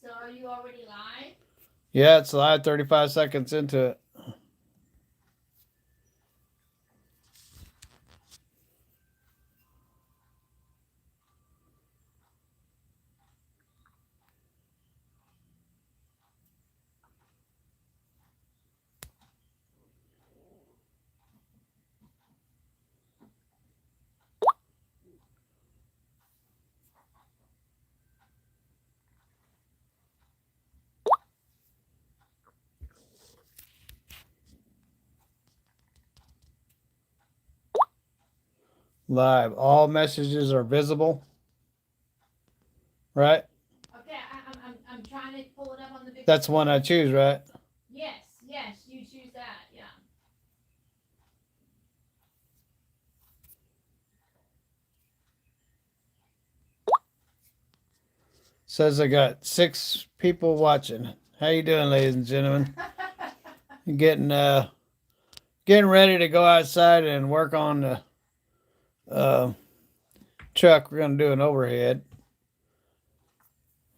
So are you already live? Yeah, it's live 35 seconds into it. Live. All messages are visible. Right? Okay, I'm trying to pull it up on the big. That's one I choose, right? Yes, you choose that. Yeah. Says I got 6 people watching. How you doing, ladies and gentlemen? Getting ready to go outside and work on the truck. We're gonna do an overhead.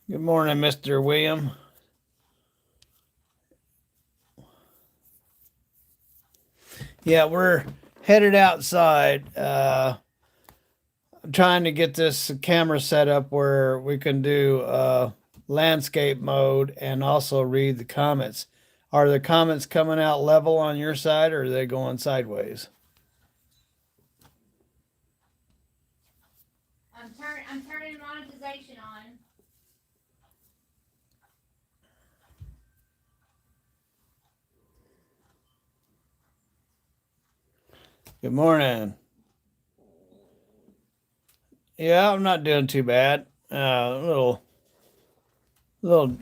Good morning, Mr. William. Yeah, we're headed outside. I'm trying to get this camera set up where we can do landscape mode and also read the comments. Are the comments coming out level on your side, or are they going sideways? I'm turning monetization on. Good morning. Yeah, I'm not doing too bad. A little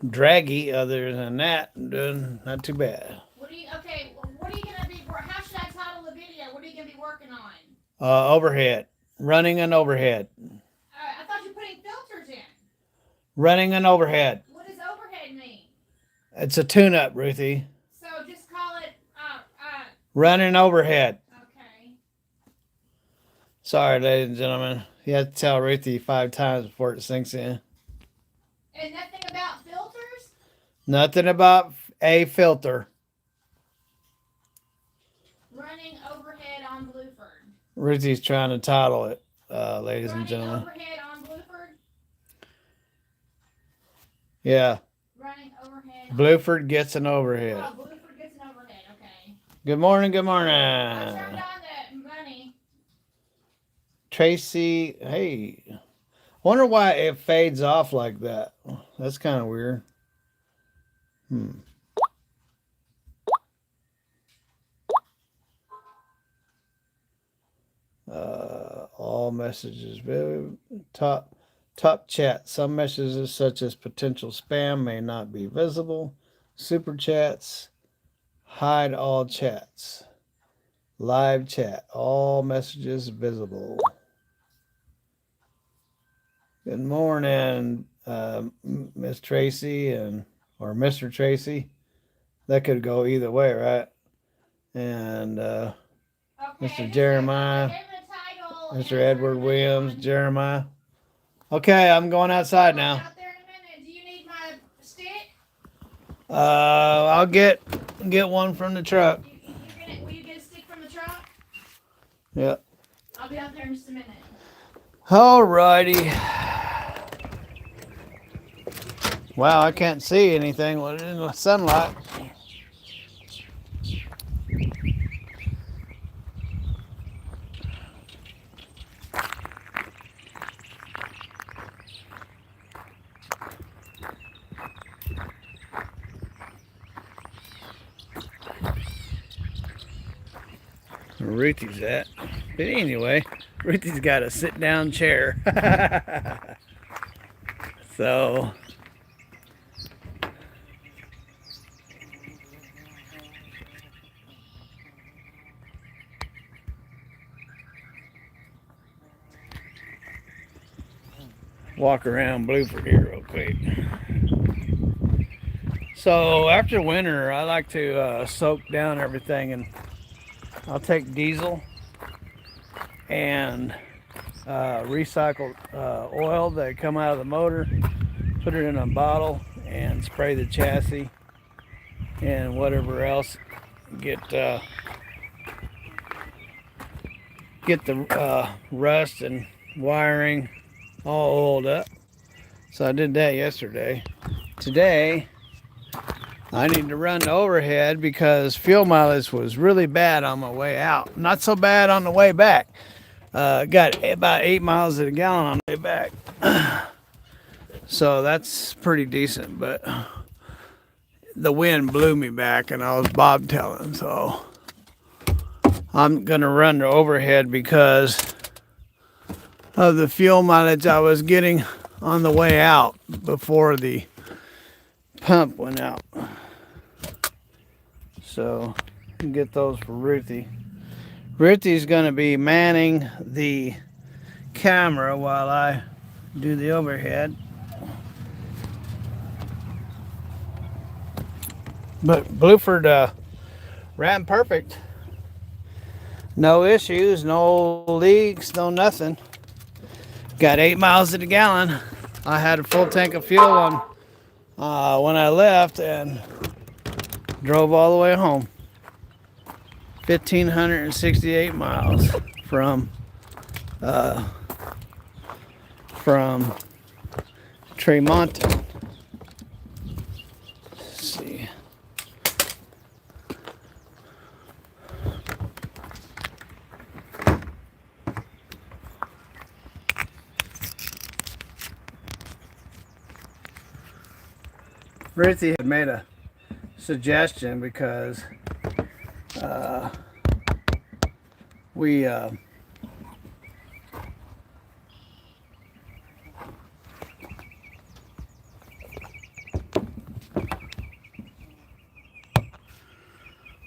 draggy. Other than that, I'm doing not too bad. What are you gonna be? How should I title the video? What are you gonna be working on? Overhead. Running an overhead. I thought you were putting filters in. Running an overhead. What does overhead mean? It's a tune-up, Ruthie. So just call it running overhead. Okay. Sorry, ladies and gentlemen. You have to tell Ruthie 5 times before it sinks in. And nothing about filters? Nothing about a filter. Running overhead on Blueford. Ruthie's trying to title it, ladies and gentlemen. Running overhead on Blueford? Yeah. Running overhead. Blueford gets an overhead. Oh, Blueford gets an overhead. Okay. Good morning. Good morning. I turned on the money. Tracy, hey. Wonder why it fades off like that. That's kind of weird. All messages. Top chat. Some messages such as potential spam may not be visible. Super chats. Hide all chats. Live chat. All messages visible. Good morning, Miss Tracy or Mr. Tracy. That could go either way, right? And Mr. Jeremiah, Mr. Edward Williams, Jeremiah. Okay, I'm going outside now. Out there in a minute. Do you need my stick? I'll get one from the truck. Will you get a stick from the truck? Yep. I'll be out there in just a minute. Alrighty. Wow, I can't see anything in the sunlight. Ruthie's at. But anyway, Ruthie's got a sit-down chair. So walk around Blueford here real quick. So after winter, I like to soak down everything, and I'll take diesel and recycled oil that come out of the motor, put it in a bottle and spray the chassis and whatever else. Get the rust and wiring all oiled up. So I did that yesterday. Today I need to run the overhead because fuel mileage was really bad on my way out. Not so bad on the way back. Got about 8 miles a gallon on the way back. So that's pretty decent, but the wind blew me back and I was bobtailing. So I'm going to run the overhead because of the fuel mileage I was getting on the way out before the pump went out. So get those for Ruthie. Ruthie's going to be manning the camera while I do the overhead. But Blueford ran perfect. No issues, no leaks, no nothing. Got 8 miles to the gallon. I had a full tank of fuel on when I left and drove all the way home. 1,568 miles from Tremonton. Let's see. Ruthie had made a suggestion because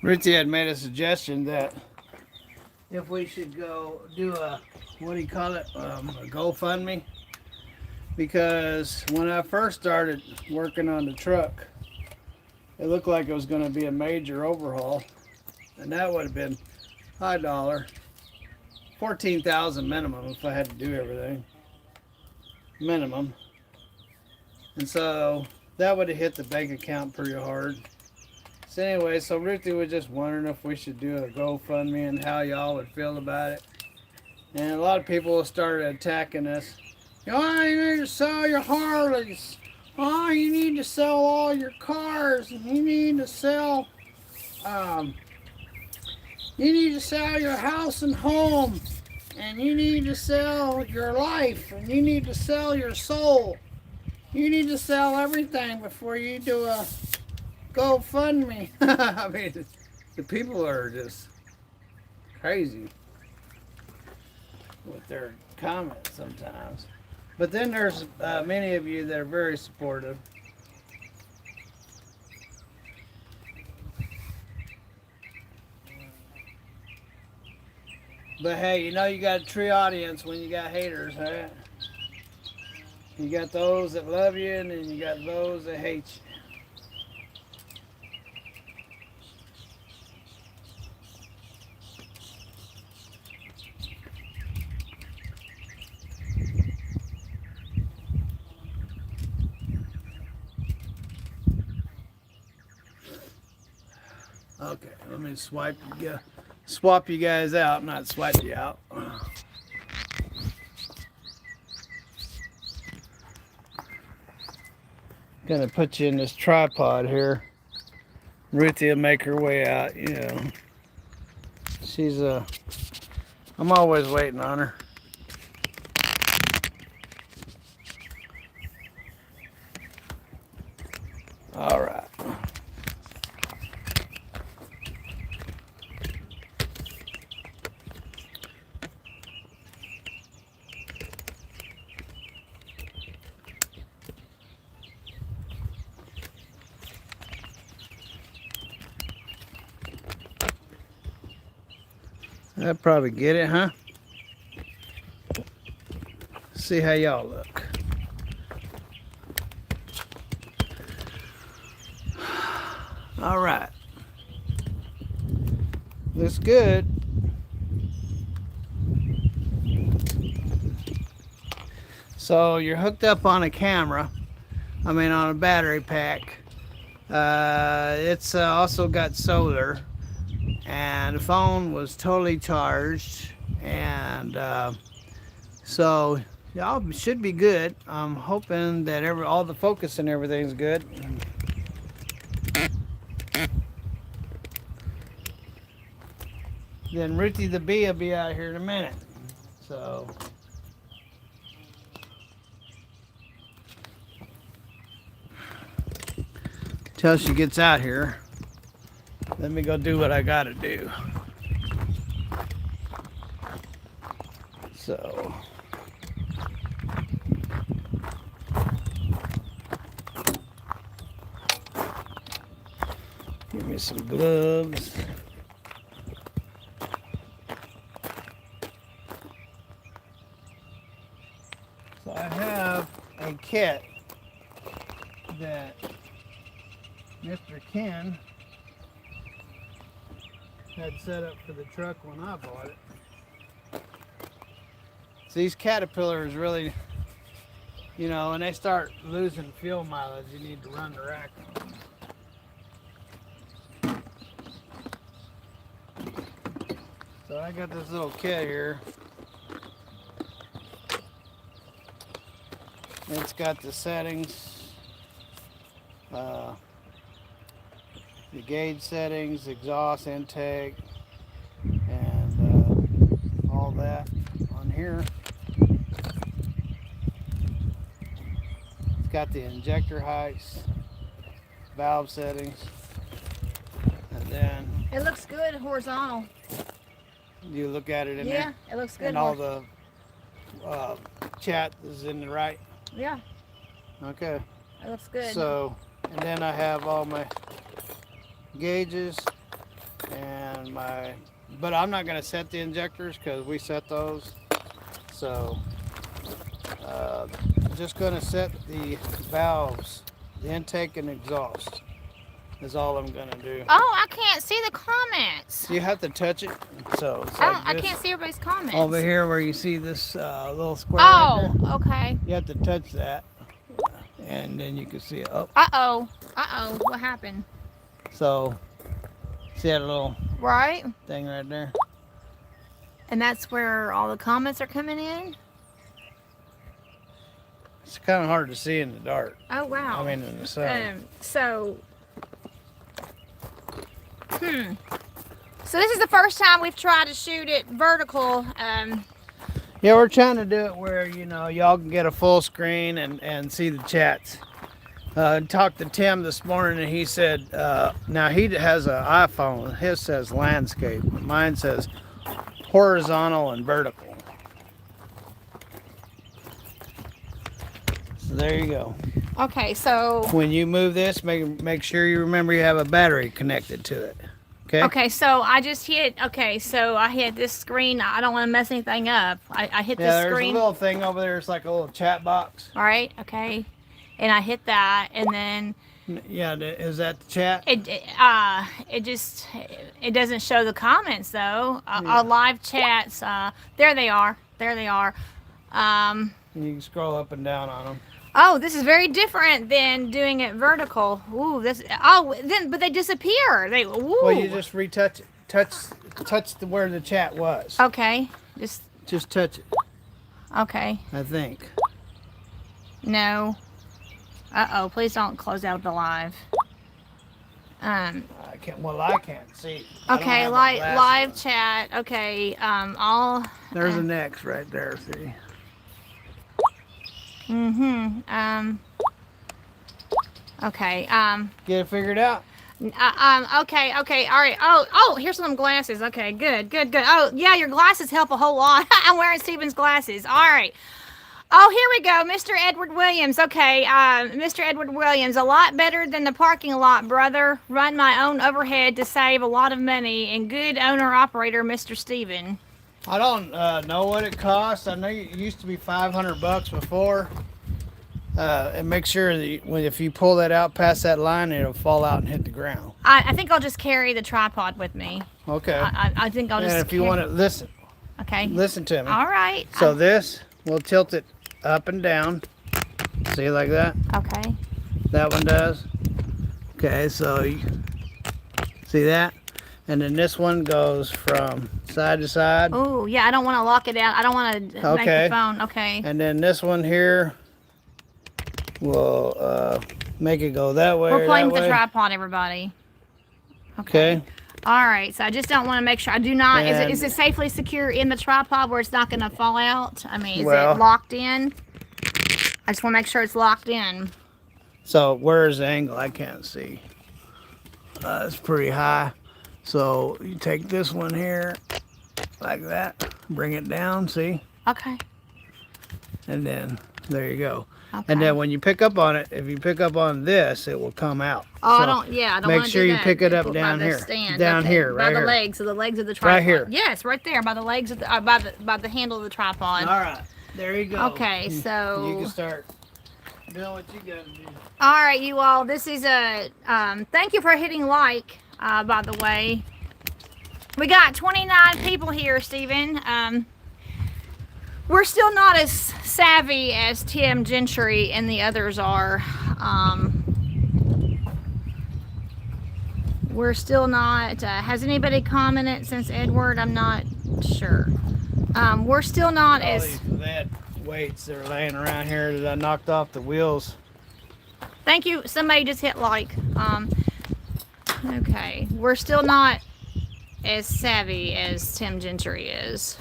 Ruthie had made a suggestion that if we should go do a, what do you call it, a GoFundMe, because when I first started working on the truck, it looked like it was going to be a major overhaul, and that would have been high dollar, $14,000 minimum if I had to do everything, minimum, and so that would have hit the bank account pretty hard. So anyway, so Ruthie was just wondering if we should do a GoFundMe and how y'all would feel about it. And a lot of people started attacking us. Oh, you need to sell your Harleys. Oh, you need to sell all your cars. And you need to sell, your house and home. And you need to sell your life. And you need to sell your soul. You need to sell everything before you do a GoFundMe. I mean, the people are just crazy with their comments sometimes. But then there's many of you that are very supportive. But hey, you know you got a true audience when you got haters, right? You got those that love you and then you got those that hate you. Okay, let me swap you guys out, not swipe you out. Gonna put you in this tripod here. Ruthie will make her way out, you know. She's I'm always waiting on her. All right. That'd probably get it, huh? See how y'all look. All right. Looks good. So you're hooked up on a camera. on a battery pack. It's also got solar, and the phone was totally charged, and so y'all should be good. I'm hoping that all the focus and everything's good. Then Ruthie the bee will be out here in a minute. So till she gets out here, let me go do what I gotta do. So give me some gloves. So I have a kit that Mr. Ken had set up for the truck when I bought it. So these Caterpillars really, when they start losing fuel mileage, you need to run the rack on them. So I got this little kit here. It's got the settings, the gauge settings, exhaust intake, and all that on here. It's got the injector heights, valve settings, and then It looks good horizontal. you look at it in there. Yeah, it looks good. And all the chat is in the right. Yeah, Okay. it looks good. So, and then I have all my gauges and but I'm not going to set the injectors because we set those. So, I'm just going to set the valves, the intake and exhaust is all I'm going to do. Oh, I can't see the comments. You have to touch it. So, it's I can't see everybody's comments. over here where you see this little square right there, okay. you have to touch that and then you can see it. Oh, Uh-oh. What happened? so see that little Right? thing right there? And that's where all the comments are coming in? It's kind of hard to see in the dark. Oh, wow. I mean, in the sun. So this is the first time we've tried to shoot it vertical. Yeah, we're trying to do it where, y'all can get a full screen and see the chats. Talked to Tim this morning and he said, now he has an iPhone. His says landscape. Mine says horizontal and vertical. So there you go. Okay, so When you move this, make sure you remember you have a battery connected to it. Okay, so I just hit, so I hit this screen. I don't want to mess anything up. I hit this there's screen. a little thing over there. It's like a little chat box. All right, okay. And I hit that, and then Yeah, is that the chat? it doesn't show the comments though. Our live chats, there they are. And you can scroll up and down on them. Oh, this is very different than doing it vertical. Ooh, but they disappear. Well, you just retouch it. Touch where the chat was. Okay, Just touch it, okay. I think. No. Uh-oh, please don't close out the live. I can't see. Okay, live chat. Okay, There's an X right there, see? Okay, Get it figured out? okay, all right. Oh, here's some glasses. Okay, good. Oh, yeah, your glasses help a whole lot. I'm wearing Steven's glasses. All right. Oh, here we go, Mr. Edward Williams. Okay, Mr. Edward Williams, a lot better than the parking lot, brother. Run my own overhead to save a lot of money. And good owner-operator, Mr. Steven. I don't know what it costs. I know it used to be $500 before. And make sure that if you pull that out past that line, it'll fall out and hit the ground. I think I'll just carry the tripod with me. Okay. I think I'll just. And if you want to listen. Okay. Listen to me. All right. So this, we'll tilt it up and down. See, like that? Okay. That one does. Okay, so you see that? And then this one goes from side to side. Oh, yeah, I don't want to lock it out. I don't want to make the phone. Okay. And then this one here will make it go that way. We're playing with way. the tripod, everybody. Okay. All right, so I just don't want to make sure. I do not. Is it safely secure in the tripod where it's not going to fall out? I mean, is it locked in? I just want to make sure it's locked in. So where's the angle? I can't see. It's pretty high. So you take this one here, like that, bring it down, see? Okay. And then, there you go. Okay. And then when you pick up on it, if you pick up on this, it will come out. Oh, so I don't make want to sure do you that. pick it up down here. Down here, right by the here. legs, so the legs of the tripod. Right here. Yes, right there, by the legs of the, by the handle of the tripod. All right, there you go. Okay, so you can start doing what you got to do. All right, you all. This is a thank you for hitting like. By the way, we got 29 people here, Stephen. We're still not as savvy as Tim Gentry and the others are. We're still not. Has anybody commented since Edward? I'm not sure. We're still not as. These lead weights that are laying around here that I knocked off the wheels. Thank you. Somebody just hit like. Okay, we're still not as savvy as Tim Gentry is.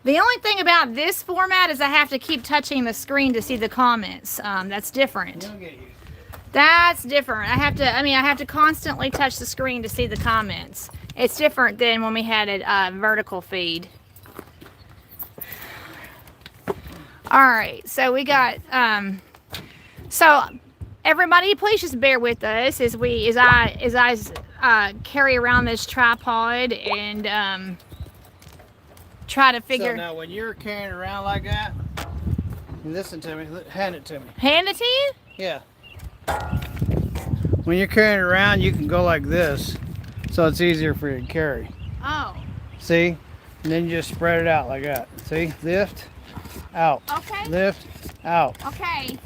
The only thing about this format is I have to keep touching the screen to see the comments. That's different. You'll get used to it. That's different. I have to constantly touch the screen to see the comments. It's different than when we had a vertical feed. All right, so we got so everybody, please just bear with us as I carry around this tripod and try to figure. So now, when you're carrying it around like that, listen to me. Hand it to me. Hand it to you? Yeah. When you're carrying it around, you can go like this, so it's easier for you to carry. Oh. See? And then you just spread it out like that. See? Lift, out. Okay. Lift, out. Okay.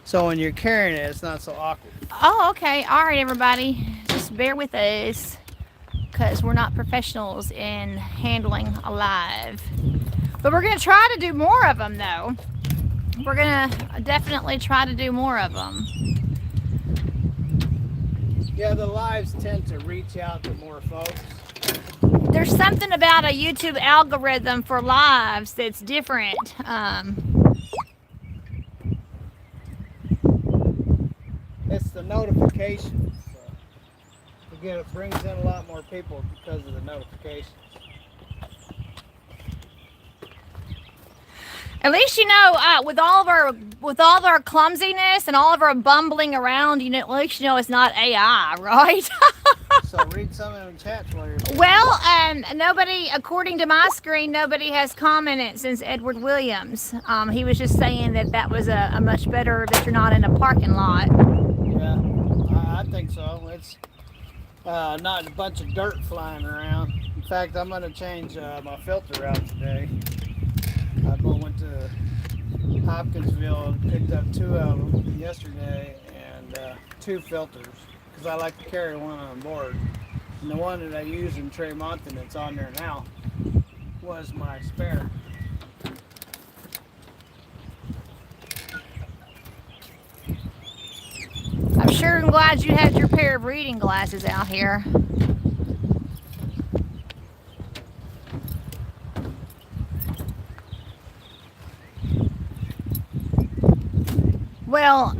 So when you're carrying it, it's not so awkward. Oh, okay. All right, everybody. Just bear with us because we're not professionals in handling a live. But we're going to try to do more of them, though. We're going to definitely try to do more of them. Yeah, the lives tend to reach out to more folks. There's something about a YouTube algorithm for lives that's different. It's the notifications. Again, it brings in a lot more people because of the notifications. At least you know, with all of our clumsiness and all of our bumbling around, you know, at least you know it's not AI, right? So read some of the chats while you're. Well, nobody, according to my screen, nobody has commented since Edward Williams. He was just saying that was a much better that you're not in a parking lot. Yeah, I think so. It's not a bunch of dirt flying around. In fact, I'm going to change my filter out today. I went to Hopkinsville and picked up 2 of them yesterday and 2 filters because I like to carry one on board. And the one that I use in Tremonton that's on there now was my spare. I'm sure and glad you had your pair of reading glasses out here. Well,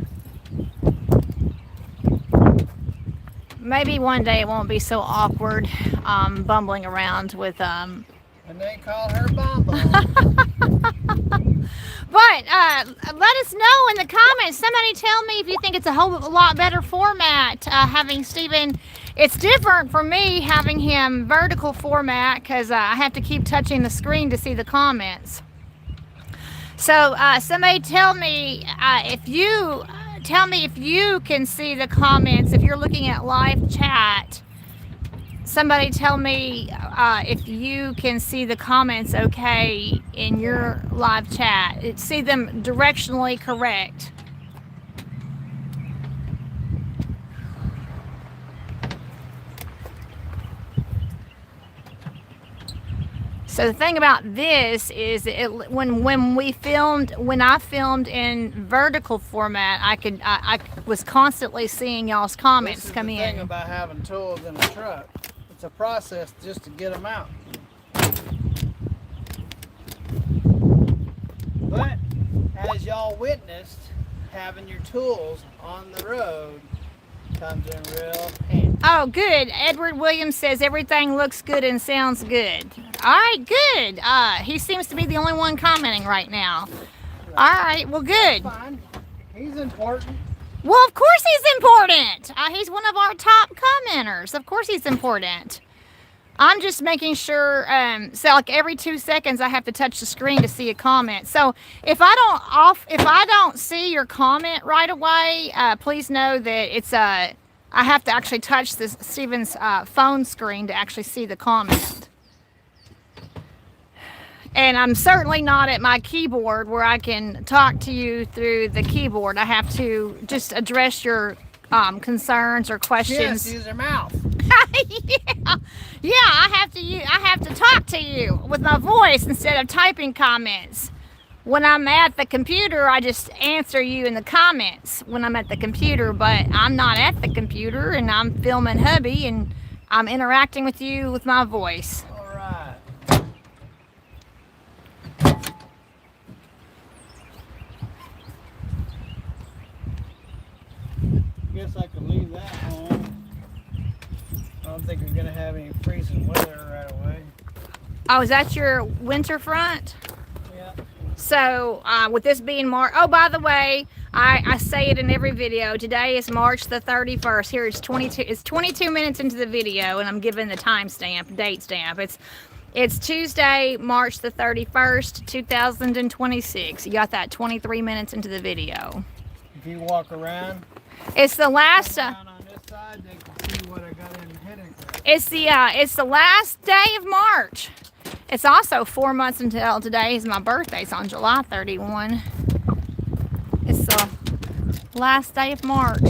maybe one day it won't be so awkward bumbling around with And they call her Bombo. But let us know in the comments. Somebody tell me if you think it's a whole lot better format having Stephen. It's different for me having him vertical format because I have to keep touching the screen to see the comments. So somebody tell me if you can see the comments if you're looking at live chat. Somebody tell me if you can see the comments okay in your live chat. See them directionally correct. So the thing about this is, when I filmed in vertical format, I was constantly seeing y'all's comments come in. This is the thing about having tools in a truck. It's a process just to get them out. But as y'all witnessed, having your tools on the road comes in real handy. Oh, good. Edward Williams says everything looks good and sounds good. All right, good. He seems to be the only one commenting right now. All right, well, good. That's fine. He's important. Well, of course he's important. He's one of our top commenters. Of course he's important. I'm just making sure, so like every 2 seconds I have to touch the screen to see a comment. So if I don't see your comment right away, please know that it's I have to actually touch this Stephen's phone screen to actually see the comment. And I'm certainly not at my keyboard where I can talk to you through the keyboard. I have to just address your concerns or questions. Yes, use your mouth. Yeah, I have to talk to you with my voice instead of typing comments. When I'm at the computer, I just answer you in the comments when I'm at the computer, but I'm not at the computer, and I'm filming hubby, and I'm interacting with you with my voice. All right. Guess I can leave that home. I don't think we're gonna have any freezing weather right away. Oh, is that your winter front? Yeah. So with this being March, oh, by the way, I say it in every video. Today is March the 31st. Here it's 22 minutes into the video, and I'm giving the timestamp, date stamp. It's Tuesday, March the 31st, 2026. You got that 23 minutes into the video. If you walk around. It's the last. On this side, they can see what I got in the heading. It's the last day of March. It's also 4 months until today is my birthday. It's on July 31. It's the last day of March.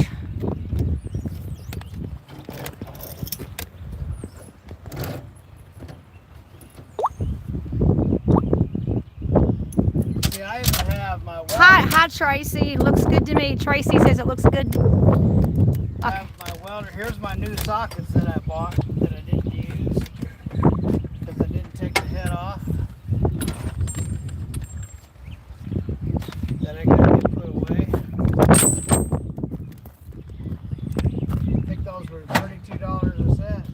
See, I even have my Hi Tracy. Looks good to me. Tracy says it looks good. I have my welder. Here's my new sockets that I bought that I didn't use because I didn't take the head off. That I gotta get put away. I think those were $32 a set.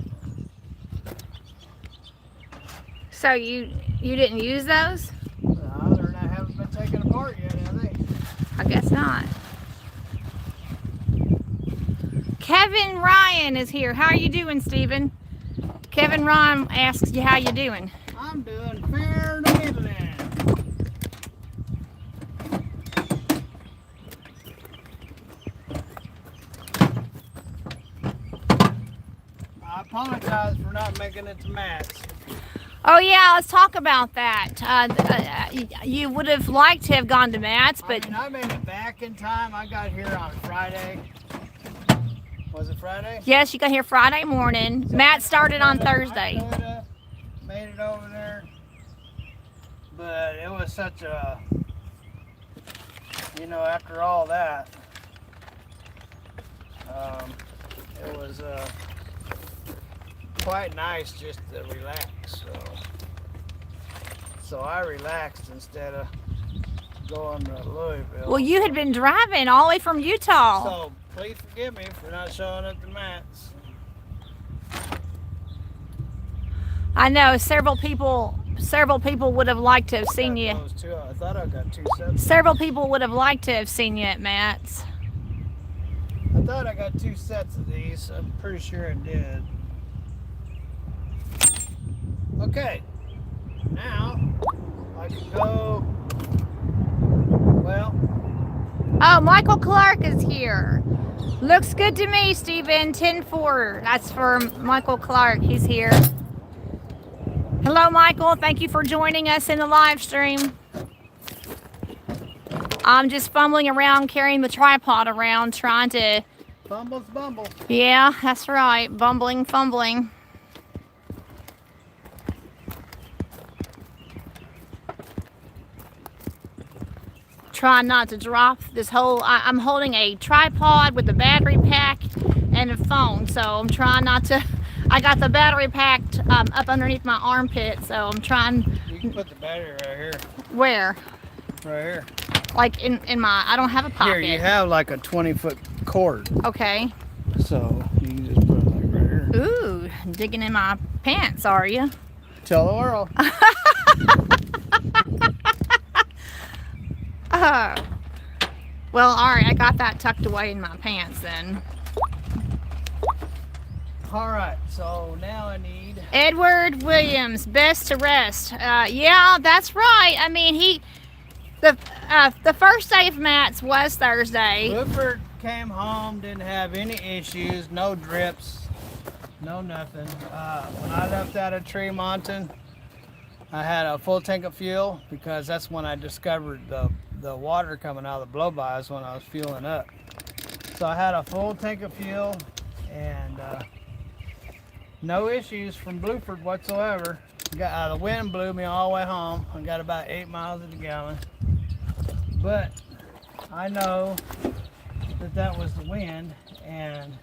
So you didn't use those? No, they're not, haven't been taken apart yet, have they? I guess not. Kevin Ryan is here. How are you doing, Stephen? Kevin Ryan asks you how you doing. I'm doing fair to middling. I apologize for not making it to Matt's. Oh yeah, let's talk about that. You would have liked to have gone to Matt's, but I made it back in time. I got here on Friday. Was it Friday? Yes, you got here Friday morning. So Matt started on Thursday. I could have made it over there, but it was such a, after all that, it was quite nice just to relax. So I relaxed instead of going to Louisville. Well, you had been driving all the way from Utah. So please forgive me for not showing up to Matt's. I know several people would have liked to have seen you. I thought I got 2 sets. Several people would have liked to have seen you at Matt's. I thought I got 2 sets of these. I'm pretty sure I did. Okay. Now I can go. Well. Oh, Michael Clark is here. Looks good to me, Stephen. 10-4. That's for Michael Clark. He's here. Hello, Michael. Thank you for joining us in the live stream. I'm just fumbling around, carrying the tripod around, trying to... Bumbles bumble. Yeah, that's right. Bumbling, fumbling. Try not to drop this whole... I'm holding a tripod with the battery pack and a phone, so I'm trying not to... I got the battery packed up underneath my armpit, so I'm trying... You can put the battery right here. Where? Right here. Like in my... I don't have a pocket. Here, you have like a 20-foot cord. Okay. So you can just put it like right here. Ooh, digging in my pants, are you? Tell the world. Well, all right, I got that tucked away in my pants then. All right, so now I need... Edward Williams, best to rest. Yeah, that's right. I mean, the first day of Matt's was Thursday. Blueford came home, didn't have any issues, no drips, no nothing. When I left out of Tremonton, I had a full tank of fuel because that's when I discovered the water coming out of the blow-bys when I was fueling up. So I had a full tank of fuel and no issues from Blueford whatsoever. The wind blew me all the way home. I got about 8 miles to the gallon. But I know that was the wind, and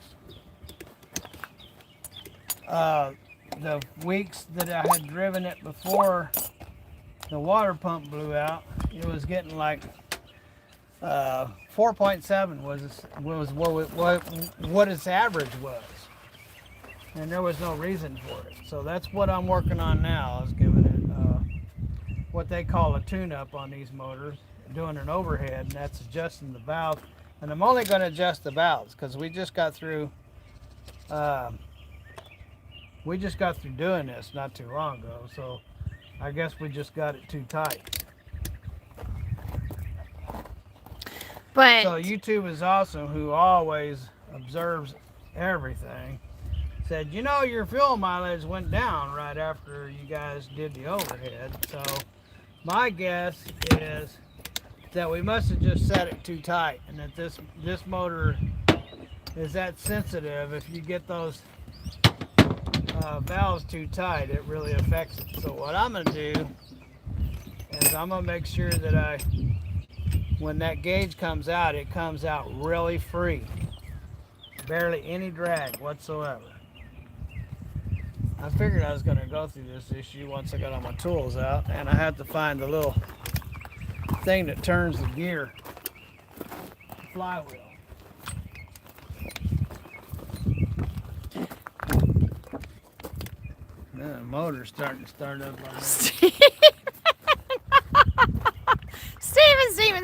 the weeks that I had driven it before the water pump blew out, it was getting like 4.7 was what its average was, and there was no reason for it. So that's what I'm working on now, is giving it what they call a tune-up on these motors, doing an overhead, and that's adjusting the valve. And I'm only going to adjust the valves because we just got through doing this not too long ago, so I guess we just got it too tight. But So YouTube is awesome, who always observes everything, said, you know, your fuel mileage went down right after you guys did the overhead. So my guess is that we must have just set it too tight, and that this motor is that sensitive. If you get those valves too tight, it really affects it. So what I'm going to do is I'm going to make sure that when that gauge comes out, it comes out really free. Barely any drag whatsoever. I figured I was going to go through this issue once I got all my tools out, and I had to find the little thing that turns the gear, flywheel. The motor's starting to start up like that.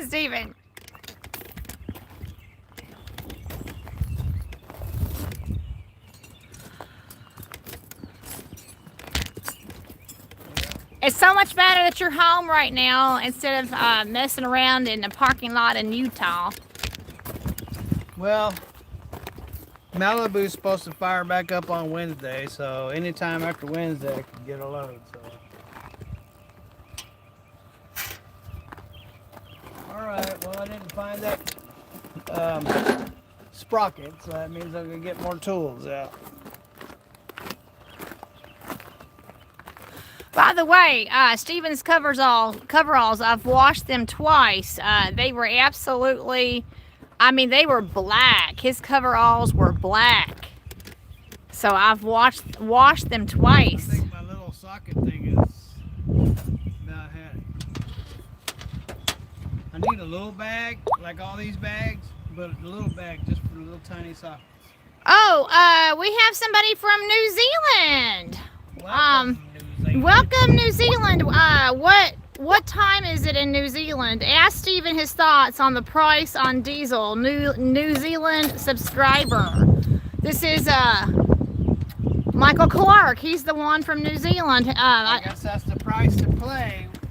Steven. It's so much better that you're home right now instead of messing around in the parking lot in Utah. Well, Malibu's supposed to fire back up on Wednesday, so anytime after Wednesday I can get a load. So, all right. Well, I didn't find that sprocket, so that means I'm gonna get more tools out. By the way, Steven's coveralls, I've washed them twice. They were absolutely, I mean, they were black. His coveralls were black. So I've washed them twice. I think my little socket thing is about had it. I need a little bag, like all these bags, but a little bag just for little tiny sockets. Oh, we have somebody from New Zealand. Welcome, New Zealand. What time is it in New Zealand? Ask Steven his thoughts on the price on diesel. New Zealand subscriber. This is Michael Clark. He's the one from New Zealand. I guess that's the price to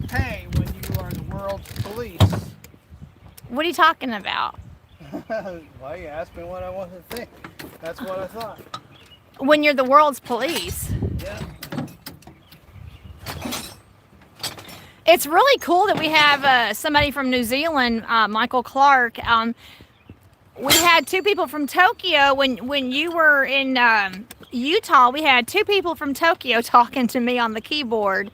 pay when you are the world's police. What are you talking about? Well, you asked me what I wanted to think. That's what I thought. When you're the world's police. Yeah. It's really cool that we have somebody from New Zealand, Michael Clark. We had 2 people from Tokyo when you were in Utah. We had 2 people from Tokyo talking to me on the keyboard,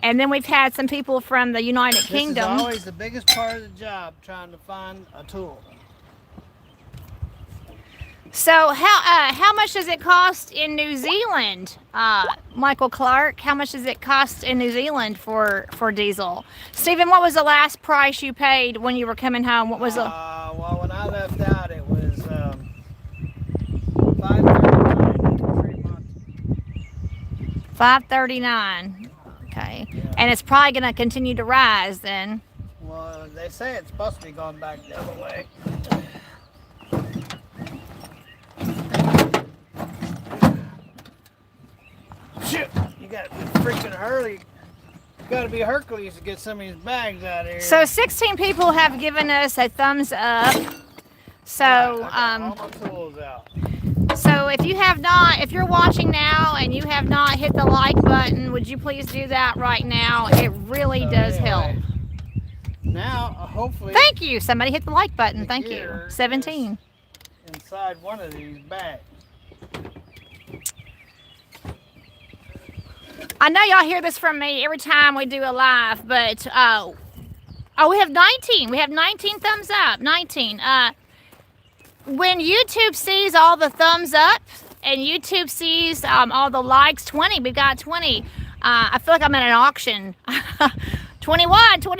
and then we've had some people from the United Kingdom. This is always the biggest part of the job, trying to find a tool. So how much does it cost in New Zealand, Michael Clark? How much does it cost in New Zealand for diesel? Stephen, what was the last price you paid when you were coming home? What was the? Well, when I left out, it was $5.39 3 months. $5.39. Okay, Yeah. and it's probably going to continue to rise then. Well, they say it's supposed to be going back the other way. Shit, you got to be freaking hurry. You got to be Hercules to get some of these bags out of here. So 16 people have given us a thumbs up. So all my tools out. so if you're watching now and you have not hit the like button, would you please do that right now? It really does help. Now, hopefully. Thank you. Somebody hit the like button. Thank you. 17. Inside one of these bags. I know y'all hear this from me every time we do a live, but oh, we have 19. We have 19 thumbs up. 19. When YouTube sees all the thumbs up and YouTube sees all the likes, 20. We've got 20. I feel like I'm at an auction. 21. Do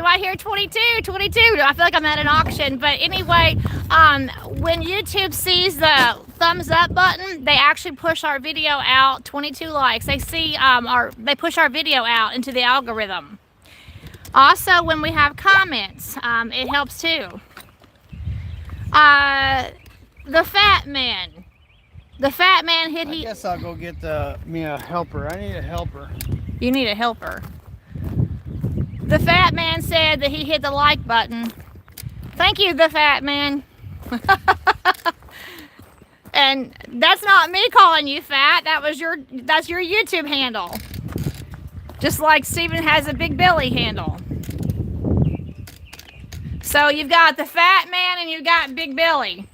I hear 22? 22. I feel like I'm at an auction. But anyway, when YouTube sees the thumbs up button, they actually push our video out. 22 likes. They see they push our video out into the algorithm. Also, when we have comments, it helps too. The fat man hit. I guess I'll go get me a helper. I need a helper. You need a helper. The fat man said that he hit the like button. Thank you, the fat man. And that's not me calling you fat. That's your YouTube handle. Just like Stephen has a big belly handle. So you've got the fat man and you've got big belly.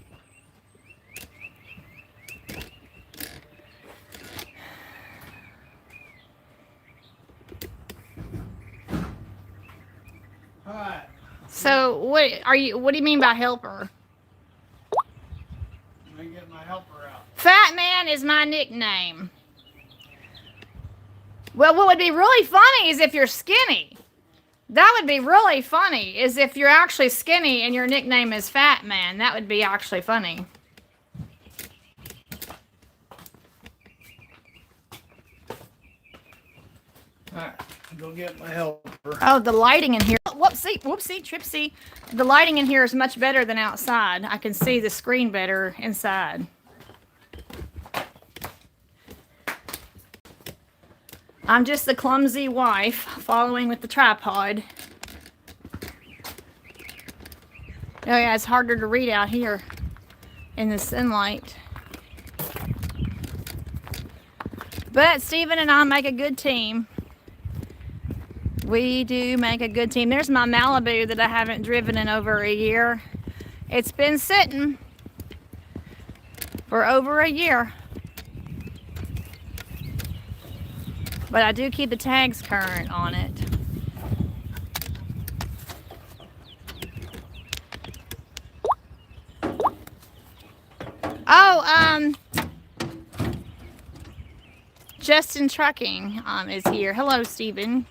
Alright. So what do you mean by helper? Let me get my helper out. Fat man is my nickname. Well, what would be really funny is if you're skinny. That would be really funny, is if you're actually skinny and your nickname is Fat Man. That would be actually funny. Alright, go get my helper. Oh, the lighting in here. Whoopsie, tripsy. The lighting in here is much better than outside. I can see the screen better inside. I'm just the clumsy wife following with the tripod. Oh yeah, it's harder to read out here in the sunlight. But Stephen and I make a good team. We do make a good team. There's my Malibu that I haven't driven in over a year. It's been sitting for over a year. But I do keep the tags current on it. Oh, Justin Trucking is here. Hello, Stephen.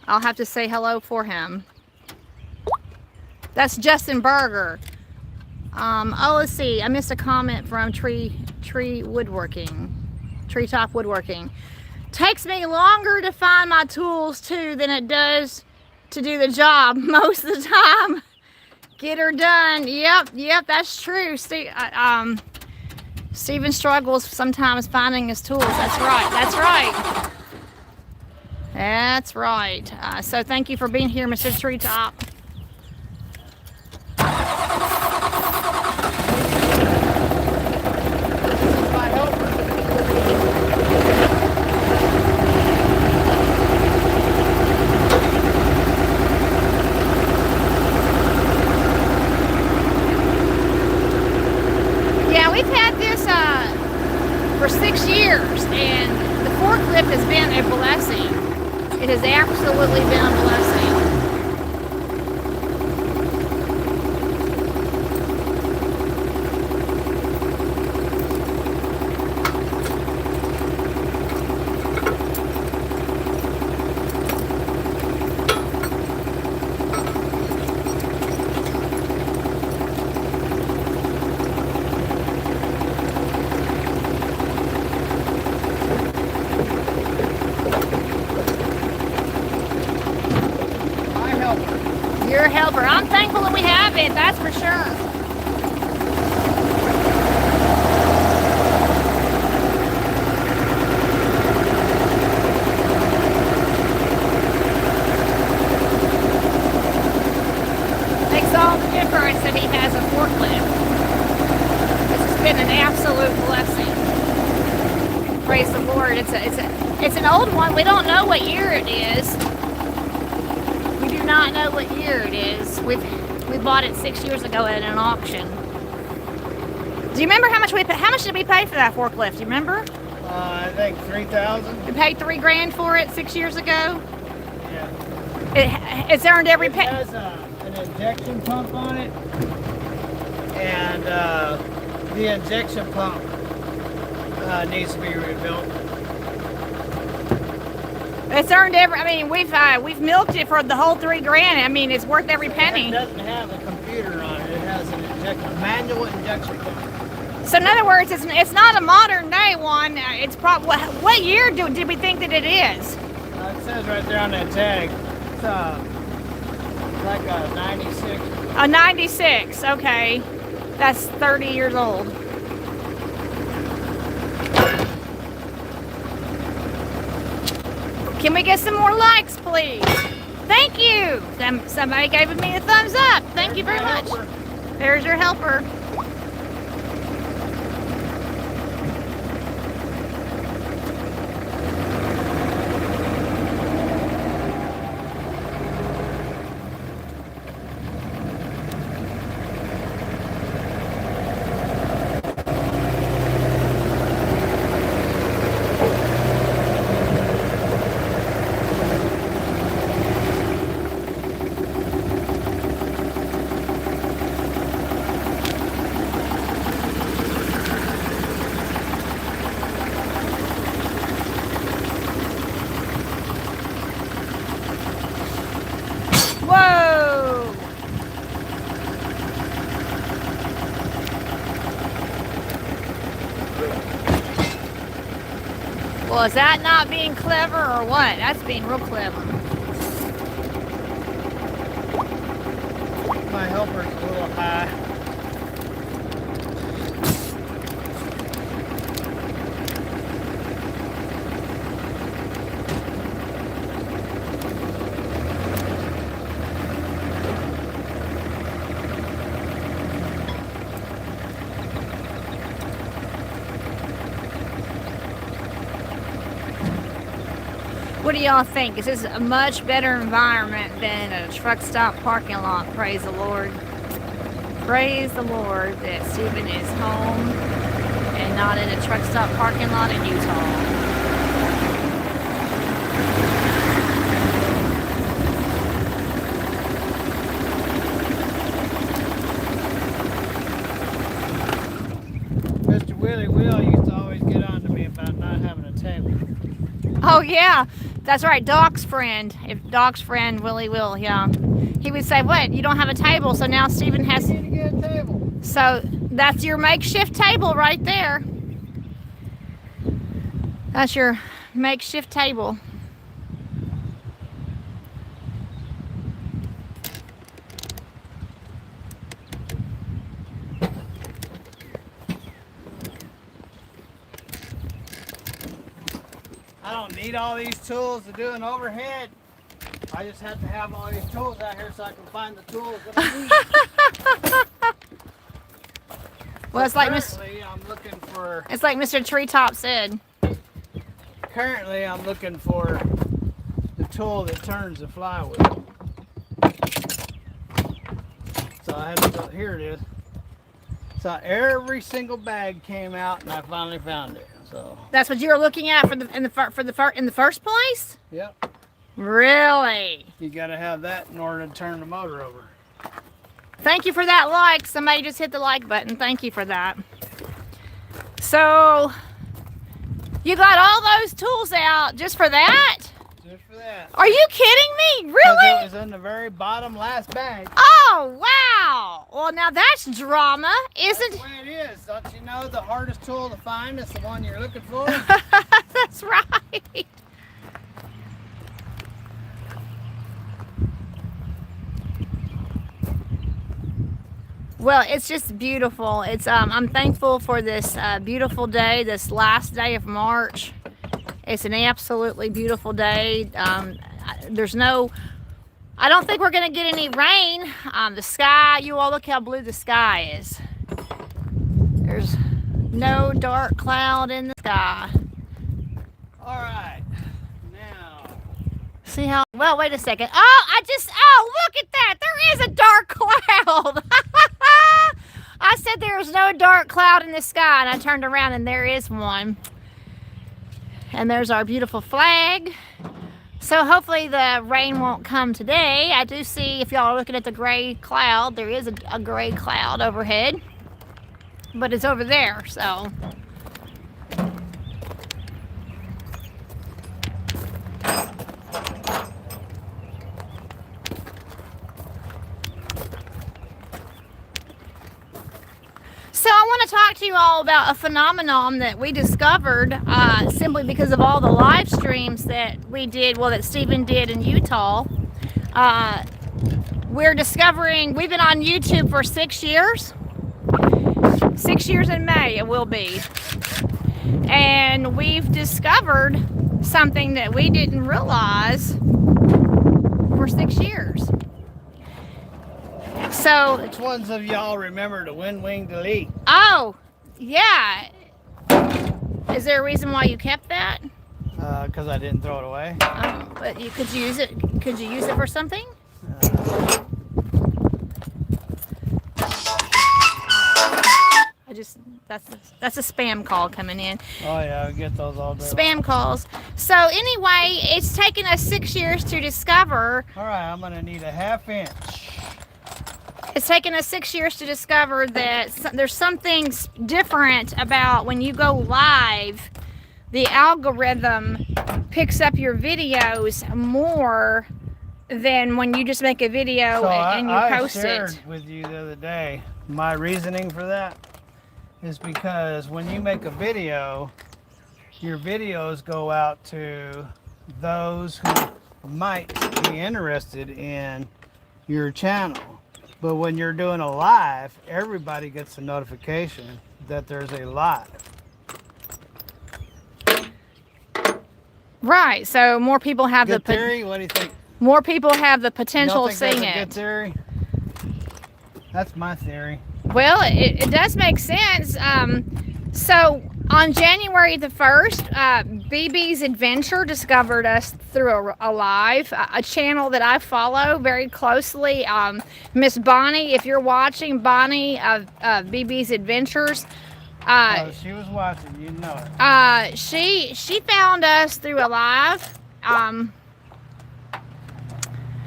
I'll have to say hello for him. That's Justin Berger. Oh, let's see. I missed a comment from Treetop Woodworking. Takes me longer to find my tools too than it does to do the job most of the time. Get her done. Yep, that's true. Stephen struggles sometimes finding his tools. That's right. So thank you for being here, Mr. Treetop. for 6 years, and the forklift has been a blessing. It has absolutely been a blessing. You're a helper. I'm thankful that we have it, that's for sure. Makes all the difference that he has a forklift. This has been an absolute blessing. Praise the Lord. It's an old one. We don't know what year it is. Not know what year it is. We bought it 6 years ago at an auction. Do you remember how much we paid? How much did we pay for that forklift? Do you remember? I think $3,000. We paid $3,000 for it 6 years ago. Yeah. It's earned every It penny. has an injection pump on it, and the injection pump needs to be rebuilt. It's earned every. I mean, we've milked it for the whole $3,000. I mean, it's worth every penny. It doesn't have a computer on it. It has an manual injection pump. So in other words, it's not a modern day one. It's probably what year did we think that it is? It says right there on that tag. It's like a 96. A 96. Okay, that's 30 years old. Can we get some more likes, please? Thank you. Somebody gave me a thumbs up. Thank you very much. There's your helper. Whoa! Well, is that not being clever or what? That's being real clever. My helper's a little high. What do y'all think? This is a much better environment than a truck stop parking lot. Praise the Lord. Praise the Lord that Stephen is home and not in a truck stop parking lot in Utah. Mr. Willie Will used to always get on to me about not having a table. Oh yeah, that's right. Doc's friend. If Doc's friend Willie Will, yeah, he would say, "What? You don't have a table?" So now Stephen has. You need to get a table. So that's your makeshift table right there. That's your makeshift table. I don't need all these tools to do an overhead. I just have to have all these tools out here so I can find the tools that I need. Well, it's like currently, I'm looking for. It's like Mr. Treetop said. Currently, I'm looking for the tool that turns the flywheel. So I had to go. Here it is. So every single bag came out, and I finally found it. So that's what you were looking at in the first place. yep. Really? You got to have that in order to turn the motor over. Thank you for that like. Somebody just hit the like button. Thank you for that. So you got all those tools out just for that? Just for that. Are you kidding me? Really? It was in the very bottom last bag. Oh, wow. Well, now that's drama, isn't it? That's the way it is. Don't you know the hardest tool to find is the one you're looking for? That's right. Well, it's just beautiful. It's I'm thankful for this beautiful day, this last day of March. It's an absolutely beautiful day. I don't think we're gonna get any rain. The sky, you all look how blue the sky is. There's no dark cloud in the sky. All right, now. See how, well, wait a second. Oh, look at that. There is a dark cloud. I said there was no dark cloud in the sky, and I turned around and there is one. And there's our beautiful flag. So hopefully the rain won't come today. I do see, if y'all are looking at the gray cloud, there is a gray cloud overhead. But it's over there, so. So I want to talk to you all about a phenomenon that we discovered simply because of all the live streams that we did, well, that Stephen did in Utah. We're discovering, we've been on YouTube for 6 years. 6 years in May it will be. And we've discovered something that we didn't realize for 6 years. So, Which ones of y'all remember the wind wing delete? oh, yeah. Is there a reason why you kept that? Because I didn't throw it away. Oh, but could you use it? Could you use it for something? That's a spam call coming in. Oh yeah, I get those all day. Spam calls. So anyway, it's taken us 6 years to discover. All right, I'm gonna need a 1/2 inch. It's taken us 6 years to discover that there's something different about when you go live. The algorithm picks up your videos more than when you just make a video and you post it. I shared with you the other day my reasoning for that is because when you make a video, your videos go out to those who might be interested in your channel. But when you're doing a live, everybody gets a notification that there's a live. Right, so more people have Good theory? What do you think? More people have the potential of seeing that's a it. good theory? That's my theory. Well, it does make sense. So on January the 1st, BB's Adventure discovered us through a live, a channel that I follow very closely. Miss Bonnie, if you're watching, Bonnie of BB's Adventures. Oh, she was watching, you know it. She found us through a live.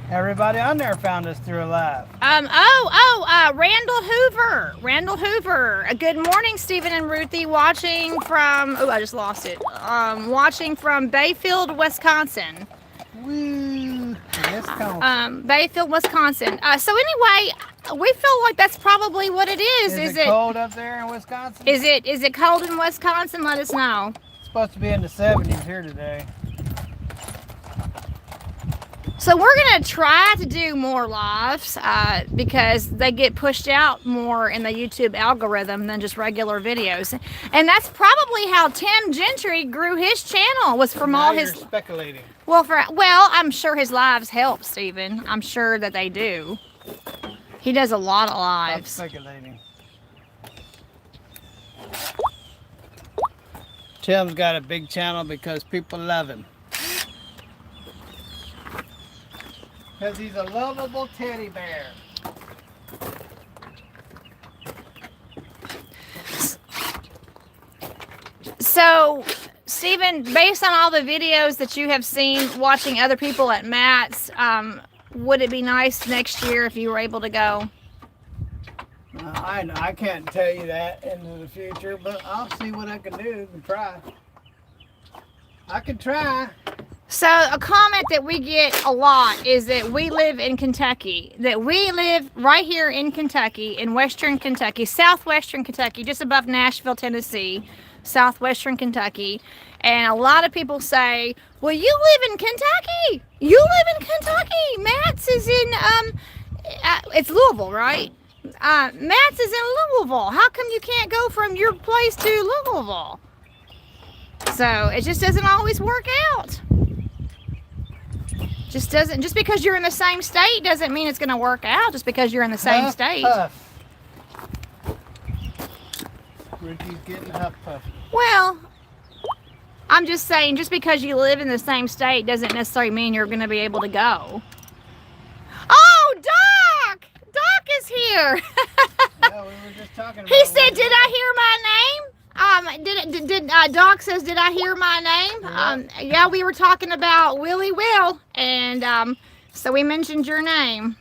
Everybody on there found us through a live. Randall Hoover. Good morning, Stephen and Ruthie, watching from, I just lost it. Watching from Bayfield, Wisconsin. Woo! Wisconsin. Bayfield, Wisconsin. So anyway, we feel like that's probably what it is. Is it cold up there in Wisconsin? Is it cold in Wisconsin? Let us know. It's supposed to be in the 70s here today. So we're going to try to do more lives because they get pushed out more in the YouTube algorithm than just regular videos. And that's probably how Tim Gentry grew his channel, was from all his... You're speculating. Well, I'm sure his lives help, Stephen. I'm sure that they do. He does a lot of lives. Stop speculating. Tim's got a big channel because people love him. Because he's a lovable teddy bear. So Stephen, based on all the videos that you have seen watching other people at Matt's, would it be nice next year if you were able to go? I can't tell you that into the future, but I'll see what I can do and try. I can try. So a comment that we get a lot is that we live in Kentucky, that we live right here in Kentucky, in western Kentucky, southwestern Kentucky, just above Nashville, Tennessee, southwestern Kentucky. And a lot of people say, well, you live in Kentucky. You live in Kentucky. Matt's is in, it's Louisville, right? Matt's is in Louisville. How come you can't go from your place to Louisville? So it just doesn't always work out. Just because you're in the same state doesn't mean it's going to work out just because you're in the same state. Ricky's getting huff puff. Well, I'm just saying, just because you live in the same state doesn't necessarily mean you're going to be able to go. Oh, Doc! Doc is here. Yeah, we were just talking about He said, "Did I hear my name?" Doc says, "Did I hear my name?" Yeah, we were talking about Willie Will, and so we mentioned your name.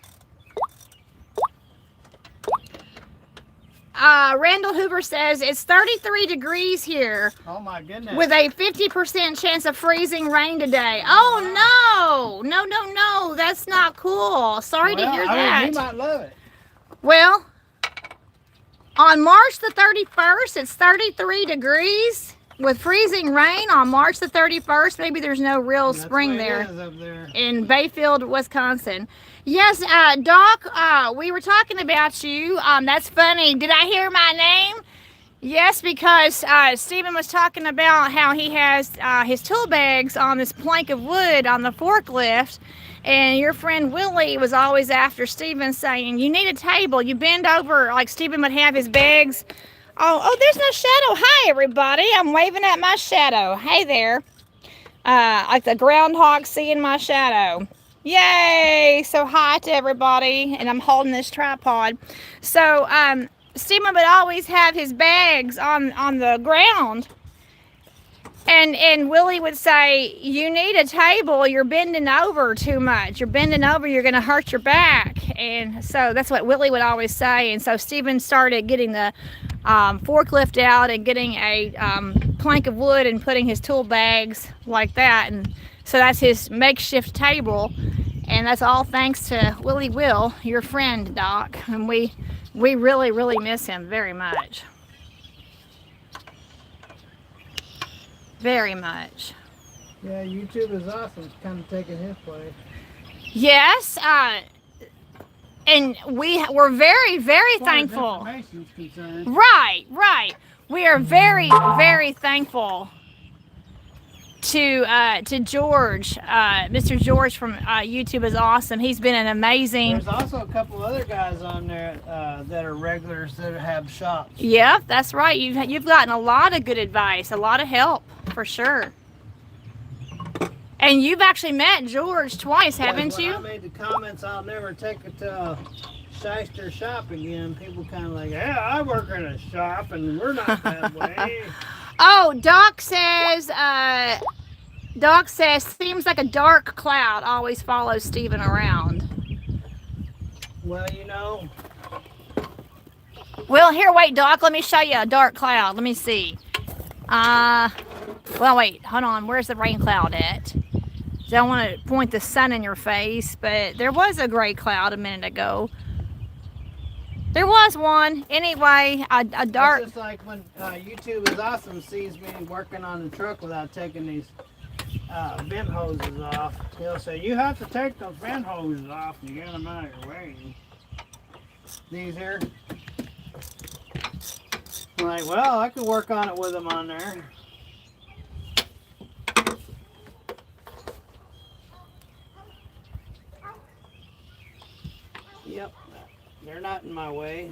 Randall Hoover says it's 33 degrees here. Oh my goodness. With a 50% chance of freezing rain today. Oh no, no, that's not cool. Sorry to hear that. He might love it. Well, on March the 31st, it's 33 degrees with freezing rain on March the 31st. Maybe there's no real spring there in Bayfield, Wisconsin. Yes, Doc, we were talking about you. That's funny. Did I hear my name? Yes, because Stephen was talking about how he has his tool bags on this plank of wood on the forklift. And your friend Willie was always after Stephen saying, you need a table. You bend over like Stephen would have his bags. Oh, there's no shadow. Hi, everybody. I'm waving at my shadow. Hey there. Like the groundhog seeing my shadow. Yay. So hi to everybody. And I'm holding this tripod. So Stephen would always have his bags on the ground. And Willie would say, you need a table, you're bending over too much. You're bending over, you're going to hurt your back. And so that's what Willie would always say. And so Stephen started getting the forklift out and getting a plank of wood and putting his tool bags like that. And so that's his makeshift table. And that's all thanks to Willie Will, your friend, Doc. And we really, really miss him very much. Very much. Yeah, YouTube is awesome. It's kind of taking his place. Yes, and we're very, very thankful. Right. We are very, very thankful to George. Mr. George from YouTube is awesome. He's been an amazing. There's also a couple other guys on there that are regulars that have shops. Yeah, that's right. You've gotten a lot of good advice, a lot of help for sure. And you've actually met George twice, haven't you? When I made the comments, I'll never take it to a Shyster shop again. People kind of like, yeah, I work in a shop and we're not that way. Oh, Doc says, seems like a dark cloud always follows Stephen around. Well, you know. Well, here, wait, Doc, let me show you a dark cloud. Let me see. Well, wait, hold on. Where's the rain cloud at? I don't want to point the sun in your face, but there was a gray cloud a minute ago. There was one. Anyway, a dark... It's just like when YouTube is awesome sees me working on the truck without taking these vent hoses off. He'll say, you have to take those vent hoses off and get them out of your way. These here. I'm like, well, I could work on it with them on there. Yep, they're not in my way.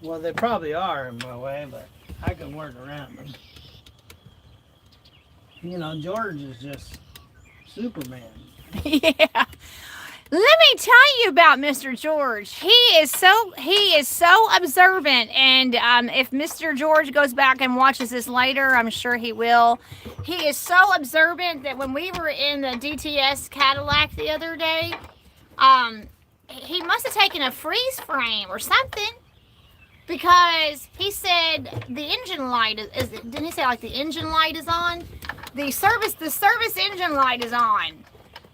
Well, they probably are in my way, but I can work around them. You know, George is just Superman. Yeah. Let me tell you about Mr. George. He is so observant, and if Mr. George goes back and watches this later, I'm sure he will. He is so observant that when we were in the DTS Cadillac the other day, he must have taken a freeze frame or something, because he said the engine light is didn't he say like the engine light is on? The service engine light is on.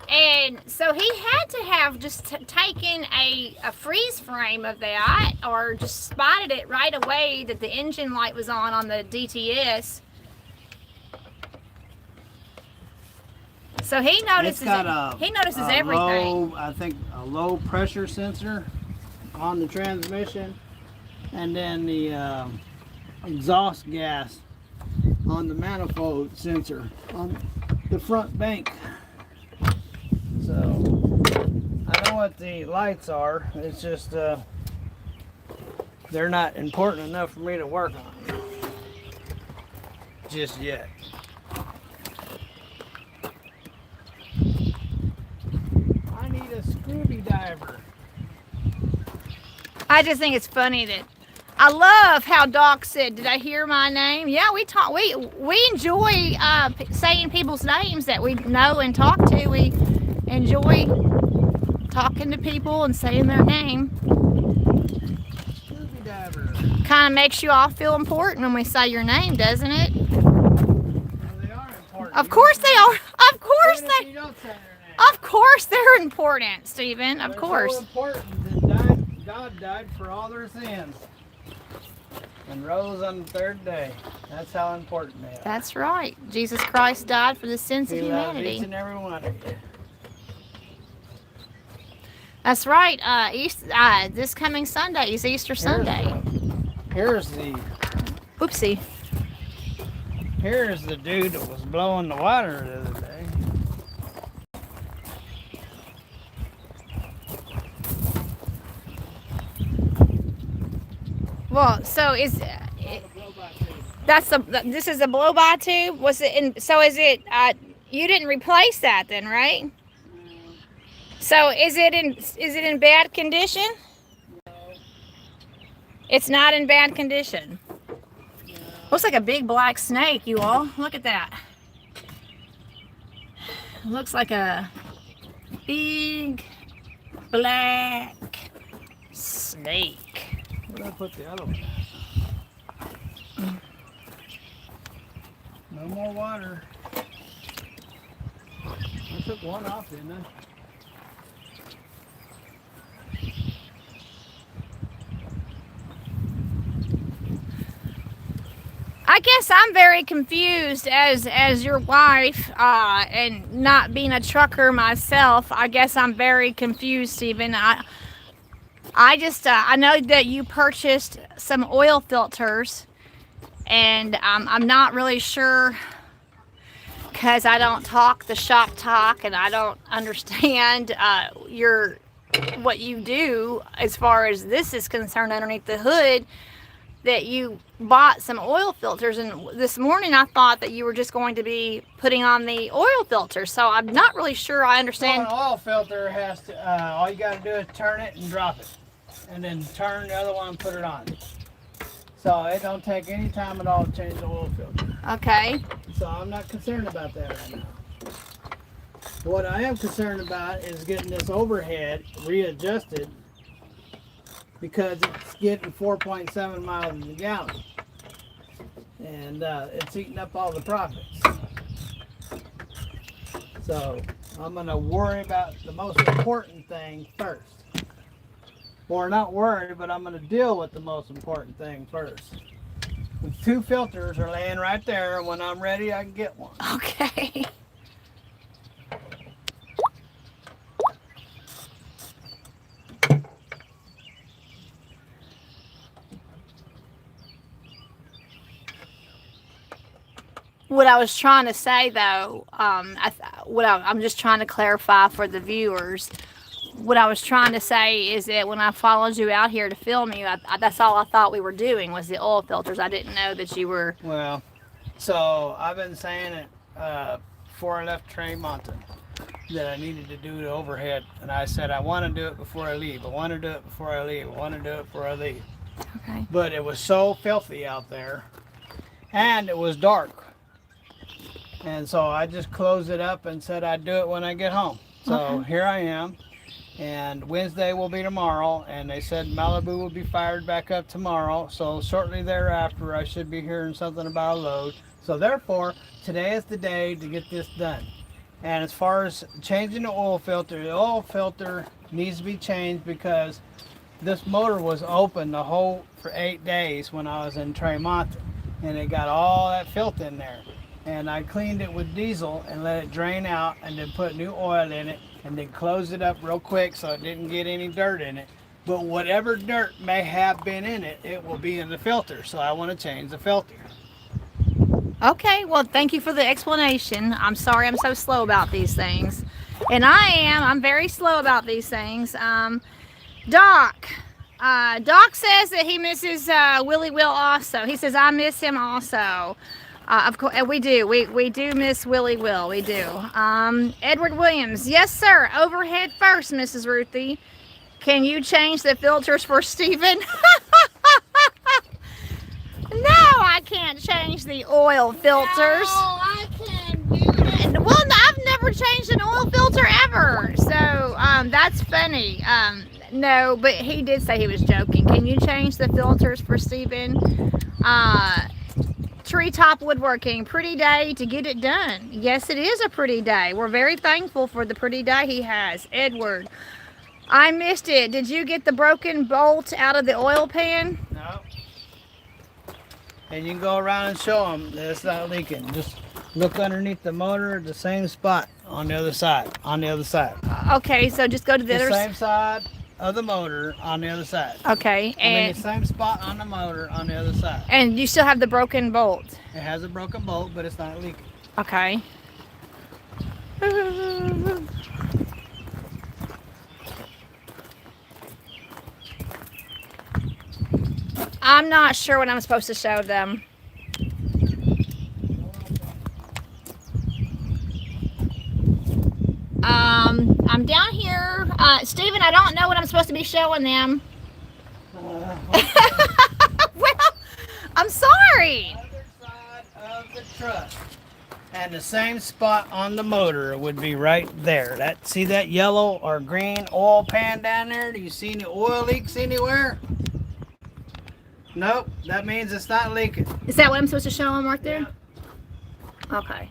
And so he had to have just taken a freeze frame of that, or just spotted it right away that the engine light was on the DTS. So he notices. He notices everything. I think a low pressure sensor on the transmission, and then the exhaust gas on the manifold sensor on the front bank. So I know what the lights are. It's just they're not important enough for me to work on just yet. I need a screwdriver. I just think it's funny that I love how Doc said, "Did I hear my name?" Yeah, we talk. We enjoy saying people's names that we know and talk to. We enjoy talking to people and saying their name. Kind of makes you all feel important when we say your name, doesn't it? Well, they are important. Of course they are. Of course Even if they. you don't say their name. Of course they're important, Stephen. Of course. So important that God died for all their sins and rose on the third day. That's how important they are. That's right. Jesus Christ died for the sins of He loves humanity. each and every one of you. That's right. This coming Sunday is Easter Sunday. Here's the Oopsie. Here's the dude that was blowing the water the other day. Well, so this is a blow by tube? Was it in, so is it you didn't replace that then, right? So is it in bad condition? No. It's not in bad condition. No. Looks like a big black snake, you all. Look at that. Looks like a big black snake. Where did I put the other one? No more water. I took one off, didn't I? I guess I'm very confused as your wife, and not being a trucker myself. I guess I'm very confused, Stephen. I just I know that you purchased some oil filters, and I'm not really sure, because I don't talk the shop talk, and I don't understand what you do as far as this is concerned underneath the hood. That you bought some oil filters, and this morning I thought that you were just going to be putting on the oil filter, so I'm not really sure I understand. Well, an oil filter has to, all you got to do is turn it and drop it, and then turn the other one and put it on. So it don't take any time at all to change the oil filter. Okay. So I'm not concerned about that right now. What I am concerned about is getting this overhead readjusted, because it's getting 4.7 miles a gallon, and it's eating up all the profits. So I'm going to worry about the most important thing first. Or not worry, but I'm going to deal with the most important thing first. The two filters are laying right there, and when I'm ready I can get one. Okay. What I was trying to say, though, I'm just trying to clarify for the viewers. What I was trying to say is that when I followed you out here to film you, that's all I thought we were doing was the oil filters. I didn't know that you were... Well, so I've been saying it before I left Trey Mountain. that I needed to do the overhead, and I said I want to do it before I leave. I want to do it before I leave. I want to do it before I leave. Okay. But it was so filthy out there, and it was dark, and so I just closed it up and said I'd do it when I get home. So Okay. here I am, and Wednesday will be tomorrow, and they said Malibu will be fired back up tomorrow. So shortly thereafter, I should be hearing something about a load. So therefore, today is the day to get this done. And as far as changing the oil filter needs to be changed because this motor was open for 8 days when I was in Tremont, and it got all that filth in there. And I cleaned it with diesel and let it drain out, and then put new oil in it, and then closed it up real quick so it didn't get any dirt in it. But whatever dirt may have been in it, it will be in the filter. So I want to change the filter. Okay, well, thank you for the explanation. I'm sorry I'm so slow about these things. And I'm very slow about these things. Doc says that he misses Willie Will also. He says, I miss him also. Of course, we do. We do miss Willie Will. We do. Edward Williams, yes, sir. Overhead first, Mrs. Ruthie. Can you change the filters for Stephen? No, I can't change the oil filters. No, I can do it. Well, I've never changed an oil filter ever. So that's funny. No, but he did say he was joking. Can you change the filters for Stephen? Treetop Woodworking, pretty day to get it done. Yes, it is a pretty day. We're very thankful for the pretty day he has. Edward, I missed it. Did you get the broken bolt out of the oil pan? No. And you can go around and show them that it's not leaking. Just look underneath the motor, the same spot on the other side. On the other side. Okay, so just go to the other same side of the motor on the other side. Okay, and the same spot on the motor on the other side. And you still have the broken bolt. It has a broken bolt, but it's not leaking. Okay. I'm not sure what I'm supposed to show them. I'm down here. Stephen, I don't know what I'm supposed to be showing them. Well, I'm sorry. Other side of the truck. And the same spot on the motor would be right there. See that yellow or green oil pan down there? Do you see any oil leaks anywhere? Nope, that means it's not leaking. Is that what I'm supposed to show them right there? Yeah. Okay.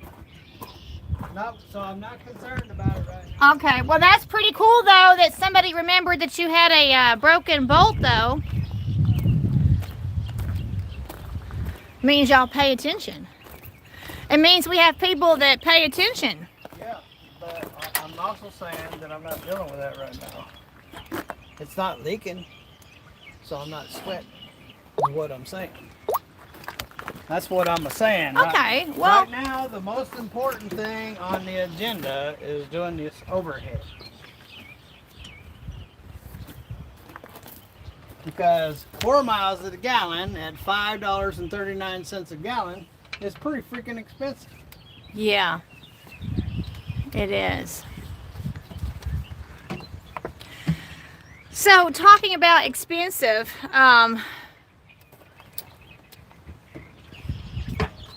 Nope, so I'm not concerned about it right now. Okay, well that's pretty cool though that somebody remembered that you had a broken bolt though. Means y'all pay attention. It means we have people that pay attention. Yeah, but I'm also saying that I'm not dealing with that right now. It's not leaking, so I'm not sweating, is what I'm saying. That's what I'm saying. Okay, well. Right now, the most important thing on the agenda is doing this overhead. Because 4 miles to the gallon at $5.39 a gallon is pretty freaking expensive. Yeah, it is. So talking about expensive,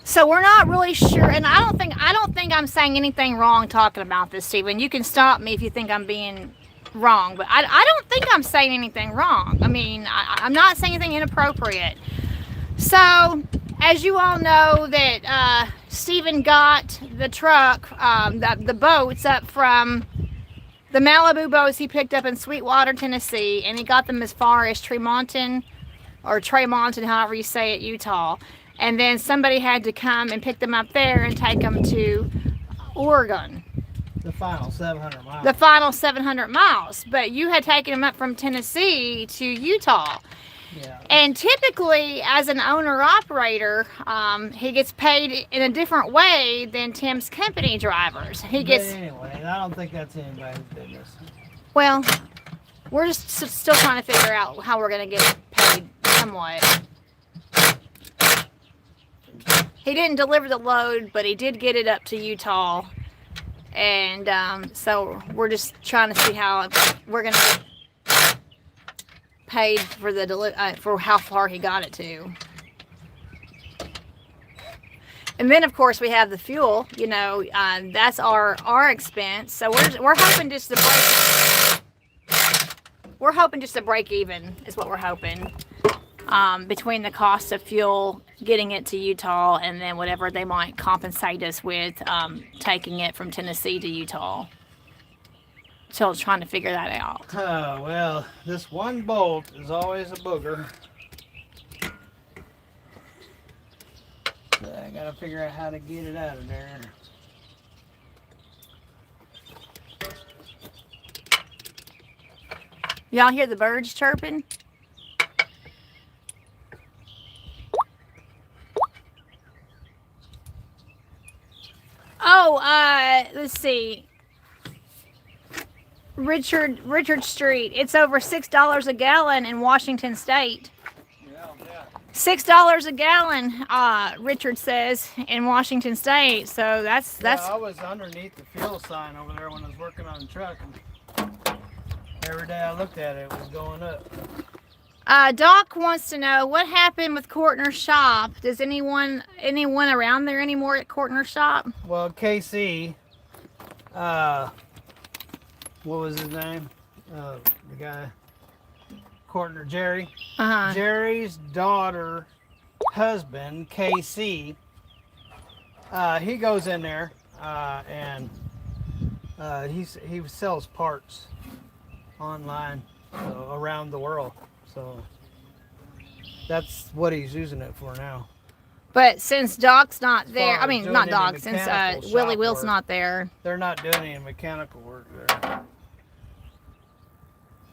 so we're not really sure, and I don't think I'm saying anything wrong talking about this, Stephen. You can stop me if you think I'm being wrong, but I don't think I'm saying anything wrong. I mean, I'm not saying anything inappropriate. So, as you all know, that Stephen got the truck, the boats up from the Malibu boats he picked up in Sweetwater, Tennessee, and he got them as far as Tremonton, however you say it, Utah. And then somebody had to come and pick them up there and take them to Oregon. The final 700 miles. The final 700 miles. But you had taken them up from Tennessee to Utah. Yeah. And typically, as an owner-operator, he gets paid in a different way than Tim's company drivers. He gets. But anyway, I don't think that's anybody's business. Well, we're just still trying to figure out how we're going to get paid somewhat. He didn't deliver the load, but he did get it up to Utah. And so we're just trying to see how we're going to get paid for the for how far he got it to. And then, of course, we have the fuel. You know, that's our expense. So we're hoping just to break. We're hoping just to break even is what we're hoping. Between the cost of fuel, getting it to Utah, and then whatever they might compensate us with taking it from Tennessee to Utah. So trying to figure that out. Oh, well, this one bolt is always a booger. So I gotta figure out how to get it out of there. Y'all hear the birds chirping? Oh, let's see. Richard Street. It's over $6 a gallon in Washington State. Yeah. $6 a gallon, Richard says, in Washington State. So that's. I was underneath the fuel sign over there when I was working on the truck, and every day I looked at it, it was going up. Doc wants to know what happened with Courtner's shop. Does anyone around there anymore at Courtner's shop? Well, KC, what was his name? The guy, Courtner, Jerry. Jerry's daughter, husband, KC. He goes in there and he sells parts online around the world. So that's what he's using it for now. But since Doc's not there, far I mean, as not doing any Doc, since mechanical Willie shop Will's work. not there. They're not doing any mechanical work there.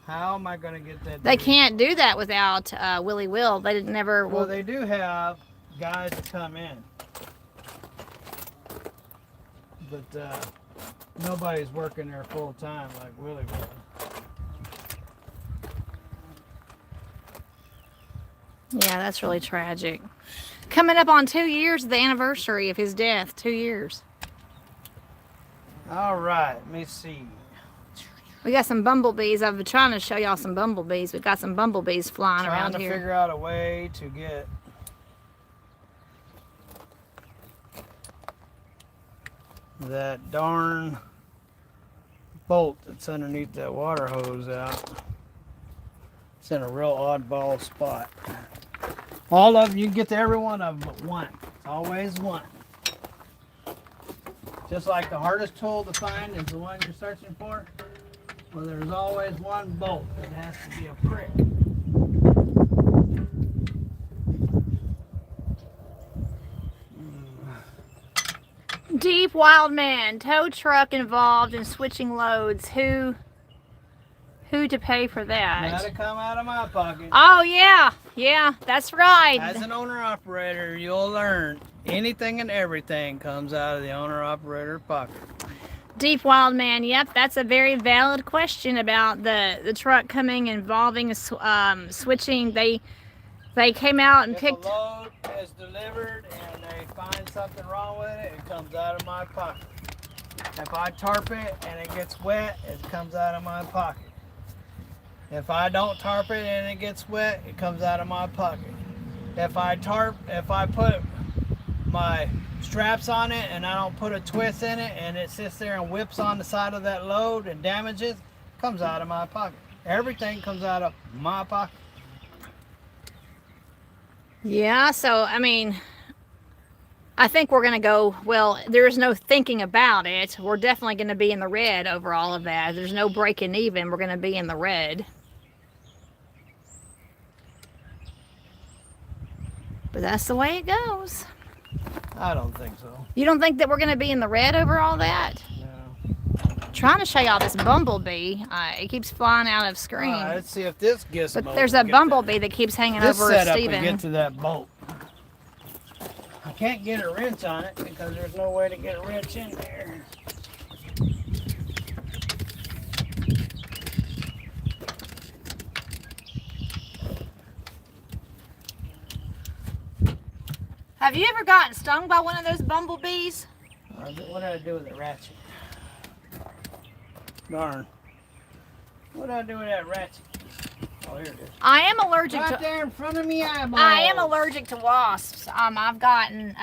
How am I going to get that? They can't do that without Willie Will. They didn't never. Well, they do have guys that come in, but nobody's working there full time like Willie will. Yeah, that's really tragic. Coming up on 2 years of the anniversary of his death. 2 years. All right, let me see. We got some bumblebees. I've been trying to show y'all some bumblebees. We've got some bumblebees flying around Trying to here. figure out a way to get that darn bolt that's underneath that water hose out. It's in a real oddball spot. All of them, you can get to every one of them but one. It's always one. Just like the hardest tool to find is the one you're searching for. Well, there's always one bolt that has to be a prick. Deep Wild Man, tow truck involved in switching loads. Who to pay for that? That'll come out of my pocket. Oh yeah, that's right. As an owner-operator, you'll learn anything and everything comes out of the owner-operator pocket. Deep Wild Man, yep, that's a very valid question about the truck coming involving switching. They came out and picked. If a load is delivered and they find something wrong with it, it comes out of my pocket. If I tarp it and it gets wet, it comes out of my pocket. If I don't tarp it and it gets wet, it comes out of my pocket. If I put my straps on it and I don't put a twist in it and it sits there and whips on the side of that load and damages, it comes out of my pocket. Everything comes out of my pocket. Yeah, so I mean, I think we're gonna go. Well, there's no thinking about it. We're definitely gonna be in the red over all of that. There's no breaking even. We're gonna be in the red. But that's the way it goes. I don't think so. You don't think that we're going to be in the red over all that? No. Trying to show y'all this bumblebee. It keeps flying out of screen. All right, let's see if this gizmo. But there's a bumblebee that keeps hanging this over setup Steven. and get to that bolt. I can't get a wrench on it because there's no way to get a wrench in there. Have you ever gotten stung by one of those bumblebees? What did I do with the ratchet? Darn. What do I do with that ratchet? Oh, here it is. I am allergic Right to. there in front of me eyeball. I am allergic to wasps. I've gotten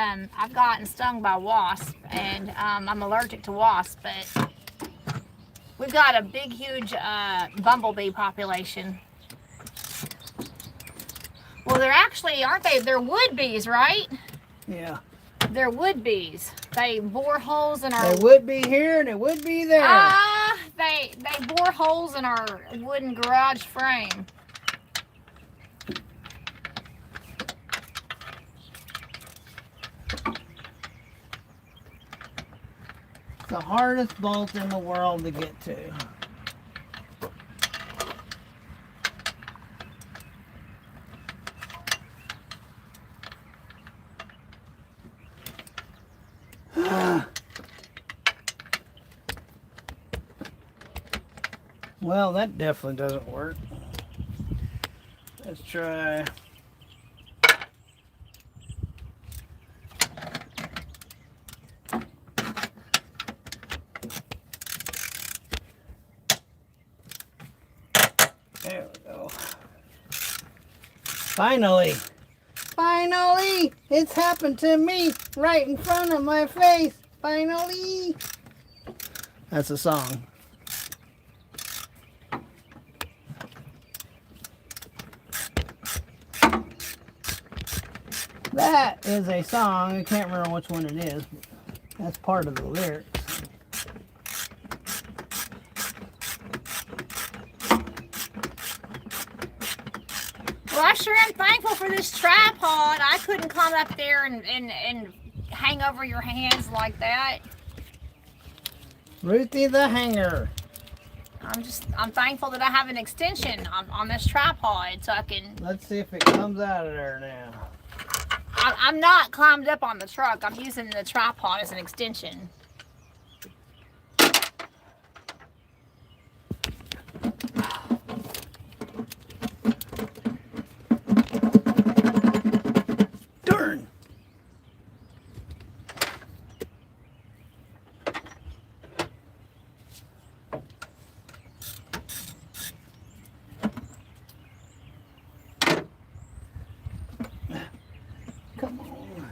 stung by wasps, and I'm allergic to wasps. But we've got a big, huge bumblebee population. Well, they're actually, aren't they? They're wood bees, right? Yeah. They're wood bees. They bore holes in our. They would be here and it would be there. They bore holes in our wooden garage frame. It's the hardest bolt in the world to get to. Well, that definitely doesn't work. Let's try. There we go. Finally! Finally! It's happened to me right in front of my face. Finally! That's a song. That is a song. I can't remember which one it is. But that's part of the lyrics. Well, I sure am thankful for this tripod. I couldn't climb up there and hang over your hands like that. Ruthie the Hanger. I'm thankful that I have an extension on this tripod so I can. Let's see if it comes out of there now. I'm not climbed up on the truck. I'm using the tripod as an extension. Darn! Come on.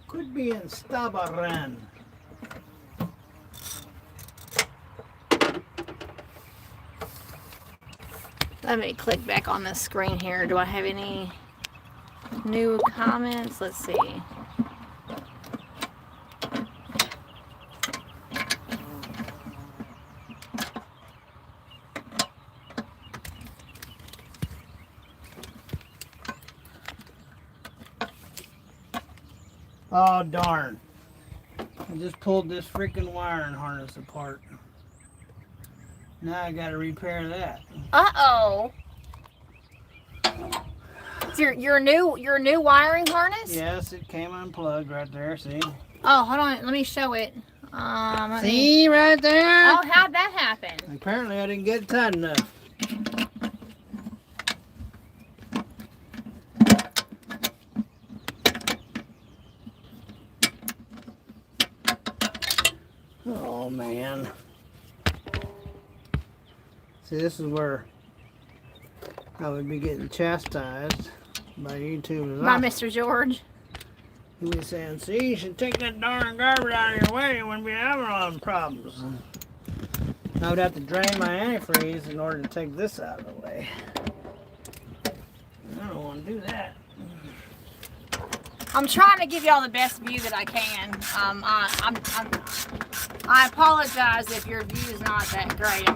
Could be in stubborn. Let me click back on this screen here. Do I have any new comments? Let's see. Oh, darn. I just pulled this freaking wiring harness apart. Now I gotta repair that. Uh-oh. It's your new wiring harness? Yes, it came unplugged right there, see? Oh, hold on. Let me show it. See right there? Oh, how'd that happen? Apparently I didn't get it tight enough. Oh man. See, this is where I would be getting chastised by YouTube. By Mr. George. He was saying, see, you should take that darn garbage out of your way. You wouldn't be having all the problems. I would have to drain my antifreeze in order to take this out of the way. I don't want to do that. I'm trying to give y'all the best view that I can. I apologize if your view is not that great.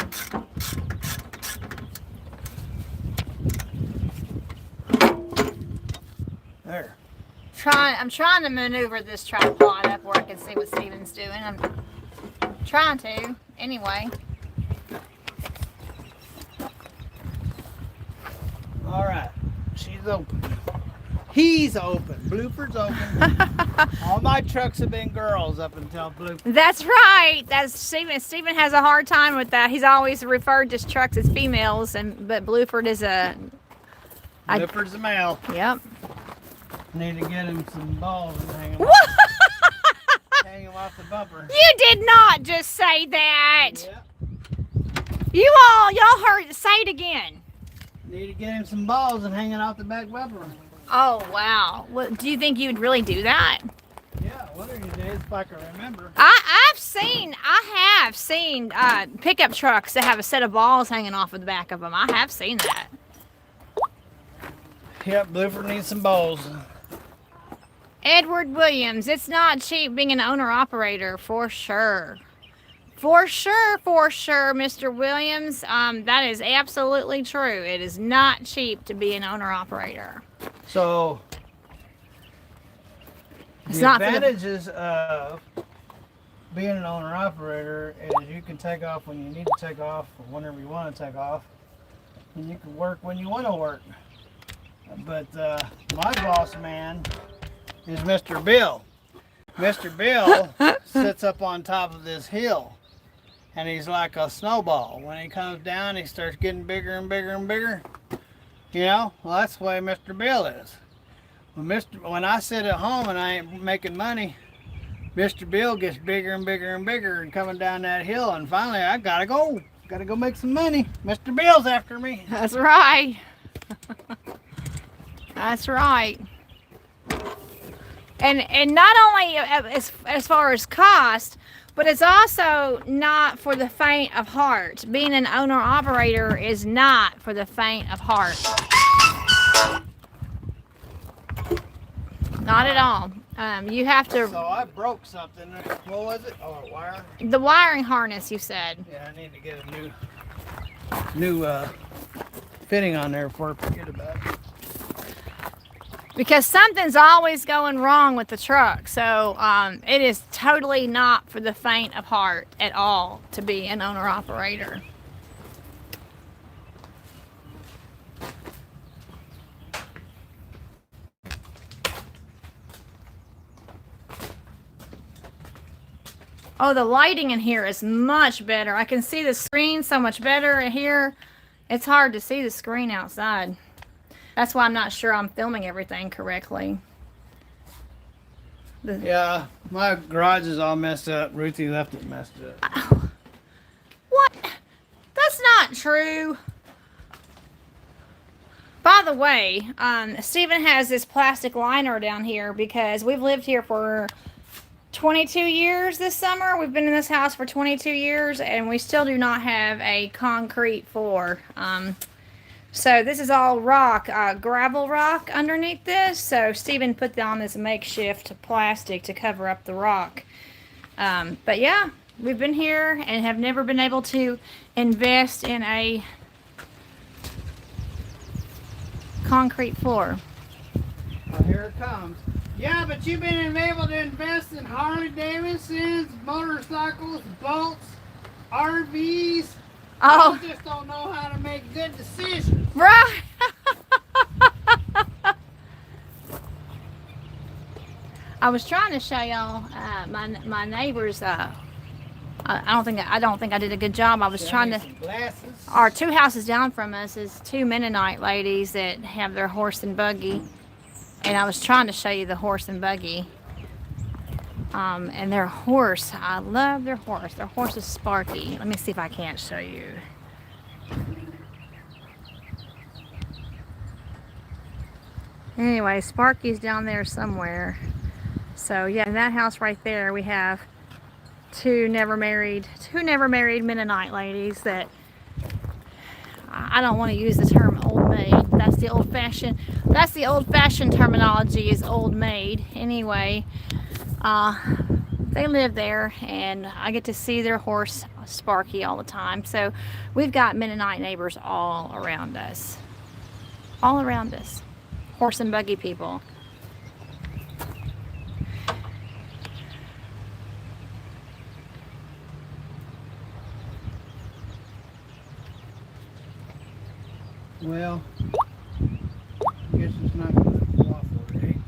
There. I'm trying to maneuver this tripod up where I can see what Steven's doing. I'm trying to, anyway. All right. She's open. He's open. Blueford's open. All my trucks have been girls up until Blueford. That's right. That's Steven. Steven has a hard time with that. He's always referred to trucks as females, but Blueford is a. Blueford's a male. Yep. Need to get him some balls and hang him, hang him off the bumper. You did not just say that. Yep. Y'all heard. Say it again. Need to get him some balls and hang it off the back bumper. Oh wow. What, do you think you would really do that? Yeah, one of these days, if I can remember. I have seen pickup trucks that have a set of balls hanging off of the back of them. I have seen that. Yep, Blueford needs some balls. Edward Williams, it's not cheap being an owner-operator, for sure. For sure, Mr. Williams. That is absolutely true. It is not cheap to be an owner-operator. So, It's the not for the- advantages of being an owner-operator is you can take off when you need to take off or whenever you want to take off. And you can work when you want to work. But my boss man is Mr. Bill. Mr. Bill sits up on top of this hill. And he's like a snowball. When he comes down, he starts getting bigger and bigger and bigger. You know, well, that's the way Mr. Bill is. When I sit at home and I ain't making money, Mr. Bill gets bigger and bigger and bigger and coming down that hill. And finally, I gotta go. Gotta go make some money. Mr. Bill's after me. That's right. That's right. And not only as far as cost, but it's also not for the faint of heart. Being an owner-operator is not for the faint of heart. Not at all. You have to... So I broke something. What was it? Oh, a wire? The wiring harness, you said. Yeah, I need to get a new fitting on there before I forget about it. Because something's always going wrong with the truck. So it is totally not for the faint of heart at all to be an owner-operator. Oh, the lighting in here is much better. I can see the screen so much better here. It's hard to see the screen outside. That's why I'm not sure I'm filming everything correctly. Yeah, my garage is all messed up. Ruthie left it messed up. What? That's not true. By the way, Stephen has this plastic liner down here because we've lived here for 22 years this summer. We've been in this house for 22 years and we still do not have a concrete floor. So this is all rock, gravel rock underneath this. So Stephen put down this makeshift plastic to cover up the rock. But yeah, we've been here and have never been able to invest in a concrete floor. Well, here it comes. Yeah, but you've been able to invest in Harley Davidsons, motorcycles, boats, RVs. Oh, You just don't know how to make good decisions. right. I was trying to show y'all my neighbors. I don't think I did a good job. I was trying to. Glasses. Our 2 houses down from us is 2 Mennonite ladies that have their horse and buggy, and I was trying to show you the horse and buggy. And their horse, I love their horse. Their horse is Sparky. Let me see if I can't show you. Anyway, Sparky's down there somewhere. So yeah, in that house right there, we have two never married Mennonite ladies that I don't want to use the term old maid. That's the old fashioned terminology is old maid. Anyway, they live there and I get to see their horse Sparky all the time. So we've got Mennonite neighbors all around us. All around us. Horse and buggy people. Well, I guess it's not going to go off already.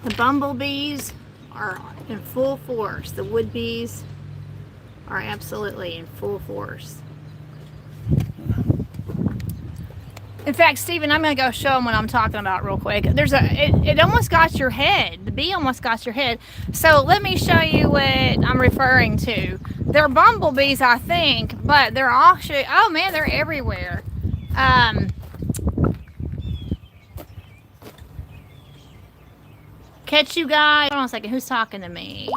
The bumblebees are in full force. The wood bees are absolutely in full force. In fact, Stephen, I'm going to go show them what I'm talking about real quick. It almost got your head. The bee almost got your head. So let me show you what I'm referring to. They're bumblebees, I think, but they're actually, oh man, they're everywhere. Catch you guys. Hold on a second. Who's talking to me?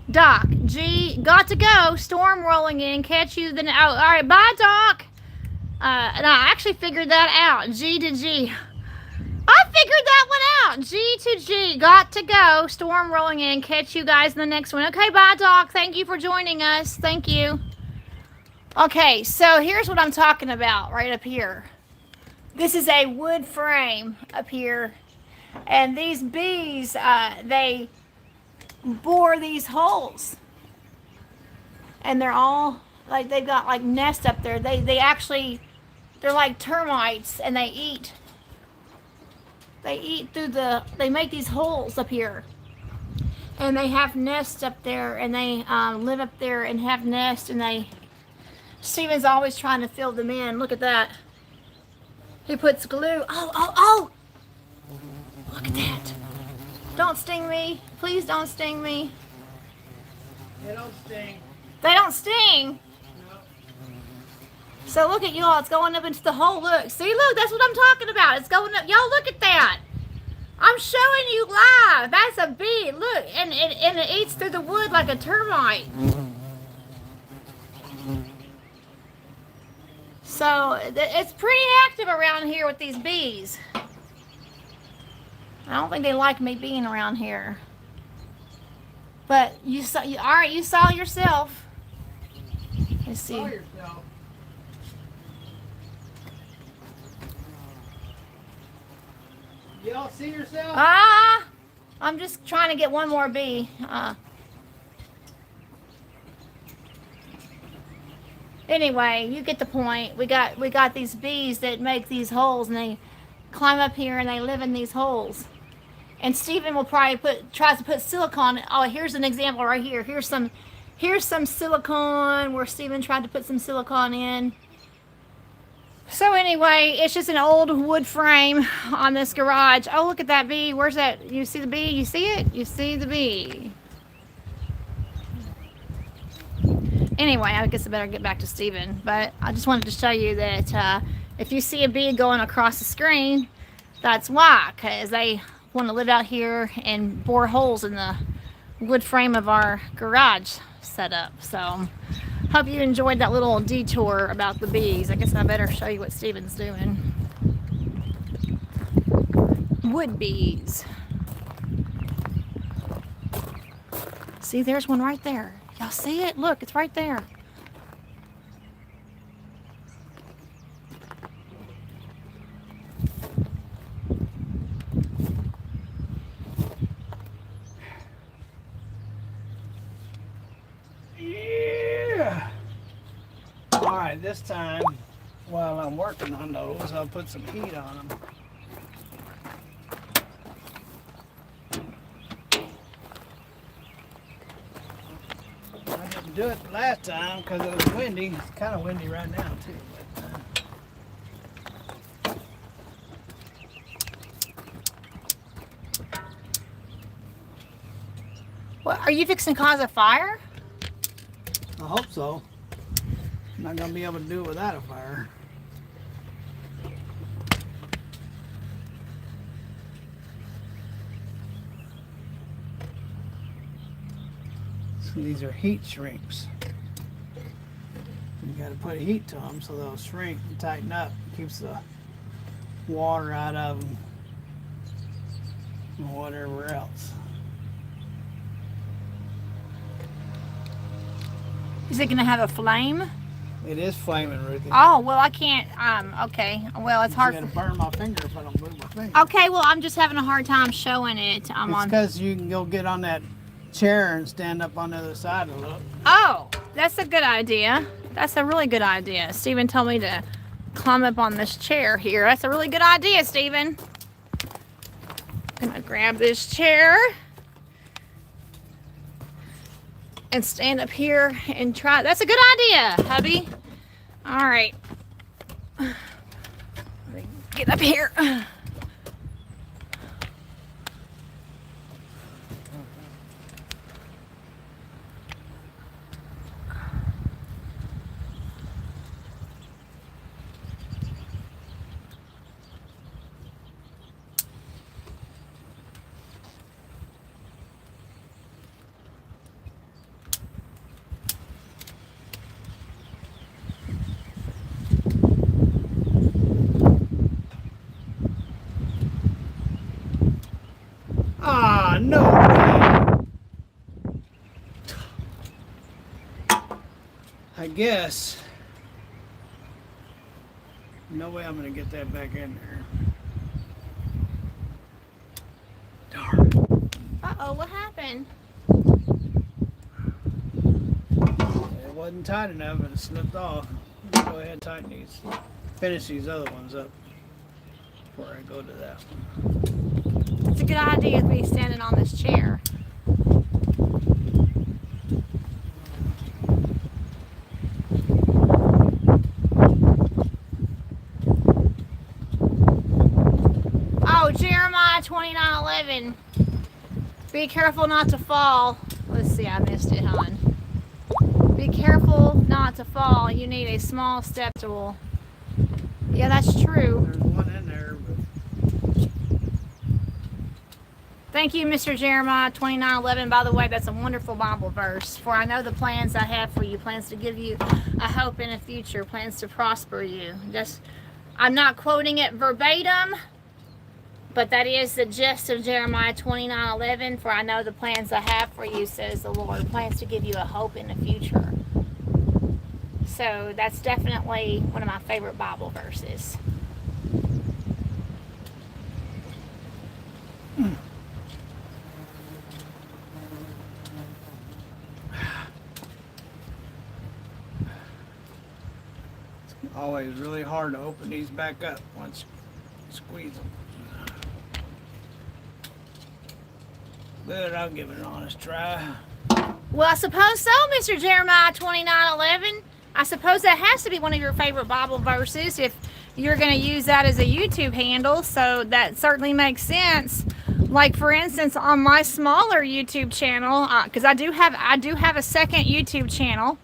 Doc, G, got to go. Storm rolling in. Catch you then. Oh, all right. Bye, Doc. And I actually figured that out. G to G. I figured that one out. G to G. Got to go. Storm rolling in. Catch you guys in the next one. Okay, bye, Doc. Thank you for joining us. Thank you. Okay, so here's what I'm talking about right up here. This is a wood frame up here. And these bees, they bore these holes. And they're all, like, they've got, like, nests up there. They actually, they're like termites, and they eat through they make these holes up here. And they have nests up there, and they live up there and have nests, and Steven's always trying to fill them in. Look at that. He puts glue. Oh! Look at that. Don't sting me. Please don't sting me. They don't sting. They don't sting? No. So look at y'all. It's going up into the hole. Look. See, look. That's what I'm talking about. It's going up. Y'all look at that. I'm showing you live. That's a bee. Look. And it eats through the wood like a termite. So it's pretty active around here with these bees. I don't think they like me being around here. But you saw, all right, you saw yourself. Let's see. Y'all see yourself? I'm just trying to get one more bee. Anyway, you get the point. We got these bees that make these holes, and they climb up here and they live in these holes. And Stephen will probably tries to put silicone. Oh, here's an example right here. Here's some silicone where Stephen tried to put some silicone in. So anyway, it's just an old wood frame on this garage. Oh, look at that bee. Where's that? You see the bee? You see it? You see the bee. Anyway, I guess I better get back to Stephen. But I just wanted to show you that if you see a bee going across the screen, that's why. Because they want to live out here and bore holes in the wood frame of our garage setup. So hope you enjoyed that little detour about the bees. I guess I better show you what Stephen's doing. Wood bees. See, there's one right there. Y'all see it? Look, it's right there. Yeah. All right, this time, while I'm working on those, I'll put some heat on them. I didn't do it last time because it was windy. It's kind of windy right now, too. What, are you fixing to cause a fire? I hope so. I'm not going to be able to do it without a fire. So these are heat shrinks. You got to put heat to them so they'll shrink and tighten up. Keeps the water out of them and whatever else. Is it going to have a flame? It is flaming, Ruthie. Oh, well, I can't, okay. Well, it's hard. I'm going to burn my finger if I don't move my finger. Okay, well, I'm just having a hard time showing it. It's because you can go get on that chair and stand up on the other side and look. Oh, that's a good idea. That's a really good idea. Stephen told me to climb up on this chair here. That's a really good idea, Stephen. I'm going to grab this chair and stand up here and try. That's a good idea, hubby. All right. Get up here. Ah, no way. I guess. No way I'm gonna get that back in there. Darn. Uh-oh, what happened? It wasn't tight enough, but it slipped off. Go ahead and tighten these. Finish these other ones up before I go to that one. It's a good idea to be standing on this chair. Oh, Jeremiah 29:11. Be careful not to fall. Let's see, I missed it, hon. Be careful not to fall. You need a small step stool. Yeah, that's true. There's one in there, but Thank you, Mr. Jeremiah 29:11. By the way, that's a wonderful Bible verse. For I know the plans I have for you, plans to give you a hope in a future, plans to prosper you. I'm not quoting it verbatim, but that is the gist of Jeremiah 29:11. For I know the plans I have for you, says the Lord, plans to give you a hope in the future. So that's definitely one of my favorite Bible verses. always really hard to open these back up once you squeeze them. But I'll give it an honest try. Well, I suppose so, Mr. Jeremiah 29:11. I suppose that has to be one of your favorite Bible verses if you're going to use that as a YouTube handle. So that certainly makes sense. Like, for instance, on my smaller YouTube channel, because I do have a second YouTube channel.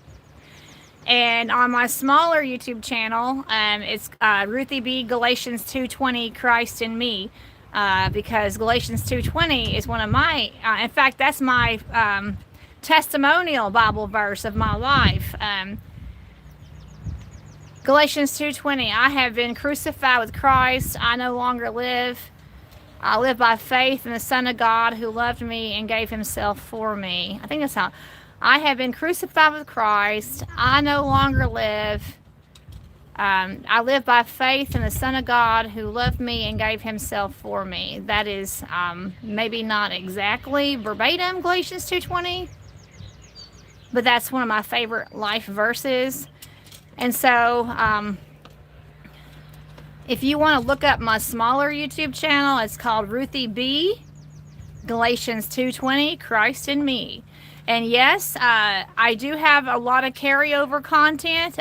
And on my smaller YouTube channel, it's Ruthie B. Galatians 2:20, Christ in me. Because Galatians 2:20 is one of my, in fact, that's my testimonial Bible verse of my life. Galatians 2:20, I have been crucified with Christ. I no longer live. I live by faith in the Son of God who loved me and gave himself for me. I think that's how. I have been crucified with Christ. I no longer live. I live by faith in the Son of God who loved me and gave himself for me. That is maybe not exactly verbatim Galatians 2:20, but that's one of my favorite life verses. And so if you want to look up my smaller YouTube channel, it's called Ruthie B. Galatians 2:20, Christ in me. And yes, I do have a lot of carryover content.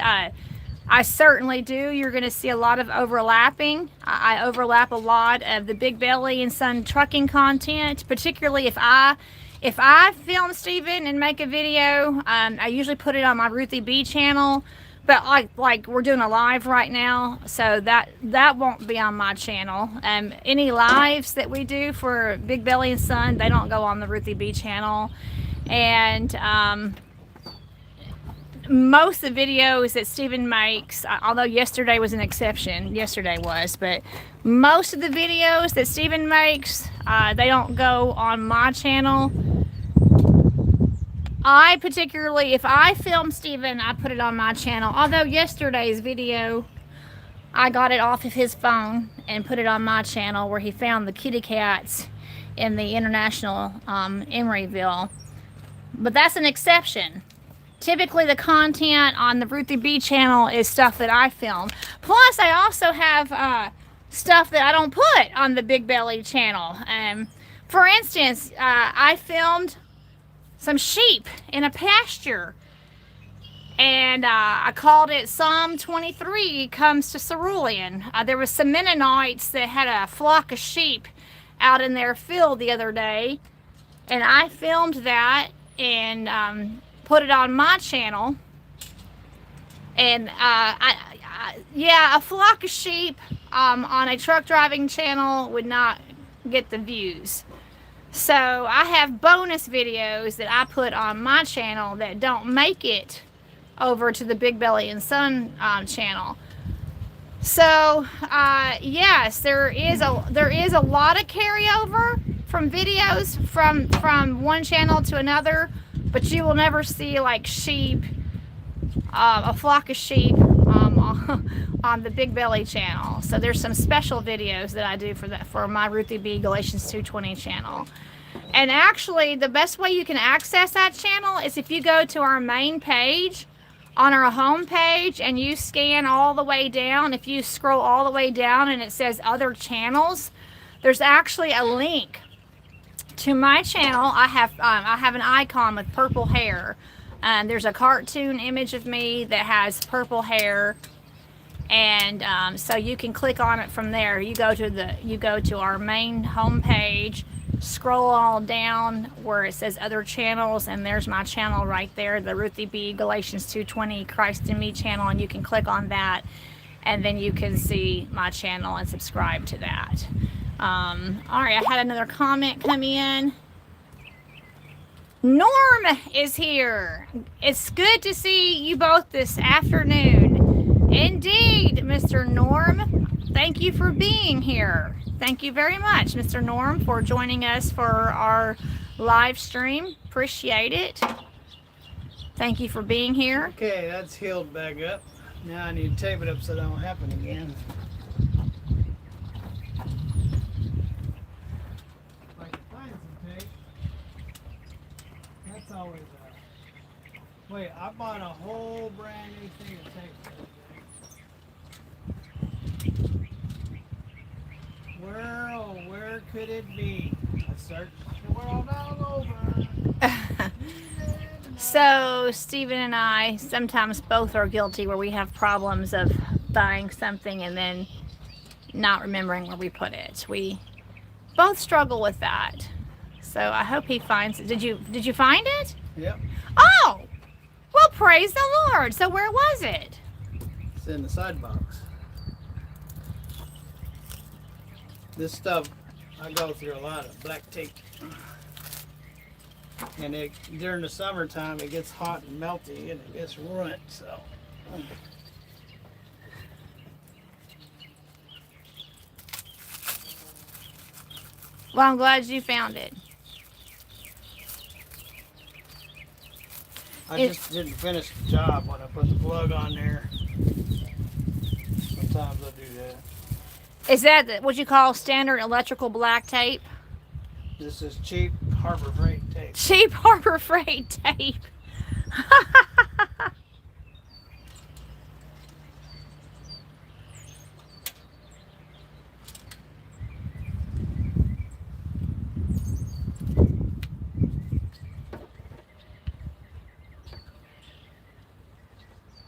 I certainly do. You're going to see a lot of overlapping. I overlap a lot of the Big Belly and Son trucking content, particularly if I film Stephen and make a video. I usually put it on my Ruthie B channel, but like we're doing a live right now, so that won't be on my channel. Any lives that we do for Big Belly and Son, they don't go on the Ruthie B channel. And most of the videos that Stephen makes, although yesterday was an exception, but most of the videos that Stephen makes, they don't go on my channel. I particularly, if I film Stephen, I put it on my channel. Although yesterday's video, I got it off of his phone and put it on my channel where he found the kitty cats in the International Emeryville. But that's an exception. Typically the content on the Ruthie B channel is stuff that I film. Plus I also have stuff that I don't put on the Big Belly channel. For instance, I filmed some sheep in a pasture. And I called it Psalm 23 comes to Cerulean. There was some Mennonites that had a flock of sheep out in their field the other day, and I filmed that and put it on my channel. And yeah, a flock of sheep on a truck driving channel would not get the views. So I have bonus videos that I put on my channel that don't make it over to the Big Belly and Son channel. So yes, there is a lot of carryover from videos from one channel to another, but you will never see like sheep, a flock of sheep on the Big Belly channel. So there's some special videos that I do for my Ruthie B Galatians 2:20 channel. And actually, the best way you can access that channel is if you go to our main page on our home page and you scan all the way down. If you scroll all the way down and it says other channels, there's actually a link to my channel. I have an icon with purple hair. There's a cartoon image of me that has purple hair, and so you can click on it from there. You go to our main home page, scroll all down where it says other channels, and there's my channel right there, the Ruthie B Galatians 2:20 Christ in Me channel, and you can click on that, and then you can see my channel and subscribe to that. All right, I had another comment come in. Norm is here. It's good to see you both this afternoon. Indeed, Mr. Norm. Thank you for being here. Thank you very much, Mr. Norm, for joining us for our live stream. Appreciate it. Thank you for being here. Okay, that's healed back up. Now I need to tape it up so it don't happen again. If I can find some tape. That's always wait, I bought a whole brand new thing of tape. Where could it be? I searched the world all over. So Stephen and I sometimes both are guilty where we have problems of buying something and then not remembering where we put it. We both struggle with that. So I hope he finds it. Did you find it? Yep. Oh, well, praise the Lord. So where was it? It's in the side box. This stuff, I go through a lot of black tape. And during the summertime, it gets hot and melty and it gets ruined, so. Well, I'm glad you found it. I just didn't finish the job when I put the plug on there. Sometimes I do that. Is that what you call standard electrical black tape? This is cheap Harbor Freight tape. Cheap Harbor Freight tape.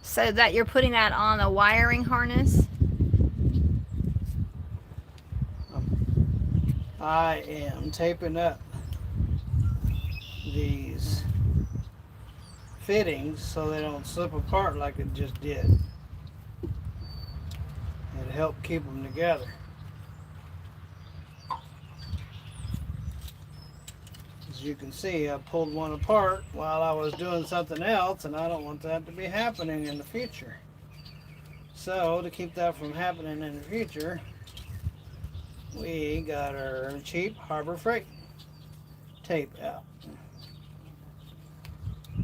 So that you're putting that on a wiring harness? I am taping up these fittings so they don't slip apart like it just did. It'll help keep them together. As you can see, I pulled one apart while I was doing something else, and I don't want that to be happening in the future. So to keep that from happening in the future, we got our cheap Harbor Freight tape out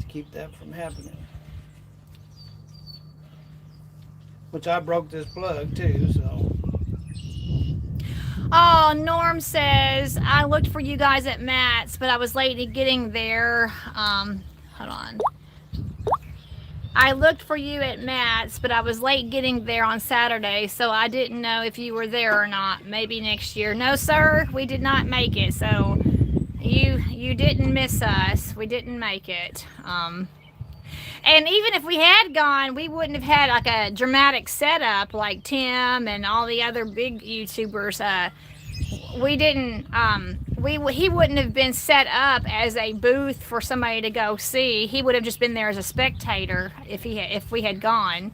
to keep that from happening. Which I broke this plug too, so. Oh, Norm says, I looked for you guys at Matt's, but I was late in getting there. Hold on. I looked for you at Matt's, but I was late getting there on Saturday, so I didn't know if you were there or not. Maybe next year. No, sir, we did not make it, so you didn't miss us. We didn't make it. And even if we had gone, we wouldn't have had like a dramatic setup like Tim and all the other big YouTubers. We didn't. He wouldn't have been set up as a booth for somebody to go see. He would have just been there as a spectator if we had gone.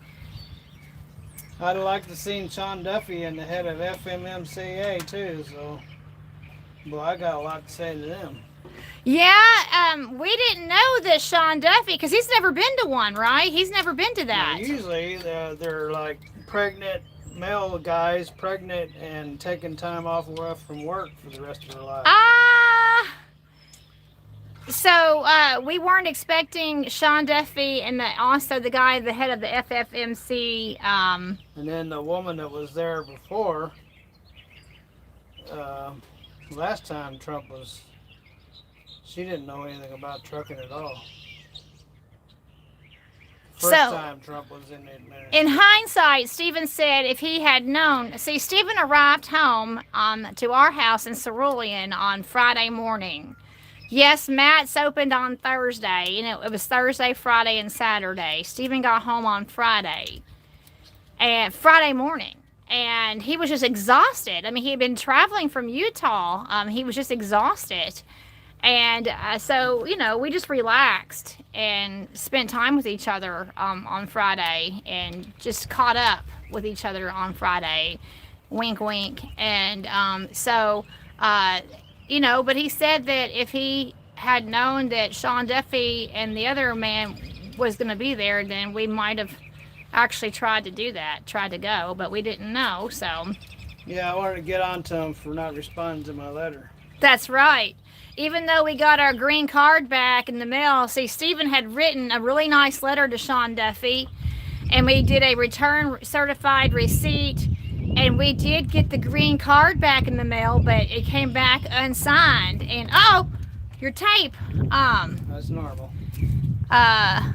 I'd like to seen Sean Duffy and the head of FMMCA too. So, well, I got a lot to say to them. Yeah, we didn't know that Sean Duffy, because he's never been to one, right? He's never been to that. Now, usually they're like pregnant male guys, pregnant and taking time off from work for the rest of their life. So we weren't expecting Sean Duffy and also the guy, the head of the FFMC. And then the woman that was there before, last time Trump was, she didn't know anything about trucking at all. First time Trump was in the administration. In hindsight, Stephen said if he had known, see, Stephen arrived home to our house in Cerulean on Friday morning. Yes, Matt's opened on Thursday. You know, it was Thursday, Friday, and Saturday. Stephen got home on Friday morning. And he was just exhausted. I mean, he had been traveling from Utah. He was just exhausted. And so, you know, we just relaxed and spent time with each other on Friday and just caught up with each other on Friday. Wink, wink. And you know, but he said that if he had known that Sean Duffy and the other man was going to be there, then we might have actually tried to go, but we didn't know, so. Yeah, I wanted to get on to him for not responding to my letter. That's right. Even though we got our green card back in the mail, see, Stephen had written a really nice letter to Sean Duffy, and we did a return certified receipt, and we did get the green card back in the mail, but it came back unsigned. And oh, your tape. That's normal. I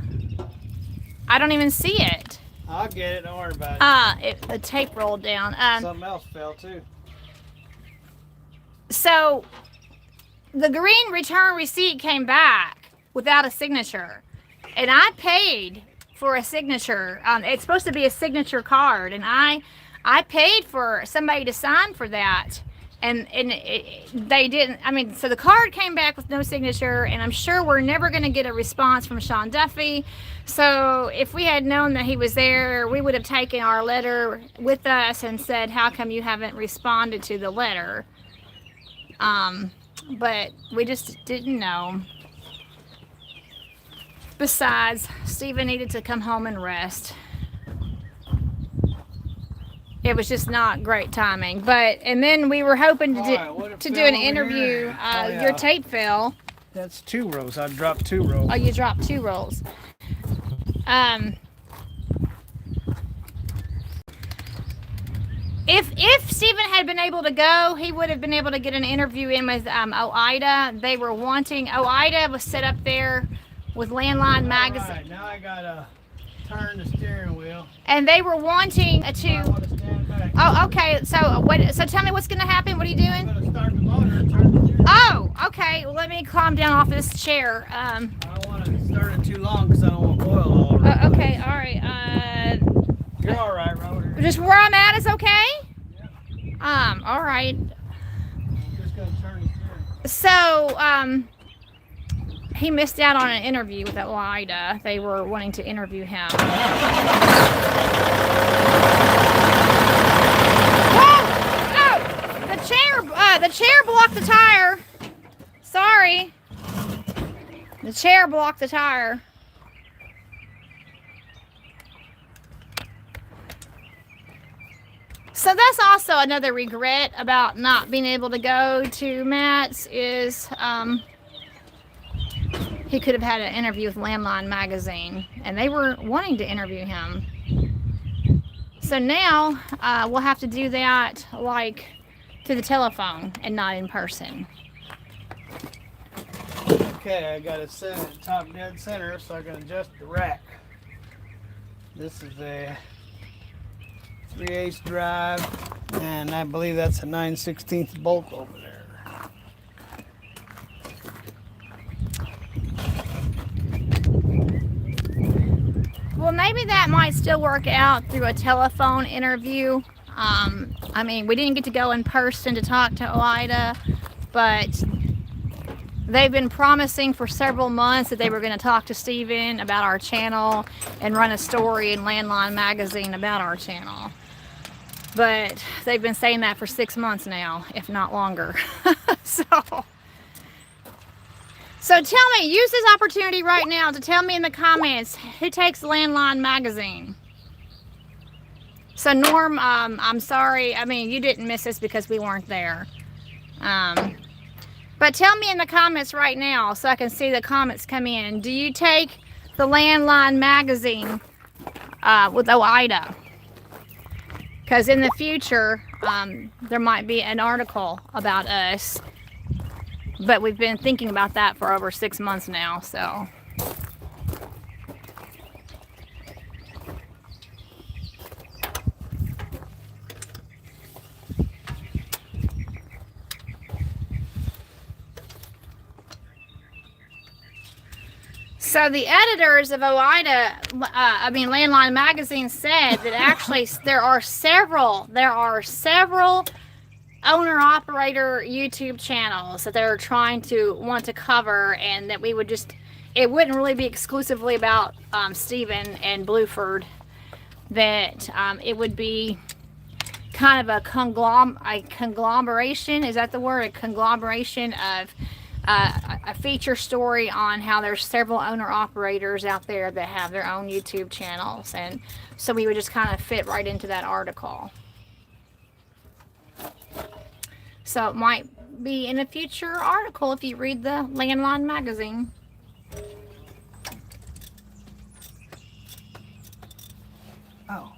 don't even see it. I'll get it. Don't worry about it. The tape rolled down. Something else fell too. So the green return receipt came back without a signature, and I paid for a signature. It's supposed to be a signature card, and I paid for somebody to sign for that, and they didn't. I mean, so the card came back with no signature, and I'm sure we're never going to get a response from Sean Duffy. So if we had known that he was there, we would have taken our letter with us and said, how come you haven't responded to the letter? But we just didn't know. Besides, Stephen needed to come home and rest. It was just not great timing. And then we were hoping to do an interview. Your tape fell. That's 2 rows. I dropped 2 rows. Oh, you dropped 2 rolls. If Stephen had been able to go, he would have been able to get an interview in with OIDA. They were wanting, OIDA was set up there with Landline Magazine. All right, now I gotta turn the steering wheel. And they were wanting to. I want to stand back. Oh, okay. So tell me what's going to happen. What are you doing? I'm gonna start the motor and turn the steering wheel. Oh, okay. Well, let me calm down off of this chair. I don't want to start it too long because I don't want oil all over. Okay. All right. You're all right, Robert. Just where I'm at is okay. Yeah. All right. I'm just gonna turn the steering wheel. So, he missed out on an interview with OIDA. They were wanting to interview him. Oh! The chair blocked the tire. Sorry. The chair blocked the tire. So that's also another regret about not being able to go to Matt's is he could have had an interview with Landline Magazine, and they were wanting to interview him. So now we'll have to do that like to the telephone and not in person. Okay, I got it set at top dead center so I can adjust the rack. This is a 3/8 drive, and I believe that's a 9/16 bolt over there. maybe that might still work out through a telephone interview. I mean, we didn't get to go in person to talk to OIDA, but they've been promising for several months that they were going to talk to Steven about our channel and run a story in Landline Magazine about our channel. But they've been saying that for 6 months now, if not longer. So tell me, use this opportunity right now to tell me in the comments who takes Landline Magazine. So Norm, I'm sorry. I mean, you didn't miss this because we weren't there. But tell me in the comments right now so I can see the comments come in. Do you take the Landline Magazine with OIDA? Because in the future, there might be an article about us. But we've been thinking about that for over 6 months now, so. So the editors of Landline Magazine said that actually there are several owner-operator YouTube channels that they're want to cover, and that we would it wouldn't really be exclusively about Steven and Blueford, that it would be kind of a conglomeration, is that the word? A conglomeration of a feature story on how there's several owner-operators out there that have their own YouTube channels, and so we would just kind of fit right into that article. So it might be in a future article if you read the Landline Magazine. Oh.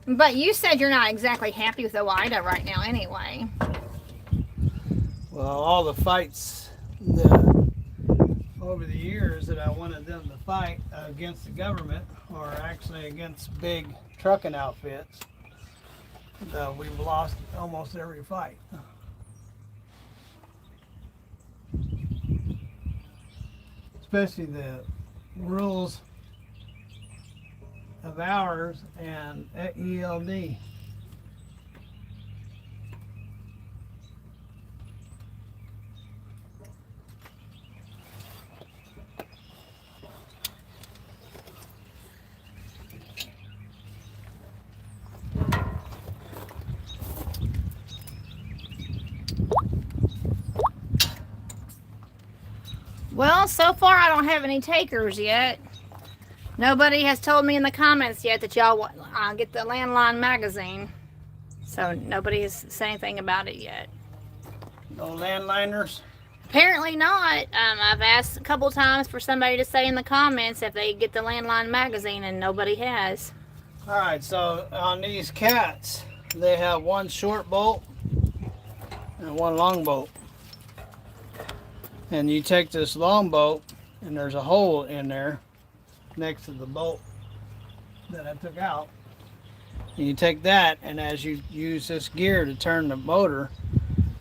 But you said you're not exactly happy with OIDA right now anyway. Well, all the fights over the years that I wanted them to fight against the government, or actually against big trucking outfits, we've lost almost every fight. Especially the rules of ours and ELD. Well, so far I don't have any takers yet. Nobody has told me in the comments yet that y'all get the Landline Magazine. So nobody has said anything about it yet. No landliners? Apparently not. I've asked a couple times for somebody to say in the comments if they get the Landline Magazine, and nobody has. Alright, so on these cats, they have one short bolt and one long bolt. And you take this long bolt, and there's a hole in there next to the bolt that I took out. And you take that, and as you use this gear to turn the motor,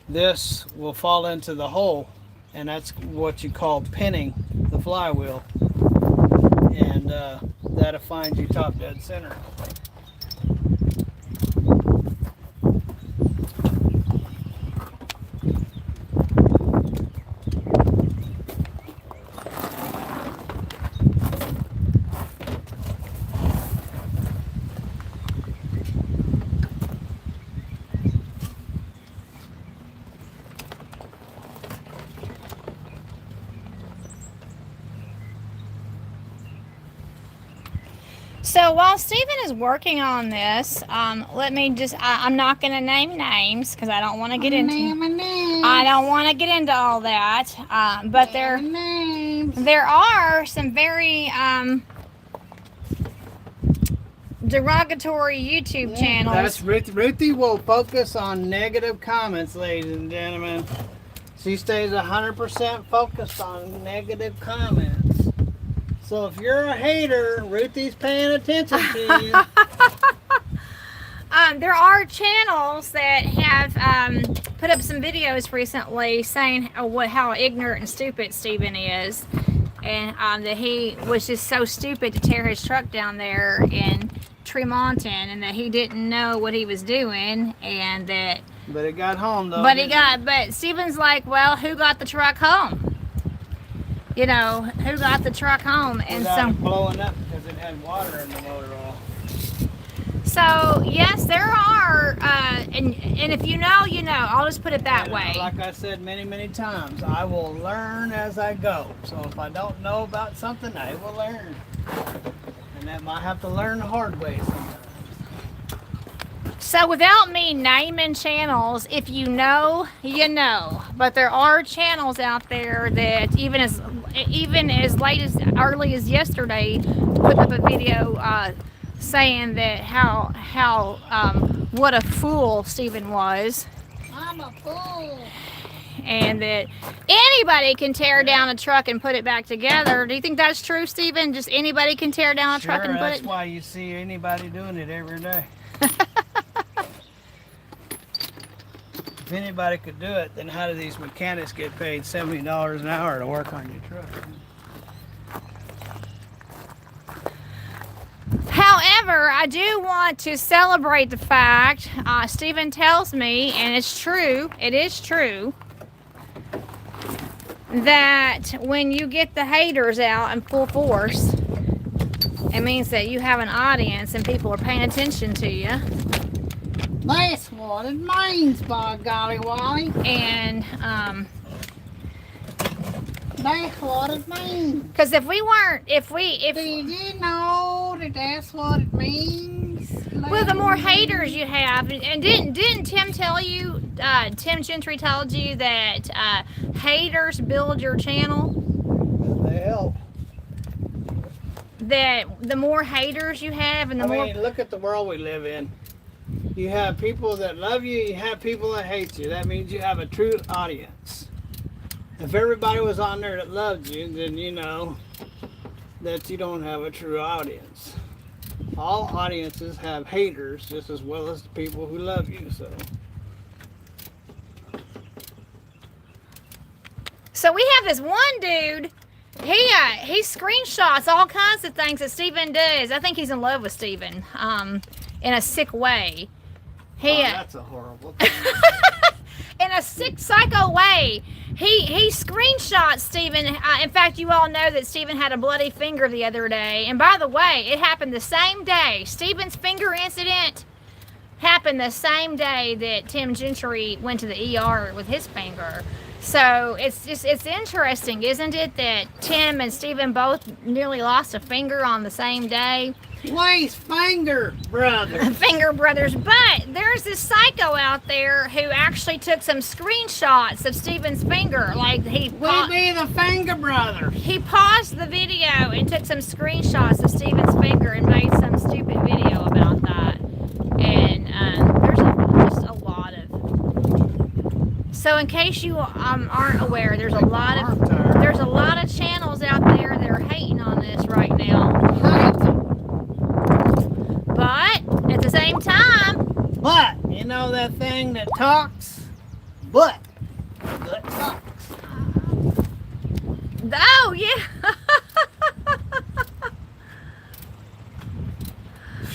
this will fall into the hole, and that's what you call pinning the flywheel. And that'll find you top dead center. So while Steven is working on this, let me just, I'm not going to name names because I don't want to get into all that. But there are some very derogatory YouTube channels. That's Ruthie will focus on negative comments, ladies and gentlemen. She stays 100% focused on negative comments. So if you're a hater, Ruthie's paying attention to you. There are channels that have put up some videos recently saying how ignorant and stupid Steven is. and that he was just so stupid to tear his truck down there in Tremonton, and that he didn't know what he was doing, and that. But it got home though. But Stephen's like, well, who got the truck home? You know, who got the truck home? And without it blowing up because it had water in the motor oil. So yes, there are, and if you know, you know. I'll just put it that way. Like I said many times, I will learn as I go. So if I don't know about something, I will learn, and I might have to learn the hard way sometimes. So without me naming channels, if you know, you know. But there are channels out there that even as late as early as yesterday put up a video saying that how what a fool Stephen was. I'm a fool. And that anybody can tear down a truck and put it back together. Do you think that's true, Stephen? Just anybody can tear down a truck and put it? That's why you see anybody doing it every day. If anybody could do it, then how do these mechanics get paid $70 an hour to work on your truck? However, I do want to celebrate the fact, Stephen tells me, and it's true, it is true, that when you get the haters out in full force, it means that you have an audience and people are paying attention to you. That's what it means, by golly Wally. And that's what it means. because if Do you know that that's what it means? well, the more haters you have, and didn't Tim tell you? Tim Gentry told you that haters build your channel. They help. That the more haters you have, and the more. Look at the world we live in. You have people that love you, you have people that hate you. That means you have a true audience. If everybody was on there that loved you, then you know that you don't have a true audience. All audiences have haters just as well as the people who love you. So we have this one dude. He screenshots all kinds of things that Stephen does. I think he's in love with Stephen, in a sick way. That's a horrible thing. In a sick, psycho way. He screenshots Stephen. In fact, you all know that Stephen had a bloody finger the other day. And by the way, it happened the same day. Stephen's finger incident happened the same day that Tim Gentry went to the ER with his finger. So it's interesting, isn't it, that Tim and Stephen both nearly lost a finger on the same day? Waste finger brothers. Finger brothers. But there's this psycho out there who actually took some screenshots of Stephen's finger. Like We be the finger brothers. he paused the video and took some screenshots of Stephen's finger and made some stupid video about that. And there's just a lot of. So in case you aren't aware, there's a lot of channels out there that are hating on this right now. But at the same time, But you know that thing that talks, but talks. oh yeah.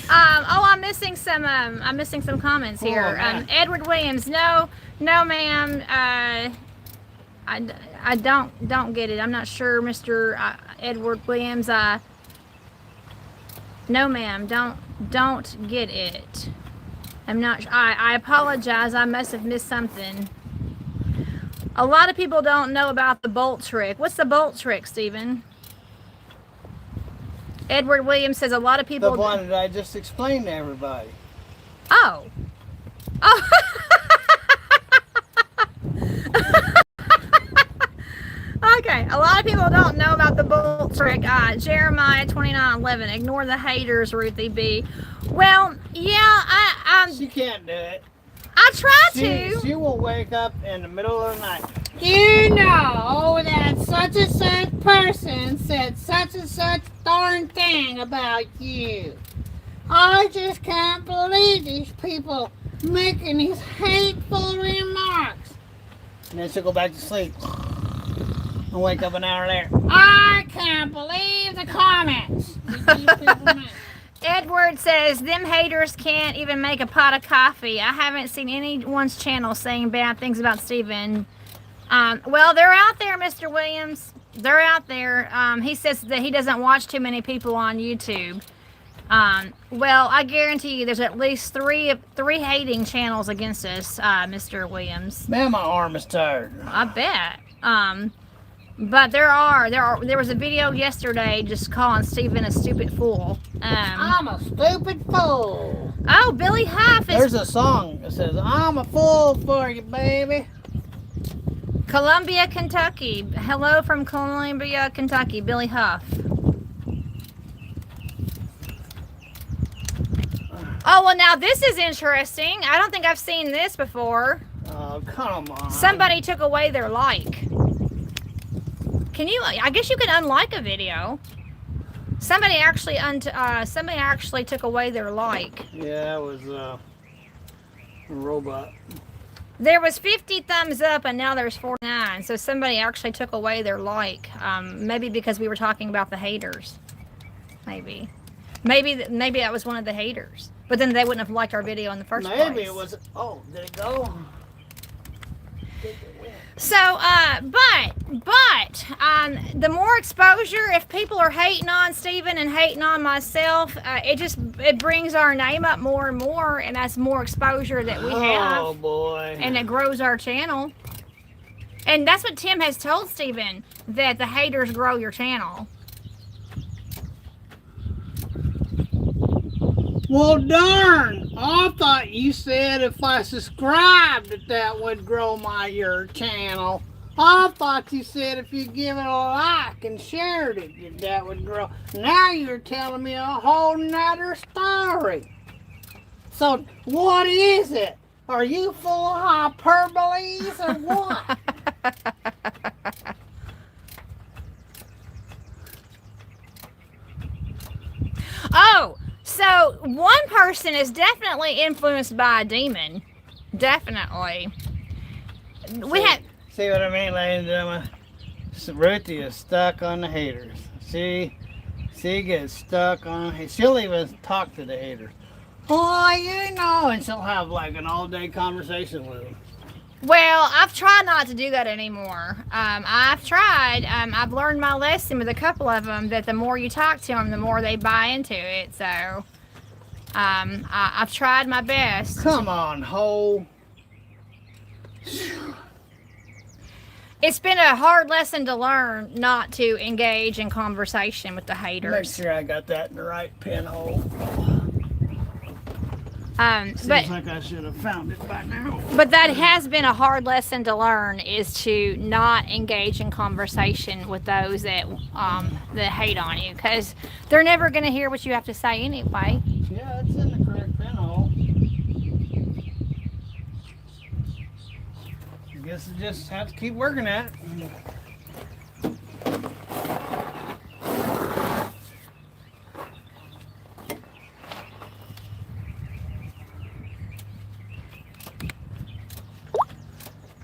I'm missing some comments here. Edward Williams, no, ma'am. I don't get it. I'm not sure, Mr. Edward Williams. No, ma'am. Don't get it. I'm not. I apologize. I must have missed something. A lot of people don't know about the bolt trick. What's the bolt trick, Stephen? Edward Williams says a lot of people. The one that I just explained to everybody. Oh. Okay, a lot of people don't know about the bolt trick. Jeremiah 29:11. Ignore the haters, Ruthie B. Well, yeah, She can't do it. I try to. She will wake up in the middle of the night. You know that such and such person said such and such darn thing about you. I just can't believe these people making these hateful remarks. And then she'll go back to sleep. I'll wake up an hour later. I can't believe the comments. These people make. Edward says, them haters can't even make a pot of coffee. I haven't seen anyone's channel saying bad things about Steven. Well, they're out there, Mr. Williams. They're out there. He says that he doesn't watch too many people on YouTube. Well, I guarantee you there's at least three hating channels against us, Mr. Williams. Man, my arm is tired. I bet. But there was a video yesterday just calling Steven a stupid fool. I'm a stupid fool. Oh, Billy Huff is There's a song that says, I'm a fool for you, baby. Columbia, Kentucky. Hello from Columbia, Kentucky, Billy Huff. Oh, well, now this is interesting. I don't think I've seen this before. Oh, come on. Somebody took away their like. Can you? I guess you can unlike a video. Somebody actually took away their like. Yeah, it was a robot. There was 50 thumbs up and now there's 49. So somebody actually took away their like. Maybe because we were talking about the haters. Maybe that was one of the haters. But then they wouldn't have liked our video in the first place. Maybe it was. Oh, did it go? So, but the more exposure, if people are hating on Steven and hating on myself, it brings our name up more and more, and that's more exposure that we have. Oh boy! And it grows our channel. And that's what Tim has told Steven, that the haters grow your channel. Well, darn! I thought you said if I subscribed that would grow your channel. I thought you said if you give it a like and shared it, that would grow. Now you're telling me a whole nother story. So, what is it? Are you full of hyperboles or what? Oh! So, one person is definitely influenced by a demon. Definitely. See what I mean, ladies and gentlemen? Ruthie is stuck on the haters. She gets stuck on. She'll even talk to the haters. Oh, you know, and she'll have like an all-day conversation with them. Well, I've tried not to do that anymore. I've tried. I've learned my lesson with a couple of them that the more you talk to them, the more they buy into it. So, I've tried my best. Come on, Ho. It's been a hard lesson to learn not to engage in conversation with the haters. Make sure I got that in the right pinhole. Seems like I should have found it by now. But that has been a hard lesson to learn, is to not engage in conversation with those that hate on you, because they're never going to hear what you have to say anyway. Yeah, it's in the correct pinhole. I guess I just have to keep working at it.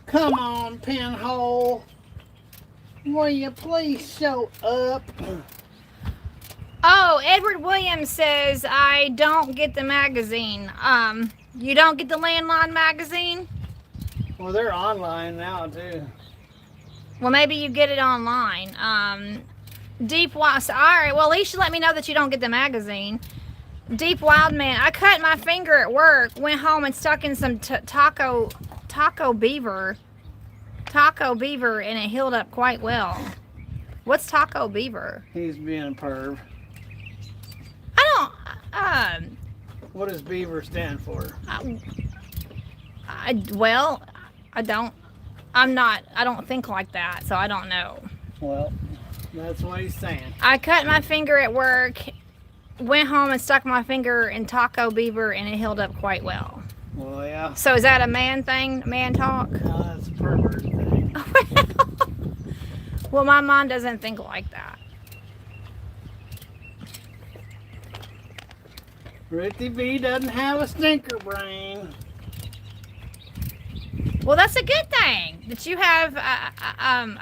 Come on, pinhole. Will you please show up? Oh, Edward Williams says, I don't get the magazine. You don't get the landline magazine? Well, they're online now, too. Well, maybe you get it online. Deep Wild, so, all right, well, at least you let me know that you don't get the magazine. Deep Wild Man, I cut my finger at work, went home and stuck in some taco beaver, and it healed up quite well. What's taco beaver? He's being a perv. I don't, What does beaver stand for? I don't think like that, so I don't know. Well, that's what he's saying. I cut my finger at work, went home and stuck my finger in taco beaver, and it healed up quite well. Well, yeah. So is that a man thing, man talk? No, that's a pervert thing. Well, my mom doesn't think like that. Ruthie B doesn't have a stinker brain. Well, that's a good thing that you have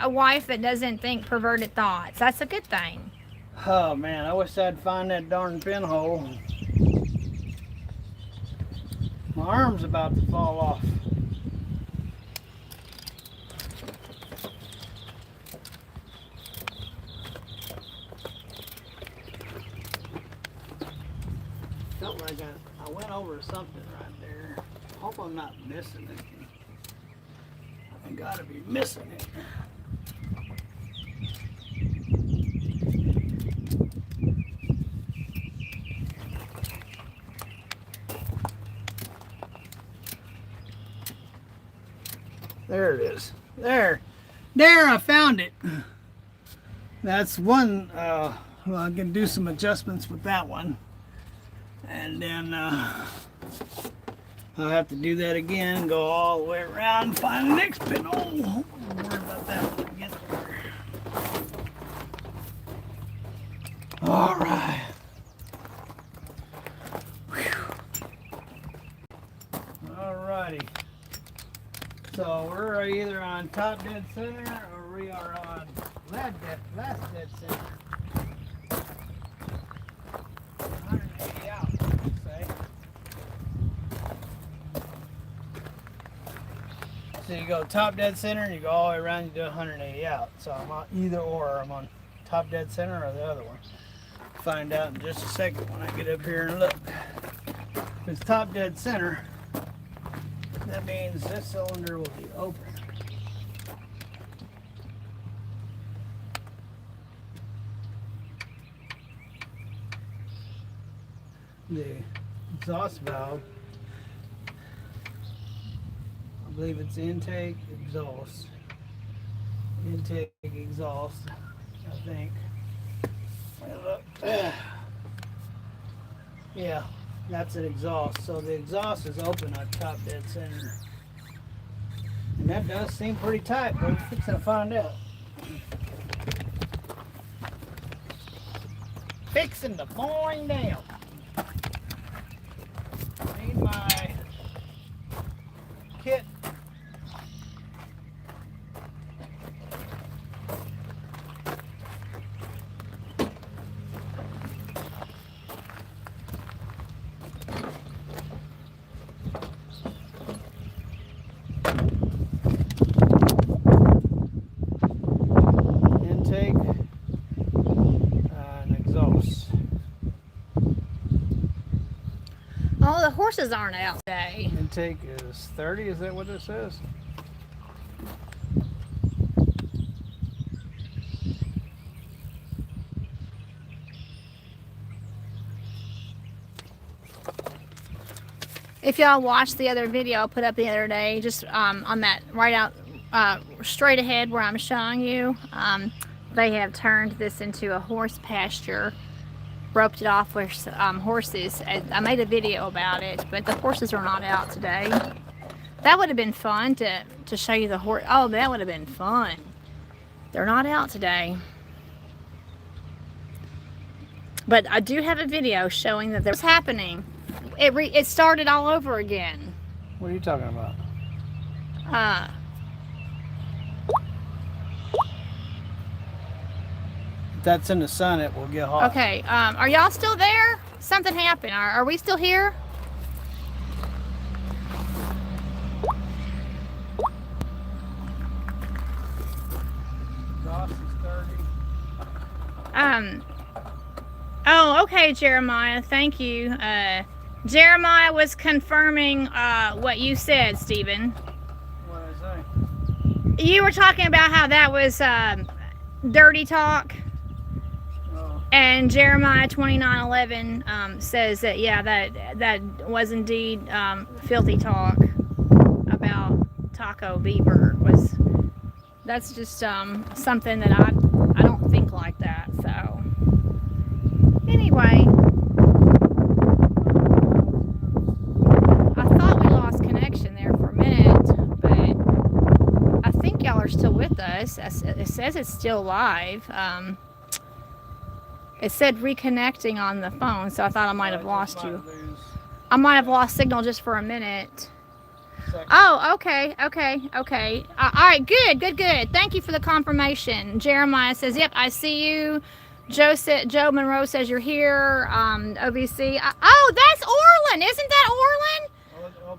a wife that doesn't think perverted thoughts. That's a good thing. Oh man, I wish I'd find that darn pinhole. My arm's about to fall off. Felt like I went over something right there. Hope I'm not missing it. I gotta be missing it. There it is. There, I found it. That's one. Well, I can do some adjustments with that one, and then I'll have to do that again. Go all the way around, and find the next pinhole. Don't worry about that when I get there. All right. All righty. So we're either on top dead center or we are on last dead center. 180 out, let's say. So you go top dead center and you go all the way around, you do 180 out. So I'm on either or. I'm on top dead center or the other one. Find out in just a second when I get up here and look. If it's top dead center, that means this cylinder will be open. The exhaust valve, I believe it's intake, exhaust. Intake, exhaust, I think. Look. Yeah. That's an exhaust. So the exhaust is open on top dead center. And that does seem pretty tight, but we're fixing to find out. Fixing to find out. Need my kit. Oh, the horses aren't out today. Intake is 30, is that what it says? If y'all watched the other video I put up the other day, just on that right out straight ahead where I'm showing you, they have turned this into a horse pasture, roped it off with horses. I made a video about it, but the horses are not out today. That would have been fun to show you the horse. Oh, that would have been fun. They're not out today. But I do have a video showing that there's happening. It started all over again. What are you talking about? If that's in the sun, it will get hot. Okay, are y'all still there? Something happened. Are we still here? Exhaust is 30. Oh, okay, Jeremiah. Thank you. Jeremiah was confirming what you said, Stephen. What did I say? You were talking about how that was dirty talk. Oh. And Jeremiah 29:11 says that, yeah, that was indeed filthy talk about Taco Beaver. That's just something that I don't think like that. So anyway, I thought we lost connection there for a minute, but I think y'all are still with us. It says it's still live. It said reconnecting on the phone, so I thought I might have lost you. I might have lost signal just for a minute. second. Oh, okay. All right, good. Thank you for the confirmation. Jeremiah says, "Yep, I see you." Joe Monroe says you're here. OVC. Oh, that's Orland. Isn't that Orland?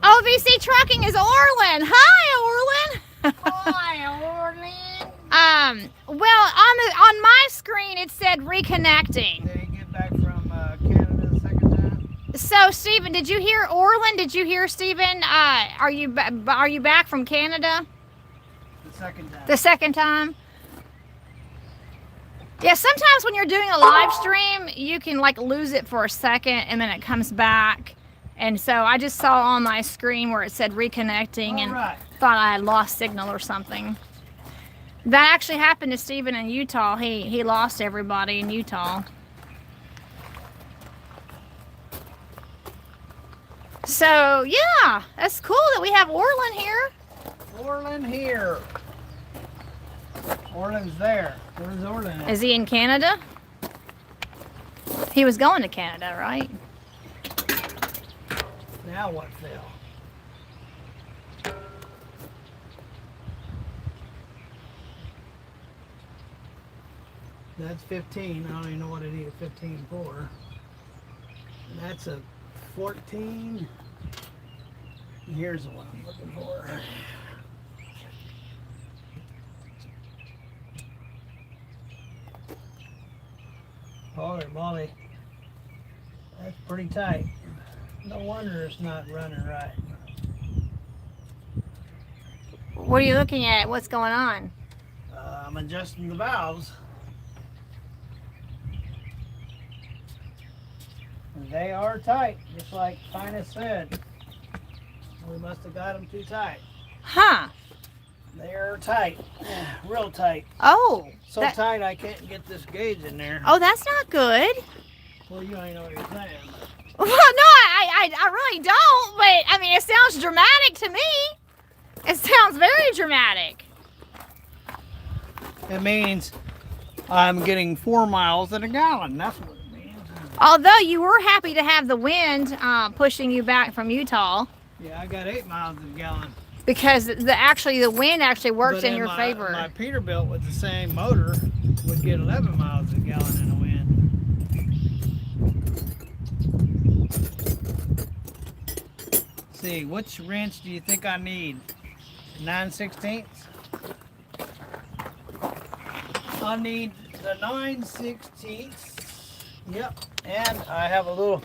OVC Trucking is Orland. Hi, Orland. Hi, Orland. Well, on my screen it said reconnecting. Did he get back from Canada the second time? So, Stephen, did you hear Orland? Did you hear Stephen? Are you back from Canada? The second time. The second time? Yeah, sometimes when you're doing a live stream, you can like lose it for a second and then it comes back. And so I just saw on my screen where it said reconnecting and thought I had lost signal or something. That actually happened to Stephen in Utah. He lost everybody in Utah. So, yeah, that's cool that we have Orland here. Orland here. Orland's there. Where's Orland at? Is he in Canada? He was going to Canada, right? Now what, Phil? That's 15. I don't even know what I need a 15 for. And that's a 14. Here's the one I'm looking for. Holy moly. That's pretty tight. No wonder it's not running right. What are you looking at? What's going on? I'm adjusting the valves. And they are tight, just like Finest said. We must have got them too tight. Huh. They are tight, real tight. Oh. So tight I can't get this gauge in there. Oh, that's not good. Well, you ain't know what you're saying. Well, no, I really don't, but I mean, it sounds dramatic to me. It sounds very dramatic. It means I'm getting 4 miles in a gallon. That's what it means. Although you were happy to have the wind pushing you back from Utah. Yeah, I got 8 miles in a gallon. Because the wind actually works in your favor. My Peterbilt with the same motor would get 11 miles a gallon in the wind. See, which wrench do you think I need? 9/16? I need the 9/16. Yep, and I have a little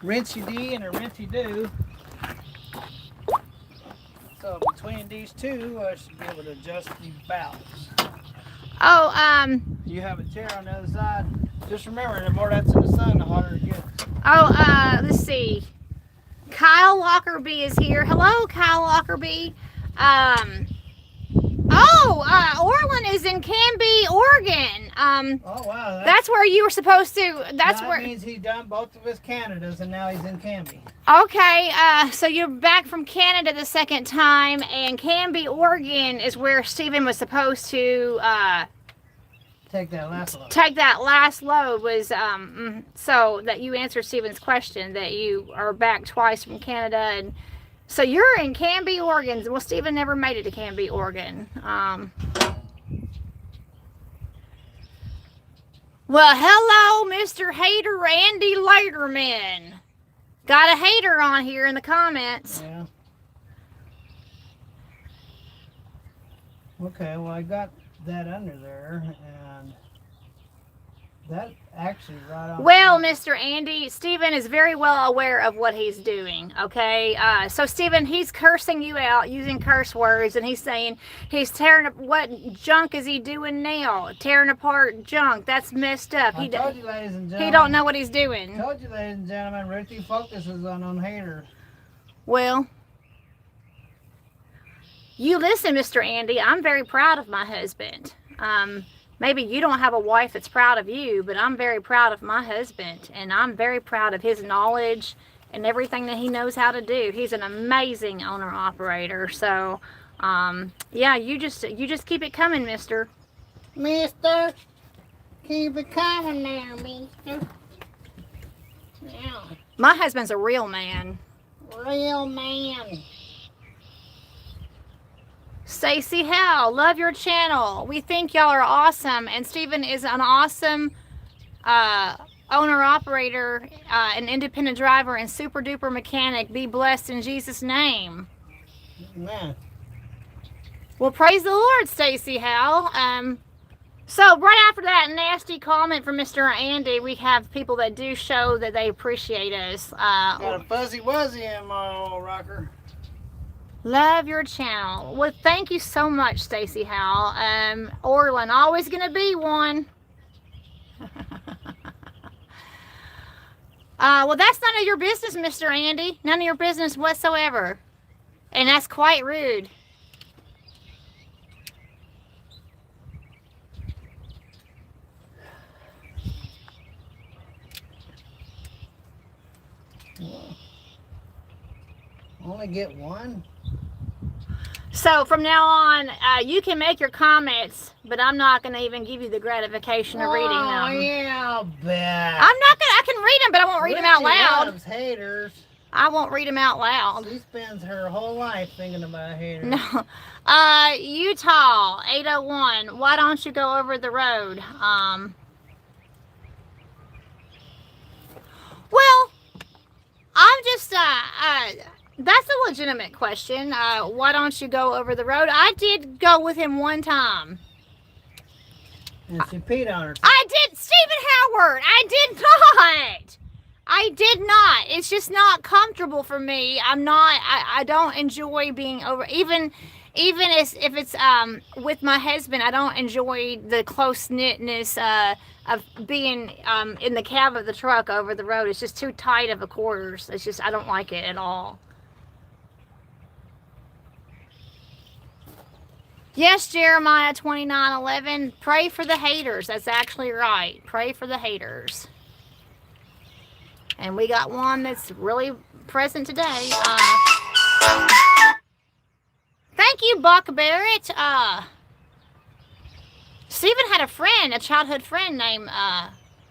wrenchy D and a wrenchy do. So between these two, I should be able to adjust these valves. Oh, You have a chair on the other side. Just remember, the more that's in the sun, the harder it gets. let's see. Kyle Lockerbie is here. Hello, Kyle Lockerbie. Orland is in Canby, Oregon. Oh wow, that's where you were supposed to. That means he done both of his Canadas, and now he's in Canby. Okay, so you're back from Canada the second time, and Canby, Oregon is where Stephen was supposed to take that last load. Take that last load was so that you answered Stephen's question that you are back twice from Canada, and so you're in Canby, Oregon. Well, Stephen never made it to Canby, Oregon. Well, hello, Mr. Hater Andy Laterman. Got a hater on here in the comments. Yeah. Okay, well I got that under there, and that actually right on. Well, Mr. Andy, Stephen is very well aware of what he's doing, okay? So, Stephen, he's cursing you out using curse words, and he's saying he's tearing up. What junk is he doing now? Tearing apart junk. That's messed up. I told you, ladies and gentlemen. He don't know what he's doing. I told you, ladies and gentlemen, Ruthie focuses on haters. Well, you listen, Mr. Andy, I'm very proud of my husband. Maybe you don't have a wife that's proud of you, but I'm very proud of my husband, and I'm very proud of his knowledge and everything that he knows how to do. He's an amazing owner-operator. So, yeah, you just keep it coming, mister. Mister, keep it coming now, mister. Yeah, My husband's a real man. real man. Stacy Howe, love your channel. We think y'all are awesome, and Stephen is an awesome owner operator, an independent driver, and super duper mechanic. Be blessed in Jesus' name. Man. Well, praise the Lord, Stacy Howe. So right after that nasty comment from Mr. Andy, we have people that do show that they appreciate us. Got a fuzzy wuzzy in my old rocker. Love your channel. Well, thank you so much, Stacy Howe. Orland, always gonna be one. Well, that's none of your business, Mr. Andy. None of your business whatsoever. And that's quite rude. Only get one? So from now on, you can make your comments, but I'm not going to even give you the gratification of reading them. Oh, yeah, I'll bet. I'm not going to, I can read them, but I won't read them out loud. Loves haters. I won't read them out loud. She spends her whole life thinking about haters. No. Utah, 801, why don't you go over the road? Well, I'm just, that's a legitimate question. Why don't you go over the road? I did go with him one time. And she peed on her. I did, Stephen Howard. I did not. I did not. It's just not comfortable for me. I don't enjoy being over, even if it's with my husband. I don't enjoy the close knitness of being in the cab of the truck over the road. It's just too tight of a quarters. It's just, I don't like it at all. Yes, Jeremiah 29:11. Pray for the haters. That's actually right. Pray for the haters. And we got one that's really present today. Thank you, Buck Barrett. Stephen had a friend, a childhood friend named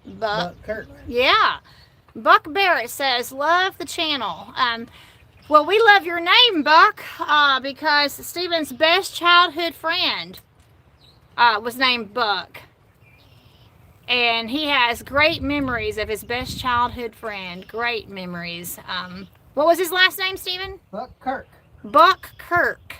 Buck Kirk. Yeah. Buck Barrett says, love the channel. Well, we love your name, Buck, because Stephen's best childhood friend was named Buck. And he has great memories of his best childhood friend. Great memories. What was his last name, Stephen? Buck Kirk. Buck Kirk.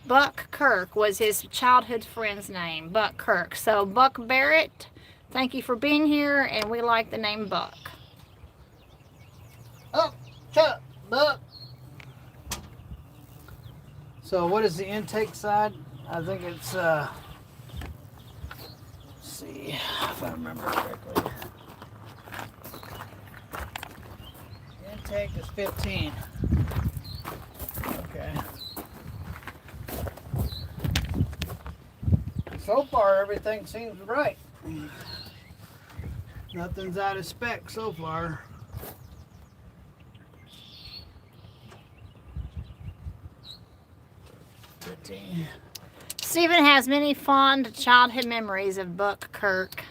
Buck Kirk was his childhood friend's name. Buck Kirk. So, Buck Barrett, thank you for being here, and we like the name Buck. Oh, Chuck, Buck. So, what is the intake side? I think it's, let's see if I remember correctly. Intake is 15. Okay. So far, everything seems right. Nothing's out of spec so far. Stephen has many fond childhood memories of Buck Kirk.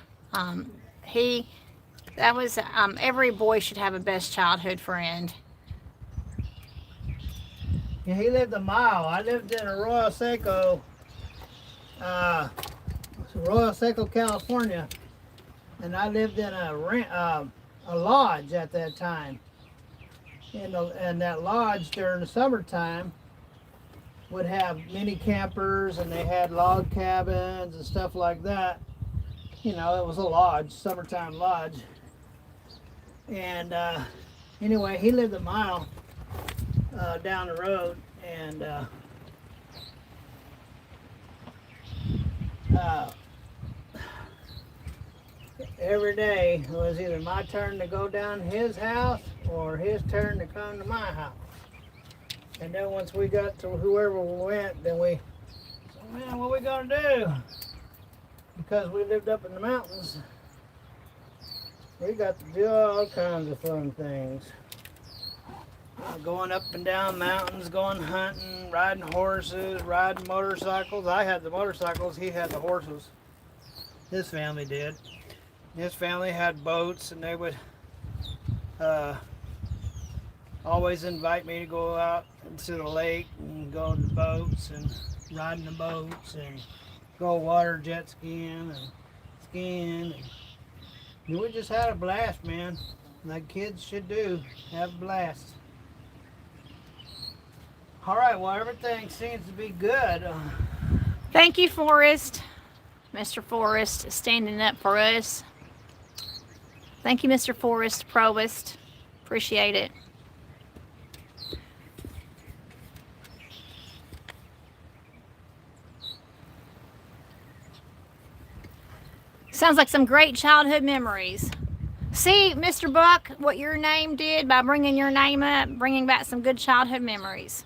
Every boy should have a best childhood friend. Yeah, he lived a mile. I lived in Arroyo Seco, California, and I lived in a lodge at that time. And that lodge during the summertime would have mini campers, and they had log cabins and stuff like that. You know, it was a lodge, summertime lodge. And anyway, he lived a mile down the road, and every day it was either my turn to go down to his house or his turn to come to my house. And then once we got to whoever we went, then we said, man, what are we gonna do? Because we lived up in the mountains, we got to do all kinds of fun things. Going up and down mountains, going hunting, riding horses, riding motorcycles. I had the motorcycles, he had the horses. His family did. His family had boats, and they would always invite me to go out into the lake and go on the boats and riding the boats and go water jet skiing and skiing. And we just had a blast, man. Like kids should do. Have a blast. All right, well, everything seems to be good. Thank you, Forrest. Mr. Forrest standing up for us. Thank you, Mr. Forrest Provost. Appreciate it. Sounds like some great childhood memories. See, Mr. Buck, what your name did by bringing your name up, bringing back some good childhood memories.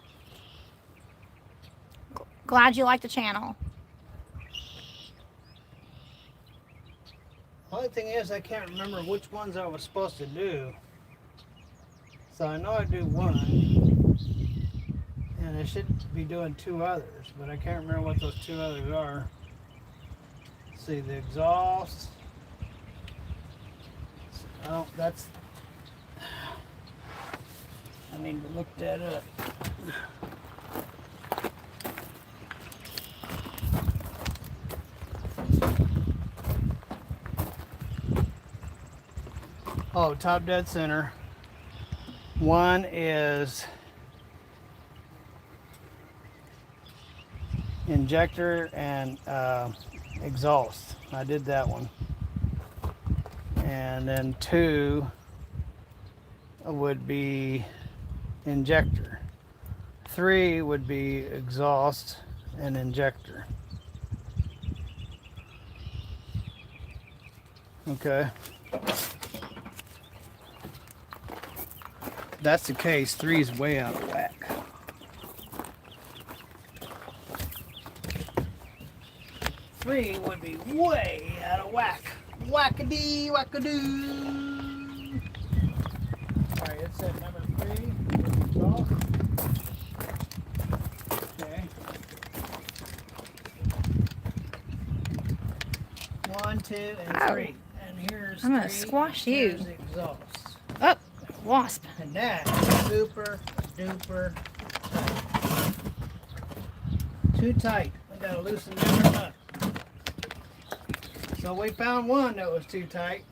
Glad you like the channel. Only thing is, I can't remember which ones I was supposed to do. So I know I do one, and I should be doing 2 others, but I can't remember what those 2 others are. Let's see, the exhaust. Oh, that's. I need to look that up. Oh, top dead center. One is injector and exhaust. I did that one. And then 2 would be injector. 3 would be exhaust and injector. Okay. That's the case. 3 is way out of whack. Three would be way out of whack. Wackadee, wackadoo. Alright, it said number 3. Okay. 1, 2, and 3. And here's I'm gonna 3. squash you. Here's the exhaust. Oh, wasp. And that is super duper tight. Too tight. We gotta loosen every nut. So we found one that was too tight.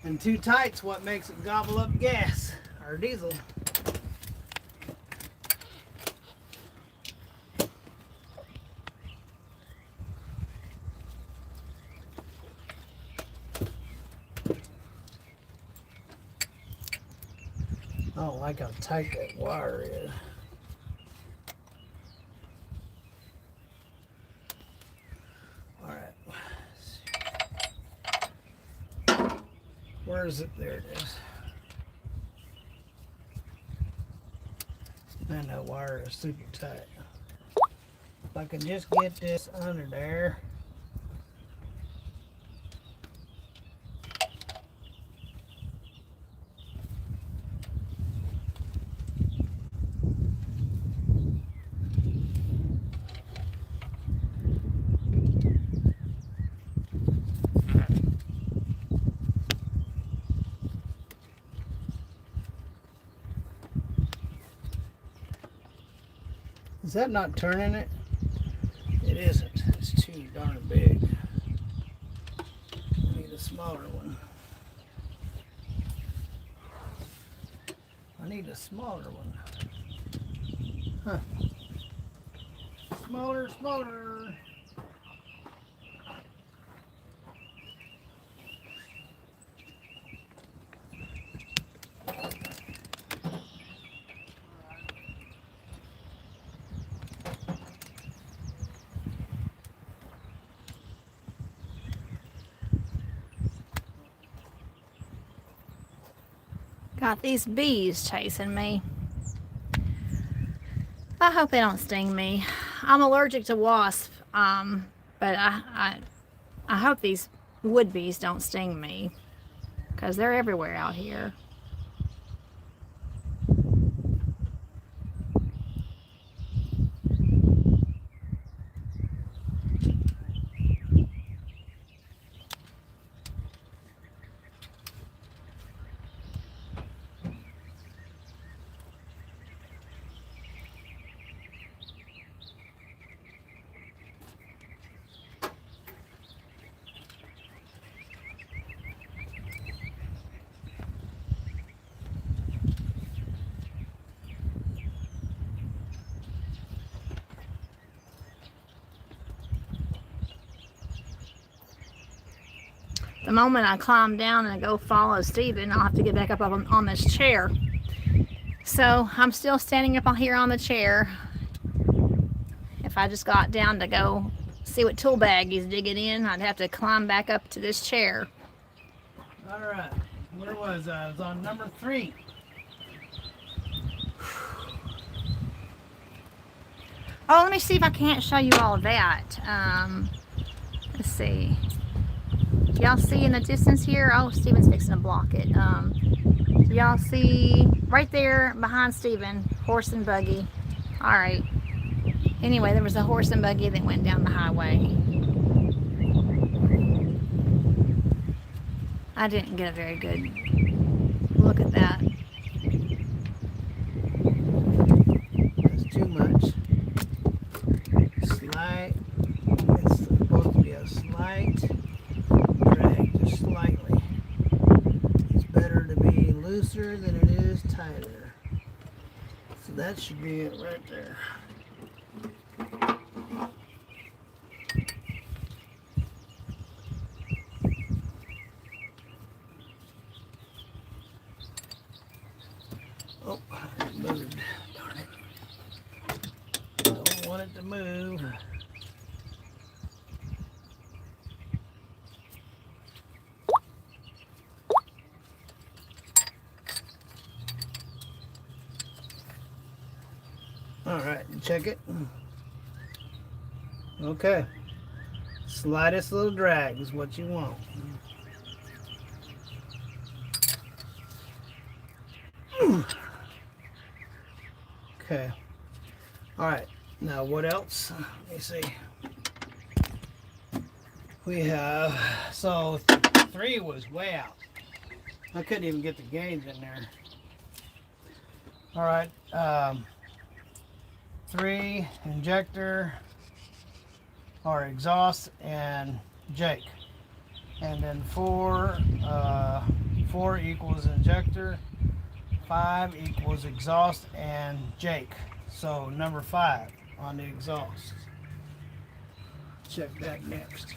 And too tight's what makes it gobble up gas or diesel. I don't like how tight that wire is. Alright. Where is it? There it is. Man, that wire is super tight. If I can just get this under there. Is that not turning it? It isn't. It's too darn big. I need a smaller one. I need a smaller one. Huh. Smaller, smaller. Got these bees chasing me. I hope they don't sting me. I'm allergic to wasps, but I hope these wood bees don't sting me, because they're everywhere out here. the moment I climb down and go follow Stephen, I'll have to get back up on this chair. So I'm still standing up here on the chair. If I just got down to go see what tool bag he's digging in, I'd have to climb back up to this chair. All right, where was I? I was on number 3. Oh, let me see if I can't show you all of that. Let's see. Y'all see in the distance here? Oh, Stephen's fixing to block it. Y'all see right there behind Stephen, horse and buggy. All right. Anyway, there was a horse and buggy that went down the highway. I didn't get a very good look at that. That's too much. Slight. It's supposed to be a slight drag, just slightly. It's better to be looser than it is tighter. So that should be it right there. Oh, it moved. Darn it. Don't want it to move. All right, check it. Okay. Slightest little drag is what you want. Okay. All right. Now what else? Let me see. We have, so 3 was way out. I couldn't even get the gauge in there. All right. 3 injector or exhaust and Jake. And then 4 equals injector. 5 equals exhaust and Jake. So number 5 on the exhaust. Check that next.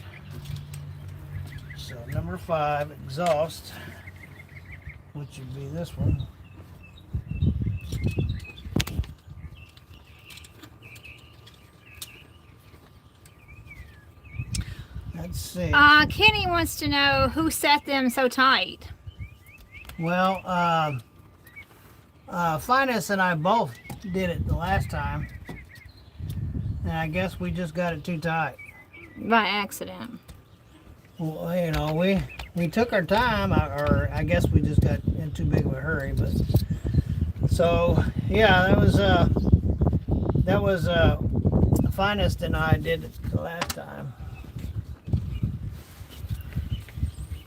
So number 5 exhaust, which would be this one. Let's see. Kenny wants to know who set them so tight. Well, Finance and I both did it the last time, and I guess we just got it too tight. By accident. Well, you know, we took our time, or I guess we just got in too big of a hurry. But so yeah, that was Finest and I did it the last time.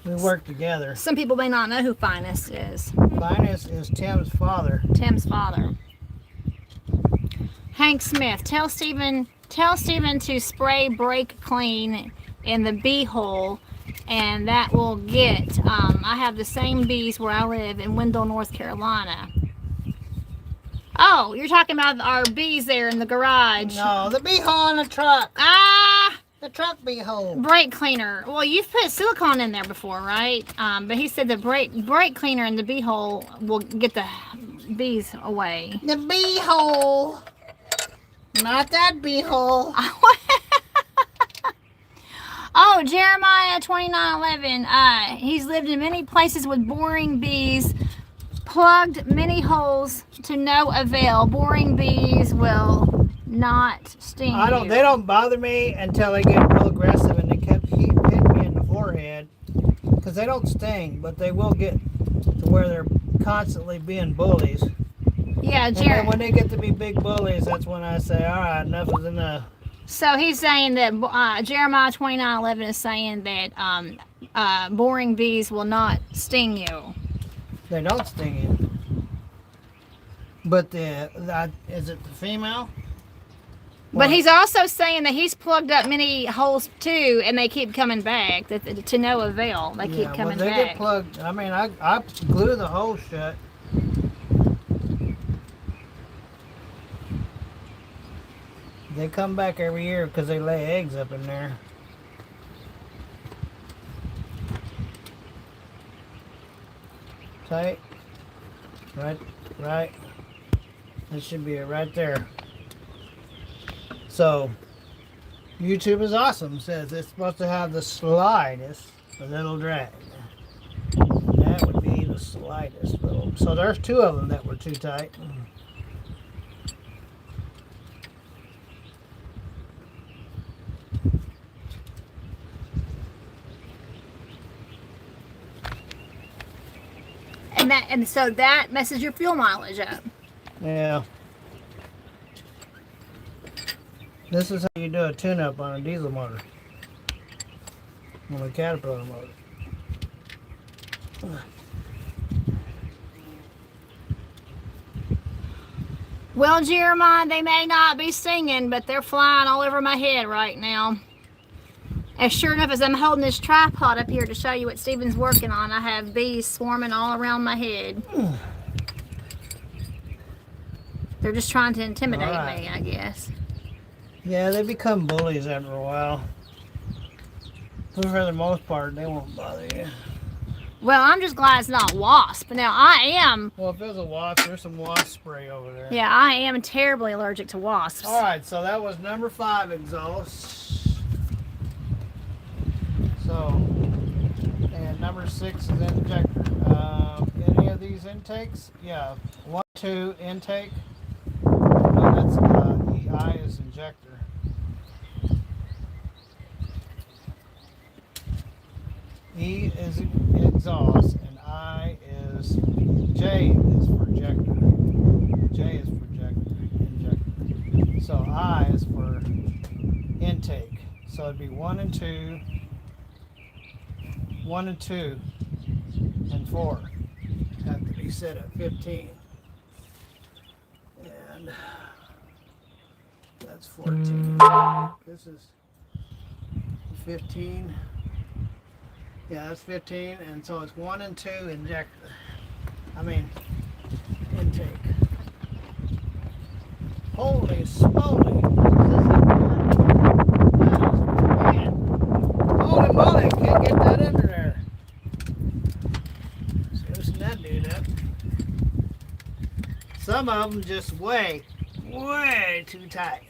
We worked together. Some people may not know who Finest is. Finest is Tim's father. Tim's father. Hank Smith, tell Stephen to spray brake clean in the bee hole, and that will get. I have the same bees where I live in Wendell, North Carolina. Oh, you're talking about our bees there in the garage. No, the bee hole in the truck. Ah, The truck bee hole. brake cleaner. Well, you've put silicone in there before, right? But he said the brake cleaner in the bee hole will get the bees away. The bee hole. Not that bee hole. Oh, Jeremiah 29:11. He's lived in many places with boring bees, plugged many holes to no avail. Boring bees will not sting you. They don't bother me until they get real aggressive, and they kept hitting me in the forehead, because they don't sting, but they will get to where they're constantly being bullies. Yeah, And then when they get to be big bullies, that's when I say, all right, enough is enough. So he's saying that Jeremiah 29:11 is saying that boring bees will not sting you. They don't sting you. But is it the female? But he's also saying that he's plugged up many holes too, and they keep coming back. That to no avail. They keep coming they back. get plugged. I mean, I glue the hole shut. They come back every year because they lay eggs up in there. Tight. Right. That should be it right there. So, YouTube is awesome. Says it's supposed to have the slightest little drag. That would be the slightest little. So there's two of them that were too tight. And so that messes your fuel mileage up. Yeah. This is how you do a tune-up on a diesel motor. On a Caterpillar motor. Well, Jeremiah, they may not be singing, but they're flying all over my head right now. And sure enough, as I'm holding this tripod up here to show you what Stephen's working on, I have bees swarming all around my head. They're just trying to intimidate me, I guess. Yeah, they become bullies after a while. But for the most part, they won't bother you. Well, I'm just glad it's not wasp. Now, I am... Well, if it was a wasp, there's some wasp spray over there. Yeah, I am terribly allergic to wasps. All right, so that was number 5 exhaust. So, and number 6 is injector. Any of these intakes? Yeah, 1, 2 intake. No, that's EI is injector. E is exhaust, and I is J is for injector. J is for injector. So I is for intake. So it'd be 1 and 2. 1 and 2 and 4 have to be set at 15, and that's 14. This is 15. Yeah, that's 15, and so it's 1 and 2 injector. Intake. Holy smoly! Man. Holy moly! Can't get that under there. So loosen that dude up. Some of them just way too tight.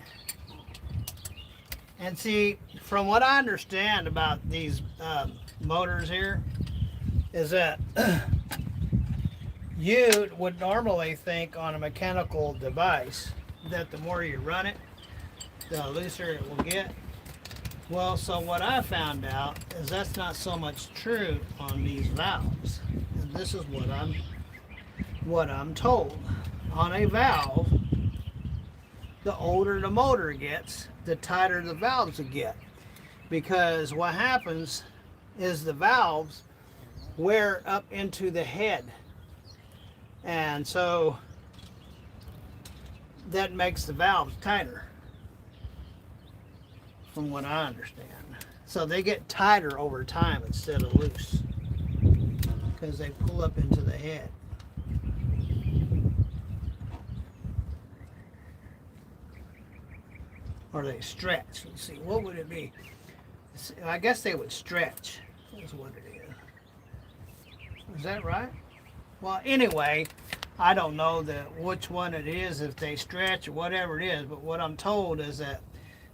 And see, from what I understand about these motors here, is that you would normally think on a mechanical device that the more you run it, the looser it will get. Well, so what I found out is that's not so much true on these valves. And this is what I'm told. On a valve, the older the motor gets, the tighter the valves will get. Because what happens is the valves wear up into the head. And so that makes the valves tighter, from what I understand. So they get tighter over time instead of loose, because they pull up into the head. Or they stretch. Let's see, what would it be? I guess they would stretch, is what it is. Is that right? Well, anyway, I don't know which one it is, if they stretch or whatever it is, but what I'm told is that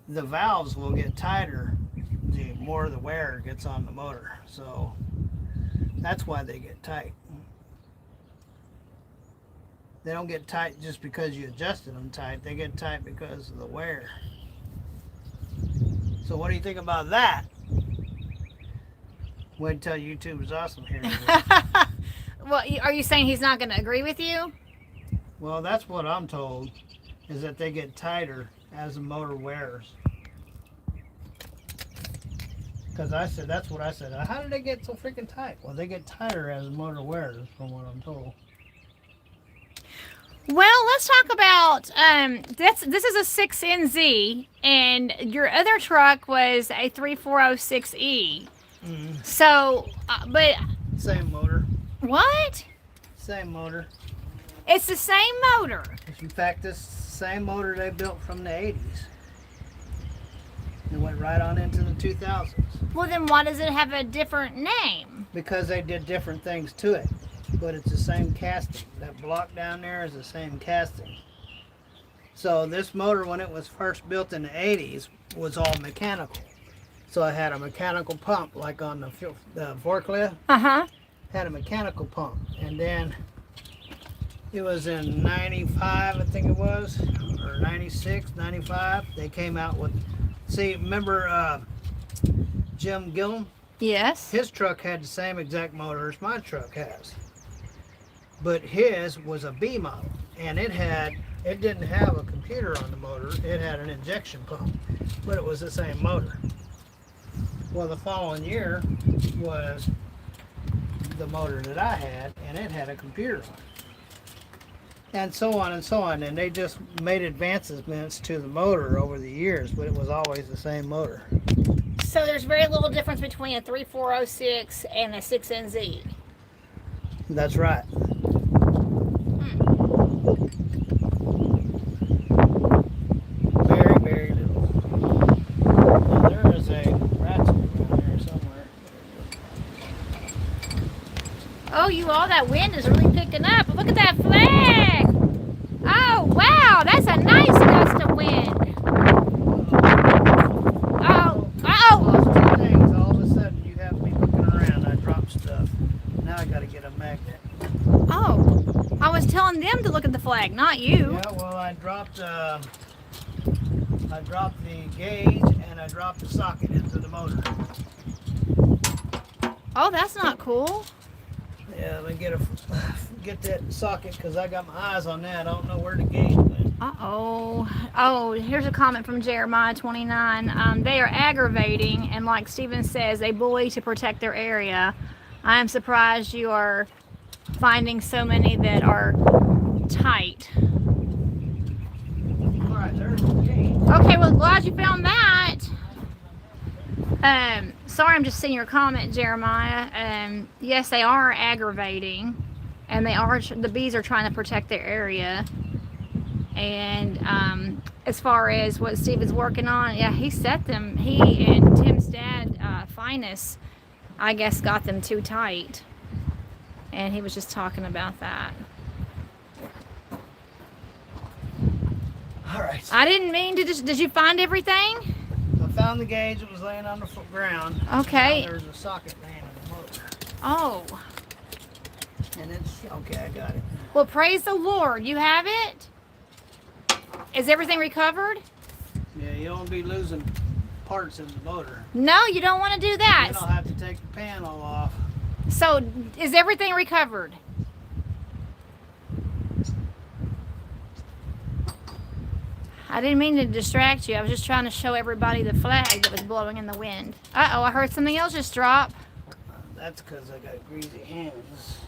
the valves will get tighter the more the wear gets on the motor. So that's why they get tight. They don't get tight just because you adjusted them tight. They get tight because of the wear. So what do you think about that? Wait until YouTube is awesome here. Well, are you saying he's not going to agree with you? Well, that's what I'm told, is that they get tighter as the motor wears. Because I said, that's what I said. How did they get so freaking tight? Well, they get tighter as the motor wears, from what I'm told. Well, let's talk about, this is a 6NZ, and your other truck was a 3406E. Mm-hmm. So, but... Same motor. What? Same motor. It's the same motor. In fact, this same motor they built from the 80s. It went right on into the 2000s. Well, then why does it have a different name? Because they did different things to it. but it's the same casting. That block down there is the same casting. So this motor, when it was first built in the 80s, was all mechanical. So it had a mechanical pump, like on the forklift. Had a mechanical pump, and then it was in 95, I think it was, or 96, 95. They came out with, see, remember Jim Gillum? Yes. His truck had the same exact motor as my truck has, but his was a B model, and it didn't have a computer on the motor. It had an injection pump, but it was the same motor. Well, the following year was the motor that I had, and it had a computer on it, and so on and so on. And they just made advancements to the motor over the years, but it was always the same motor. So there's very little difference between a 3406 and a 6NZ. That's right. Very, very little. Now, there is a ratchet down there somewhere. Oh, that wind is really picking up. Look at that flag. Oh, wow, that's a nice gust of wind. Two things. All of a sudden, you have me looking around. I dropped stuff. Now I got to get a magnet. Oh, I was telling them to look at the flag, not you. Yeah, well, I dropped the gauge and I dropped the socket into the motor. Oh, that's not cool. Yeah, let me get that socket because I got my eyes on that. I don't know where the gauge went. Uh-oh. Oh, here's a comment from Jeremiah 29. They are aggravating, and like Stephen says, they bully to protect their area. I am surprised you are finding so many that are tight. All right, there's the gauge. Okay, well, glad you found that. Sorry, I'm just seeing your comment, Jeremiah. Yes, they are aggravating, and the bees are trying to protect their area. And as far as what Steve is working on, yeah, he set them. He and Tim's dad, Finest, I guess, got them too tight, and he was just talking about that. All right. I didn't mean to just. Did you find everything? I found the gauge. It was laying on the ground. Okay. Now there's a socket laying in the motor. Oh. And it's okay. I got it. Well, praise the Lord. You have it? Is everything recovered? Yeah, you don't be losing parts in the motor. No, you don't want to do that. Then I'll have to take the panel off. So, is everything recovered? I didn't mean to distract you. I was just trying to show everybody the flag that was blowing in the wind. Uh-oh, I heard something else just drop. That's because I got greasy hands.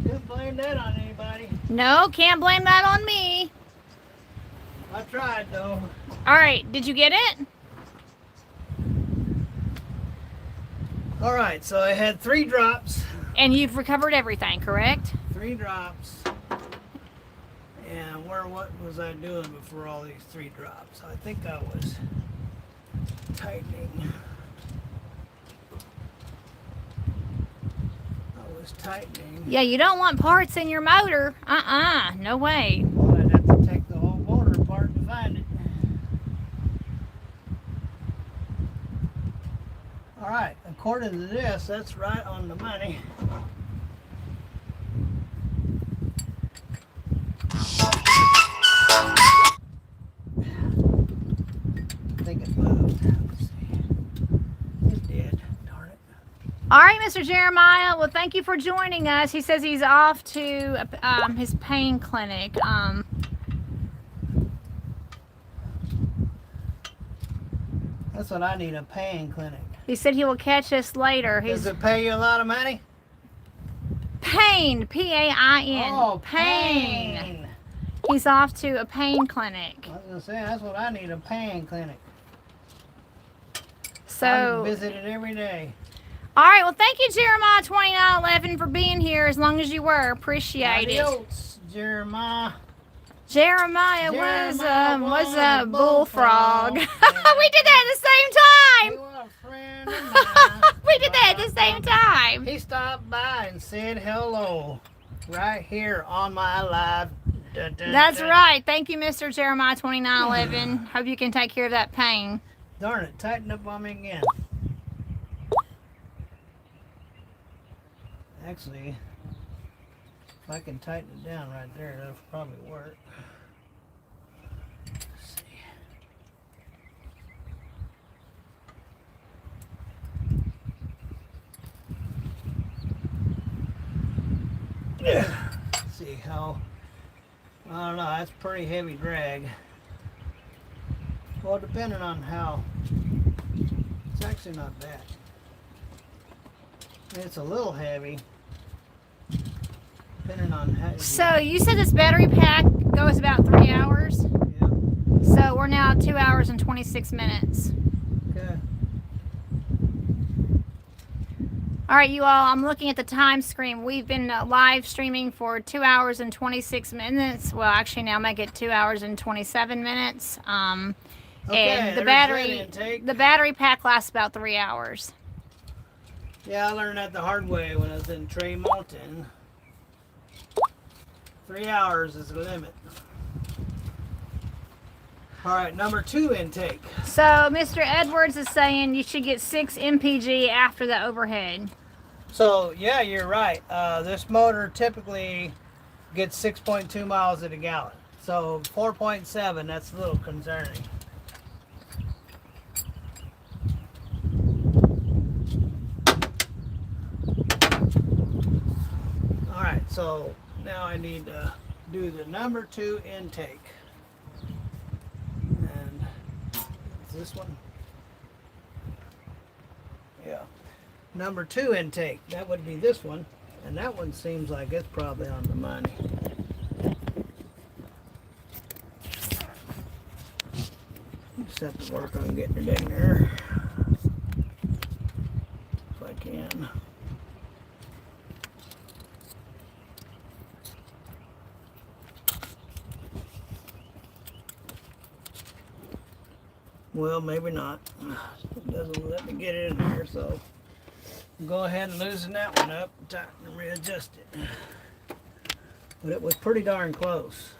Can't blame that on anybody. No, can't blame that on me. I tried though. All right, did you get it? All right, so I had 3 drops. And you've recovered everything, correct? 3 drops. And what was I doing before all these 3 drops? I think I was tightening. Yeah, you don't want parts in your motor. No way. Well, I'd have to take the whole motor apart to find it. All right, according to this, that's right on the money. I think it moved. Let's see. It did. Darn it. All right, Mr. Jeremiah. Well, thank you for joining us. He says he's off to his pain clinic. That's what I need, a pain clinic. He said he will catch us later. Does it pay you a lot of money? Pain, P-A-I-N. Oh, pain. pain. He's off to a pain clinic. I was gonna say that's what I need, a pain clinic. So I visit it every day. all right, well, thank you, Jeremiah 2911, for being here as long as you were. Appreciate it. Adios, Jeremiah. Jeremiah was a bullfrog. We did He that at the same time. was a friend of mine. We did that at the same time. He stopped by and said hello right here on my live. That's right. Thank you, Mr. Jeremiah 2911. Hope you can take care of that pain. Darn it, tighten up on me again. Actually, if I can tighten it down right there, that'll probably work. Let's see. Let's see how, I don't know, that's pretty heavy drag. Well, depending on how, it's actually not bad. It's a little heavy, depending on how. So you said this battery pack goes about 3 hours. Yeah. So we're now at 2 hours and 26 minutes. Okay. All right, you all, I'm looking at the time screen. We've been live streaming for 2 hours and 26 minutes. Well, actually now make it 2 hours and 27 minutes. Okay, And there's that intake. the battery pack lasts about 3 hours. Yeah, I learned that the hard way when I was in Trey Moulton. 3 hours is the limit. All right, number 2 intake. So Mr. Edwards is saying you should get 6 mpg after the overhead. So yeah, you're right. This motor typically gets 6.2 miles at a gallon. So 4.7, that's a little concerning. All right, so now I need to do the number 2 intake. And is this one? Yeah. Number 2 intake, that would be this one, and that one seems like it's probably on the money. Set to work on getting it in there if I can. Well, maybe not. It doesn't let me get it in there, so I'll go ahead and loosen that one up, tighten and readjust it. But it was pretty darn close.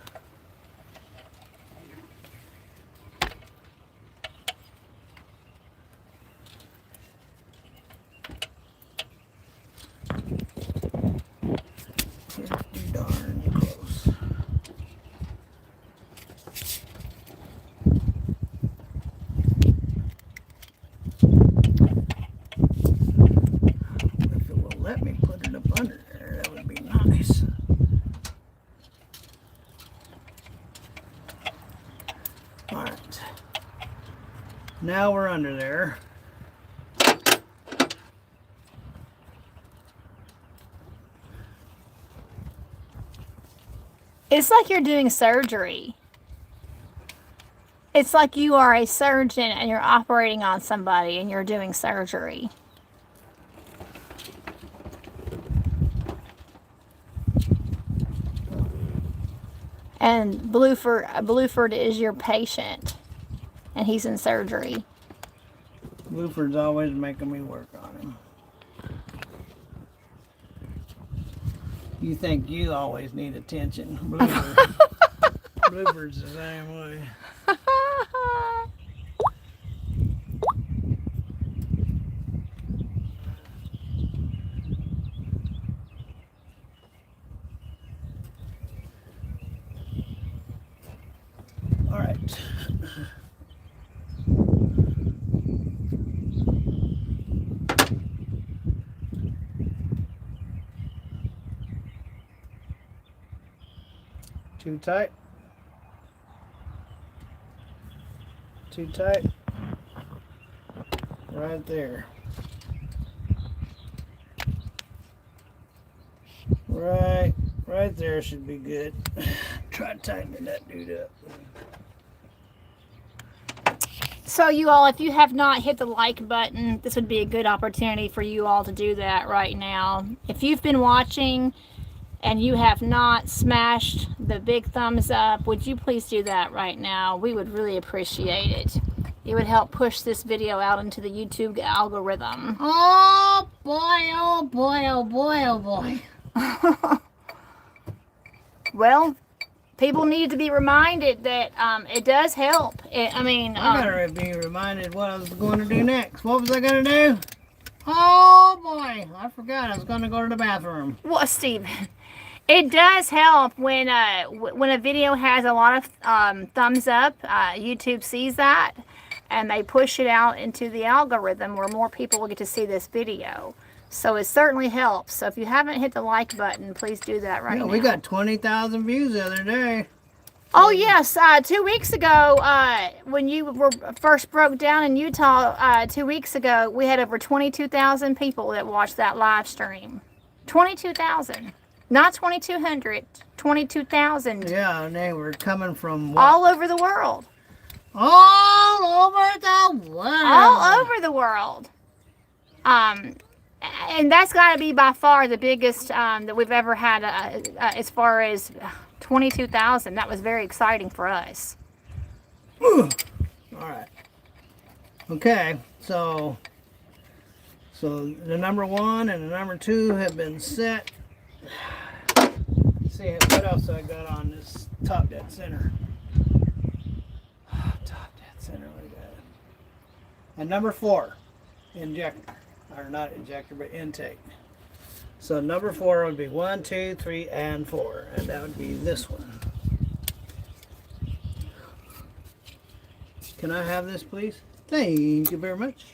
Pretty darn close. If it will let me put it up under there, that would be nice. Alright. Now we're under there. It's like you're doing surgery. It's like you are a surgeon and you're operating on somebody and you're doing surgery. And Blueford is your patient and he's in surgery. Blueford's always making me work on him. You think you always need attention. Blueford's the same way. All right. Too tight. Too tight. Right there. Right there should be good. Try tightening that dude up. So you all, if you have not hit the like button, this would be a good opportunity for you all to do that right now. If you've been watching and you have not smashed the big thumbs up, would you please do that right now? We would really appreciate it. It would help push this video out into the YouTube algorithm. Oh boy, oh boy, oh boy, oh boy. Well, people need to be reminded that it does help. I gotta be reminded what I was going to do next. What was I gonna do? Oh boy, I forgot. I was gonna go to the bathroom. Well, Steve, it does help when a video has a lot of thumbs up. YouTube sees that, and they push it out into the algorithm where more people will get to see this video. So it certainly helps. So if you haven't hit the like button, please do that right now. We got 20,000 views the other day. Oh yes, 2 weeks ago, when you were first broke down in Utah, 2 weeks ago, we had over 22,000 people that watched that live stream. 22,000, not 2,200, 22,000. Yeah, and they were coming from all over the world. All over the world. All over the world. And that's got to be by far the biggest that we've ever had as far as 22,000. That was very exciting for us. All right. Okay, so the number 1 and the number 2 have been set. Let's see what else I got on this top dead center. Top dead center, what do we got? And number 4, injector. Or not injector, but intake. So number 4 would be 1, 2, 3, and 4. And that would be this one. Can I have this, please? Thank you very much.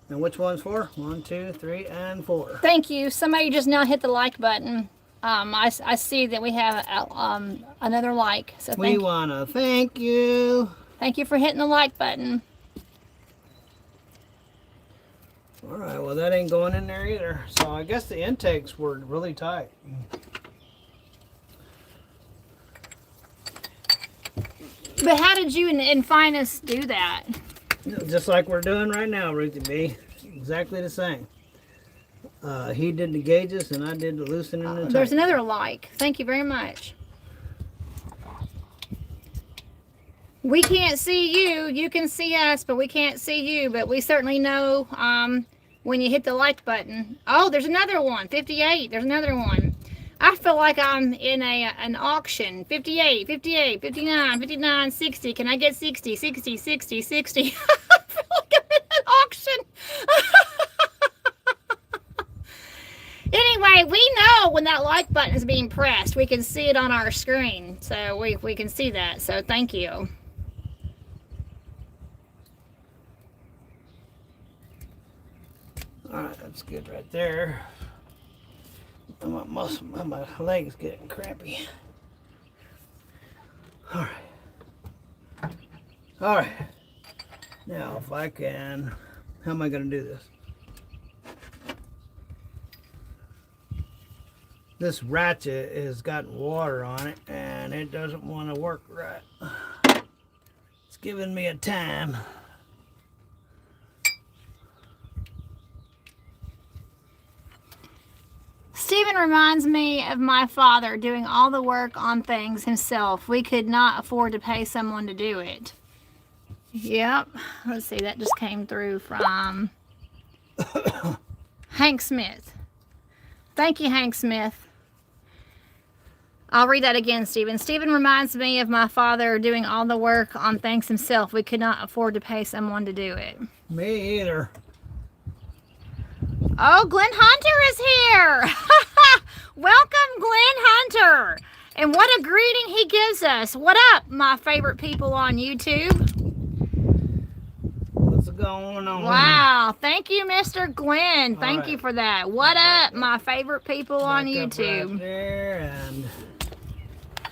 And which one's 4? 1, 2, 3, and 4. Thank you. Somebody just now hit the like button. I see that we have another like. So we want to thank you. Thank you for hitting the like button. All right, well, that ain't going in there either. So I guess the intakes were really tight. But how did you and Finest do that? Just like we're doing right now, Ruthie B. Exactly the same. He did the gauges and I did the loosening and the There's another like. Thank you very much. We can't see you. You can see us, but we can't see you. But we certainly know when you hit the like button. Oh, there's another one. 58. There's another one. I feel like I'm in an auction. 58, 58, 59, 59, 60. Can I get 60, 60, 60, 60? I feel like I'm in an auction. Anyway, we know when that like button is being pressed. We can see it on our screen. So we can see that. So thank you. All right, that's good right there. My leg's getting crampy. All right. All right. Now, if I can, how am I going to do this? This ratchet has got water on it, and it doesn't want to work right. It's giving me a time. Stephen reminds me of my father doing all the work on things himself. We could not afford to pay someone to do it. Yep. Let's see, that just came through from Hank Smith. Thank you, Hank Smith. I'll read that again, Stephen. Stephen reminds me of my father doing all the work on things himself. We could not afford to pay someone to do it. Me either. Oh, Glenn Hunter is here. Welcome, Glenn Hunter. And what a greeting he gives us. What up, my favorite people on YouTube? What's going on? Wow. Thank you, Mr. Glenn. Thank right. you for that. What up, my favorite people on YouTube? Right there, and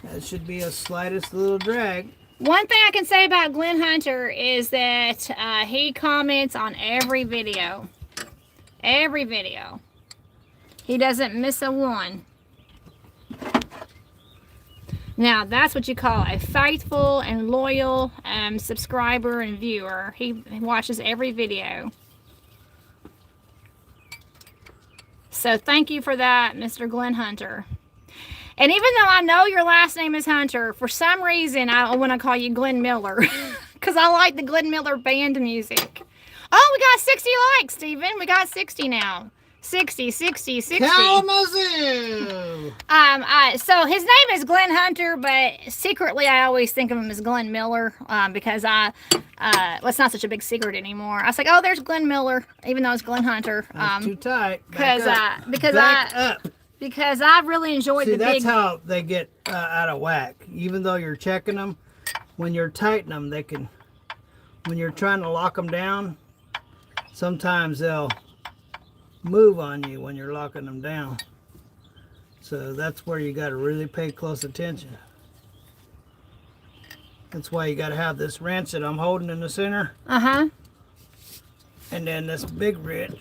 that should be a slightest little drag. One thing I can say about Glenn Hunter is that he comments on every video. Every video. He doesn't miss a one. Now, that's what you call a faithful and loyal subscriber and viewer. He watches every video. So thank you for that, Mr. Glenn Hunter. And even though I know your last name is Hunter, for some reason I want to call you Glenn Miller because I like the Glenn Miller band music. Oh, we got 60 likes, Stephen. We got 60 now. 60. Kalamazoo! So his name is Glenn Hunter, but secretly I always think of him as Glenn Miller because well, it's not such a big secret anymore. I was like, oh, there's Glenn Miller, even though it's Glenn Hunter. That's too tight. Because Back up. Because I really enjoyed the that's big. how they get out of whack. Even though you're checking them, when you're tightening them, they can. When you're trying to lock them down, sometimes they'll move on you when you're locking them down. So that's where you got to really pay close attention. That's why you got to have this wrench that I'm holding in the center. And then this big wrench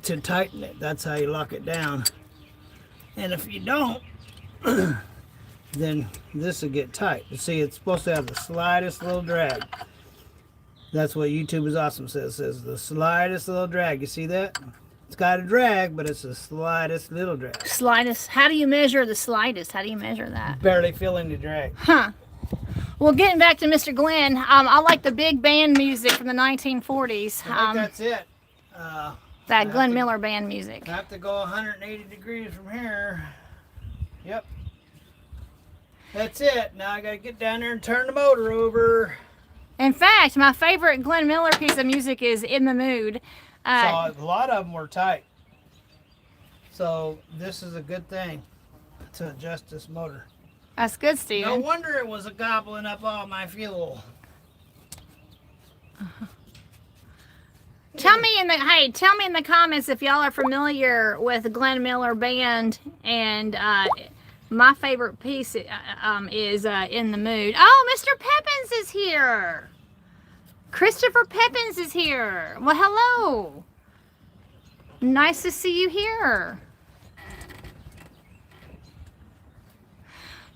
to tighten it. That's how you lock it down. And if you don't, then this will get tight. You see, it's supposed to have the slightest little drag. That's what YouTube is Awesome says. It says the slightest little drag. You see that? It's got a drag, but it's the slightest little drag. Slightest. How do you measure the slightest? How do you measure that? Barely feeling the drag. Huh. Well, getting back to Mr. Glenn, I like the big band music from the 1940s. I think that's it. That Glenn Miller band music. I have to go 180 degrees from here. Yep. That's it. Now I got to get down there and turn the motor over. In fact, my favorite Glenn Miller piece of music is In the Mood. So a lot of them were tight. So this is a good thing to adjust this motor. That's good, Steven. No wonder it was gobbling up all my fuel. Tell me in the comments if y'all are familiar with the Glenn Miller band, and my favorite piece is In the Mood. Oh, Mr. Peppins is here. Christopher Peppins is here. Well, hello. Nice to see you here.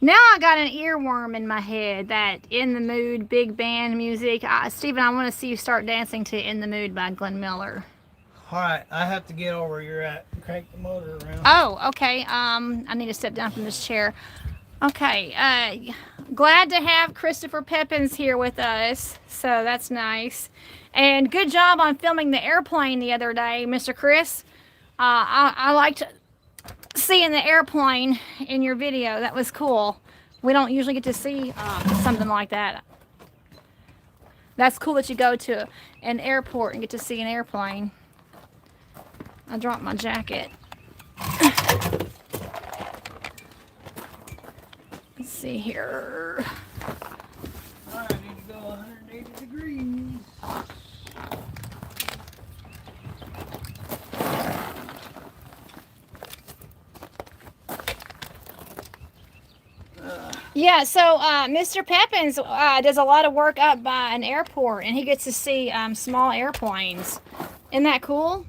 Now I got an earworm in my head, that In the Mood big band music. Stephen, I want to see you start dancing to In the Mood by Glenn Miller. All right, I have to get over where you're at. Crank the motor around. Oh, okay. I need to step down from this chair. Okay. Glad to have Christopher Peppins here with us. So that's nice. And good job on filming the airplane the other day, Mr. Chris. I liked seeing the airplane in your video. That was cool. We don't usually get to see something like that. That's cool that you go to an airport and get to see an airplane. I dropped my jacket. Let's see here. All right, I need to go 180 degrees. Yeah, so Mr. Peppins does a lot of work up by an airport, and he gets to see small airplanes. Isn't that cool?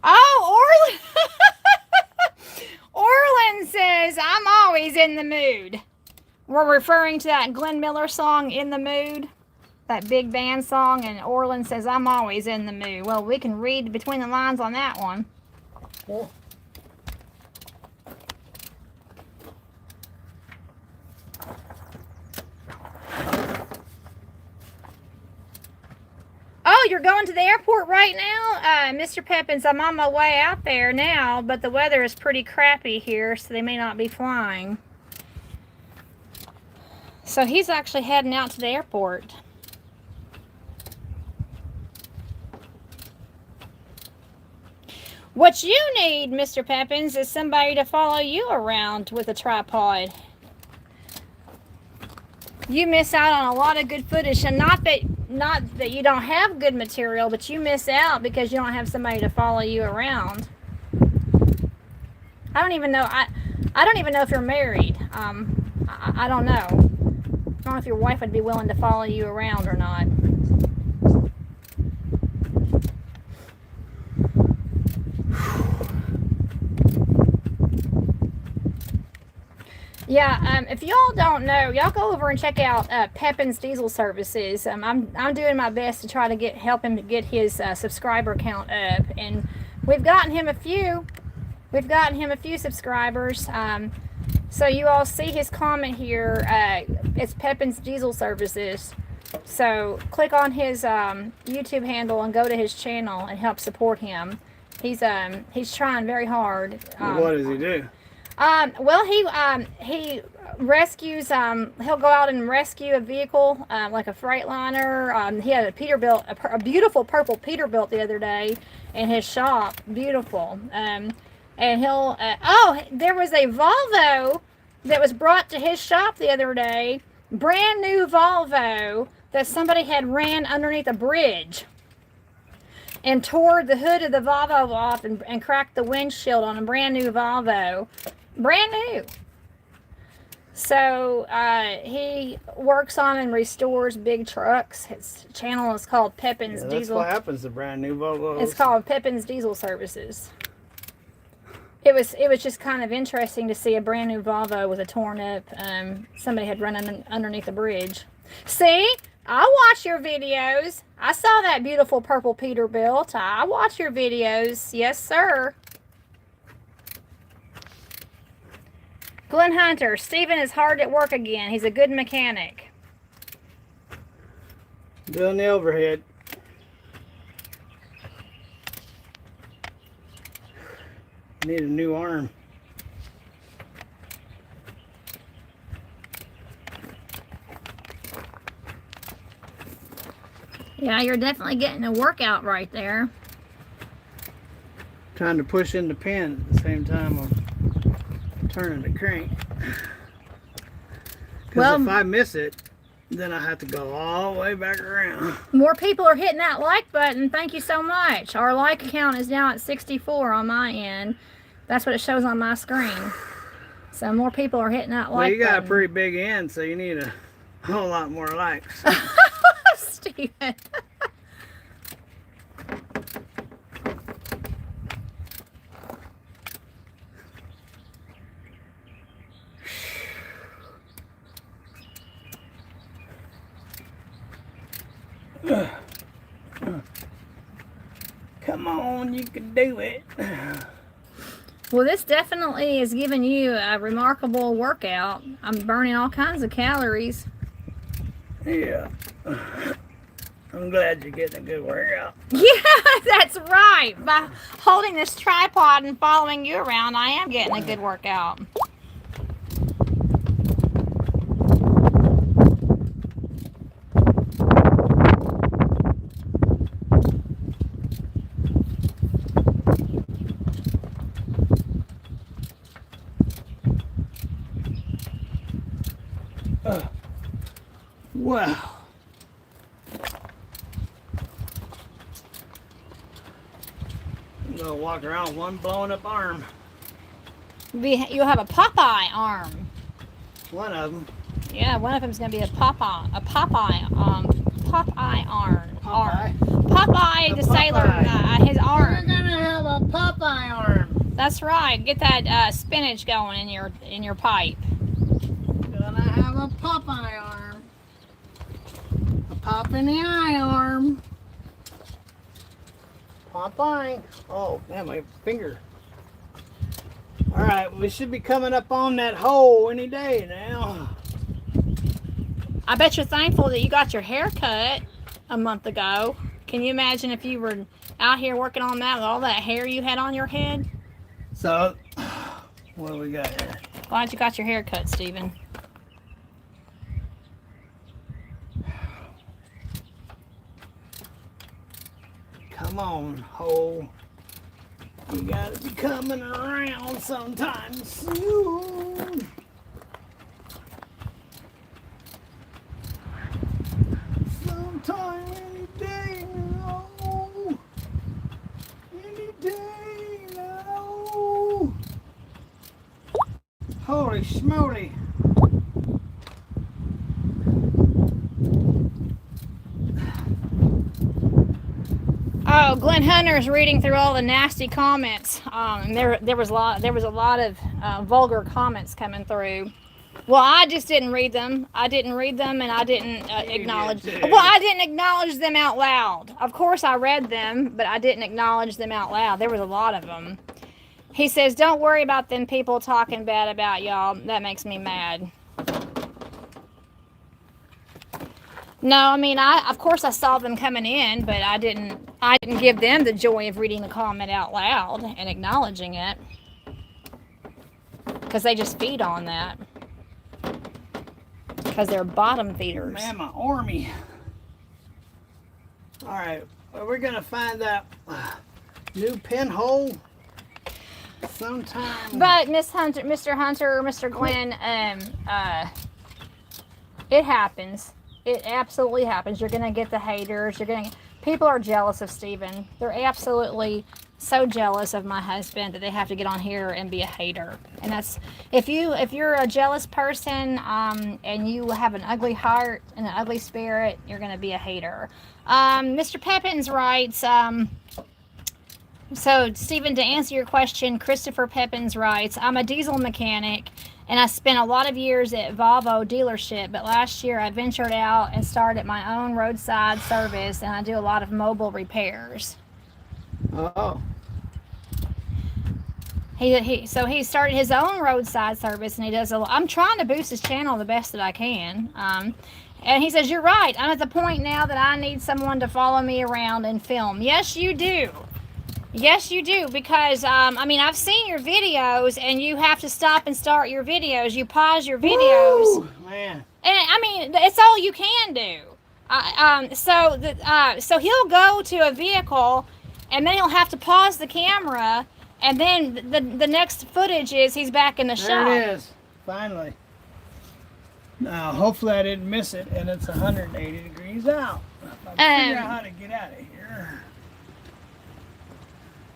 Oh, Orlin says, I'm always in the mood. We're referring to that Glenn Miller song, In the Mood. That big band song, and Orlin says, I'm always in the mood. Well, we can read between the lines on that one. Cool. Oh, you're going to the airport right now? Mr. Peppins, I'm on my way out there now, but the weather is pretty crappy here, so they may not be flying. So he's actually heading out to the airport. What you need, Mr. Peppins, is somebody to follow you around with a tripod. You miss out on a lot of good footage, and not that you don't have good material, but you miss out because you don't have somebody to follow you around. I don't even know. I don't even know if you're married. I don't know. I don't know if your wife would be willing to follow you around or not. Yeah, if y'all don't know, y'all go over and check out Pepin's Diesel Services. I'm doing my best to try to help him to get his subscriber count up, and we've gotten him a few. We've gotten him a few subscribers. So you all see his comment here. It's Pepin's Diesel Services. So click on his YouTube handle and go to his channel and help support him. He's trying very hard. What does he do? Well, he rescues. He'll go out and rescue a vehicle, like a Freightliner. He had a Peterbilt, a beautiful purple Peterbilt the other day in his shop. Beautiful. And he'll. There was a Volvo that was brought to his shop the other day. Brand new Volvo that somebody had ran underneath a bridge and tore the hood of the Volvo off and cracked the windshield on a brand new Volvo. Brand new. So he works on and restores big trucks. His channel is called Pepin's That's Diesel. what happens to brand new Volvos. It's called Pepin's Diesel Services. It was just kind of interesting to see a brand new Volvo with a torn up. Somebody had run underneath a bridge. See, I watch your videos. I saw that beautiful purple Peterbilt. I watch your videos. Yes, sir. Glenn Hunter, Stephen is hard at work again. He's a good mechanic. Doing the overhead. Need a new arm. Yeah, you're definitely getting a workout right there. Trying to push in the pin at the same time I'm turning the crank. Because if I miss it, then I have to go all the way back around. More people are hitting that like button. Thank you so much. Our like count is now at 64 on my end. That's what it shows on my screen. So more people are hitting that like button. Well, you got a pretty big end, so you need a whole lot more likes. Steven. Come on, you can do it. Well, this definitely is giving you a remarkable workout. I'm burning all kinds of calories. Yeah. I'm glad you're getting a good workout. Yeah, that's right. By holding this tripod and following you around, I am getting a good workout. Wow. I'm gonna walk around with one blown up arm. You'll have a Popeye arm. One of them. Yeah, one of them's gonna be a Popeye arm. Popeye the sailor, his You're arm. gonna have a Popeye arm. That's right. Get that spinach going in your pipe. Gonna have a Popeye arm. A pop in the eye arm. Popeye. Oh, man, my finger. All right, we should be coming up on that hole any day now. I bet you're thankful that you got your hair cut a month ago. Can you imagine if you were out here working on that with all that hair you had on your head? So, what do we got here? Glad you got your hair cut, Stephen. Come on, hole. You gotta be coming around sometime soon. Sometime, any day now. Any day now. Holy schmoly. Oh, Glenn Hunter's reading through all the nasty comments. And there was a lot of vulgar comments coming through. Well, I just didn't read them. I didn't read them, and I didn't acknowledge. did. Well, I didn't acknowledge them out loud. Of course, I read them, but I didn't acknowledge them out loud. There was a lot of them. He says, "Don't worry about them people talking bad about y'all. That makes me mad." No, I mean, of course I saw them coming in, but I didn't give them the joy of reading the comment out loud and acknowledging it, because they just feed on that. Because they're bottom feeders. Man, my army. All right, well, we're gonna find that new pinhole sometime. But Miss Hunter, Mr. Hunter, Mr. Glenn, it happens. It absolutely happens. You're gonna get the haters. People are jealous of Stephen. They're absolutely so jealous of my husband that they have to get on here and be a hater. And that's, if you're a jealous person, and you have an ugly heart and an ugly spirit, you're gonna be a hater. Mr. Pepins writes, so Stephen, to answer your question, Christopher Pepins writes, I'm a diesel mechanic and I spent a lot of years at Volvo dealership, but last year I ventured out and started my own roadside service, and I do a lot of mobile repairs. Oh. So he started his own roadside service, and he does I'm trying to boost his channel the best that I can. And he says, you're right. I'm at the point now that I need someone to follow me around and film. Yes, you do. Yes, you do, because, I mean, I've seen your videos, and you have to stop and start your videos. You pause your videos. Woo, man. And, I mean, it's all you can do. So he'll go to a vehicle, and then he'll have to pause the camera, and then the next footage is he's back in the shop. There it is, finally. Now, hopefully I didn't miss it, and it's 180 degrees out. I'll figure out how to get out of here.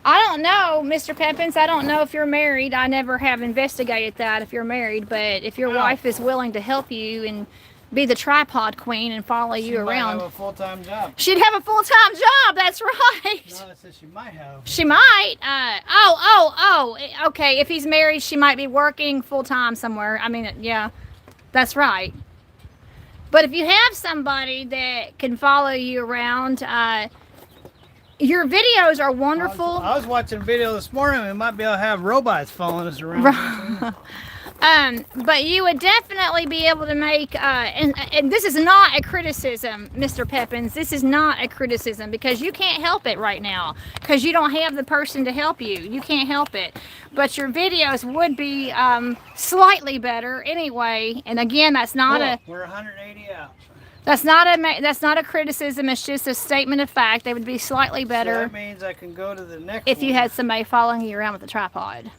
I don't know, Mr. Pepins. I don't know if you're married. I never have investigated that if you're married, but if your wife is willing to help you and be the tripod queen and follow you around. She might have a full-time job. She'd have a full-time job, that's right. No, I said she might have. She might. Okay, if he's married, she might be working full-time somewhere. I mean, yeah, that's right. But if you have somebody that can follow you around, your videos are wonderful. I was watching a video this morning. We might be able to have robots following us around. But you would definitely be able to make, and this is not a criticism, Mr. Pepins. This is not a criticism, because you can't help it right now, because you don't have the person to help you. You can't help it. But your videos would be slightly better anyway. And again, that's not we're 180 out. That's not a criticism. It's just a statement of fact. They would be slightly better. So that means I can go to the next if you one. had somebody following you around with a tripod.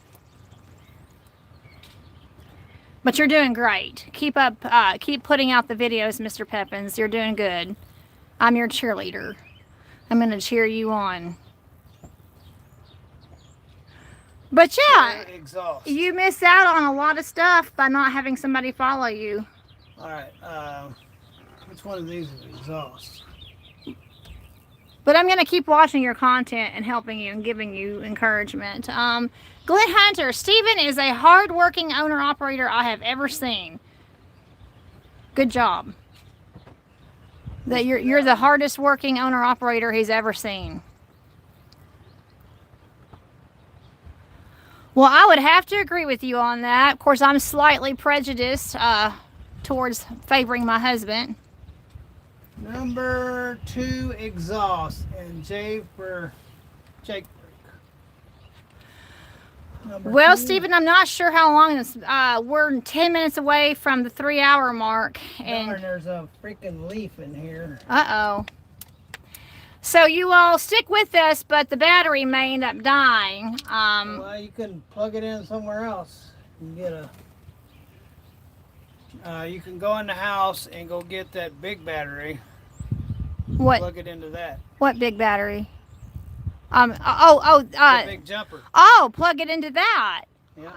But you're doing great. Keep putting out the videos, Mr. Pepins. You're doing good. I'm your cheerleader. I'm going to cheer you on. But yeah, you miss out on a lot of stuff by not having somebody follow you. All right. Which one of these is exhaust? But I'm going to keep watching your content and helping you and giving you encouragement. Glenn Hunter, Stephen is a hard-working owner-operator I have ever seen. Good job. That you're the hardest-working owner-operator he's ever seen. Well, I would have to agree with you on that. Of course, I'm slightly prejudiced towards favoring my husband. Number 2 exhaust, and J for Jake brake. Well, Stephen, I'm not sure how long this. We're 10 minutes away from the 3-hour mark, and there's a freaking leaf in here. Uh-oh. So you all stick with us, but the battery may end up dying. Well, you can plug it in somewhere else. You can get you can go in the house and go get that big battery. What? Plug it into that. What big battery? The big jumper. Oh, plug it into that. Yeah.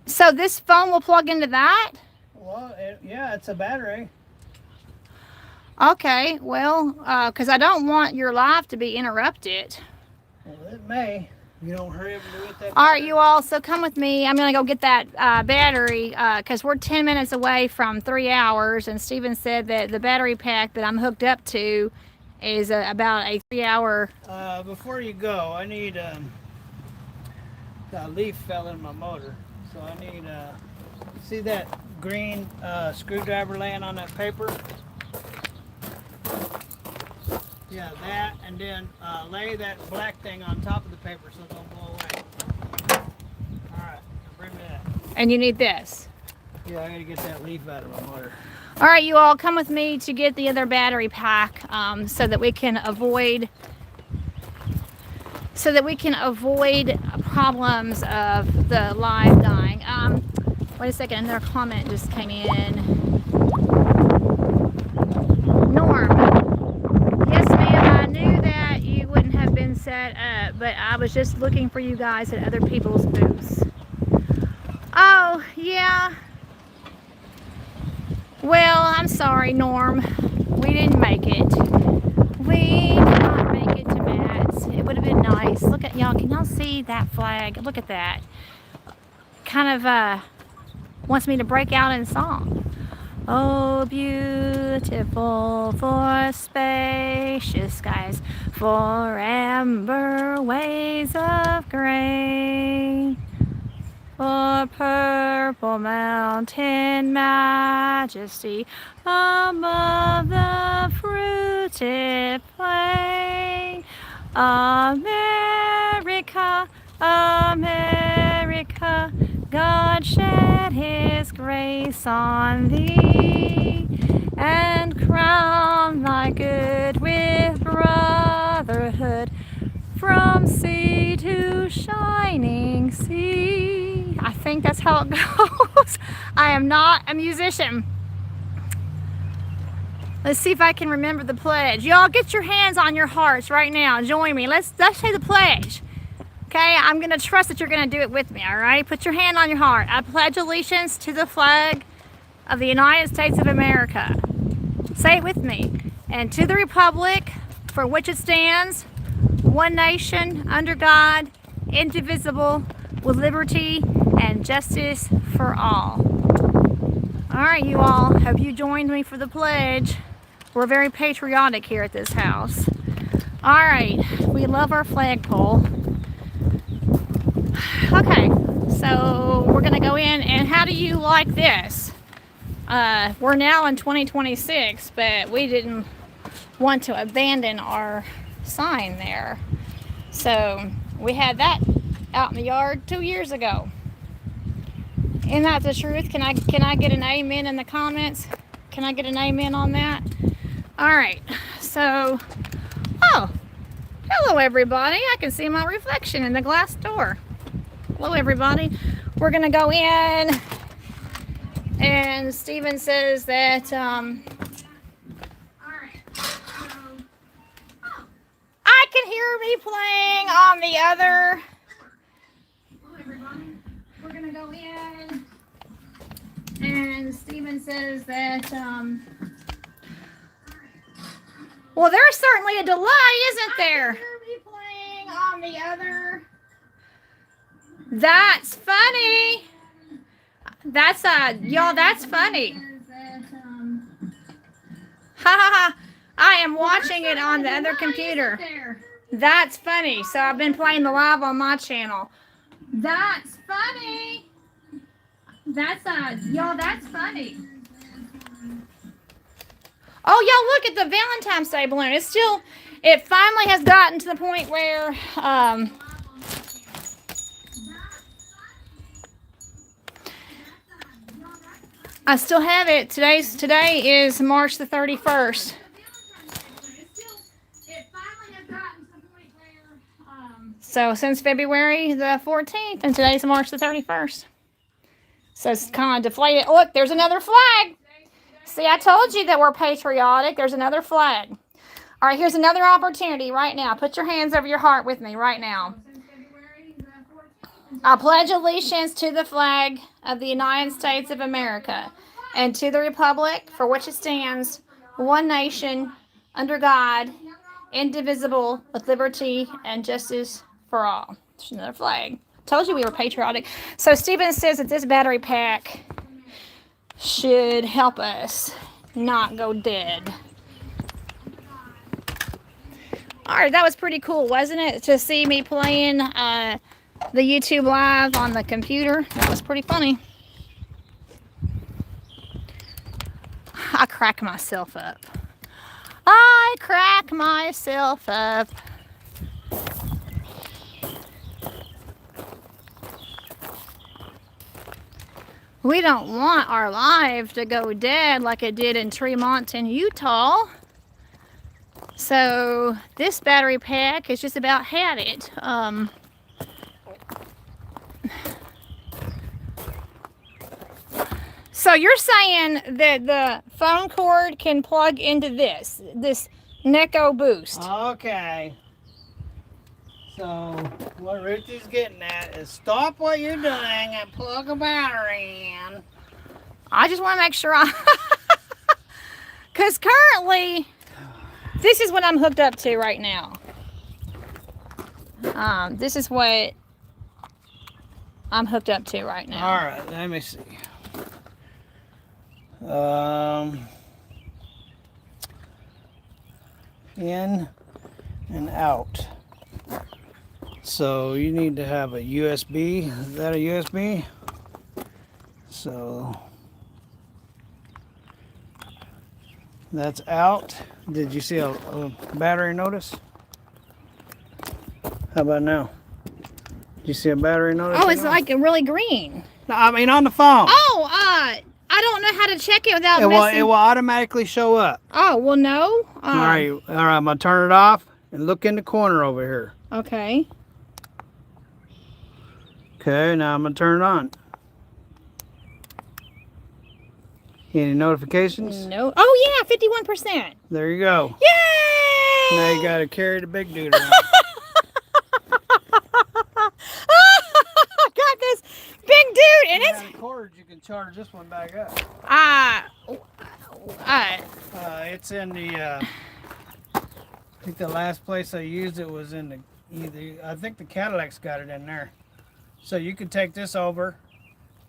So this phone will plug into that? Well, yeah, it's a battery. Okay, well, because I don't want your life to be interrupted. Well, it may. You don't hurry up and do it that All right, you all, so come with me. I'm going to go get that battery because we're 10 minutes away from 3 hours. And Steven said that the battery pack that I'm hooked up to is about a 3-hour. Before you go, I need a leaf fell in my motor. So I need, see that green screwdriver laying on that paper? Yeah, that, and then lay that black thing on top of the paper so it don't blow away. Alright, bring me that. And you need this. Yeah, I gotta get that leaf out of my motor. All right, you all, come with me to get the other battery pack so that we can avoid problems of the live dying. Wait a second, another comment just came in. Norm. Yes, ma'am, I knew that you wouldn't have been set up, but I was just looking for you guys at other people's booths. Oh, yeah. Well, I'm sorry, Norm. We didn't make it. We did not make it to Matt's. It would have been nice. Look at y'all. Can y'all see that flag? Look at that. Kind of wants me to break out in song. Oh, beautiful for spacious skies, for amber waves of grain, for purple mountain majesty above the fruited plain. America, America, God shed his grace on thee, and crown thy good with brotherhood from sea to shining sea. I think that's how it goes. I am not a musician. Let's see if I can remember the pledge. Y'all get your hands on your hearts right now. Join me. Let's say the pledge. Okay, I'm going to trust that you're going to do it with me, all right? Put your hand on your heart. I pledge allegiance to the flag of the United States of America. Say it with me. And to the republic for which it stands, one nation, under God, indivisible, with liberty and justice for all. All right, you all. Hope you joined me for the pledge. We're very patriotic here at this house. All right, we love our flagpole. Okay, so we're gonna go in, and how do you like this? We're now in 2026, but we didn't want to abandon our sign there. So we had that out in the yard 2 years ago. Isn't that the truth? Can I get an amen in the comments? Can I get an amen on that? All right, so, oh, hello everybody. I can see my reflection in the glass door. Hello everybody. We're gonna go in, and Steven says that, all right, I can hear me playing on the other. Hello everybody. We're gonna go in, and Steven says that, well, there's certainly a delay, isn't there? I can hear me playing on the other. That's funny. That's y'all, that's funny. Ha ha ha. I am watching it on the other computer. That's funny. So I've been playing the live on my channel. That's funny. That's y'all, that's funny. Oh, y'all, look at the Valentine's Day balloon. It's still, it finally has gotten to the point where I still have it. Today is March the 31st. So since February the 14th, and today's March the 31st. So it's kind of deflated. Look, there's another flag. See, I told you that we're patriotic. There's another flag. All right, here's another opportunity right now. Put your hands over your heart with me right now. I pledge allegiance to the flag of the United States of America and to the republic for which it stands, one nation, under God, indivisible, with liberty and justice for all. There's another flag. Told you we were patriotic. So Stephen says that this battery pack should help us not go dead. Alright, that was pretty cool, wasn't it? To see me playing the YouTube Live on the computer. That was pretty funny. I crack myself up. I crack myself up. We don't want our live to go dead like it did in Tremont in Utah. So this battery pack has just about had it. So you're saying that the phone cord can plug into this Neko Boost. Okay. So what Ruthie's getting at is stop what you're doing and plug a battery in. I just want to make sure because currently this is what I'm hooked up to right now. This is what I'm hooked up to right now. All right, let me see. In and out. So you need to have a USB. Is that a USB? So that's out. Did you see a battery notice? How about now? Did you see a battery notice? Oh, it's like really green. No, I mean on the phone. Oh, I don't know how to check it without messing. It will automatically show up. Oh, well, no. All right, I'm gonna turn it off and look in the corner over here. Okay. Okay, now I'm gonna turn it on. Any notifications? No. Oh, yeah, 51%. There you go. Yay! Now you gotta carry the big dude around. Got this big dude, and it's cords. You can charge this one back up. It's in the. I think the last place I used it was in I think the Cadillac's got it in there. So you can take this over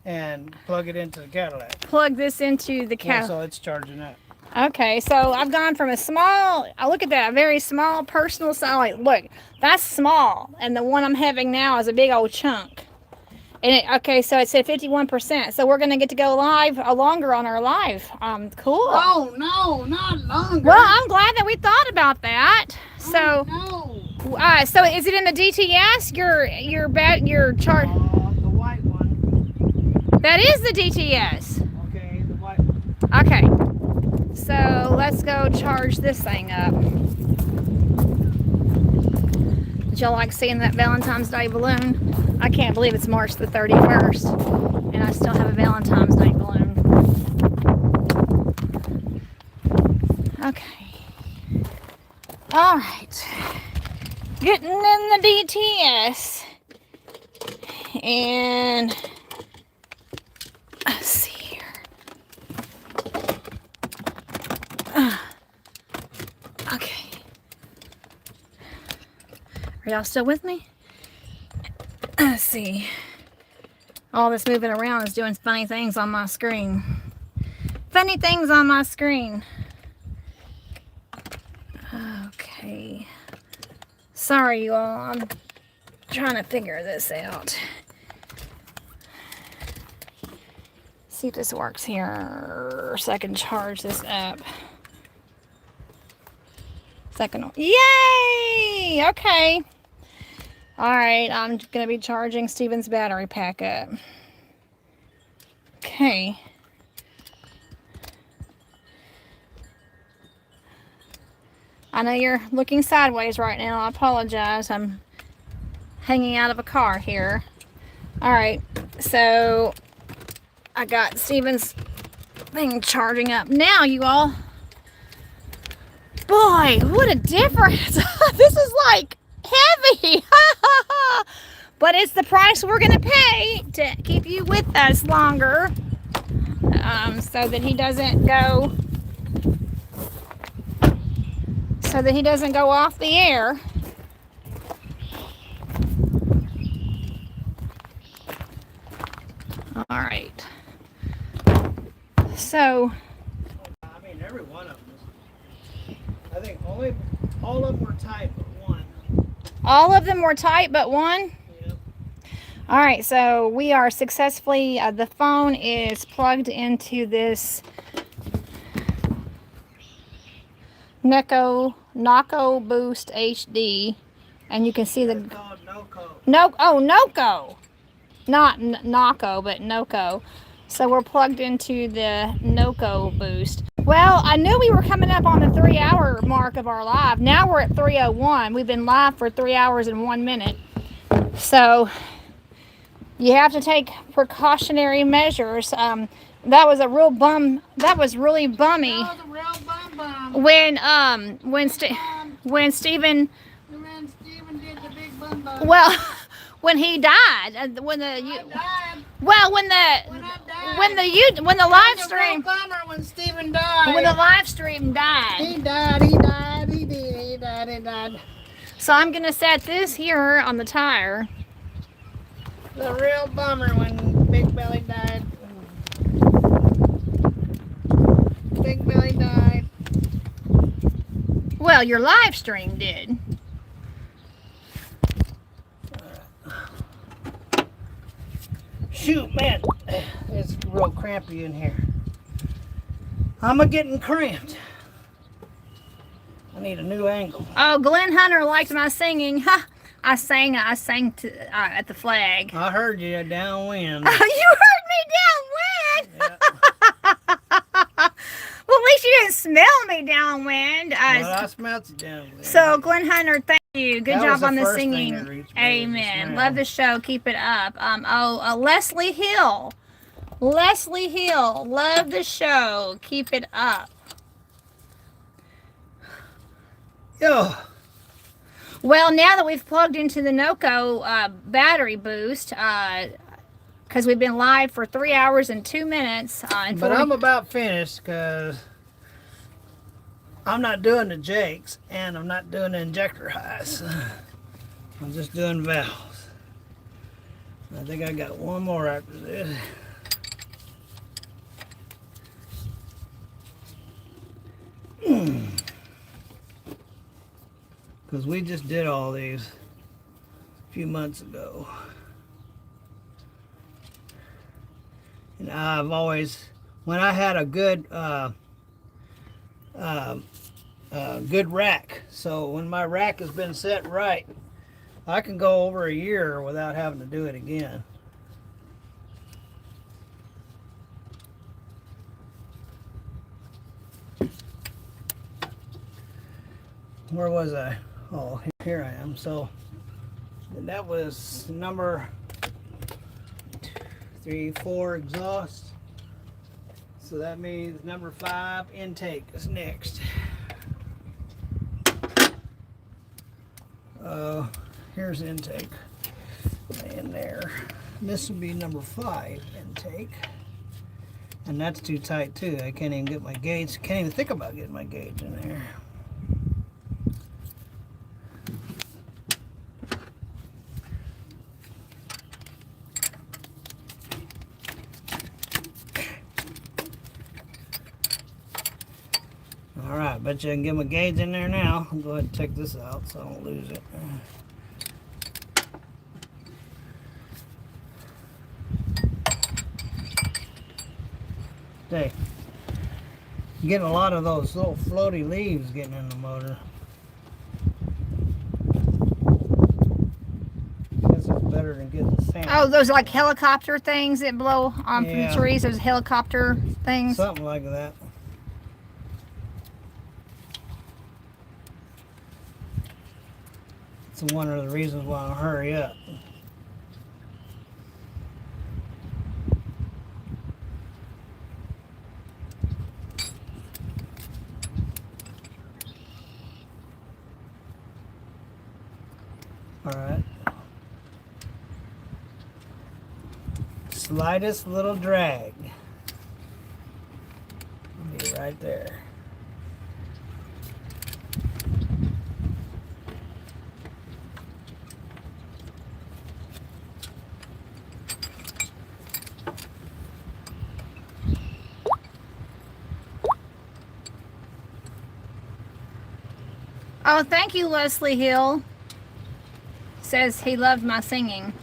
and plug it into the Cadillac. Plug this into the Yeah, so it's charging up. Okay, so I've gone from a small, look at that, a very small personal size. Like, look, that's small. And the one I'm having now is a big old chunk. And okay, so it said 51%. So we're going to get to go live longer on our live. Cool. Oh, no, not longer. Well, I'm glad that we thought about that. So, No. so is it in the DTS? Your chart? The white one. That is the DTS. Okay, the white one. Okay. So let's go charge this thing up. Did y'all like seeing that Valentine's Day balloon? I can't believe it's March the 31st and I still have a Valentine's Day balloon. Okay. All right. Getting in the DTS. And let's see here. Okay. Are y'all still with me? Let's see. All this moving around is doing funny things on my screen. Funny things on my screen. Okay. Sorry, you all. I'm trying to figure this out. See if this works here so I can charge this up. Second. Yay! Okay. Alright, I'm going to be charging Steven's battery pack up. Okay. I know you're looking sideways right now. I apologize. I'm hanging out of a car here. Alright, so I got Steven's thing charging up. Now, you all. Boy, what a difference. This is like heavy. But it's the price we're going to pay to keep you with us longer. So that he doesn't go off the air. So, I mean, every one of them. I think all of them were tight, but one. all of them were tight but one? Yep. All right, so we are successfully, the phone is plugged into this Noco Boost HD, and you can see It's the called Noco. Noco, not Noco, but Noco. So we're plugged into the Noco Boost. Well, I knew we were coming up on the 3-hour mark of our live. Now we're at 3:01. We've been live for 3 hours and 1 minute. So you have to take precautionary measures. That was a real bum. That was really bummy. That was a real bum. When Stephen, When Stephen did the big bum. well, when he died, when I the died. well, When I died. when the live stream, It was a real bummer when Stephen died. when the live stream died. He died. He died. So I'm gonna set this here on the tire. The real bummer when Big Belly died. Big Belly died. Well, your live stream did. Shoot, man, it's real crampy in here. I'm getting cramped. I need a new angle. Oh, Glenn Hunter liked my singing. Ha! I sang at the flag. I heard you downwind. You heard me downwind. Yeah. Well, at least you didn't smell me downwind. Well, I smelled you downwind. So, Glenn Hunter, thank you. Good That was job the on the first thing singing. that reached me, Amen. the Love smell. the show. Keep it up. Leslie Hill. Leslie Hill. Love the show. Keep it up. Yo. Well, now that we've plugged into the Noco battery boost, because we've been live for 3 hours and 2 minutes. But I'm about finished because I'm not doing the jakes and I'm not doing the injector highs. I'm just doing valves. I think I got one more after this. Because we just did all these a few months ago. And I've always, when I had a good good rack, so when my rack has been set right, I can go over a year without having to do it again. Where was I? Oh, here I am. So that was number 3, 4 exhaust. So that means number 5 intake is next. Here's intake in there. This would be number 5 intake. And that's too tight too. I can't even get my gauge. Can't even think about getting my gauge in there. Alright, bet you I can get my gauge in there now. I'll go ahead and take this out so I don't lose it. Hey, I'm getting a lot of those little floaty leaves getting in the motor. Guess it's better than getting the sand. Oh, those like helicopter things that blow from Yeah. the trees. Those helicopter things. Something like that. It's one of the reasons why I hurry up. All right. Slightest little drag. Be right there. Oh, thank you, Leslie Hill. Says he loved my singing.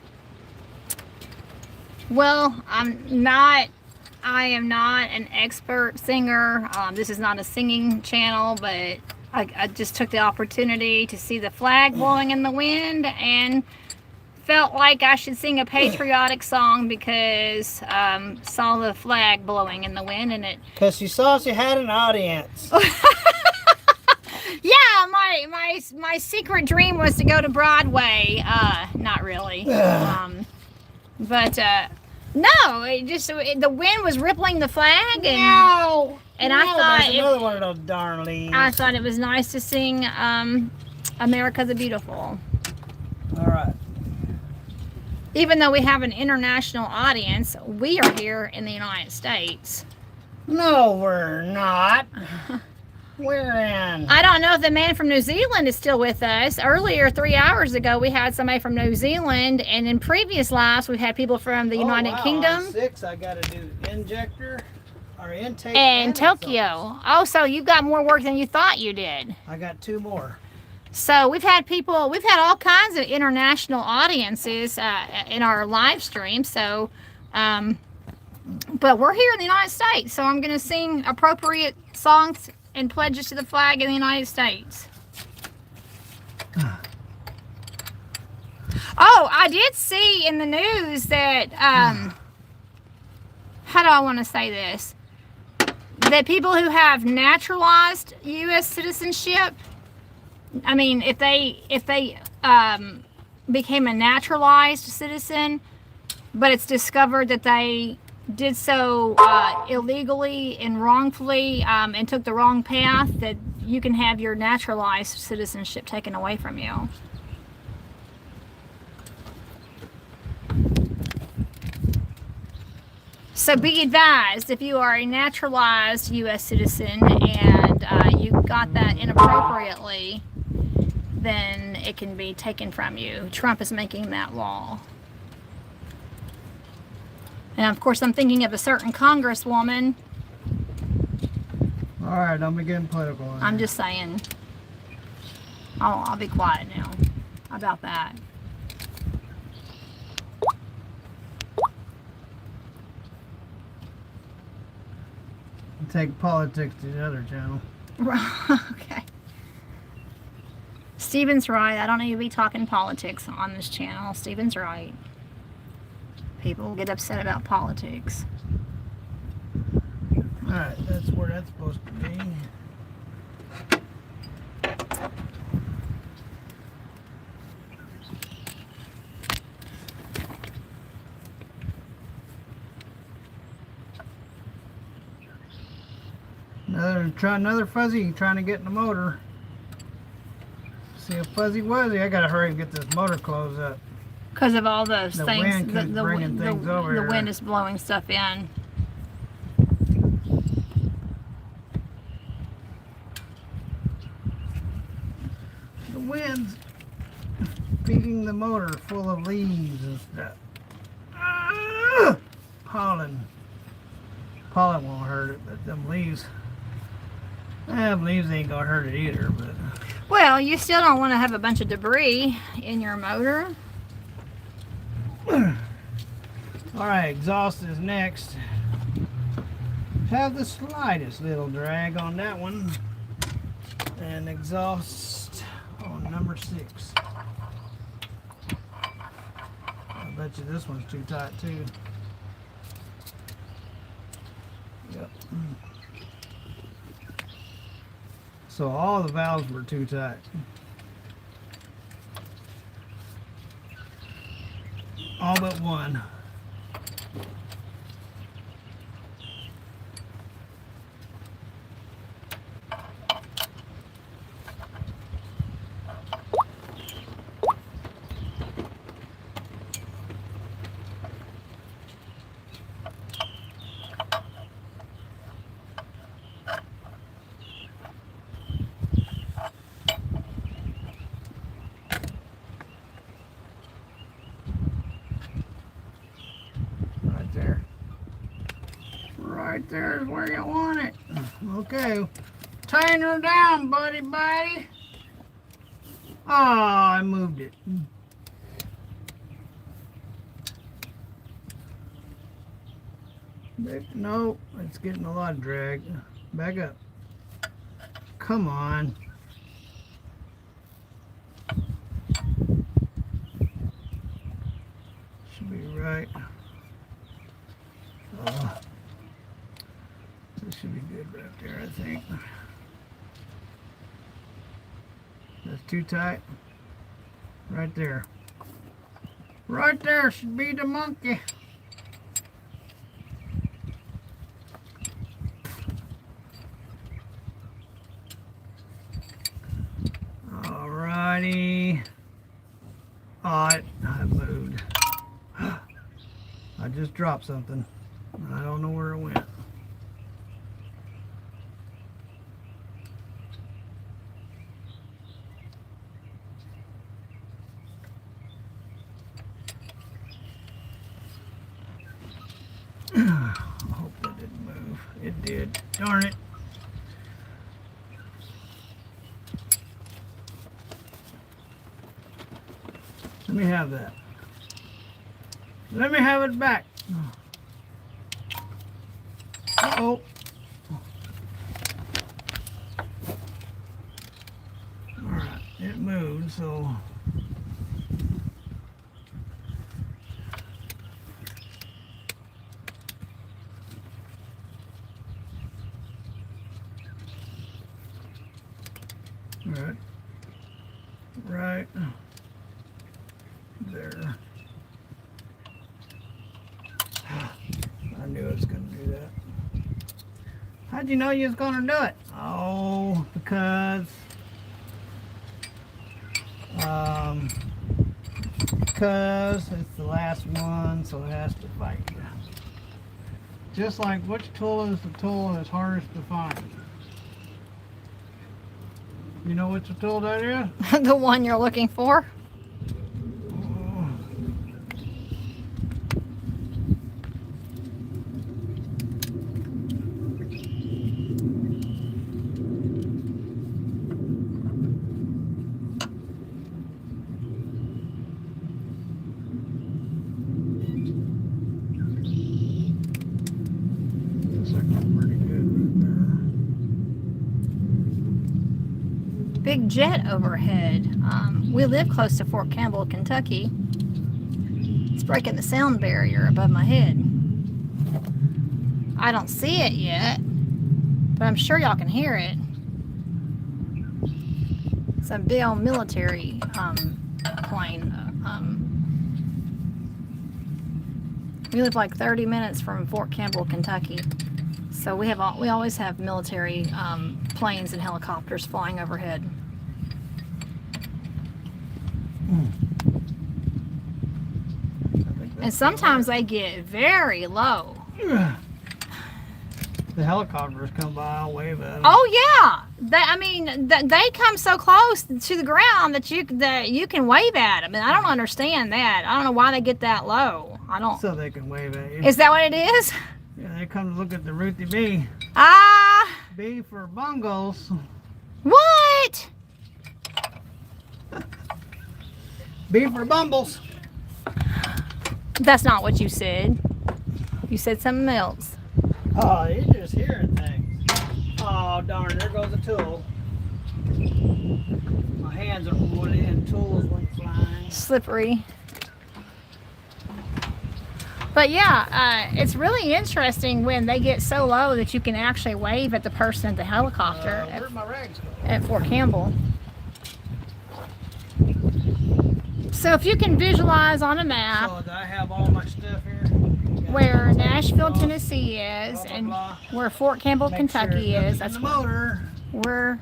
Well, I am not an expert singer. This is not a singing channel, but I just took the opportunity to see the flag blowing in the wind and felt like I should sing a patriotic song because saw the flag blowing in the wind and it. Because she saw she had an audience. Yeah, my secret dream was to go to Broadway. Not really. But no, the wind was rippling the flag, and I thought There's another one of those darn leaves. I thought it was nice to sing "America the Beautiful." All right. Even though we have an international audience, we are here in the United States. No, we're not. We're in. I don't know if the man from New Zealand is still with us. Earlier, 3 hours ago, we had somebody from New Zealand, and in previous lives, we've had people from the United Kingdom. On 6, I got to do injector or intake And Tokyo. exhaust. Oh, so you've got more work than you thought you did. I got 2 more. So we've had all kinds of international audiences in our live stream. So, but we're here in the United States, so I'm going to sing appropriate songs and pledges to the flag in the United States. Oh, I did see in the news that, how do I want to say this? That people who have naturalized U.S. citizenship, I mean, if they became a naturalized citizen, but it's discovered that they did so illegally and wrongfully and took the wrong path, that you can have your naturalized citizenship taken away from you. So be advised, if you are a naturalized U.S. citizen and you got that inappropriately, then it can be taken from you. Trump is making that law. And of course, I'm thinking of a certain congresswoman. All right, I'm getting political. I'm just saying. I'll be quiet now about that. Take politics to the other channel. Okay. Stephen's right. I don't need to be talking politics on this channel. Stephen's right. People get upset about politics. Alright, that's where that's supposed to be. Another fuzzy trying to get in the motor. See a fuzzy wuzzy. I gotta hurry and get this motor closed up. Because of all those The things, wind keeps bringing things over the here. wind is blowing stuff in. The wind's feeding the motor full of leaves and stuff. Pollen. Pollen won't hurt it, but them leaves. Them leaves ain't gonna hurt it either. But Well, you still don't want to have a bunch of debris in your motor. Alright, exhaust is next. Have the slightest little drag on that one. And exhaust on number 6. I bet you this one's too tight too. Yep. So all the valves were too tight. All but one. Right there is where you want it. Okay, tighten her down, buddy. Oh, I moved it. No, it's getting a lot of drag. Back up. Come on. Should be right. This should be good right there, I think. That's too tight. Right there. Right there should be the monkey. Alrighty. Oh, I moved. I just dropped something. I don't know where it went. I hope that didn't move. It did. Darn it. Let me have that. Let me have it back. Uh-oh. Alright, it moved, so... Right. Right. There. I knew I was going to do that. How'd you know you was going to do it? Oh, because it's the last one, so it has to fight you. Just like which tool is the tool that's hardest to find? You know which tool that is? The one you're looking for? Big jet overhead. We live close to Fort Campbell, Kentucky. It's breaking the sound barrier above my head. I don't see it yet, but I'm sure y'all can hear it. It's a big old military plane. We live like 30 minutes from Fort Campbell, Kentucky. So we always have military planes and helicopters flying overhead. And sometimes they get very low. The helicopters come by, I'll wave at them. Oh yeah, they come so close to the ground that you can wave at them, and I don't understand that. I don't know why they get that low. I don't. So they can wave at you. Is that what it is? Yeah, they come to look at the Ruthie B. Ah. B for bungles. What? B for bumbles. That's not what you said. You said something else. Oh, you're just hearing things. Oh, darn, there goes a tool. My hands are wood and tools went flying. Slippery. But yeah, it's really interesting when they get so low that you can actually wave at the person at the helicopter Where'd my rags go? at Fort Campbell. So if you can visualize on a map So do I have all my stuff here? where Nashville, Tennessee is, and where Fort Campbell, Kentucky is, that's the motor. we're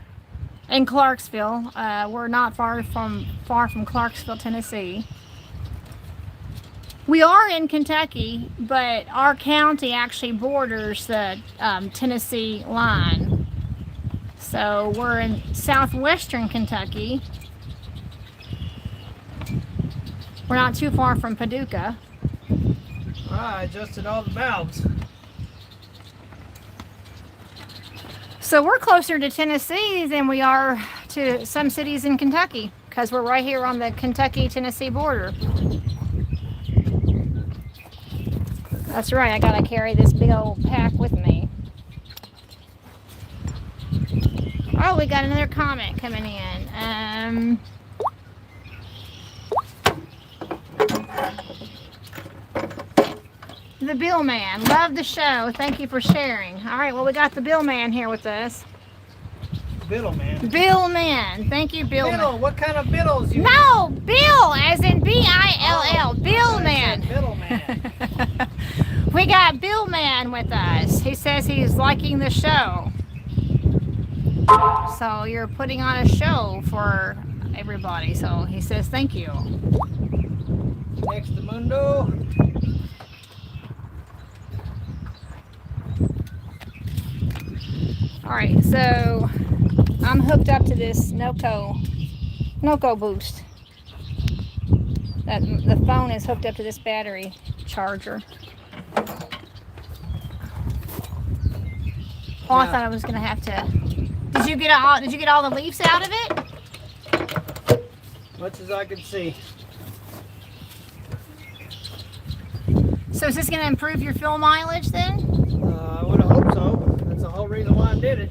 in Clarksville. We're not far from Clarksville, Tennessee. We are in Kentucky, but our county actually borders the Tennessee line. So we're in southwestern Kentucky. We're not too far from Paducah. I adjusted all the valves. So we're closer to Tennessee than we are to some cities in Kentucky. because we're right here on the Kentucky-Tennessee border. That's right, I gotta carry this big old pack with me. Oh, we got another comment coming in. The Bill Man, love the show. Thank you for sharing. All right, well, we got the Bill Man here with us. Biddle, man. Bill Man, thank you, Bill. Biddle, what kind of biddles you? No, Bill, as in B-I-L-L, Bill Man. Biddle man. We got Bill Man with us. He says he's liking the show. So you're putting on a show for everybody. So he says thank you. Next to Mundo. All right, so I'm hooked up to this Noco Boost. The phone is hooked up to this battery charger. Oh, I thought I was gonna have to. Did you get all the leaves out of it? Much as I could see. So is this gonna improve your fuel mileage then? I would have hoped so. That's the whole reason why I did it.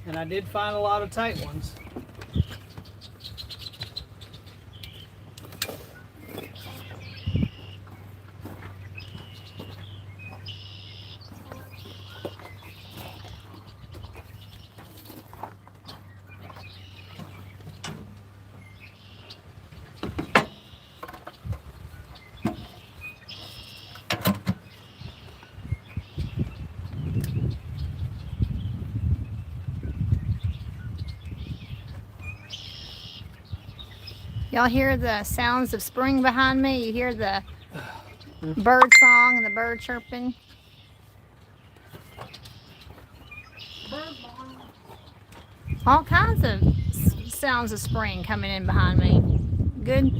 And I did find a lot of tight ones. Y'all hear the sounds of spring behind me? You hear the bird song and the bird chirping? All kinds of sounds of spring coming in behind me. Good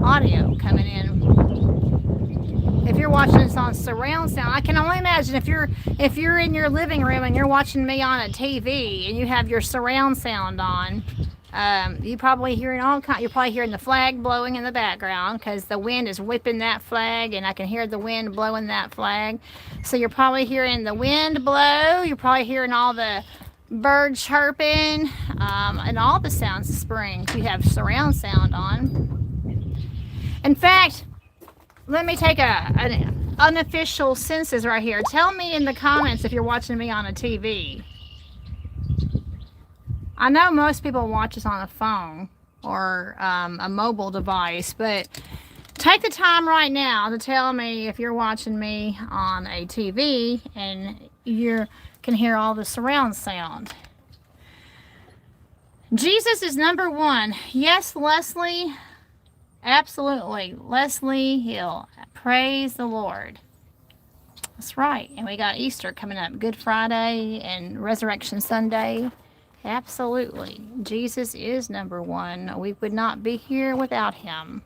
audio coming in. If you're watching this on surround sound, I can only imagine if you're in your living room and you're watching me on a TV and you have your surround sound on. You're probably hearing the flag blowing in the background because the wind is whipping that flag, and I can hear the wind blowing that flag. So you're probably hearing the wind blow. You're probably hearing all the birds chirping, and all the sounds of spring if you have surround sound on. In fact, let me take an unofficial census right here. Tell me in the comments if you're watching me on a TV. I know most people watch us on a phone or a mobile device, but take the time right now to tell me if you're watching me on a TV and you can hear all the surround sound. Jesus is number one. Yes, Leslie. Absolutely. Leslie Hill. Praise the Lord. That's right. And we got Easter coming up. Good Friday and Resurrection Sunday. Absolutely. Jesus is number one. We would not be here without him.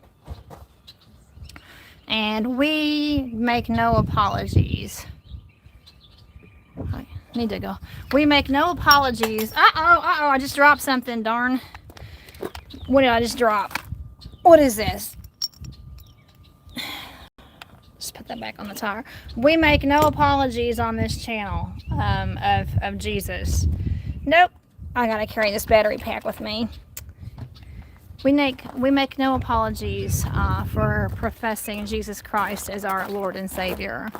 And we make no apologies. I need to go. We make no apologies. Uh-oh, I just dropped something, darn. What did I just drop? What is this? Just put that back on the tire. We make no apologies on this channel of Jesus. Nope. I gotta carry this battery pack with me. We make no apologies for professing Jesus Christ as our Lord and Savior.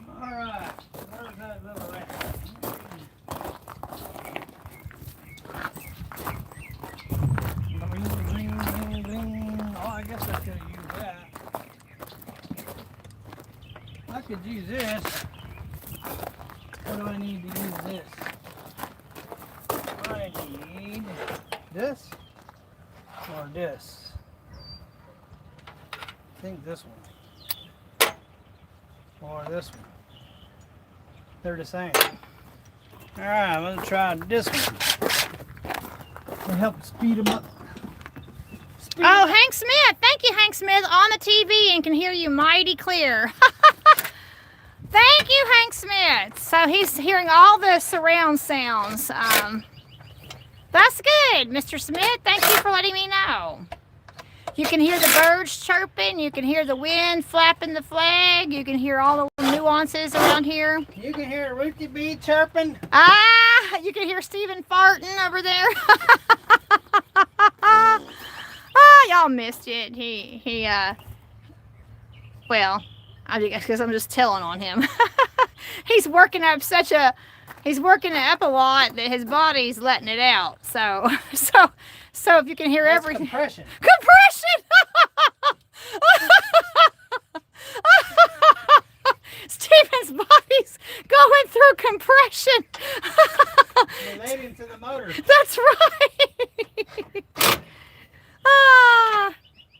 All right. Where's that little rat? Oh, I guess I could have used that. I could use this. What do I need to use this? I need this or this. I think this one. Or this one. They're the same. Alright, I'm going to try this one. To help speed them up. Oh, Hank Smith. Thank you, Hank Smith, on the TV and can hear you mighty clear. Thank Thank you, Hank Smith. So he's hearing all the surround sounds. That's good, Mr. Smith. Thank you for letting me know. You can hear the birds chirping. You can hear the wind flapping the flag. You can hear all the nuances around here. You can hear Ruthie Bee chirping. You can hear Stephen farting over there. Y'all missed it. Well, I guess because I'm just telling on him. He's working up a lot that his body's letting it out. So if you can hear That's everything. compression. Compression! Stephen's body's going through compression. Relating to the motor. That's right.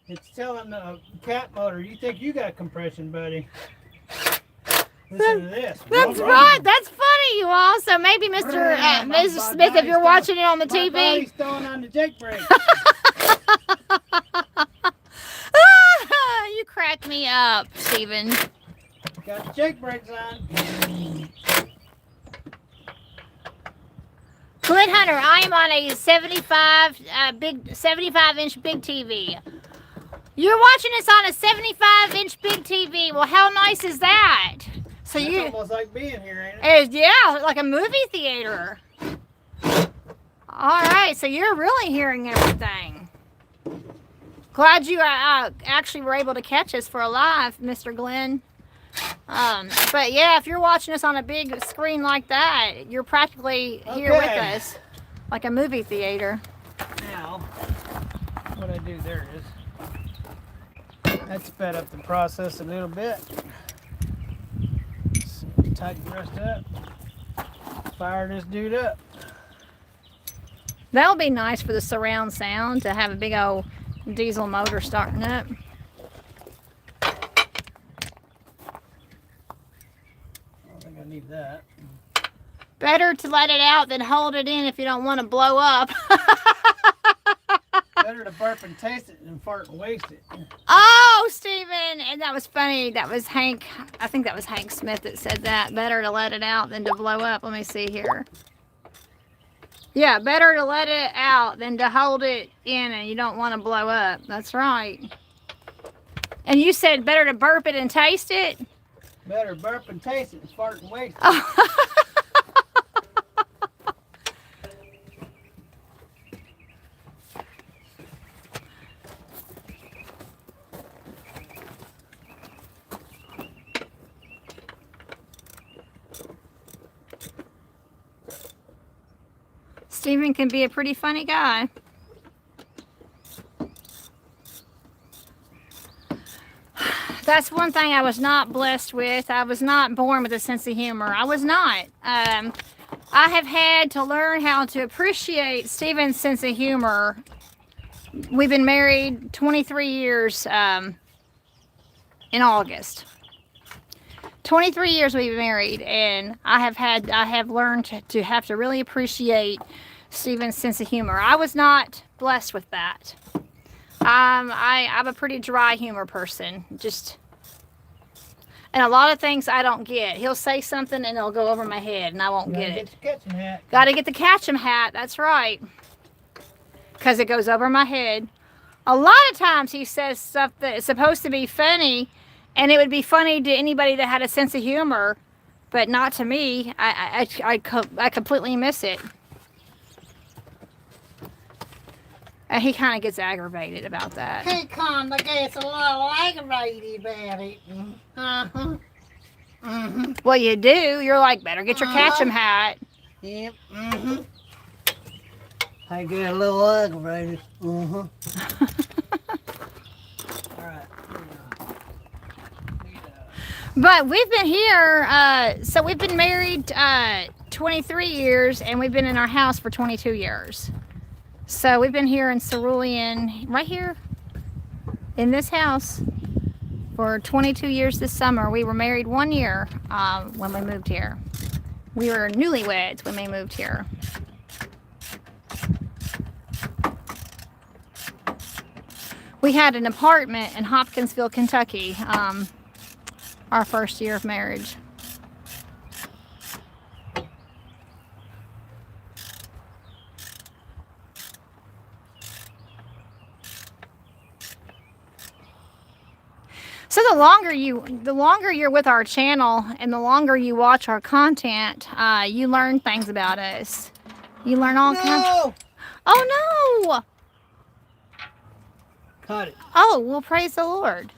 It's telling the cat motor, you think you got compression, buddy. Listen to this. That's right. That's funny, you all. So maybe Mr. Smith, if you're watching it on the TV. My body's throwing on the Jake brake. You crack me up, Stephen. Got the Jake brakes on. Glenn Hunter, I am on a 75 inch big TV. You're watching us on a 75-inch big TV. Well, how nice is that? So That's you almost like being here, ain't it? Yeah, like a movie theater. All right, so you're really hearing everything. Glad you actually were able to catch us for a live, Mr. Glenn. But yeah, if you're watching us on a big screen like that, you're practically here with us, like a movie theater. Now, what I do there is, that sped up the process a little bit. Tighten the rest up. Fire this dude up. That'll be nice for the surround sound to have a big old diesel motor starting up. I don't think I need that. Better to let it out than hold it in if you don't want to blow up. Better to burp and taste it than fart and waste it. Oh, Stephen, and that was funny. That was Hank. I think that was Hank Smith that said that. Better to let it out than to blow up. Let me see here. Yeah, better to let it out than to hold it in and you don't want to blow up. That's right. And you said better to burp it and taste it? Better burp and taste it than fart and waste it. Oh. Stephen can be a pretty funny guy. That's one thing I was not blessed with. I was not born with a sense of humor. I was not. I have had to learn how to appreciate Stephen's sense of humor. We've been married 23 years in August. 23 years we've been married, and I have learned to have to really appreciate Stephen's sense of humor. I was not blessed with that. I'm a pretty dry humor person. And a lot of things I don't get. He'll say something and it'll go over my head and I won't get it. Gotta get the catch 'em hat. That's right. Because it goes over my head. A lot of times he says stuff that is supposed to be funny, and it would be funny to anybody that had a sense of humor, but not to me. I completely miss it. And he kind of gets aggravated about that. He kind of gets a little aggravated about it. Uh-huh. Mm-hmm. Well, you do. You're like, better get your catch 'em hat. Yep. Mm-hmm. I get a little aggravated. Uh-huh. All right. But we've been here, so we've been married 23 years, and we've been in our house for 22 years. So we've been here in Cerulean, right here in this house, for 22 years this summer. We were married 1 year when we moved here. We were newlyweds when we moved here. We had an apartment in Hopkinsville, Kentucky, our first year of marriage. So the longer you're with our channel and the longer you watch our content, you learn things about us. You learn all kinds. Oh no! Cut it. Oh, well, praise the Lord.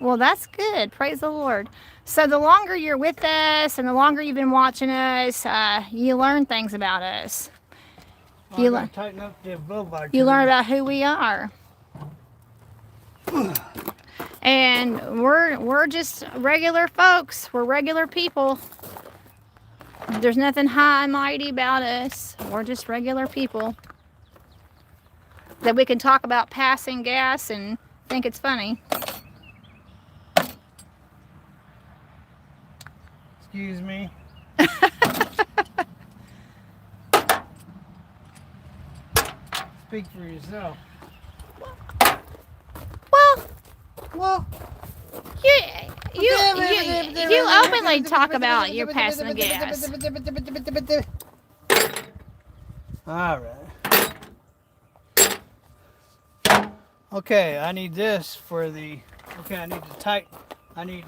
Well, that's good. Praise the Lord. So the longer you're with us and the longer you've been watching us, you learn things about us. Oh, You I learn. gotta tighten up the blowbar. You learn about who we are. And we're just regular folks. We're regular people. There's nothing high and mighty about us. We're just regular people that we can talk about passing gas and think it's funny. Excuse me. Speak for yourself. Well, you openly talk about your passing the gas. All right. Okay, I need this for the. Okay, I need to tighten. I need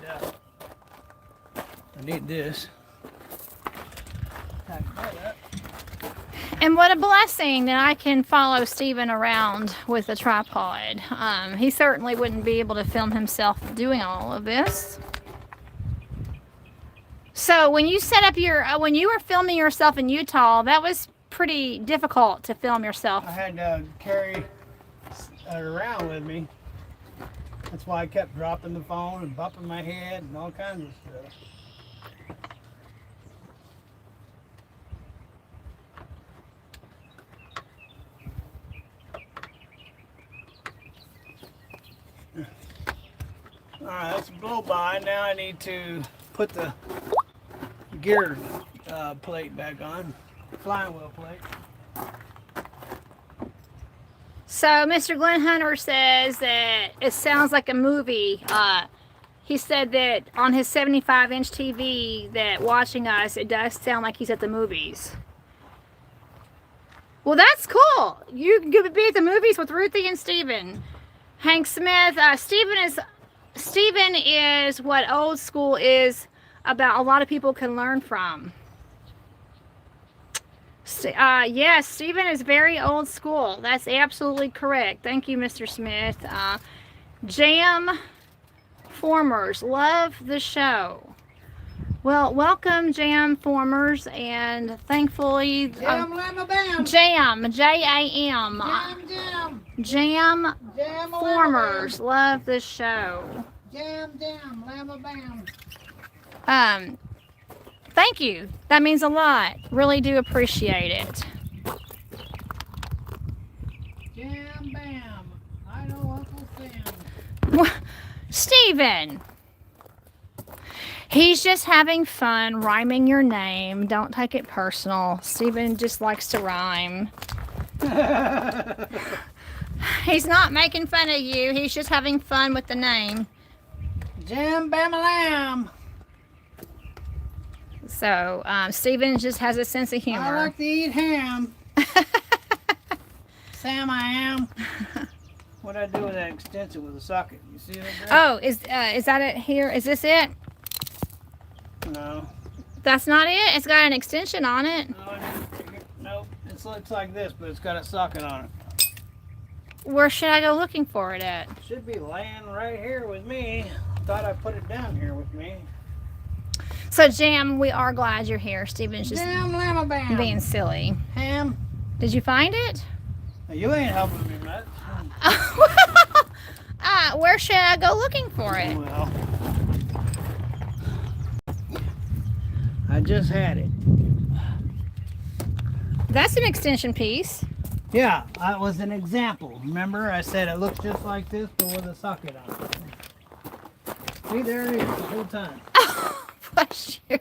this. Tighten that up. And what a blessing that I can follow Stephen around with a tripod. He certainly wouldn't be able to film himself doing all of this. So when you set up when you were filming yourself in Utah, that was pretty difficult to film yourself. I had to carry it around with me. That's why I kept dropping the phone and bumping my head and all kinds of stuff. Alright, that's a blow by. Now I need to put the gear plate back on. Flying wheel plate. So Mr. Glenn Hunter says that it sounds like a movie. He said that on his 75-inch TV that watching us, it does sound like he's at the movies. Well, that's cool. You could be at the movies with Ruthie and Stephen. Hank Smith. Stephen is what old school is about. A lot of people can learn from. Yes, Stephen is very old school. That's absolutely correct. Thank you, Mr. Smith. Jam Formers, love the show. Well, welcome, Jam Formers, and thankfully... Jam, lamma, bam. Jam, J-A-M. Jam. Jam Jam, Formers, love the show. Jam, lamma, bam. Thank you. That means a lot. Really do appreciate it. Jam, bam. I know Uncle Sam. Stephen. He's just having fun rhyming your name. Don't take it personal. Stephen just likes to rhyme. He's not making fun of you. He's just having fun with the name. Jam, bam, lamb. So, Stephen just has a sense of humor. I like to eat ham. Sam, I am. What'd I do with that extension with the socket? You see that there? Oh, is that it here? Is this it? No. That's not it? It's got an extension on it. Nope. It looks like this, but it's got a socket on it. Where should I go looking for it at? Should be laying right here with me. Thought I put it down here with me. So, Jam, we are glad you're here. Stephen's just Jam, lamma, bam. being silly. Ham. Did you find it? You ain't helping me much. Where should I go looking for it? Well, I just had it. That's an extension piece. Yeah, that was an example. Remember, I said it looks just like this, but with a socket on it. See, there it is the whole time. Oh, bless you.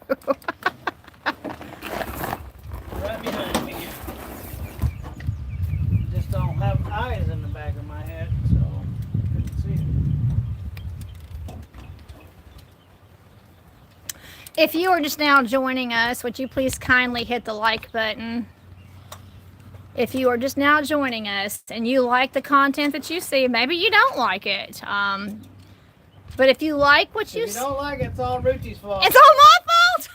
Right behind me. Just don't have eyes in the back of my head, so couldn't see it. If you are just now joining us, would you please kindly hit the like button? If you are just now joining us and you like the content that you see, maybe you don't like it. But if you like what If you don't like it, it's all Ruchi's fault. it's all my fault.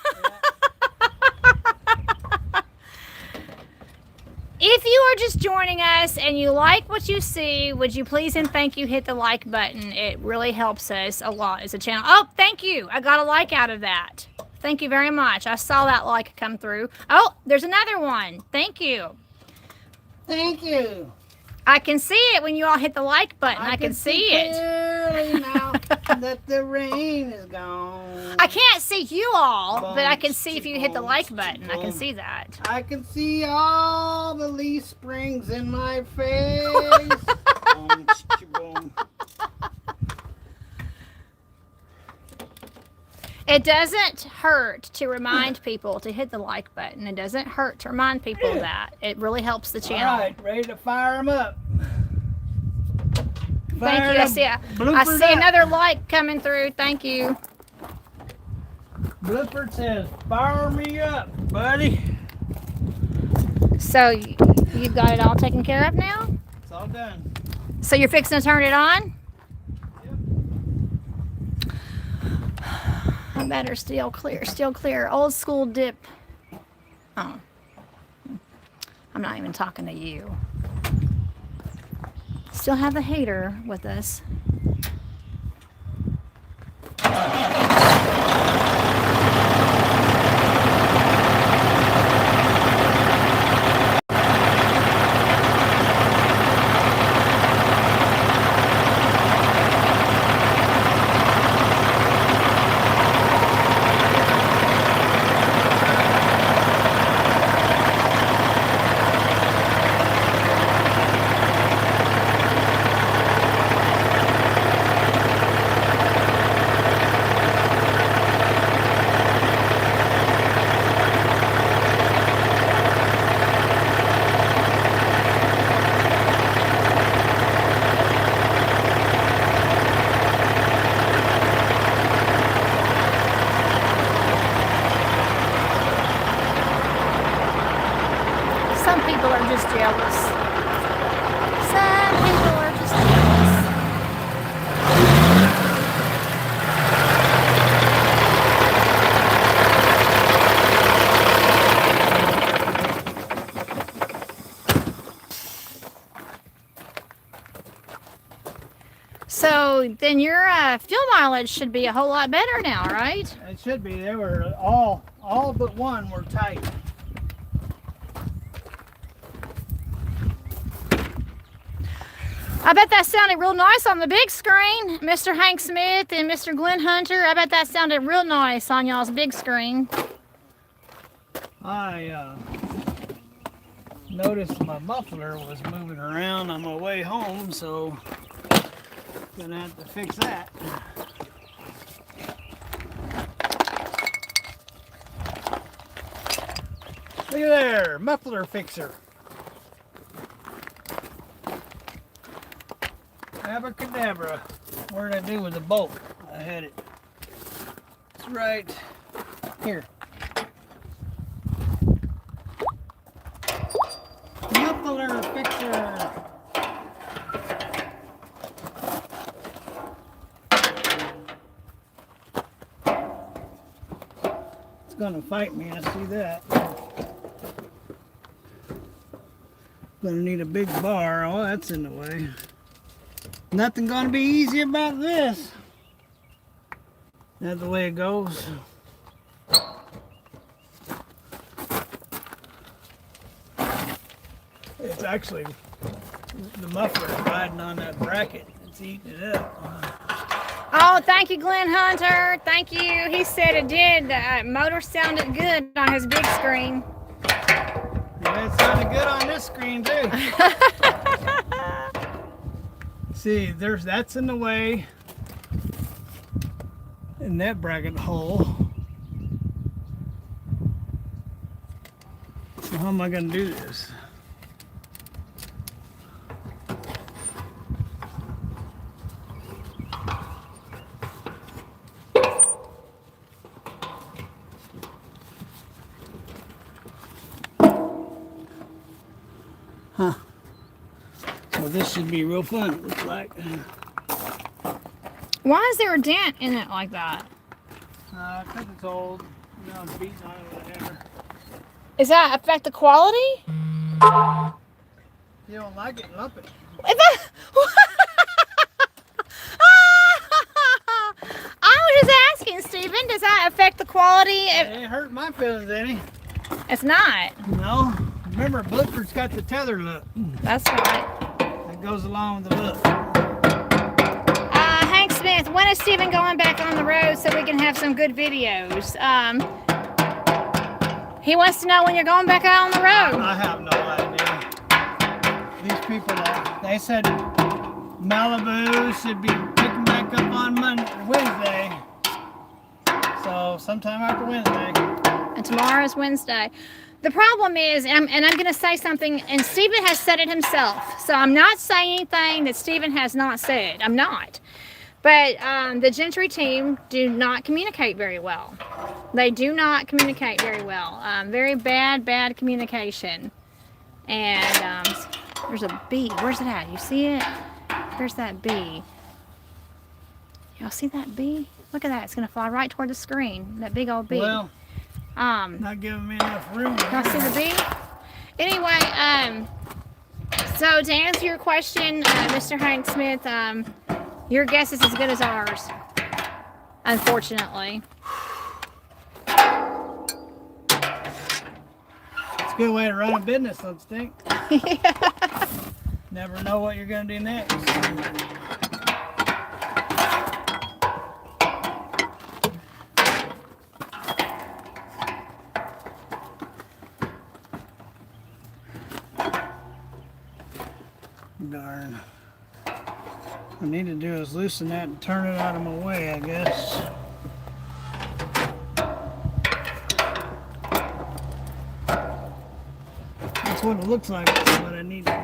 If you are just joining us and you like what you see, would you please and thank you hit the like button? It really helps us a lot as a channel. Oh, thank you. I got a like out of that. Thank you very much. I saw that like come through. Oh, there's another one. Thank you. Thank you. I can see it when you all hit the like button. I can see it. Clearly now that the rain is gone. I can't see you all, but I can see if you hit the like button. I can see that. I can see all the leaf springs in my face. It doesn't hurt to remind people to hit the like button. It doesn't hurt to remind people of that. It really helps the channel. All right, ready to fire them up. Thank you. I see another like coming through. Thank you. Blueford says, fire me up, buddy. So you've got it all taken care of now? It's all done. So you're fixing to turn it on? I better still clear. Old school dip. Oh. I'm not even talking to you. Still have a hater with us. Some people are just jealous. Some people are just jealous. So then your fuel mileage should be a whole lot better now, right? It should be. They were all but one were tight. I bet that sounded real nice on the big screen. Mr. Hank Smith and Mr. Glenn Hunter, I bet that sounded real nice on y'all's big screen. I noticed my muffler was moving around on my way home, so gonna have to fix that. Look at there, muffler fixer. Abracadabra. What did I do with the bolt? I had it. It's right here. Muffler fixer. It's gonna fight me, I see that. Gonna need a big bar. Oh, that's in the way. Nothing gonna be easy about this. That's the way it goes. It's actually the muffler riding on that bracket. It's eating it up. Oh, thank you, Glenn Hunter. Thank you. He said it did. The motor sounded good on his big screen. Yeah, it sounded good on this screen too. See, that's in the way in that bracket hole. So how am I going to do this? Huh. So this should be real fun, it looks like. Why is there a dent in it like that? Because it's old. You know, it's beaten on it or whatever. Does that affect the quality? You don't like it, lump it. I was just asking, Stephen, does that affect the quality? It ain't hurt my feelings any. It's not. No. Remember, Blueford's got the tether look. That's right. That goes along with the look. Hank Smith, when is Stephen going back on the road so we can have some good videos? He wants to know when you're going back out on the road. I have no idea. These people, they said Malibu should be picking back up on Wednesday. So sometime after Wednesday. And tomorrow is Wednesday. The problem is, and I'm going to say something, and Stephen has said it himself. So I'm not saying anything that Stephen has not said. I'm not. But the Gentry team do not communicate very well. They do not communicate very well. Very bad communication. And there's a bee. Where's it at? You see it? There's that bee. Y'all see that bee? Look at that. It's going to fly right toward the screen. That big old bee. Well, not giving me enough room. Y'all see the bee? Anyway, so to answer your question, Mr. Hank Smith, your guess is as good as ours, unfortunately. It's a good way to run a business, don't you think? Never know what you're going to do next. Darn. What I need to do is loosen that and turn it out of my way, I guess. That's what it looks like. That's what I need to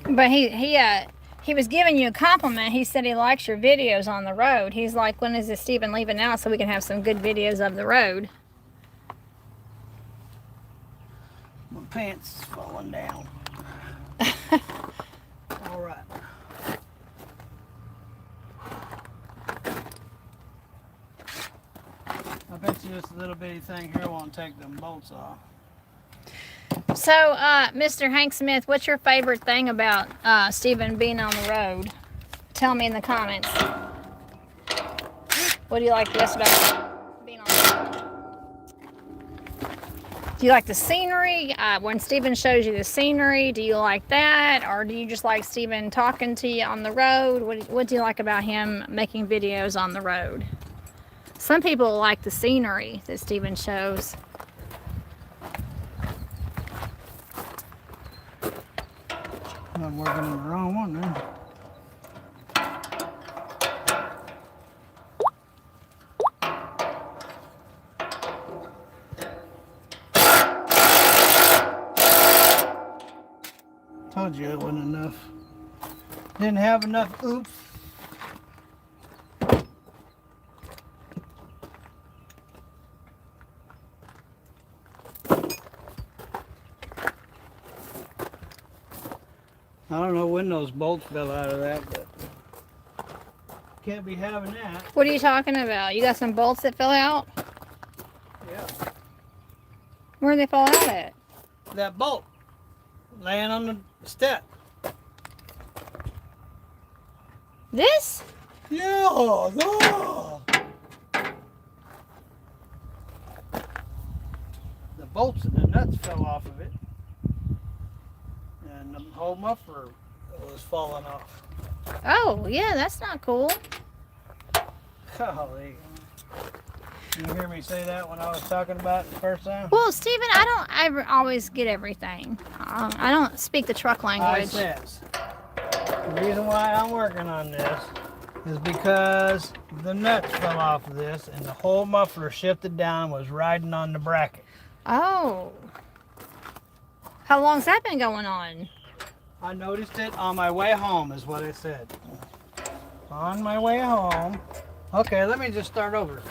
do. But he was giving you a compliment. He said he likes your videos on the road. He's like, when is this Stephen leaving out so we can have some good videos of the road? My pants is falling down. All right. I bet you this little bitty thing here won't take them bolts off. So, Mr. Hank Smith, what's your favorite thing about Stephen being on the road? Tell me in the comments. What do you like best about being on the road? Do you like the scenery? When Stephen shows you the scenery, do you like that? Or do you just like Stephen talking to you on the road? What do you like about him making videos on the road? Some people like the scenery that Stephen shows. I'm working on the wrong one then. Told you it wasn't enough. Didn't have enough oops. I don't know when those bolts fell out of that, but can't be having that. What are you talking about? You got some bolts that fell out? Yeah. Where did they fall out at? That bolt laying on the step. This? Yeah, no. The bolts and the nuts fell off of it. And the whole muffler was falling off. Oh, yeah, that's not cool. Golly. You hear me say that when I was talking about it the first time? Well, Stephen, I don't ever always get everything. I don't speak the truck I language. says, the reason why I'm working on this is because the nuts fell off of this and the whole muffler shifted down and was riding on the bracket. Oh. How long's that been going on? I noticed it on my way home is what I said. On my way home. Okay, let me just start over.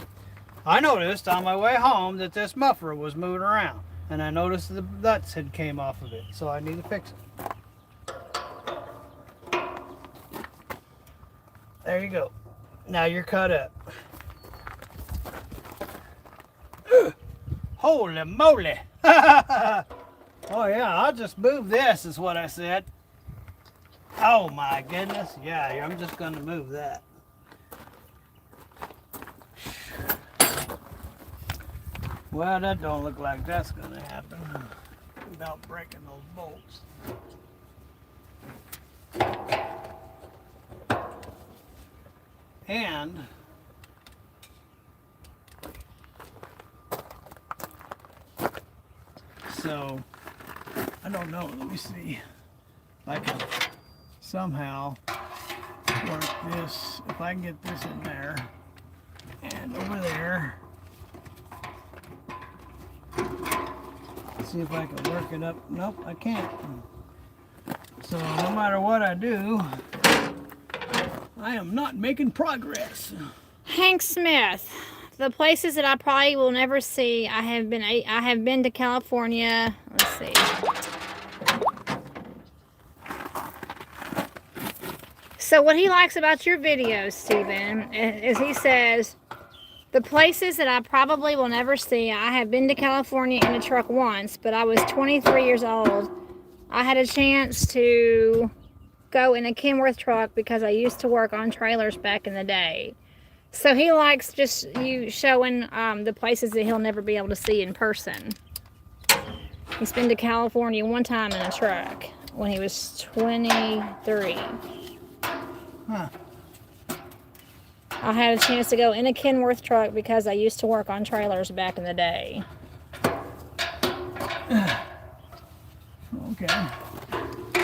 I noticed on my way home that this muffler was moving around. And I noticed the nuts had came off of it. So I need to fix it. There you go. Now you're cut up. Holy moly. Oh yeah, I'll just move this is what I said. Oh my goodness. Yeah, I'm just going to move that. Well, that don't look like that's going to happen without breaking those bolts. And so, I don't know, let me see if I can somehow work this, if I can get this in there and over there. See if I can work it up. Nope, I can't. So no matter what I do, I am not making progress. Hank Smith, the places that I probably will never see. I have been to California. Let's see. So what he likes about your videos, Stephen, is he says, the places that I probably will never see. I have been to California in a truck once, but I was 23 years old. I had a chance to go in a Kenworth truck because I used to work on trailers back in the day. So he likes just you showing the places that he'll never be able to see in person. He's been to California one time in a truck when he was 23. Huh. I had a chance to go in a Kenworth truck because I used to work on trailers back in the day. Okay.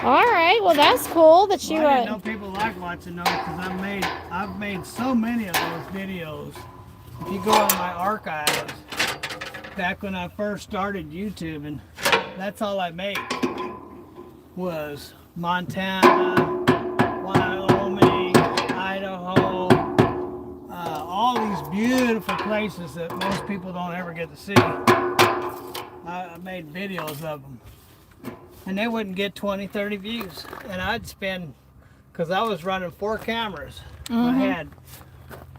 All right, well that's cool that you. Well, I didn't know people like watching those because I've made so many of those videos. If you go on my archives, back when I first started YouTube, and that's all I made was Montana, Wyoming, Idaho, all these beautiful places that most people don't ever get to see. I made videos of them. And they wouldn't get 20, 30 views. And I'd spend, because I was running 4 cameras. I had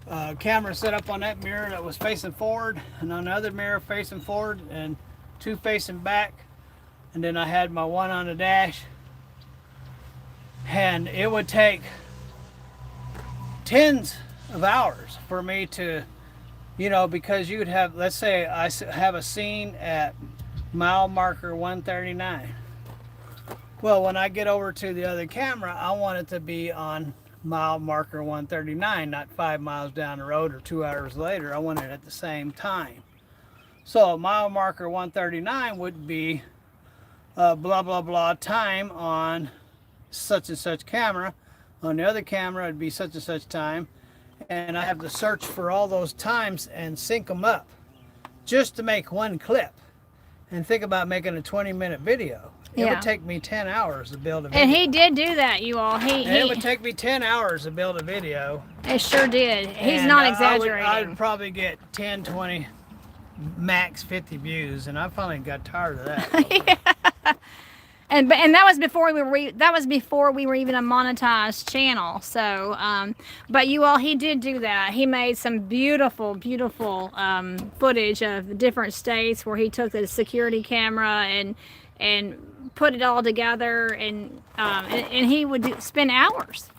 a camera set up on that mirror that was facing forward, and on the other mirror facing forward, and 2 facing back. And then I had my one on the dash. And it would take tens of hours for me to, you know, because you would have, let's say I have a scene at mile marker 139. Well, when I get over to the other camera, I want it to be on mile marker 139, not 5 miles down the road or 2 hours later. I want it at the same time. So mile marker 139 would be blah, blah, blah time on such and such camera. On the other camera, it'd be such and such time. And I have to search for all those times and sync them up just to make one clip. And think about making a 20-minute video. It would take me 10 hours to build a video. And he did do that, you all. It would take me 10 hours to build a video. It sure did. He's not exaggerating. I'd probably get 10, 20, max 50 views, and I finally got tired of that. Yeah. And that was before we were even a monetized channel. So, but you all, he did do that. He made some beautiful, beautiful footage of different states where he took the security camera and put it all together, and he would spend hours.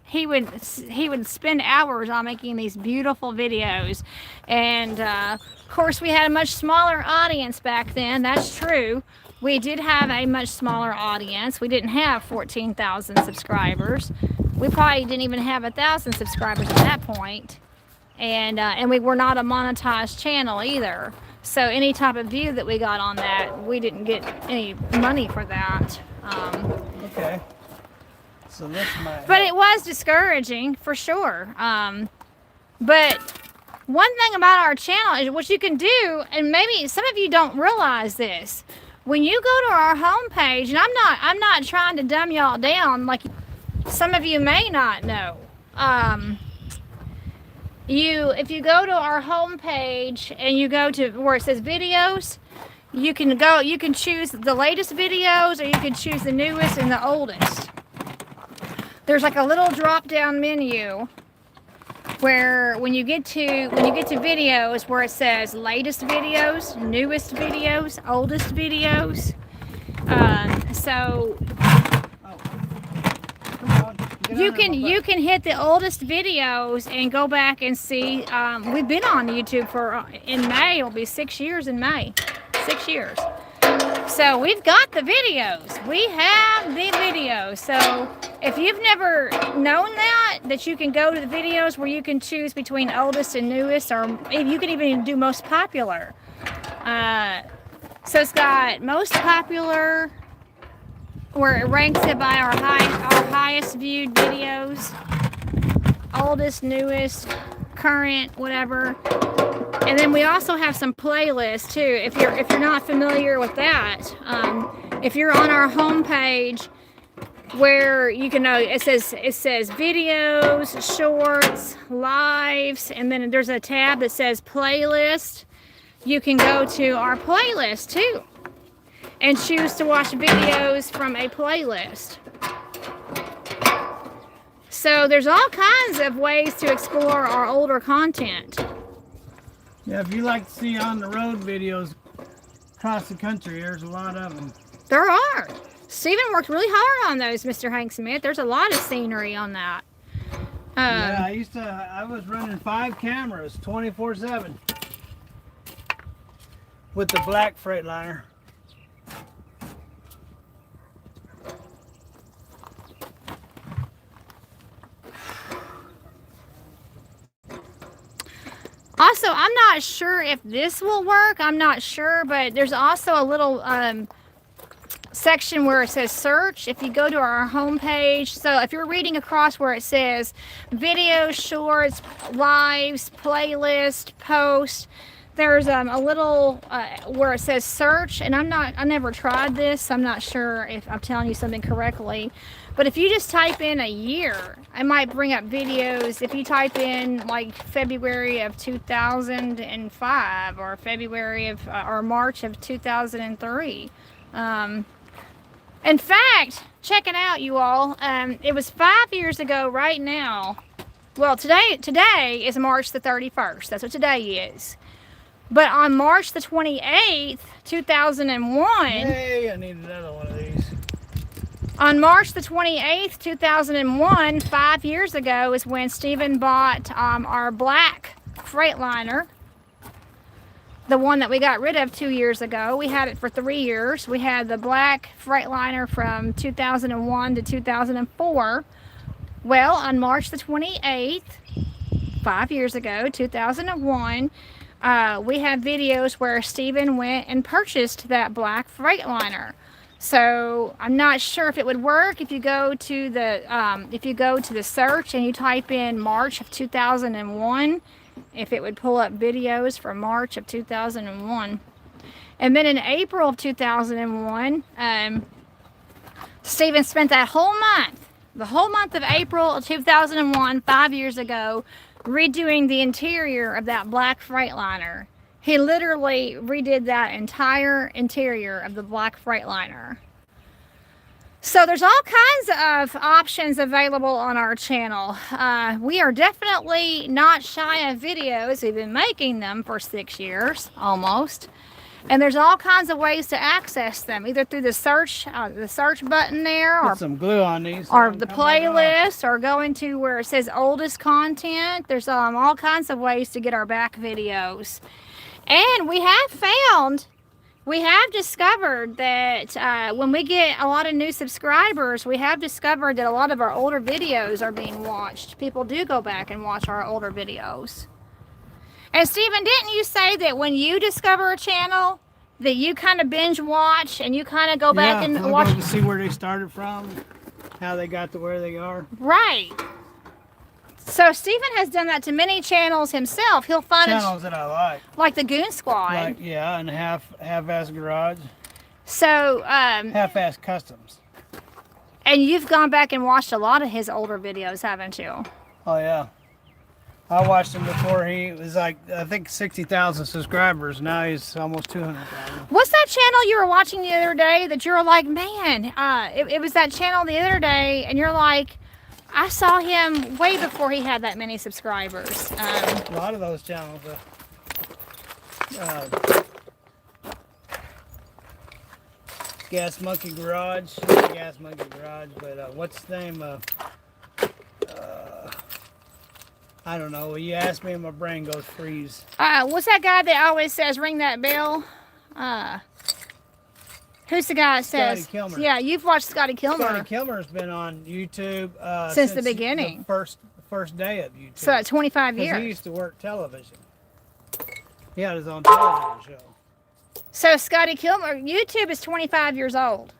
He would spend hours on making these beautiful videos, and of course we had a much smaller audience back then. That's true. We did have a much smaller audience. We didn't have 14,000 subscribers. We probably didn't even have 1,000 subscribers at that point, and we were not a monetized channel either. So any type of view that we got on that, we didn't get any money for that. Okay. So this might. But it was discouraging for sure. But one thing about our channel is what you can do, and maybe some of you don't realize this. When you go to our homepage, and I'm not trying to dumb y'all down, like some of you may not know. If you go to our homepage and you go to where it says videos, you can choose the latest videos, or you can choose the newest and the oldest. There's like a little drop down menu where when you get to videos where it says latest videos, newest videos, oldest videos. So you can hit the oldest videos and go back and see. We've been on YouTube for in May. It'll be 6 years in May. 6 years. So we've got the videos. We have the videos. So if you've never known that you can go to the videos where you can choose between oldest and newest, or you can even do most popular. So it's got most popular, where it ranks it by our highest viewed videos, oldest, newest, current, whatever. And then we also have some playlists too. If you're not familiar with that, if you're on our homepage, where you can know it says videos, shorts, lives, and then there's a tab that says playlist. You can go to our playlist too and choose to watch videos from a playlist. So there's all kinds of ways to explore our older content. Yeah, if you like to see on the road videos across the country, there's a lot of them. There are. Stephen worked really hard on those, Mr. Hank Smith. There's a lot of scenery on that. Yeah, I was running 5 cameras 24/7 with the black Freightliner. Also, I'm not sure if this will work. I'm not sure, but there's also a little section where it says search. If you go to our homepage, so if you're reading across where it says videos, shorts, lives, playlist, post, there's a little where it says search, and I never tried this, so I'm not sure if I'm telling you something correctly. But if you just type in a year, it might bring up videos. If you type in like February of 2005 or February of or March of 2003. In fact, check it out, you all. It was 5 years ago right now. Well, today is March the 31st. That's what today is. But on March the 28th, 2001. Hey, I need another one of these. On March the 28th, 2001, 5 years ago, is when Stephen bought our black Freightliner. The one that we got rid of 2 years ago. We had it for 3 years. We had the black Freightliner from 2001 to 2004. Well, on March the 28th, 5 years ago, 2001, we have videos where Stephen went and purchased that black Freightliner. So I'm not sure if it would work if you go to the search and you type in March of 2001, if it would pull up videos from March of 2001. And then in April of 2001, Stephen spent that whole month, the whole month of April of 2001, 5 years ago, redoing the interior of that black Freightliner. He literally redid that entire interior of the black Freightliner. So there's all kinds of options available on our channel. We are definitely not shy of videos. We've been making them for 6 years, almost. And there's all kinds of ways to access them, either through the search button there, or put some glue on these, or the playlist, or going to where it says oldest content. There's all kinds of ways to get our back videos. And we have discovered that when we get a lot of new subscribers, we have discovered that a lot of our older videos are being watched. People do go back and watch our older videos. And Stephen, didn't you say that when you discover a channel, that you kind of binge watch and you kind of go back and watch to see where they started from, how they got to where they are? Right. So Stephen has done that to many channels himself. He'll find channels that I like the Goon Squad. And half-ass garage. So half-ass customs. And you've gone back and watched a lot of his older videos, haven't you? Oh yeah. I watched him before he was like, I think 60,000 subscribers. Now he's almost 200,000. What's that channel you were watching the other day that you were like, man, it was that channel the other day, and you're like, I saw him way before he had that many subscribers. A lot of those channels. Gas Monkey Garage, not Gas Monkey Garage, but what's his name? I don't know. You ask me, and my brain goes freeze. What's that guy that always says ring that bell? Who's the guy that says? Scotty Kilmer. Yeah, you've watched Scotty Kilmer. Scotty Kilmer's been on YouTube Since the beginning. The first day of YouTube. So 25 'Cause years. he used to work television. He had his own television show. So Scotty Kilmer, YouTube is 25 years old.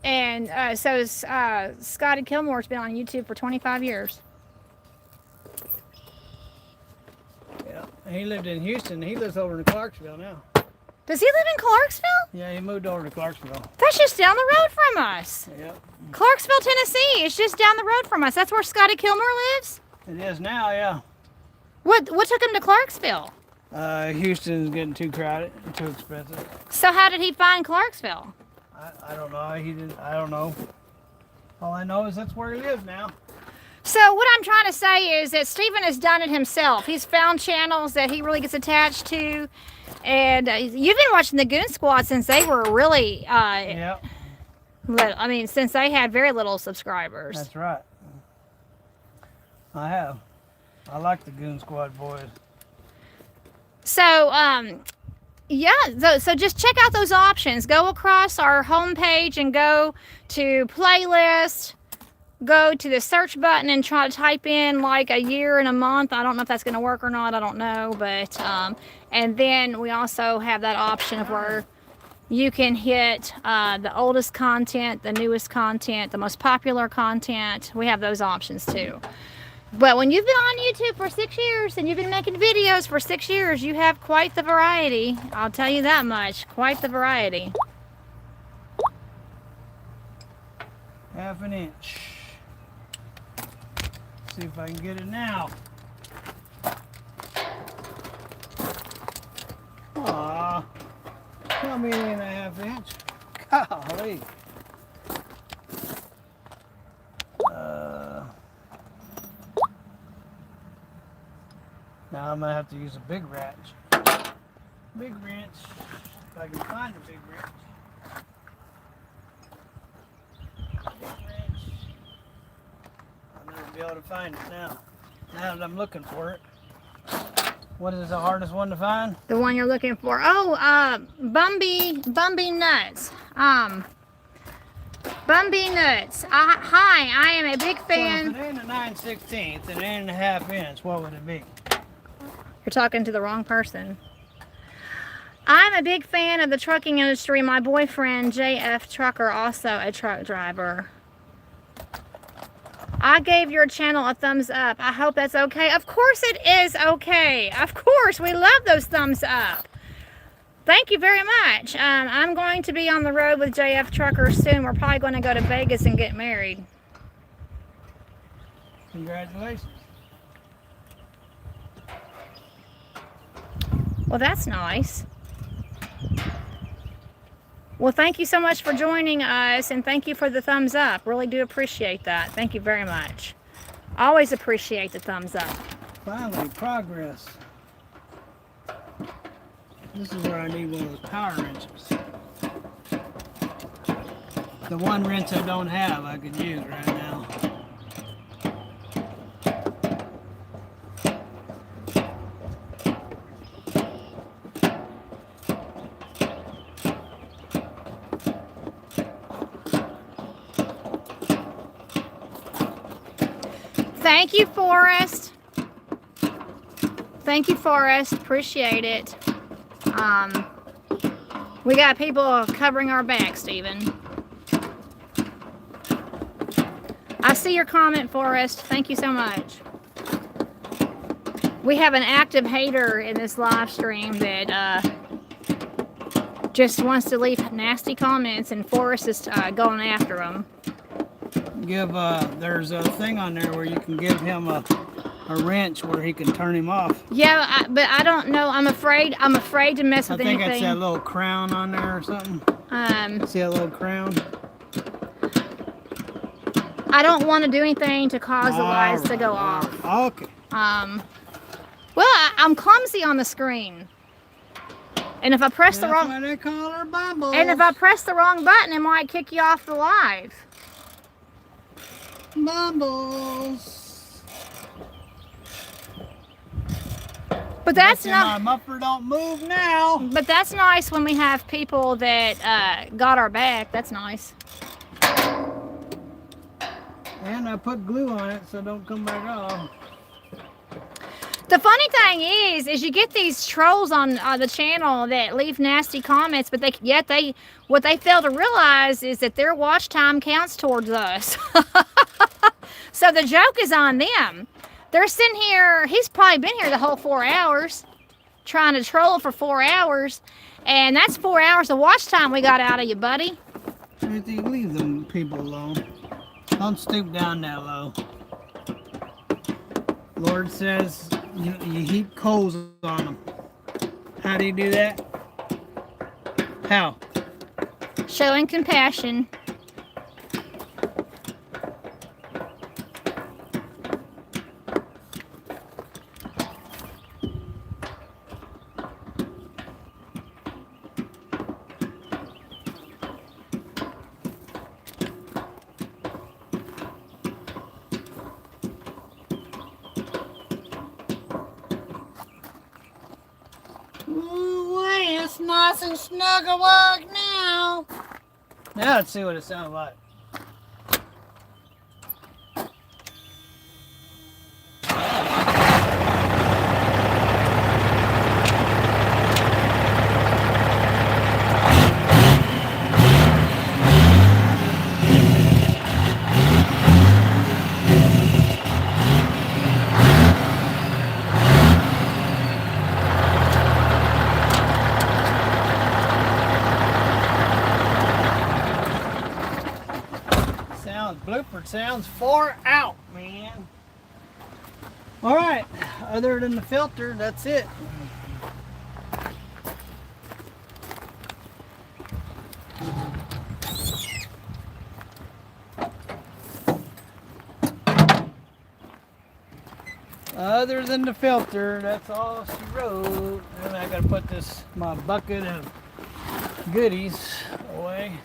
And Scotty Kilmore's been on YouTube for 25 years. Yeah, and he lived in Houston. He lives over in Clarksville now. Does he live in Clarksville? Yeah, he moved over to Clarksville. That's just down the road from us. Yep. Clarksville, Tennessee. It's just down the road from us. That's where Scotty Kilmer lives? It is now, yeah. What took him to Clarksville? Houston's getting too crowded and too expensive. So how did he find Clarksville? I don't know. I don't know. All I know is that's where he lives now. So what I'm trying to say is that Stephen has done it himself. He's found channels that he really gets attached to. And you've been watching the Goon Squad since they were really, Yeah, I mean, since they had very little subscribers. that's right. I have. I like the Goon Squad boys. So, yeah, so just check out those options. Go across our homepage and go to playlist. Go to the search button and try to type in like a year and a month. I don't know if that's going to work or not. I don't know. But, and then we also have that option of where you can hit the oldest content, the newest content, the most popular content. We have those options too. But when you've been on YouTube for 6 years and you've been making videos for 6 years, you have quite the variety. I'll tell you that much. Quite the variety. Half an inch. See if I can get it now. Aw. Tell me it ain't a half inch. Golly. Now I'm gonna have to use a big wrench. Big wrench. If I can find a big wrench. Big wrench. I'll never be able to find it now. Now that I'm looking for it. What is the hardest one to find? The one you're looking for. Oh, Bumby Nuts. Bumby Nuts. Hi, I am a big fan. So if it ain't a 9/16 and it ain't a half inch, what would it be? You're talking to the wrong person. I'm a big fan of the trucking industry. My boyfriend, JF Trucker, also a truck driver. I gave your channel a thumbs up. I hope that's okay. Of course it is okay. Of course, we love those thumbs up. Thank you very much. I'm going to be on the road with JF Trucker soon. We're probably going to go to Vegas and get married. Congratulations. Well, that's nice. Well, thank you so much for joining us, and thank you for the thumbs up. Really do appreciate that. Thank you very much. Always appreciate the thumbs up. Finally, progress. This is where I need one of those power wrenches. The one wrench I don't have, I could use right now. Thank you, Forrest. Thank you, Forrest. Appreciate it. We got people covering our back, Stephen. I see your comment, Forrest. Thank you so much. We have an active hater in this live stream that just wants to leave nasty comments, and Forrest is going after them. There's a thing on there where you can give him a wrench where he can turn him off. Yeah, but I don't know. I'm afraid to mess with anything. I think it's that little crown on there or something. See that little crown? I don't want to do anything to cause the lights to go off. Okay. Well, I'm clumsy on the screen. And if I press the wrong... That's why they call her Bumbles. And if I press the wrong button, it might kick you off the live. Bumbles. But that's My not... muffler don't move now. But that's nice when we have people that got our back. That's nice. And I put glue on it so it don't come back off. The funny thing is you get these trolls on the channel that leave nasty comments, but what they fail to realize is that their watch time counts towards us. So the joke is on them. They're sitting here, he's probably been here the whole 4 hours, trying to troll for 4 hours, and that's 4 hours of watch time we got out of you, buddy. I think leave them people alone. Don't stoop down that low. Lord says you heap coals on them. How do you do that? How? Showing compassion. It's nice and snug a walk now. Now let's see what it sounds like. Blueford sounds far out, man. All right, other than the filter, that's it. Other than the filter, that's all she wrote. And I gotta put my bucket of goodies away.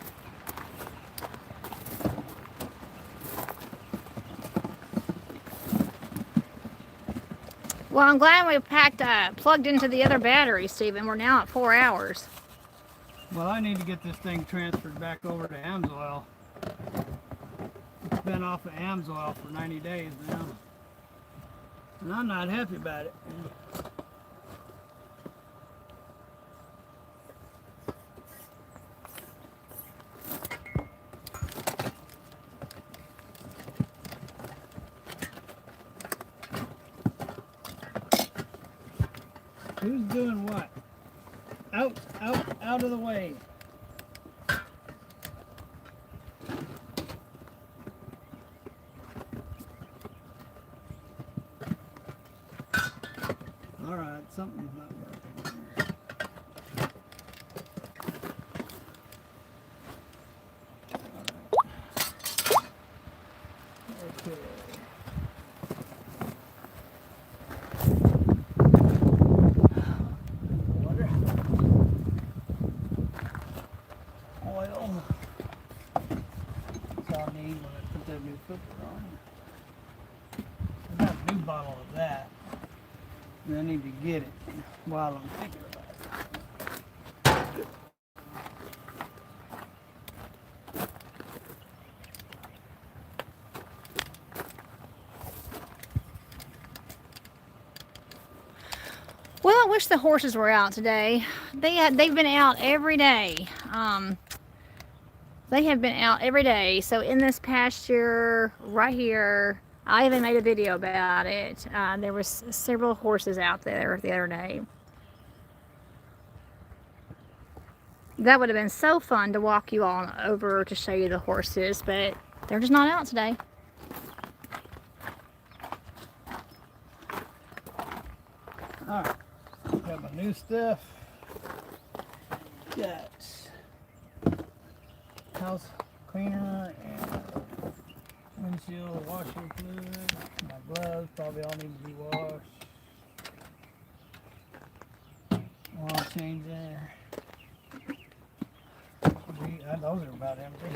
Well, I'm glad we plugged into the other battery, Stephen. We're now at 4 hours. Well, I need to get this thing transferred back over to AMSOIL. It's been off of AMSOIL for 90 days now. And I'm not happy about it. Who's doing what? Out of the way. All right, something's not working. Okay. Oil. That's all I need when I put that new filter on. I got a new bottle of that. And I need to get it while I'm thinking about it. Well, I wish the horses were out today. They've been out every day. They have been out every day. So in this pasture right here, I even made a video about it. There was several horses out there the other day. That would have been so fun to walk you all over to show you the horses, but they're just not out today. All right, got my new stuff. Got house cleaner and seal washing fluid. My gloves probably all need to be washed. Oil change there. Those are about empty.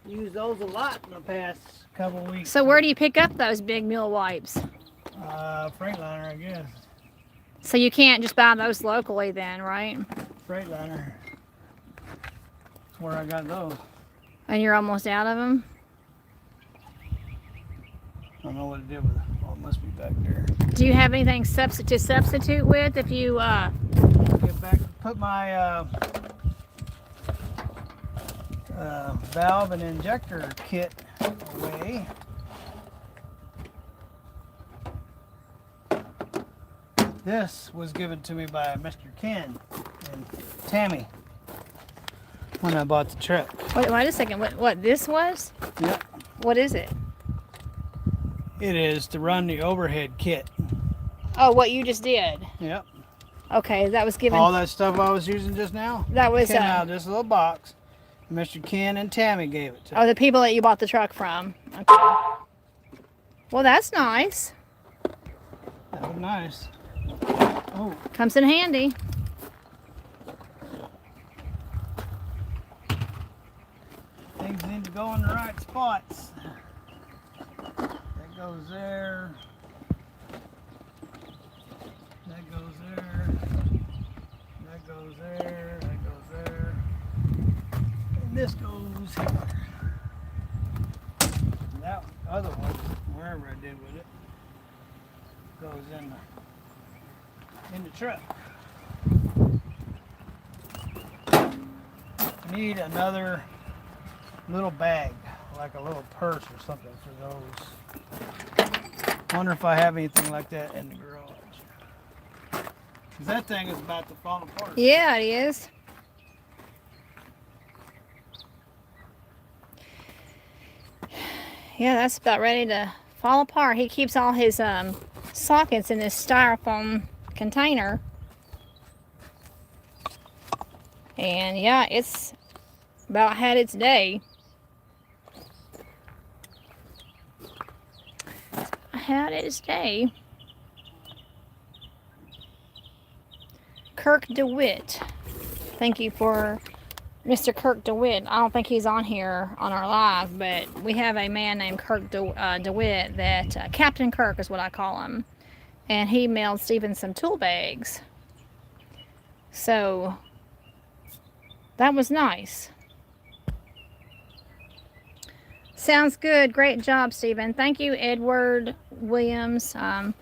Used those a lot in the past couple weeks. So where do you pick up those big mule wipes? Freightliner, I guess. So you can't just buy those locally then, right? Freightliner. That's where I got those. And you're almost out of them? I don't know what it did with it. Oh, it must be back there. Do you have anything to substitute with if you Get back, put my valve and injector kit away. This was given to me by Mr. Ken and Tammy when I bought the truck. wait a second, what this was? Yep. What is it? It is to run the overhead kit. Oh, what you just did. Yep. Okay, that was given. All that stuff I was using just now That was came out of this little box. Mr. Ken and Tammy gave it to me. Oh, the people that you bought the truck from. Okay. Well, that's nice. That was nice. Oh, Comes in handy. things need to go in the right spots. That goes there. That goes there. That goes there. That goes there. And this goes here. And that other one, wherever I did with it, goes in the truck. I need another little bag, like a little purse or something for those. Wonder if I have anything like that in the garage. 'Cause that thing is about to fall apart. Yeah, it is. Yeah, that's about ready to fall apart. He keeps all his sockets in this styrofoam container. And yeah, it's about had its day. Had its day. Kirk DeWitt. Thank you for Mr. Kirk DeWitt. I don't think he's on here on our live, but we have a man named Kirk DeWitt that Captain Kirk is what I call him. And he mailed Stephen some tool bags. So that was nice. Sounds good. Great job, Stephen. Thank you, Edward Williams. I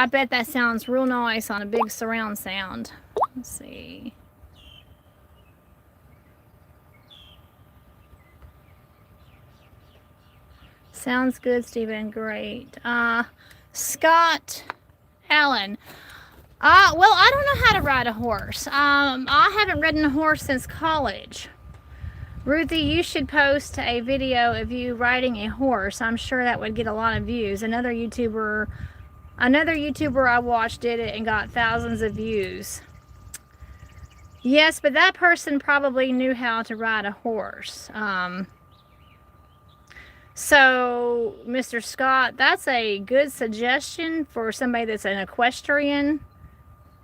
bet that sounds real nice on a big surround sound. Let's see. Sounds good, Stephen. Great. Scott Allen. Well, I don't know how to ride a horse. I haven't ridden a horse since college. Ruthie, you should post a video of you riding a horse. I'm sure that would get a lot of views. Another YouTuber I watched did it and got thousands of views. Yes, but that person probably knew how to ride a horse. So, Mr. Scott, that's a good suggestion for somebody that's an equestrian.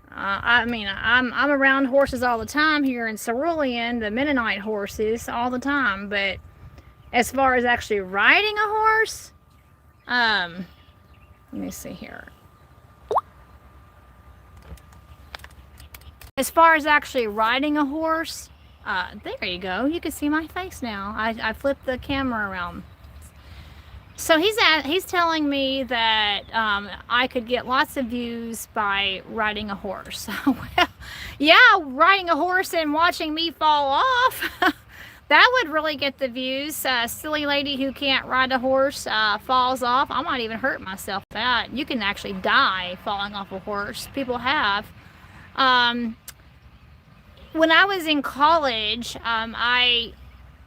I mean, I'm around horses all the time here in Cerulean, the Mennonite horses, all the time. But as far as actually riding a horse, let me see here. As far as actually riding a horse, there you go. You can see my face now. I flipped the camera around. So he's telling me that I could get lots of views by riding a horse. Well, yeah, riding a horse and watching me fall off, that would really get the views. Silly lady who can't ride a horse falls off. I might even hurt myself with that. You can actually die falling off a horse. People have. When I was in college,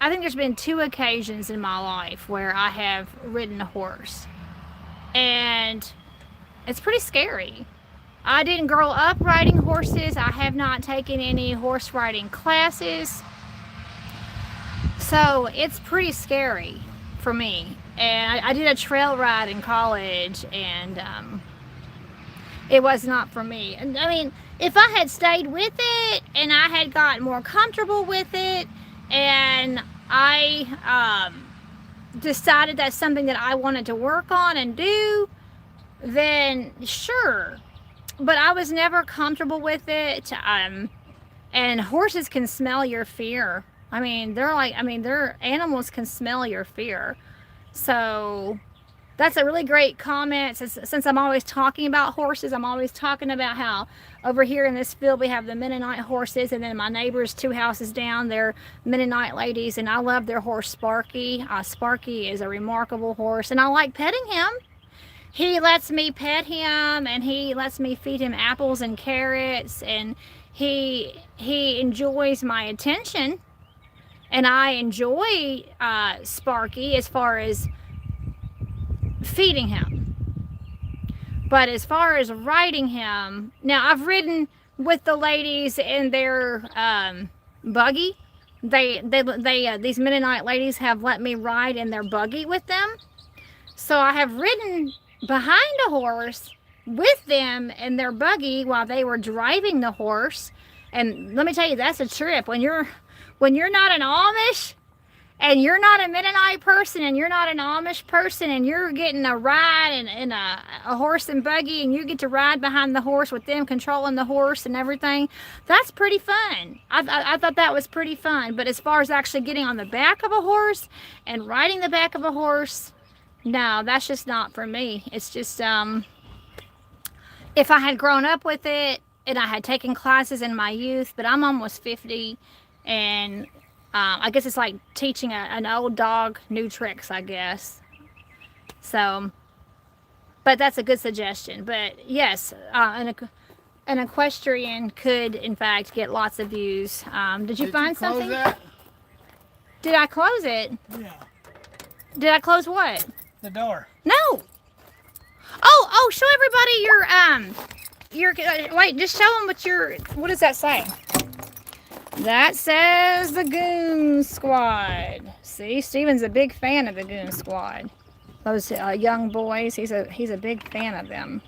I think there's been 2 occasions in my life where I have ridden a horse. And it's pretty scary. I didn't grow up riding horses. I have not taken any horse riding classes. So it's pretty scary. for me. And I did a trail ride in college, and it was not for me. And I mean, if I had stayed with it and I had gotten more comfortable with it, and I decided that's something that I wanted to work on and do, then sure. But I was never comfortable with it. And horses can smell your fear. I mean, their animals can smell your fear. So that's a really great comment. Since I'm always talking about horses, I'm always talking about how over here in this field we have the Mennonite horses, and then my neighbors 2 houses down, they're Mennonite ladies, and I love their horse Sparky. Sparky is a remarkable horse, and I like petting him. He lets me pet him, and he lets me feed him apples and carrots, and he enjoys my attention, and I enjoy Sparky as far as feeding him. But as far as riding him, now I've ridden with the ladies in their buggy. These Mennonite ladies have let me ride in their buggy with them. So I have ridden behind a horse with them in their buggy while they were driving the horse. And let me tell you, that's a trip. When you're not an Amish, and you're not a Mennonite person, and you're not an Amish person, and you're getting a ride in a horse and buggy, and you get to ride behind the horse with them controlling the horse and everything, that's pretty fun. I thought that was pretty fun. But as far as actually getting on the back of a horse and riding the back of a horse, no, that's just not for me. It's just, if I had grown up with it, and I had taken classes in my youth, but I'm almost 50, and I guess it's like teaching an old dog new tricks, I guess. So, but that's a good suggestion. But yes, an equestrian could, in fact, get lots of views. Did you find something? That? Did I close it? Yeah. Did I close what? The door. No. Oh, show everybody your wait, just show them what does that say? That says the Goon Squad. See, Steven's a big fan of the Goon Squad. Those young boys, he's a big fan of them.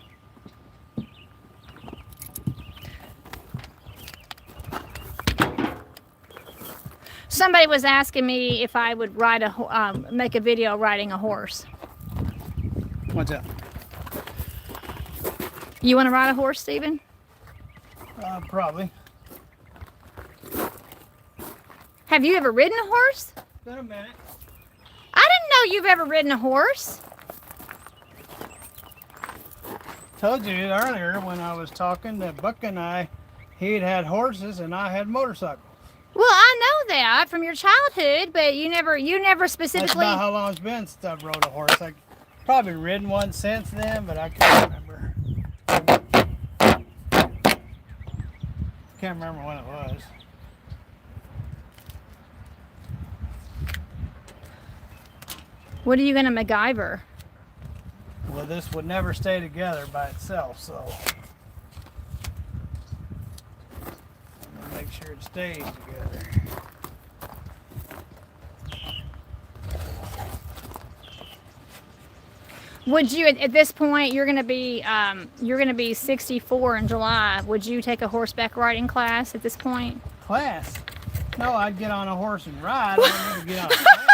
Somebody was asking me if I would make a video riding a horse. What's up? You want to ride a horse, Steven? Probably. Have you ever ridden a horse? Been a minute. I didn't know you've ever ridden a horse. Told you earlier when I was talking that Buck and I, he'd had horses and I had motorcycles. Well, I know that from your childhood, but you never specifically. That's about how long it's been since I've rode a horse. I've probably ridden one since then, but I can't remember. Can't remember when it was. What are you gonna MacGyver? Well, this would never stay together by itself, so I'm gonna make sure it stays together. Would you, at this point, you're gonna be 64 in July. Would you take a horseback riding class at this point? Class? No, I'd get on a horse and ride. I don't need to get on a class.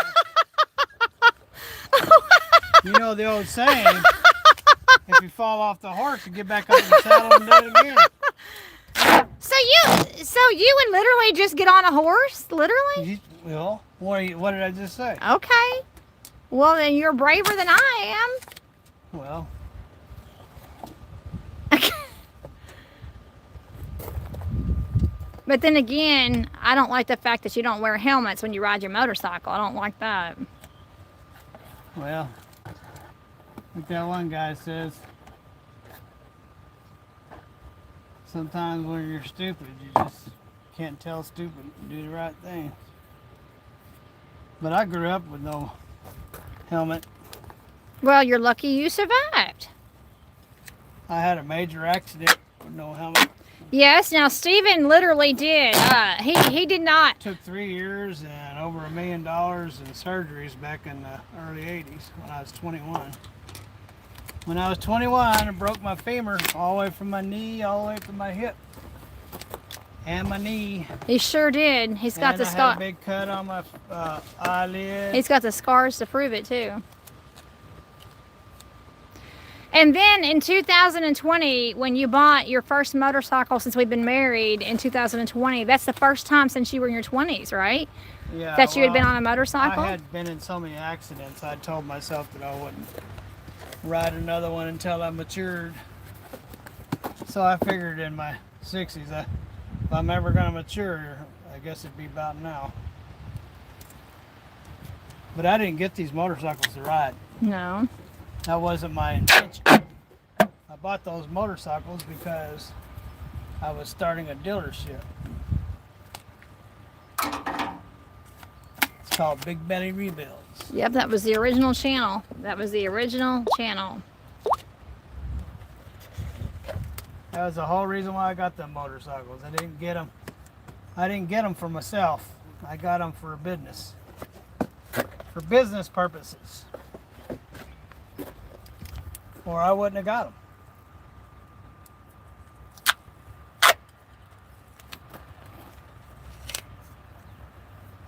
You know the old saying, if you fall off the horse, you get back up in the saddle and do it again. So you would literally just get on a horse? Literally? Well, what did I just say? Okay. Well, then you're braver than I am. Well. But then again, I don't like the fact that you don't wear helmets when you ride your motorcycle. I don't like that. Well, like that one guy says, sometimes when you're stupid, you just can't tell stupid to do the right thing. But I grew up with no helmet. Well, you're lucky you survived. I had a major accident with no helmet. Yes, now Stephen literally did. He did not. It took 3 years and over $1 million in surgeries back in the early 80s when I was 21. When I was 21, I broke my femur all the way from my knee, all the way to my hip. And my knee. He sure did. He's got and the I had scar. a big cut on my eyelid. He's got the scars to prove it too. And then in 2020, when you bought your first motorcycle since we've been married in 2020, that's the first time since you were in your 20s, right? Yeah, That you had been on a motorcycle? I had been in so many accidents, I told myself that I wouldn't ride another one until I matured. So I figured in my 60s, if I'm ever going to mature, I guess it'd be about now. But I didn't get these motorcycles to ride. No. That wasn't my intention. I bought those motorcycles because I was starting a dealership. It's called Big Belly Rebuilds. Yep, that was the original channel. That was the original channel. That was the whole reason why I got them motorcycles. I didn't get them for myself. I got them for a business. For business purposes. Or I wouldn't have got them.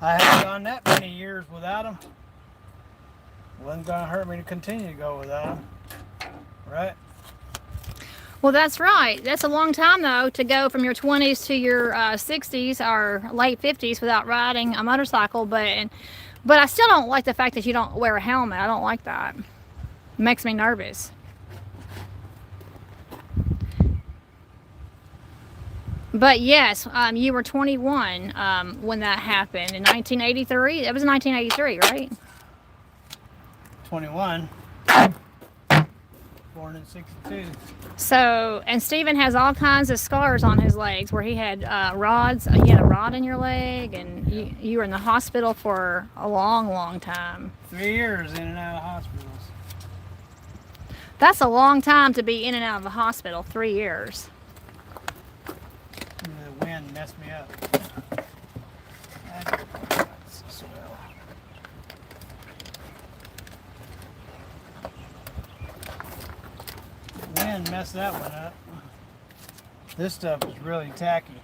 I hadn't gone that many years without them. Wasn't going to hurt me to continue to go without them. Right? Well, that's right. That's a long time, though, to go from your 20s to your 60s or late 50s without riding a motorcycle. But I still don't like the fact that you don't wear a helmet. I don't like that. It makes me nervous. But yes, you were 21 when that happened in 1983. That was 1983, right? 21. Born in 62. So, and Stephen has all kinds of scars on his legs where he had rods. You had a rod in your leg, and you were in the hospital for a long, long time. 3 years in and out of hospitals. That's a long time to be in and out of the hospital, 3 years. The wind messed me up. That's swell. The wind messed that one up. This stuff is really tacky.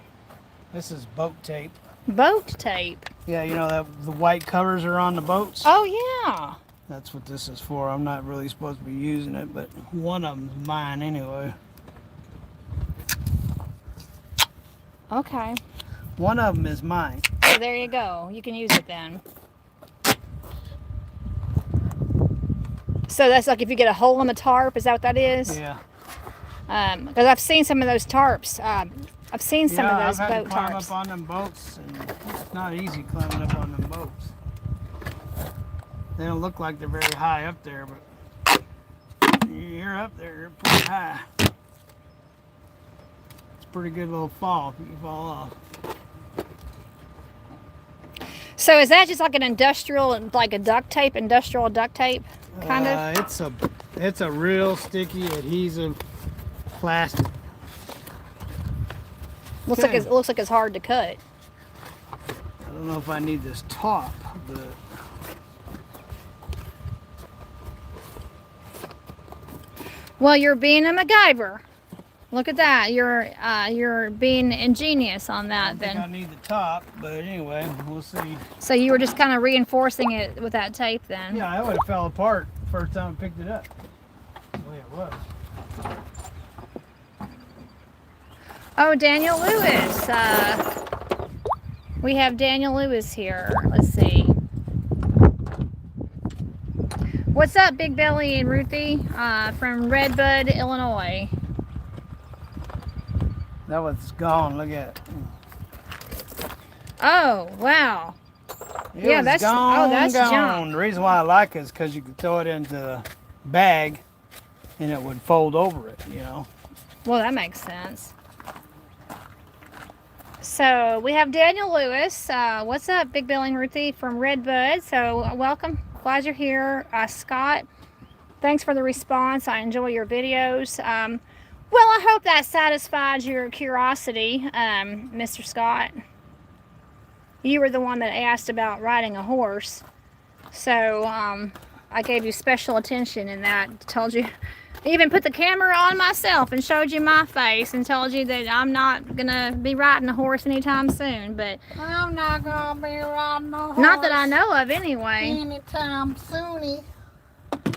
This is boat tape. Boat tape. Yeah, you know that the white covers are on the boats? Oh, yeah. That's what this is for. I'm not really supposed to be using it, but one of them's mine anyway. Okay. One of them is mine. So there you go. You can use it then. So that's like if you get a hole in the tarp, is that what that is? Yeah. Because I've seen some of those tarps. I've seen some of those I've had boat to climb tarps. up on them boats, and it's not easy climbing up on them boats. They don't look like they're very high up there, but you're up there, you're pretty high. It's a pretty good little fall if you fall off. So is that just like an industrial, like a duct tape, industrial duct tape, kind of? It's a real sticky adhesive plastic. Looks like it looks like it's hard to cut. I don't know if I need this top, but Well, you're being a MacGyver. Look at that. You're being ingenious on that I think I then. need the top, but anyway, we'll see. So you were just kind of reinforcing it with that tape then. Yeah, I would have fell apart first time I picked it up. The way it was. Oh, Daniel Lewis. We have Daniel Lewis here. Let's see. What's up, Big Belly and Ruthie from Redbud, Illinois? That one's gone. Look at it. Oh, wow. It Yeah, was that's gone, that's gone. junk. The reason why I like it is because you could throw it into a bag and it would fold over it, you know. Well, that makes sense. So we have Daniel Lewis. What's up, Big Belly and Ruthie from Redbud? So welcome. Glad you're here. Scott, thanks for the response. I enjoy your videos. Well, I hope that satisfied your curiosity, Mr. Scott. you were the one that asked about riding a horse. So I gave you special attention in that. Told you, I even put the camera on myself and showed you my face and told you that I'm not gonna be riding a horse anytime soon. But I'm not gonna be riding a horse. not that I know of, anyway. Anytime soony.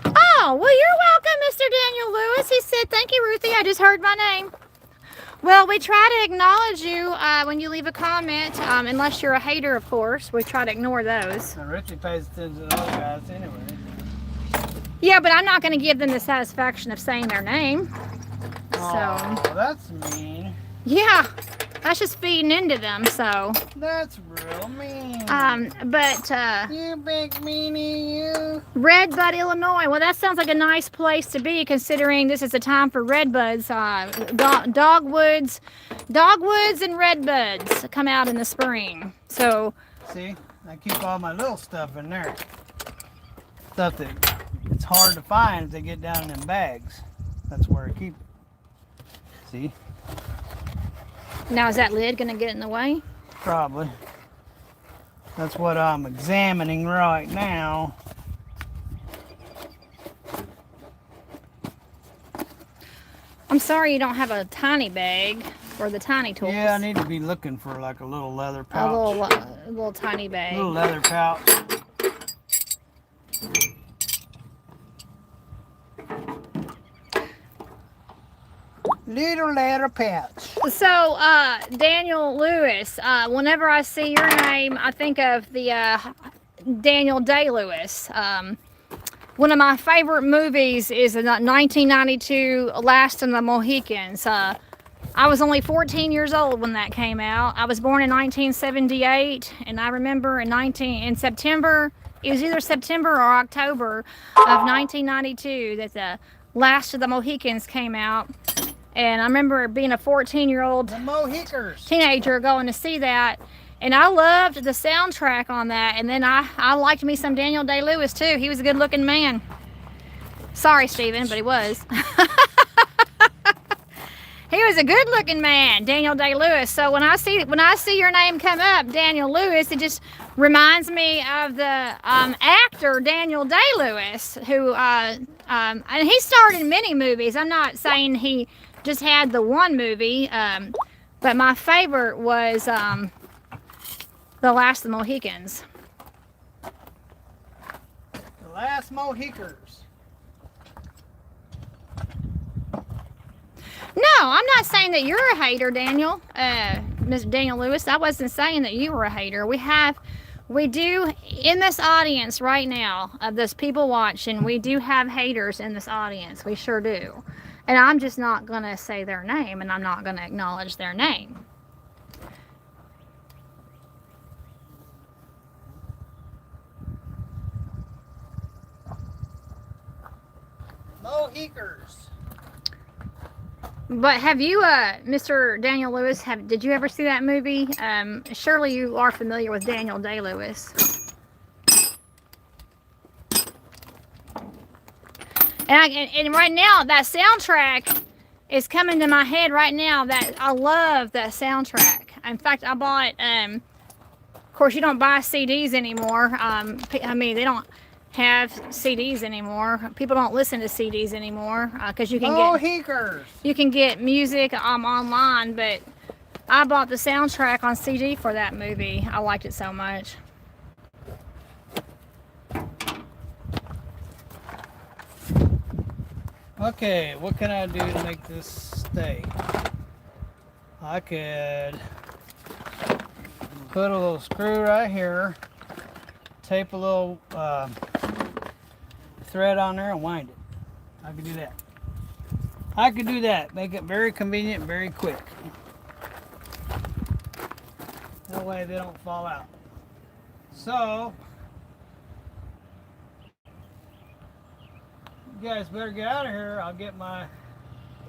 Oh, well, you're welcome, Mr. Daniel Lewis. He said, thank you, Ruthie. I just heard my name. Well, we try to acknowledge you when you leave a comment, unless you're a hater, of course. We try to ignore those. Now, Richie pays attention to those guys anyway. Yeah, but I'm not going to give them the satisfaction of saying their name. Oh, that's mean. Yeah, that's just feeding into them, so. That's real mean. But, You big meanie, you. Redbud, Illinois. Well, that sounds like a nice place to be, considering this is a time for redbuds. Dogwoods and redbuds come out in the spring. So, See, I keep all my little stuff in there. Stuff that it's hard to find if they get down in them bags. That's where I keep it. See? now is that lid going to get in the way? Probably. That's what I'm examining right now. I'm sorry you don't have a tiny bag for the tiny tools. Yeah, I need to be looking for like a little leather a pouch. little tiny bag. Little leather pouch. Little leather pouch. So, Daniel Lewis, whenever I see your name, I think of the Daniel Day-Lewis. One of my favorite movies is the 1992 Last of the Mohicans. I was only 14 years old when that came out. I was born in 1978, and I remember in September, it was either September or October of 1992 that the Last of the Mohicans came out. And I remember being a 14-year-old The Mohicans. teenager going to see that. And I loved the soundtrack on that. And then I liked me some Daniel Day-Lewis too. He was a good-looking man. Sorry, Stephen, but he was. He was a good-looking man, Daniel Day-Lewis. So when I see your name come up, Daniel Lewis, it just reminds me of the actor Daniel Day-Lewis, who and he starred in many movies. I'm not saying he just had the one movie, but my favorite was The Last of the Mohicans. The Last Mohicans. No, I'm not saying that you're a hater, Daniel. Mr. Daniel Lewis, I wasn't saying that you were a hater. We do, in this audience right now, of this people watching, we do have haters in this audience. We sure do. And I'm just not going to say their name, and I'm not going to acknowledge their name. Mohicans. But have you, Mr. Daniel Lewis, did you ever see that movie? Surely you are familiar with Daniel Day-Lewis. And right now, that soundtrack is coming to my head right now. That I love that soundtrack. In fact, I bought, of course, you don't buy CDs anymore. I mean, they don't have CDs anymore. People don't listen to CDs anymore because you can get music online. But I bought the soundtrack on CD for that movie. I liked it so much. Okay, what can I do to make this stay? I could put a little screw right here, tape a little thread on there and wind it. I could do that. Make it very convenient, very quick. That way they don't fall out. So, you guys better get out of here. I'll get my...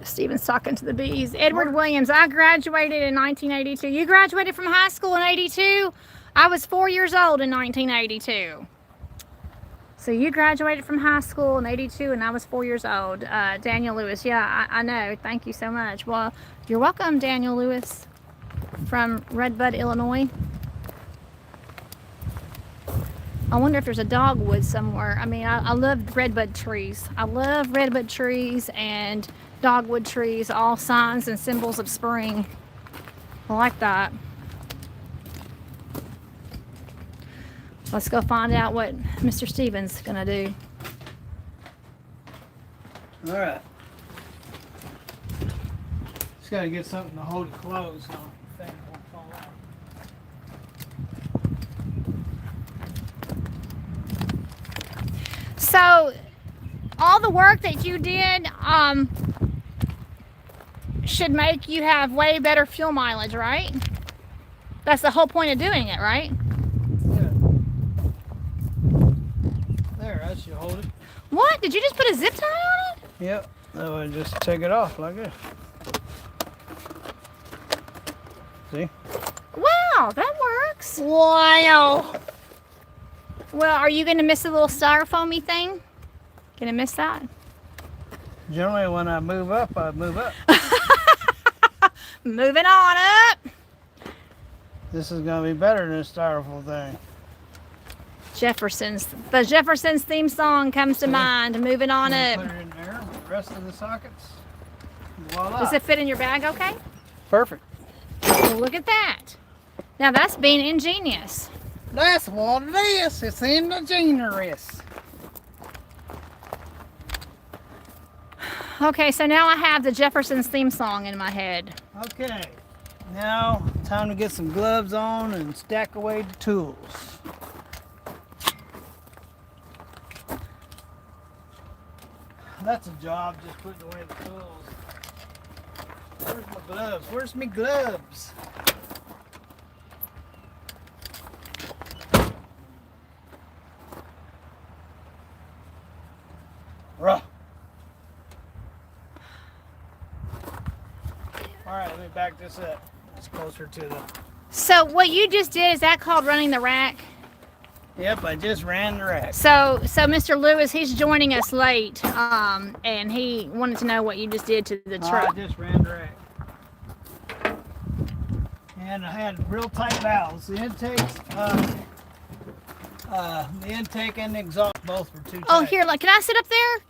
Stephen's talking to the bees. Edward Williams, I graduated in 1982. You graduated from high school in 82? I was 4 years old in 1982. So you graduated from high school in 82 and I was 4 years old. Daniel Lewis, yeah, I know. Thank you so much. Well, you're welcome, Daniel Lewis from Redbud, Illinois. I wonder if there's a dogwood somewhere. I mean, I love redbud trees. I love redbud trees and dogwood trees, all signs and symbols of spring. I like that. Let's go find out what Mr. Stevens is gonna do. All right. Just gotta get something to hold it closed so the thing won't fall out. So, all the work that you did should make you have way better fuel mileage, right? That's the whole point of doing it, right? Yeah. There, that should hold it. What? Did you just put a zip tie on it? Yep. That would just take it off like this. See? Wow, that works. Wow. Well, are you going to miss a little styrofoamy thing? Gonna miss that? Generally, when I move up, I move up. Moving on up. This is gonna be better than a styrofoam thing. The Jeffersons theme song comes to mind. Moving on up. Put it in there with the rest of the sockets. Voila. Does it fit in your bag okay? Perfect. Well, look at that. Now that's being ingenious. That's what it is. It's in the generous. Okay, so now I have the Jeffersons theme song in my head. Okay. Now, time to get some gloves on and stack away the tools. That's a job, just putting away the tools. Where's my gloves? Where's my gloves? Ruh. Alright, let me back this up. It's closer to the... So what you just did, is that called running the rack? Yep, I just ran the rack. So Mr. Lewis, he's joining us late, and he wanted to know what you just did to the truck. I just ran the rack. And I had real tight valves. The intake and the exhaust both were too tight. Oh, here, like, can I sit up there?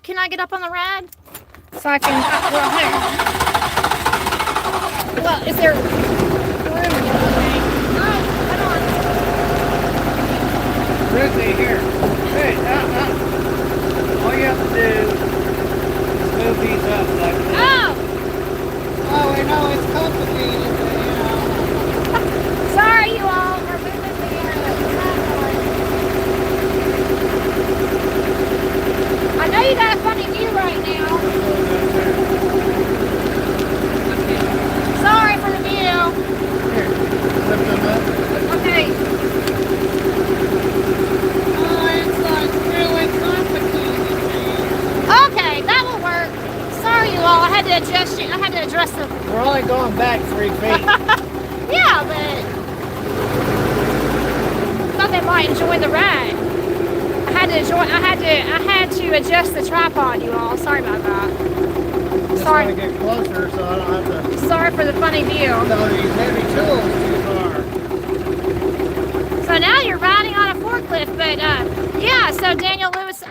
Can I get up on the rad? So I can, well, here. Well, is there room? Okay. Oh, hold on. Ruthie, here. Hey, all you have to do is move these up like this. Oh! Oh, I know it's complicated, but you know. Sorry, you all. We're moving the I know you got a funny view right now. Sorry for the view. Here, lift them up. Okay. Oh, it's like really complicated, man. Okay, that will work. Sorry, you all. I had to adjust you. I had to address the. We're only going back 3 feet. Yeah, but I thought they might enjoy the ride. I had to adjust the tripod, you all. Sorry about that. Just Sorry. want to get closer so I don't have to Sorry for the funny view. throw these heavy tools too far. So now you're riding on a forklift, but yeah. So Daniel Lewis.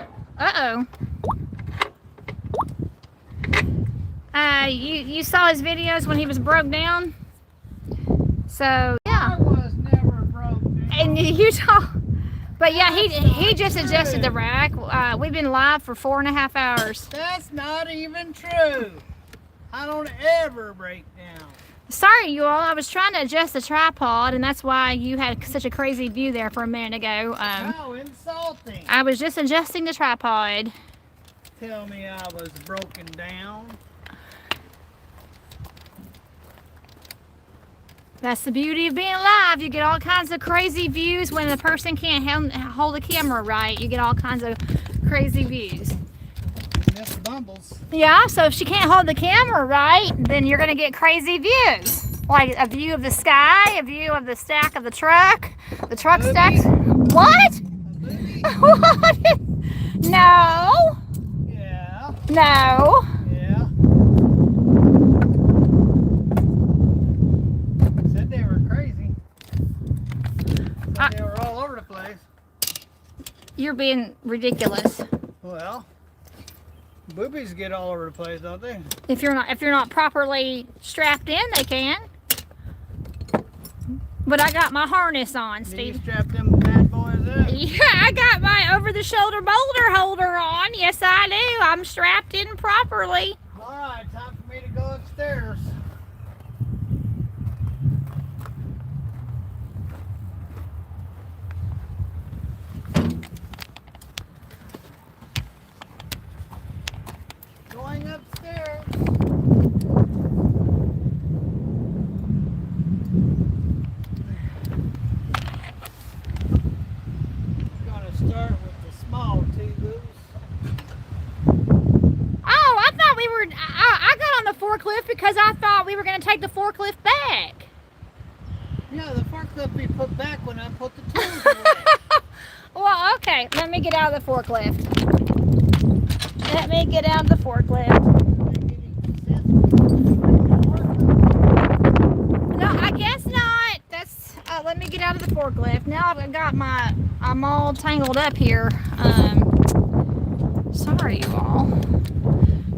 You saw his videos when he was broke down. So yeah. I was never broke down. And you saw. But yeah, he just adjusted the rack. We've been live for 4.5 hours. That's not even true. I don't ever break down. Sorry, you all. I was trying to adjust the tripod, and that's why you had such a crazy view there for a minute ago. How insulting. I was just adjusting the tripod. Tell me I was broken down. That's the beauty of being live. You get all kinds of crazy views when the person can't hold the camera right. You get all kinds of crazy views. Miss Bumbles. Yeah, so if she can't hold the camera right, then you're going to get crazy views. Like a view of the sky, a view of the stack of the truck stacks. What? What? No. Yeah. No. Yeah. Said they were crazy. Said they were all over the place. you're being ridiculous. Well, boobies get all over the place, don't they? If you're not properly strapped in, they can. But I got my harness on, Do you Steve. strap them bad boys up? Yeah, I got my over-the-shoulder boulder holder on. Yes, I do. I'm strapped in properly. All right, time for me to go upstairs. Going upstairs. Gonna start with the small T-boos. Oh, I thought we were. I got on the forklift because I thought we were going to take the forklift back. Yeah, the forklift be put back when I put the tools away. Well, okay. Let me get out of the forklift. Let me get out of the forklift. No, I guess not. That's. Let me get out of the forklift. Now I've got my. I'm all tangled up here. Sorry, you all.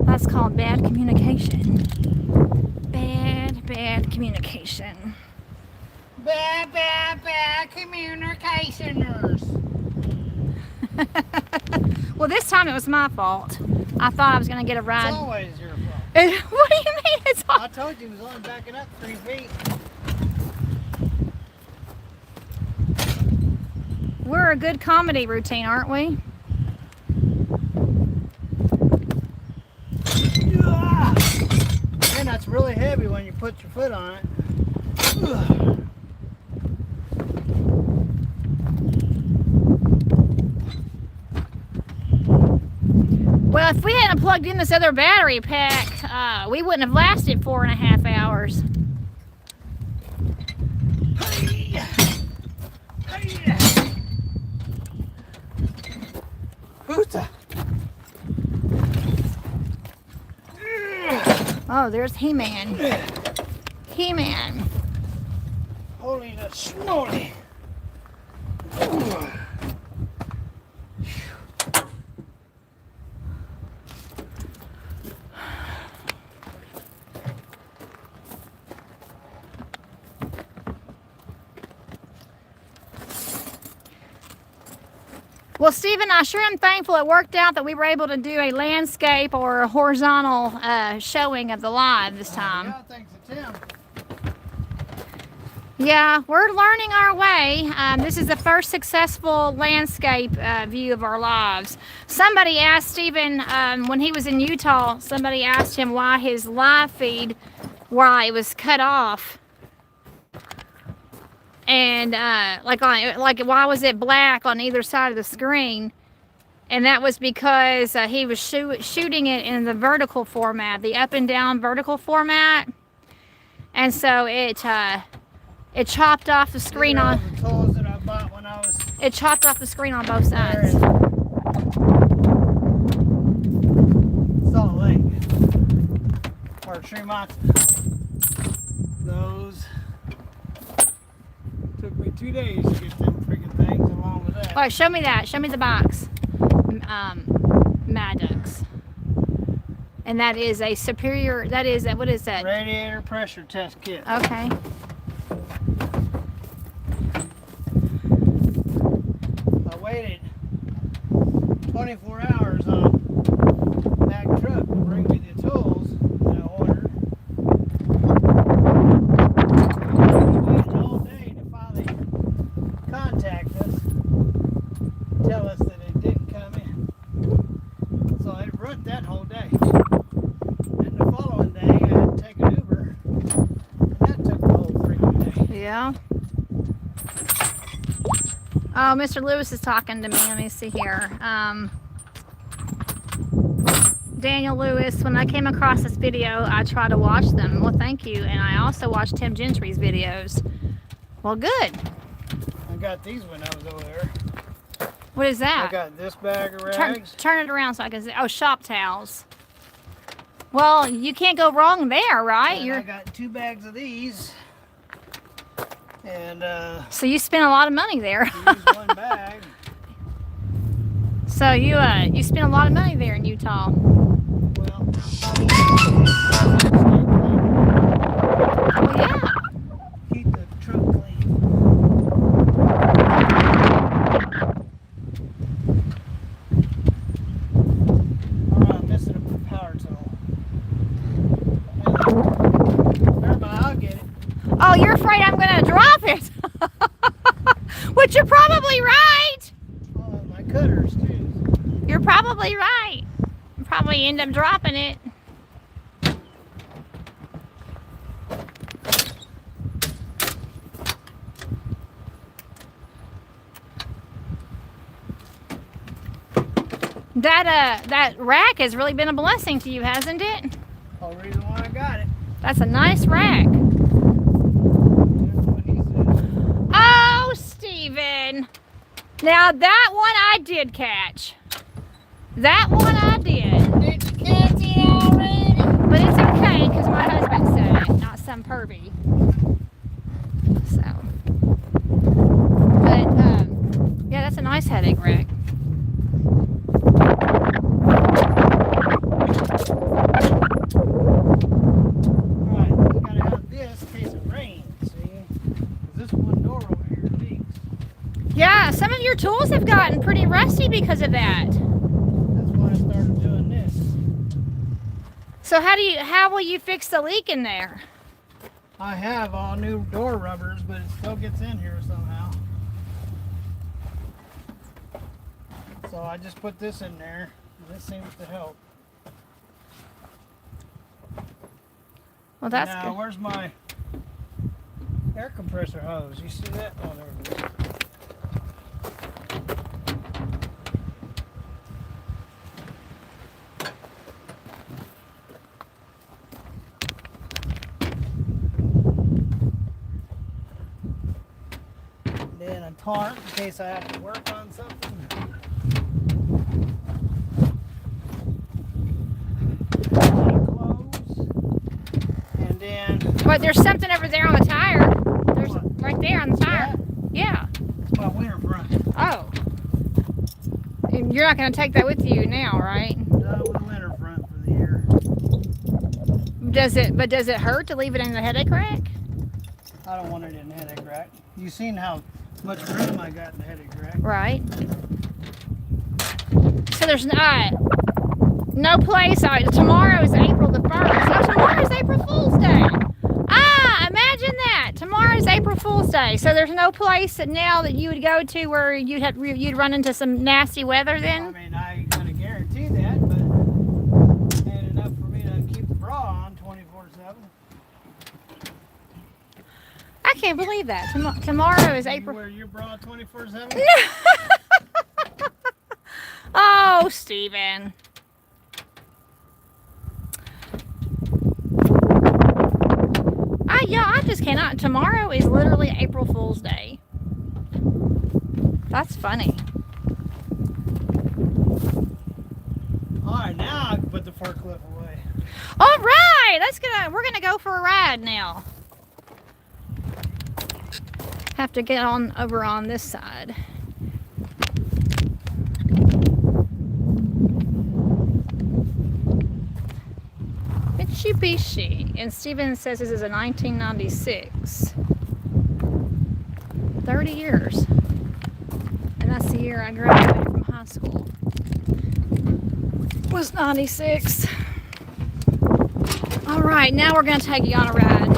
That's called bad communication. Bad communication. Bad communicationers. Well, this time it was my fault. I thought I was going to get a It's ride. always your fault. What do you mean it's all? I told you it was only backing up 3 feet. We're a good comedy routine, aren't we? Man, that's really heavy when you put your foot on it. Well, if we hadn't plugged in this other battery pack, we wouldn't have lasted 4.5 hours. Oh, there's He-Man. He-Man. Holy the smoly. Well, Stephen, I sure am thankful it worked out that we were able to do a landscape or a horizontal showing of the live this time. Yeah, thanks to Tim. Yeah, we're learning our way. This is the first successful landscape view of our lives. Somebody asked Stephen, when he was in Utah, somebody asked him why his live feed, why it was cut off. And like why was it black on either side of the screen? And that was because he was shooting it in the vertical format, the up and down vertical format, and so it chopped off the screen on. The tools that I bought when I was It chopped off the screen on both sides. Salt Lake or Tremont. Those took me 2 days to get them freaking things along with that. All right, show me that. Show me the box. Maddox. And that is a superior. That is what is that? Radiator pressure test kit. Okay. I waited 24 hours on that truck to bring me the tools that I ordered. We waited all day to finally contact us, tell us that it didn't come in. So it run that whole day. And the following day I had to take an Uber, and that took the whole freaking day. Yeah. Oh, Mr. Lewis is talking to me. Let me see here. Daniel Lewis, when I came across this video, I tried to watch them. Well, thank you. And I also watched Tim Gentry's videos. Well, good. I got these when I was over there. What is I that? got this bag of rags. Turn it around so I can see. Oh, shop towels. Well, you can't go wrong there, right? And I got 2 bags of these. And So you spent a lot of money there. use one bag. So you spent a lot of money there in Utah. Well, Well, yeah. keep the truck clean. Oh, I'm missing a power tool. Never mind, I'll get it. Oh, you're afraid I'm gonna drop it. Which you're probably right. Oh, my cutters too. You're probably right. You'll probably end up dropping it. That rack has really been a blessing to you, hasn't it? Whole reason why I got it. That's a nice rack. That's what he said. Oh, Steven. Now that one I did catch. That one I did. Did you catch it already? But it's okay because my husband said it, not some pervy. So. But, yeah, that's a nice headache rack. Alright, we gotta have this in case it rains, see? 'Cause this one door over here leaks. Yeah, some of your tools have gotten pretty rusty because of that. That's why I started doing this. So how will you fix the leak in there? I have all new door rubbers, but it still gets in here somehow. So I just put this in there, and this seems to help. Well, that's now, good. where's my air compressor hose? You see that? Oh, there it is. Then a tarp in case I have to work on something. Clothes. And then But there's something over there on the tire. There's What? right there on the tire. Yeah. it's my winter front. Oh. And you're not going to take that with you now, right? With a winter front for the year. Does it hurt to leave it in the headache rack? I don't want it in the headache rack. You seen how much room I got in the headache rack? Right. So there's no place. Tomorrow is April the 1st. Oh, tomorrow's April Fool's Day. Ah, imagine that. Tomorrow's April Fool's Day. So there's no place now that you would go to where you'd run into some nasty weather I then? mean, I ain't gonna guarantee that, but ain't enough for me to keep the bra on 24/7. I can't believe that. Tomorrow is You April. wear your bra 24/7? Oh, Steven. I just cannot. Tomorrow is literally April Fool's Day. That's funny. Alright, now I can put the forklift away. All right, we're gonna go for a ride now. Have to get on over on this side. Mitsubishi, and Steven says this is a 1996. 30 years. And that's the year I graduated from high school. Was 96. All right, now we're gonna take you on a ride.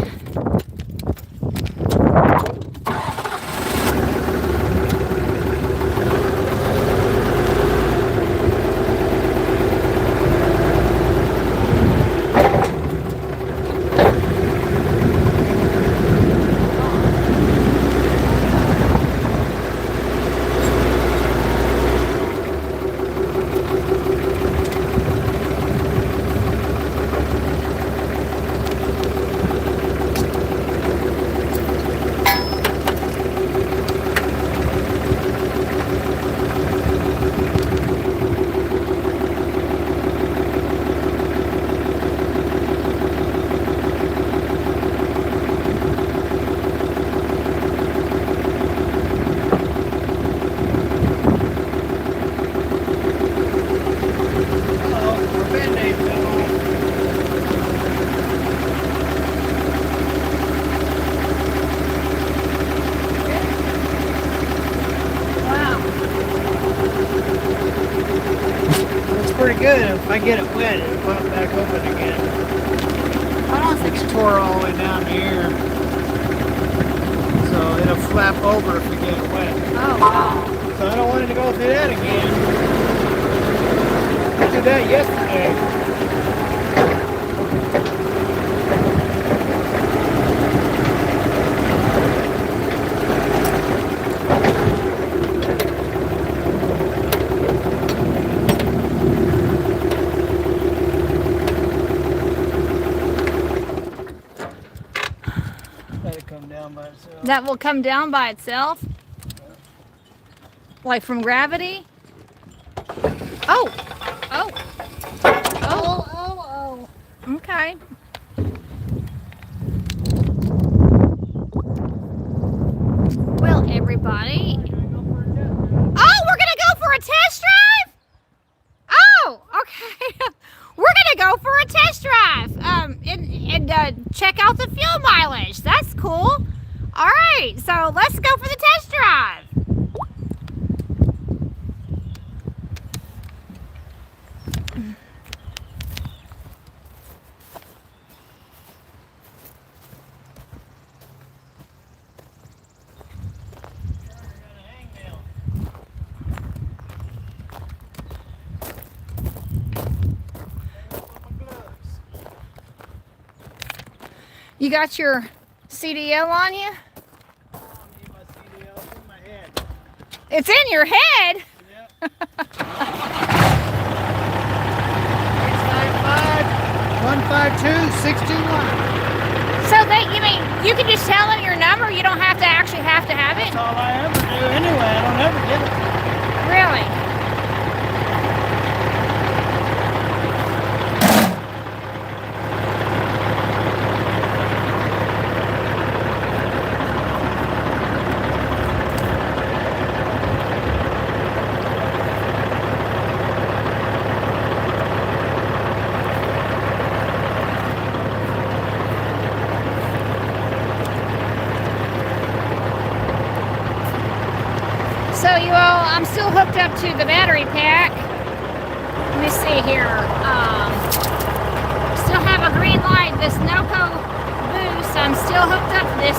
if I get it wet, it'll pop back open again. I don't think it's tore all the way down here. So it'll flap over if we get it wet. Oh, wow. So I don't want it to go through that again. I did that yesterday. That will come down by itself? Like from gravity? Oh! Oh! Oh! Okay. Well, everybody. Oh, we're gonna go for a test drive? Oh, okay. We're gonna go for a test drive. And check out the fuel mileage. That's cool. All right, so let's go for the test drive. You got your CDL on you? It's in your head? Yep. 695-152-621. So you mean you can just tell them your number? You don't have to actually have it? That's all I ever do anyway. I don't ever get it. Really? So you all, I'm still hooked up to the battery pack. Let me see here. Still have a green light, this NOCO boost. I'm still hooked up to this,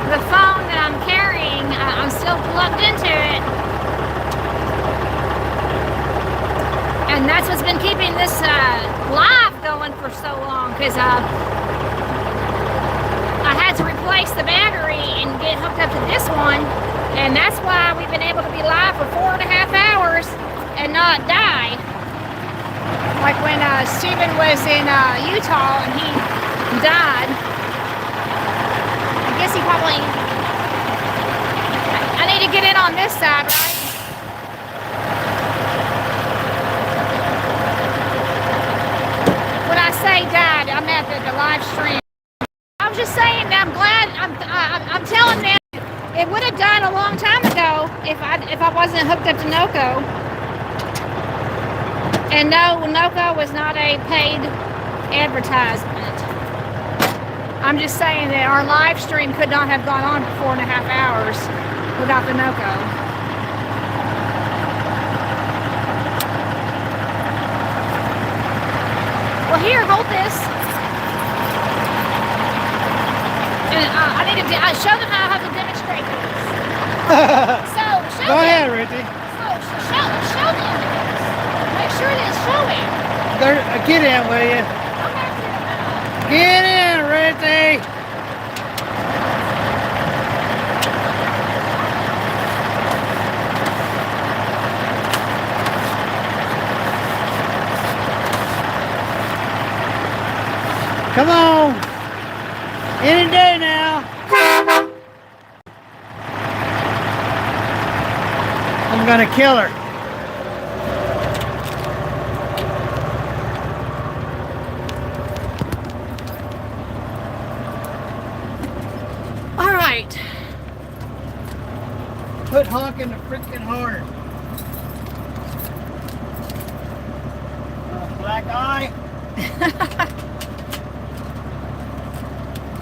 the phone that I'm carrying. I'm still plugged into it. And that's what's been keeping this live going for so long, because I had to replace the battery and get hooked up to this one. And that's why we've been able to be live for 4.5 hours and not die. Like when Stephen was in Utah and he died. I guess he probably... I need to get in on this side, right? When I say died, I meant the live stream. I was just saying that I'm glad, I'm telling them, it would have died a long time ago if I wasn't hooked up to NOCO. And no, NOCO was not a paid advertisement. I'm just saying that our live stream could not have gone on for 4.5 hours without the NOCO. Well, here, hold this. And I need to show them how to demonstrate this. So, show Go them. ahead, Ricky. So, show them this. Make sure it is showing. Get in, will you? Okay. Get in, Ricky. Come on. Any day now. I'm gonna kill her. All right. Quit honking the freaking horn. Black eye.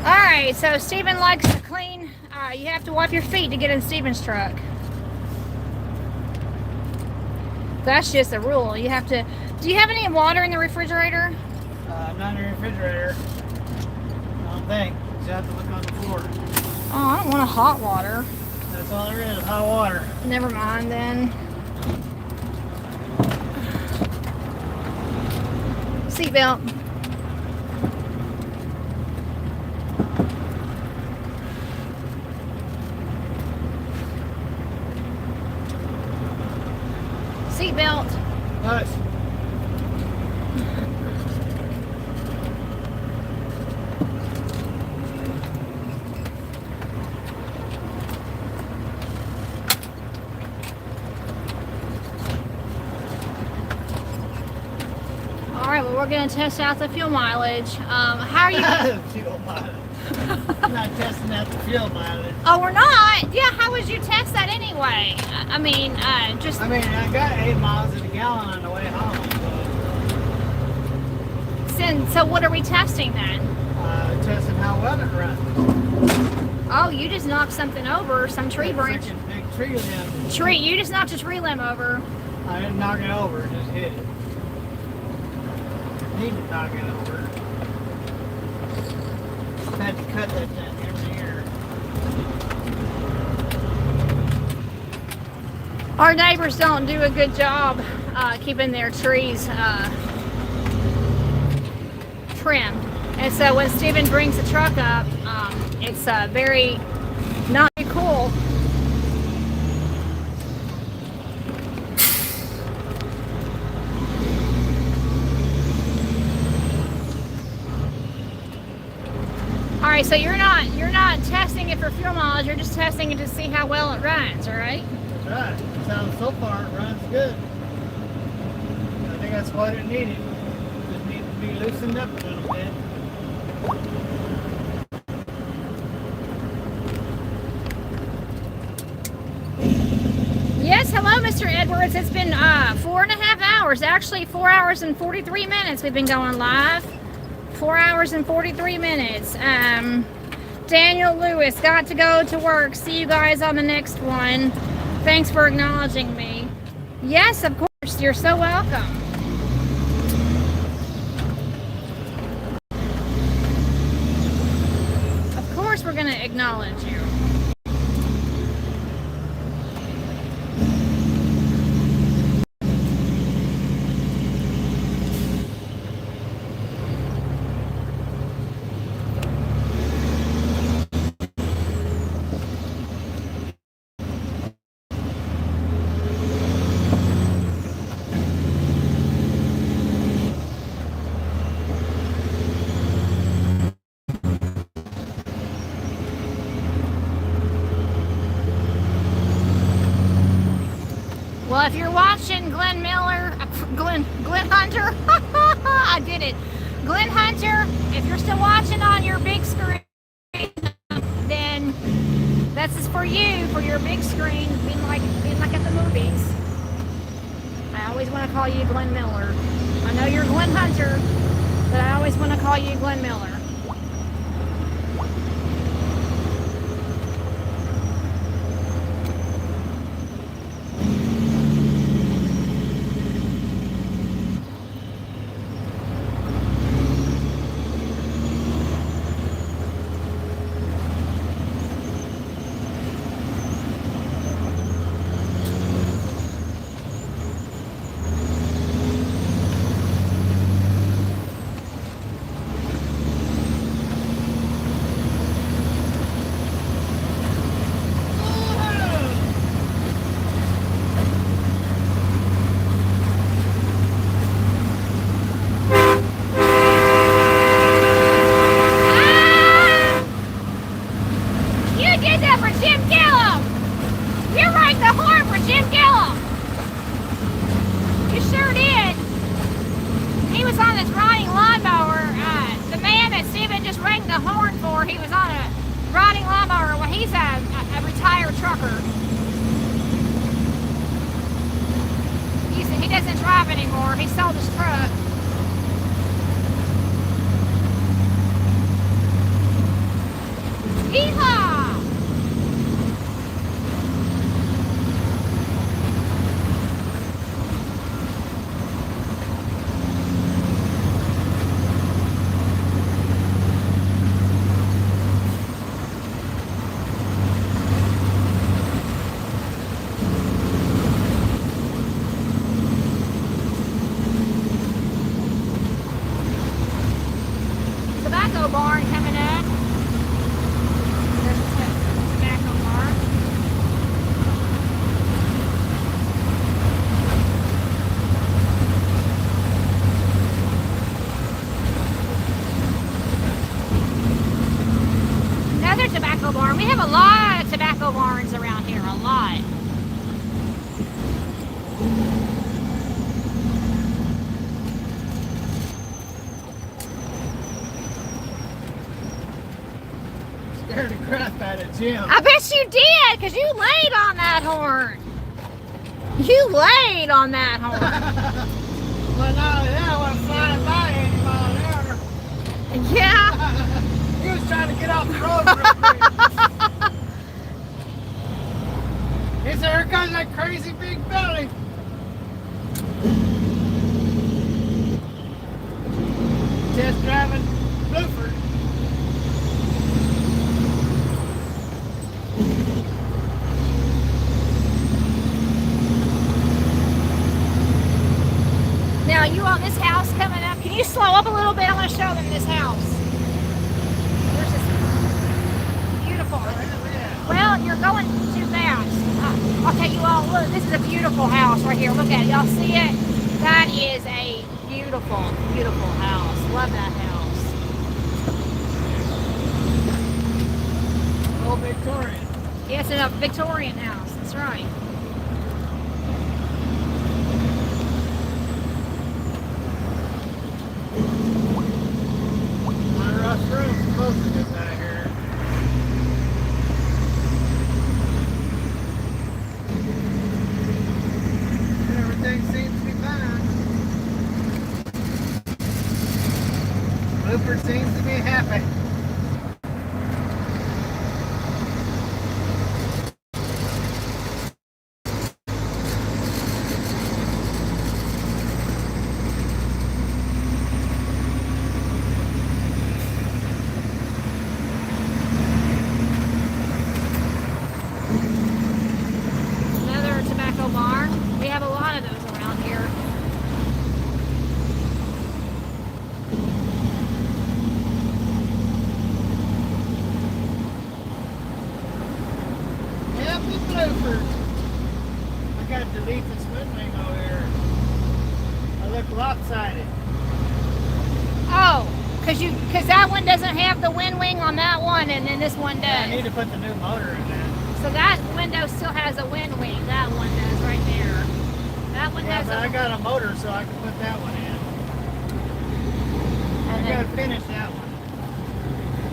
All right, so Stephen likes to clean. You have to wipe your feet to get in Stephen's truck. That's just a rule. You have to Do you have any water in the refrigerator? Not in the refrigerator. I don't think. You have to look on the floor. Oh, I don't want a hot water. That's all there is, hot water. Never mind then. Seatbelt. Seatbelt. Nice. All right, well, we're going to test out the fuel mileage. How are you? Fuel mileage. I'm not testing out the fuel mileage. Oh, we're not? Yeah, how would you test that anyway? I mean, just... I mean, I got 8 miles in a gallon on the way home. So what are we testing then? Testing how well it runs. Oh, you just knocked something over, some tree branch. Big tree limb. You just knocked a tree limb over. I didn't knock it over, just hit it. Need to knock it over. Had to cut that down every year. Our neighbors don't do a good job keeping their trees trimmed. And so when Stephen brings the truck up, it's very not cool. All right, so you're not testing it for fuel mileage. You're just testing it to see how well it runs. All right. That's right. Sounds so far it runs good. I think that's what it needed. Just needed to be loosened up a little bit. Yes, hello, Mr. Edwards. It's been 4.5 hours. Actually, 4 hours and 43 minutes. We've been going live. 4 hours and 43 minutes. Daniel Lewis, got to go to work. See you guys on the next one. Thanks for acknowledging me. Yes, of course. You're so welcome. Of course, we're going to acknowledge you. Well, if you're watching Glenn Hunter, I did it. Glenn Hunter, if you're still watching on your big screen, then this is for you, for your big screen, being like at the movies. I always want to call you Glenn Miller. I know you're Glenn Hunter, but I always want to call you Glenn Miller. tobacco barn coming up. There's a tobacco barn. Another tobacco barn. We have a lot of tobacco barns around here, a lot. Scared the crap out of Jim. I bet you did, because you laid on that horn. You laid on that horn. Well, no, that went flying by 80 mile an hour. Yeah. He was trying to get off the road real quick. He said, here comes that crazy big belly. Test driving Blueford. Now, you on this house coming up? Can you slow up a little bit? I want to show them this house. There's this beautiful. Well, you're going too fast. Okay, you all look. This is a beautiful house right here. Look at it. Y'all see it? That is a beautiful, beautiful house. Love that house. Old Victorian. Yes, it's a Victorian house. That's right. My rough room's supposed to get out here. Everything seems to be fine. Blueford seems to be happy. Another tobacco barn. We have a lot of those around here. Happy Blueford. I gotta delete this windwing over here. I look lopsided. Oh, because that one doesn't have the wind wing on that one, and then this one I need does. to put the new motor in there. So that window still has a wind wing. That one does right there. That one Yeah, has but I a. got a motor so I can put that one in. I And gotta then, finish that one.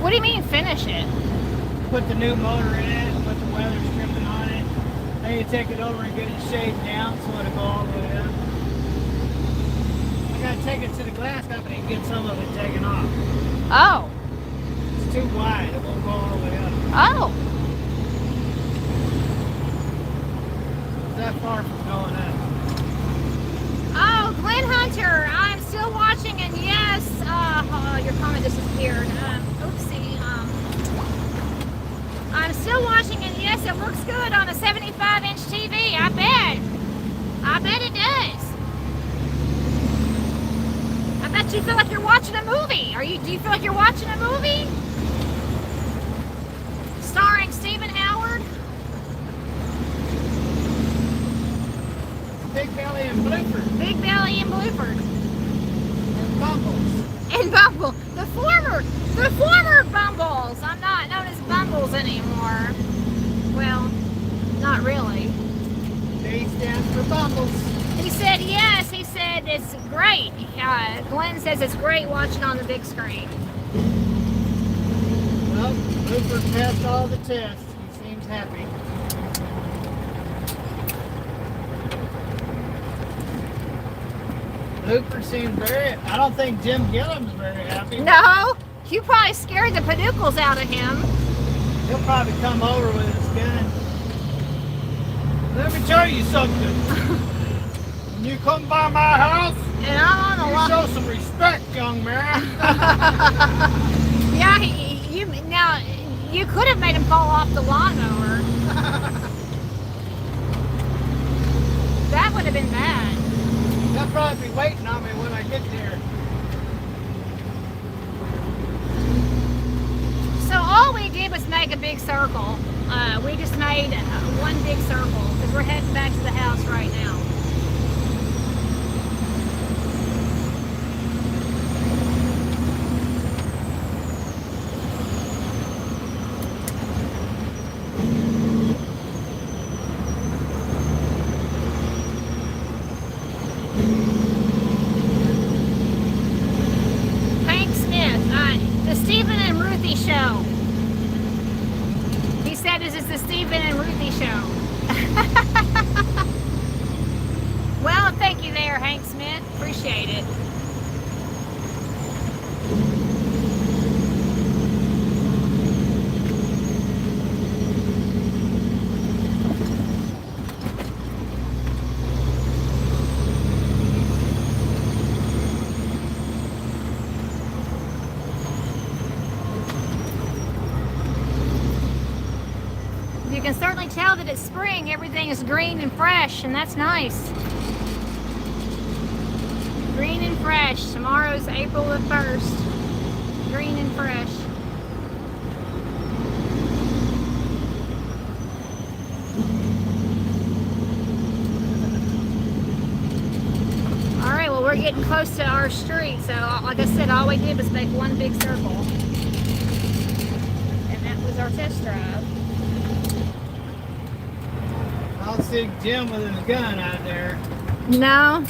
what do you mean finish it? Put the new motor in it, put the weather stripping on it. Then you take it over and get it shaved down so it'll go all the way up. I gotta take it to the glass company and get some of it taken off. Oh. It's too wide, it won't go all the way up. Oh. It's that far from going up. Oh, Glenn Hunter, I'm still watching, and yes, your comment disappeared. Oopsie. I'm still watching, and yes, it looks good on a 75-inch TV. I bet it does. I bet you feel like you're watching a movie. Do you feel like you're watching a movie? Starring Stephen Howard? Big Belly and Blueford Big Belly and Blueford. and Bumbles. And Bumble. The former Bumbles. I'm not known as Bumbles anymore. Well, not really. B stands for Bumbles. He said yes. He said it's great. Glenn says it's great watching on the big screen. Well, Blueford passed all the tests. He seems happy. Blueford seems very... I don't think Jim Gilliam's very happy. No, you probably scared the padookles out of him. He'll probably come over with his gun. Let me tell you something. When you come by my house, And I'm on the you line. show some respect, young man. Yeah, you could have made him fall off the lawnmower. That would have been bad. They'll probably be waiting on me when I get there. big circle. We just made one big circle because we're heading back to the house right now. Hank Smith, the Stephen and Ruthie show. He said this is the Stephen and Ruthie show. Well, thank you there, Hank Smith. Appreciate it. You can certainly tell that it's spring. Everything is green and fresh, and that's nice. Green and fresh. Tomorrow's April the 1st. Green and fresh. All right, well, we're getting close to our street. So, like I said, all we did was make one big circle. And that was our test drive. I don't see Jim with his gun out there. No.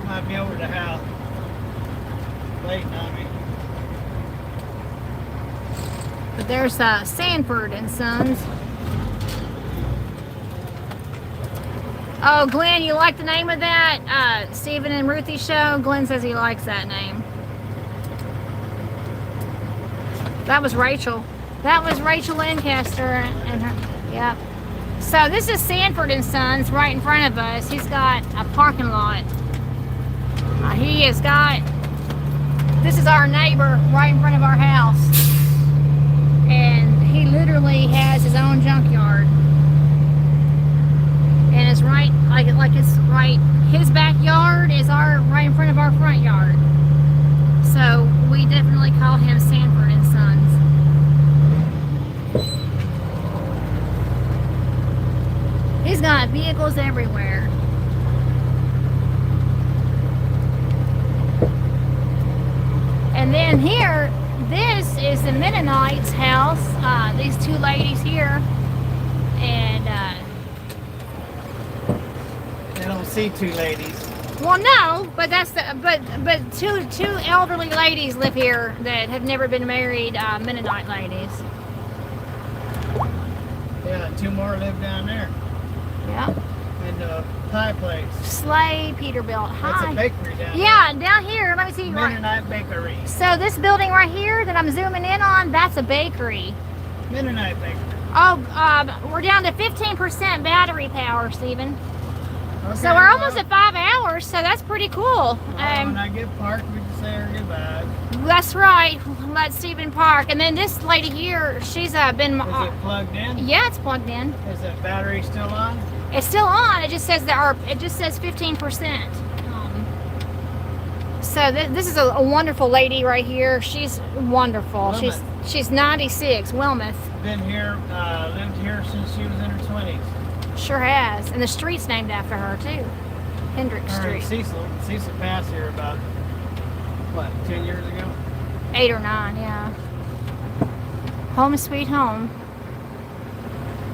Might be over the house. Waiting on me. But there's Sanford and Sons. Oh, Glenn, you like the name of that? Stephen and Ruthie show? Glenn says he likes that name. That was Rachel. That was Rachel Lancaster and her. Yep. So this is Sanford and Sons right in front of us. He's got a parking lot. He has got, this is our neighbor right in front of our house. And he literally has his own junkyard. And it's right, like it's right, his backyard is right in front of our front yard. So we definitely call him Sanford and Sons. He's got vehicles everywhere. And then here, this is the Mennonites' house. These two ladies here, and They don't see two ladies. well, no, but that's the but two elderly ladies live here that have never been married. Mennonite ladies. Yeah, two more live down there. Yeah. In the pie place. Slay Peterbilt. That's Hi. a bakery down there. Yeah, down here. Let me see. Mennonite Bakery. So this building right here that I'm zooming in on, that's a bakery. Mennonite Bakery. Oh, we're down to 15% battery power, Stephen. Okay, So we're almost at 5 hours, so that's pretty cool. When I get parked, we can say our goodbye. That's right. Let Stephen park. And then this lady here, she's been. Is it plugged in? Yeah, it's plugged in. Is the battery still on? It's still on. It just says it just says 15%. So this is a wonderful lady right here. She's wonderful. Wilmeth. She's 96. Wilmeth. Been here, lived here since she was in her 20s. Sure has. And the street's named after her too. Hendrick Her and Street. Cecil passed here about, what, 10 years ago? 8 or 9, yeah. Home sweet home.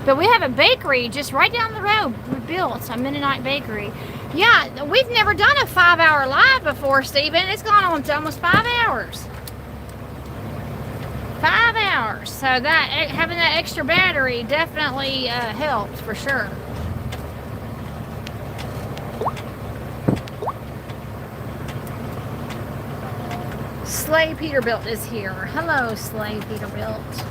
But we have a bakery just right down the road. We built a Mennonite bakery. Yeah, we've never done a 5-hour live before, Stephen. It's gone on to almost 5 hours. 5 hours. So that having that extra battery definitely helps for sure. Slay Peterbilt is here. Hello, Slay Peterbilt.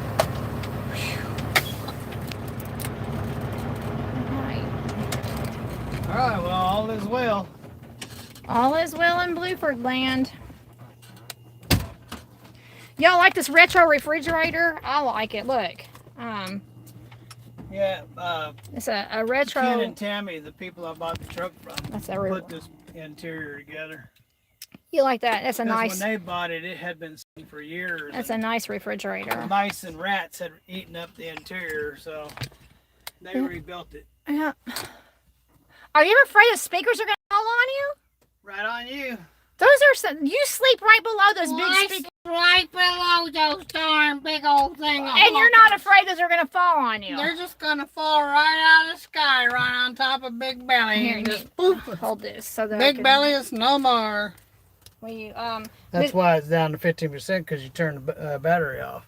All right, well, all is well. All is well in Blueford land. Y'all like this retro refrigerator? I like it. Look. Yeah, It's a retro. Ken and Tammy, the people I bought the truck from, That's a real put this interior together. You like that? That's a Because nice. when they bought it, it had been sitting for years. That's a nice refrigerator. Mice and rats had eaten up the interior, so they rebuilt it. Yeah. Are you ever afraid the speakers are gonna fall on you? Right on you. Those are some. You sleep right below those big speakers, Right below those darn big old things. and you're not afraid those are gonna fall on you. They're just gonna fall right out of the sky, right on top of Big Belly. Here, And just poof. hold this so that Big Belly is no more. Will you, That's why it's down to 15% because you turned the battery off.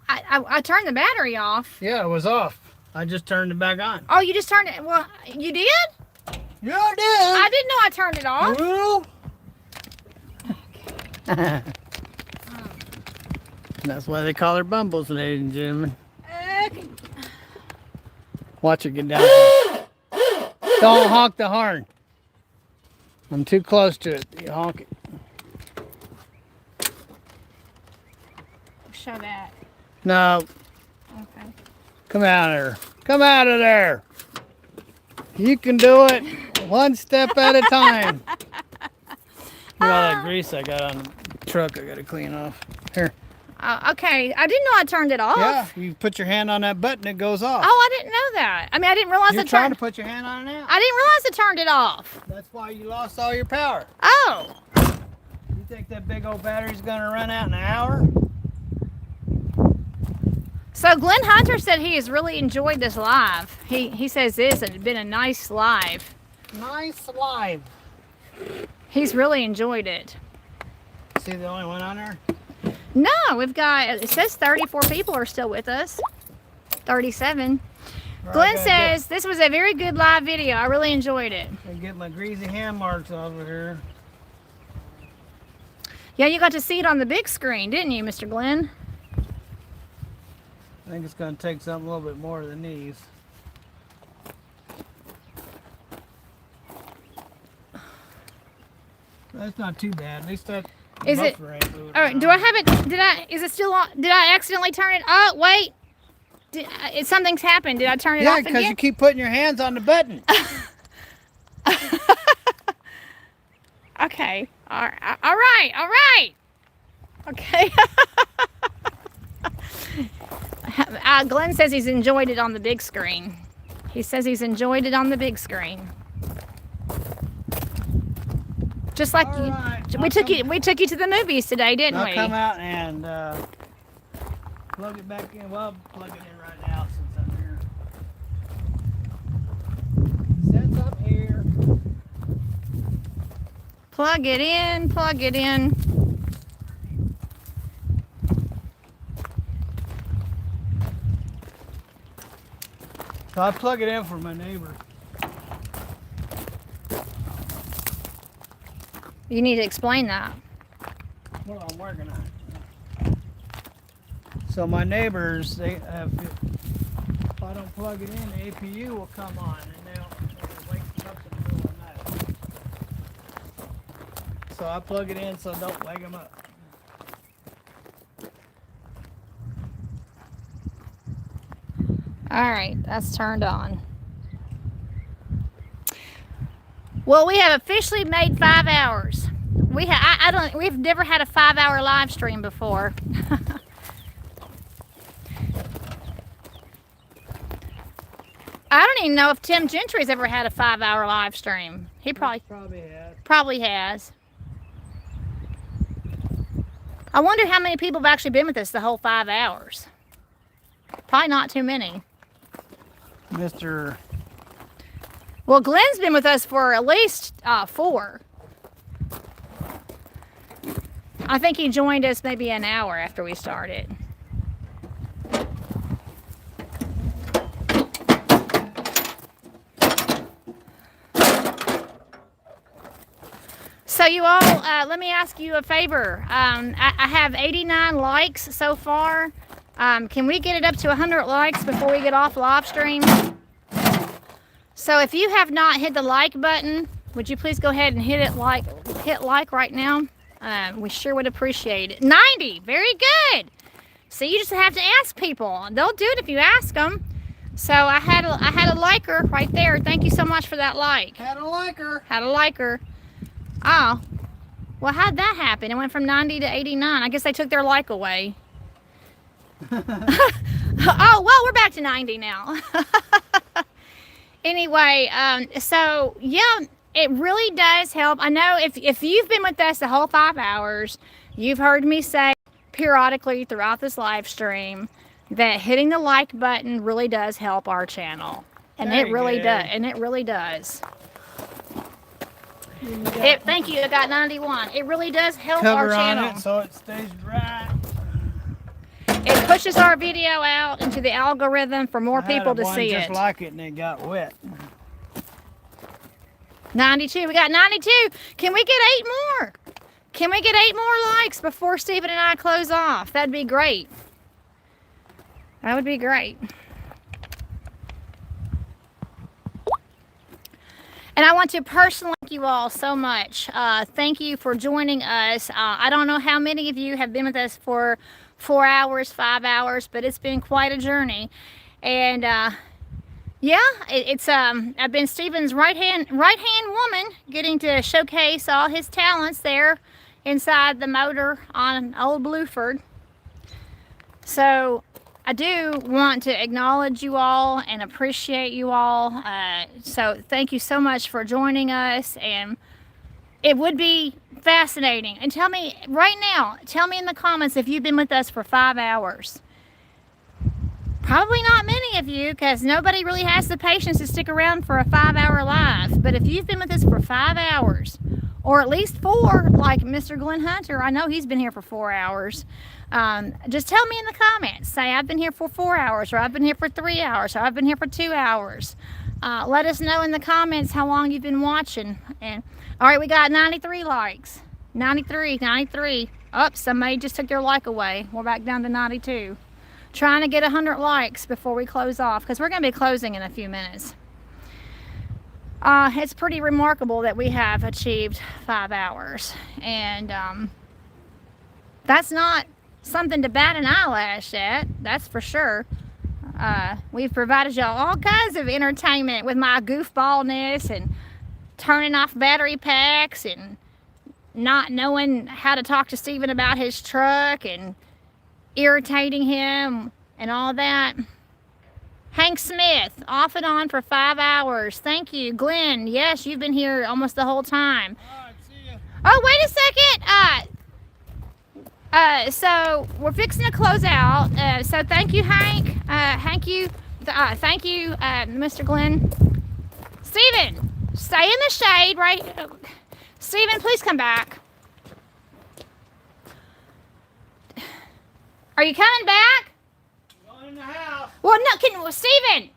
I turned the battery off. Yeah, it was off. I just turned it back on. Oh, you just turned it. Well, you did? Yeah, I I didn't know I turned it off. Well. That's why they call her Bumbles, ladies and gentlemen. Okay. Watch her get down there. Don't honk the horn. I'm too close to it. You honk it. Show that. No, Okay. come out of there. Come out of there. You can do it one step at a time. Look at all that grease I got on the truck I got to clean off. Here. Okay. I didn't know I turned it off. Yeah, you put your hand on that button, it goes off. Oh, I didn't know that. I mean, I didn't realize You're it trying turned. to put your hand on it now. I didn't realize it turned it off. That's why you lost all your power. Oh. You think that big old battery's gonna run out in an hour? So Glenn Hunter said he has really enjoyed this live. He says this has been a nice live. Nice live. He's really enjoyed it. See the only one on there? No, we've got, it says 34 people are still with us. 37. Glenn says, this was a very good live video. I really enjoyed it. I get my greasy hand marks over here. Yeah, you got to see it on the big screen, didn't you, Mr. Glenn? I think it's gonna take something a little bit more than these. That's not too bad. At least that Is it? buffer ain't moving All right, do I have it? Is it still on? Did I accidentally turn it? Oh, wait. Something's happened. Did I turn it Yeah, off because again? you keep putting your hands on the button. Okay. All right. Okay. Glenn says he's enjoyed it on the big screen. He says he's enjoyed it on the big screen. Just like All you, right, we took you to the movies today, didn't I'll we? come out and plug it back in. Well, plug it in right now since I'm here. Since I'm here. Plug it in. Plug it in. So I plug it in for my neighbor. You need to explain that. Well, I'm working on it. So my neighbors, they have, if I don't plug it in, the APU will come on and they'll wake up in the middle of the night. So I plug it in so don't wake them up. All right, that's turned on. Well, we have officially made 5 hours. We've never had a 5-hour live stream before. I don't even know if Tim Gentry's ever had a 5-hour live stream. He probably has. I wonder how many people have actually been with us the whole 5 hours. Probably not too many. Mr. Well, Glenn's been with us for at least 4. I think he joined us maybe an hour after we started. So you all, let me ask you a favor. I have 89 likes so far. Can we get it up to 100 likes before we get off live stream? So if you have not hit the like button, would you please go ahead and hit like right now? We sure would appreciate it. 90, very good. So you just have to ask people. They'll do it if you ask them. So I had a liker right there. Thank you so much for that like. Had a liker. Had a liker. Oh, Well, how'd that happen? It went from 90 to 89. I guess they took their like away. Oh, well, we're back to 90 now. Anyway, so yeah, it really does help. I know if you've been with us the whole 5 hours, you've heard me say periodically throughout this live stream that hitting the like button really does help our channel. And it really does. And it really does. Thank you. I got 91. It really does help our channel. Cover on it so it stays right. It pushes our video out into the algorithm for more people to see just it. like it and it got wet. 92. We got 92. Can we get 8 more? Can we get 8 more likes before Stephen and I close off? That'd be great. That would be great. And I want to personally thank you all so much. Thank you for joining us. I don't know how many of you have been with us for 4 hours, 5 hours, but it's been quite a journey. And yeah, I've been Stephen's right hand woman, getting to showcase all his talents there inside the motor on old Blueford. So I do want to acknowledge you all and appreciate you all. So thank you so much for joining us. And it would be fascinating. And tell me right now, tell me in the comments if you've been with us for 5 hours. Probably not many of you, because nobody really has the patience to stick around for a 5-hour live. But if you've been with us for 5 hours, or at least 4, like Mr. Glenn Hunter, I know he's been here for 4 hours. Just tell me in the comments. Say, I've been here for 4 hours, or I've been here for 3 hours, or I've been here for 2 hours. Let us know in the comments how long you've been watching. And all right, we got 93 likes. 93. Oh, somebody just took their like away. We're back down to 92. Trying to get 100 likes before we close off, because we're going to be closing in a few minutes. It's pretty remarkable that we have achieved 5 hours. And that's not something to bat an eyelash at, that's for sure. We've provided y'all all kinds of entertainment with my goofballness and turning off battery packs and not knowing how to talk to Stephen about his truck and irritating him and all that. Hank Smith, off and on for 5 hours. Thank you. Glenn, yes, you've been here almost the whole time. All right, see ya. Oh, wait a second. So we're fixing to close out. So thank you, Hank. Thank you, Mr. Glenn. Stephen, stay in the shade, right? Stephen, please come back. Are you coming back? Going in the house. Well, no, Stephen.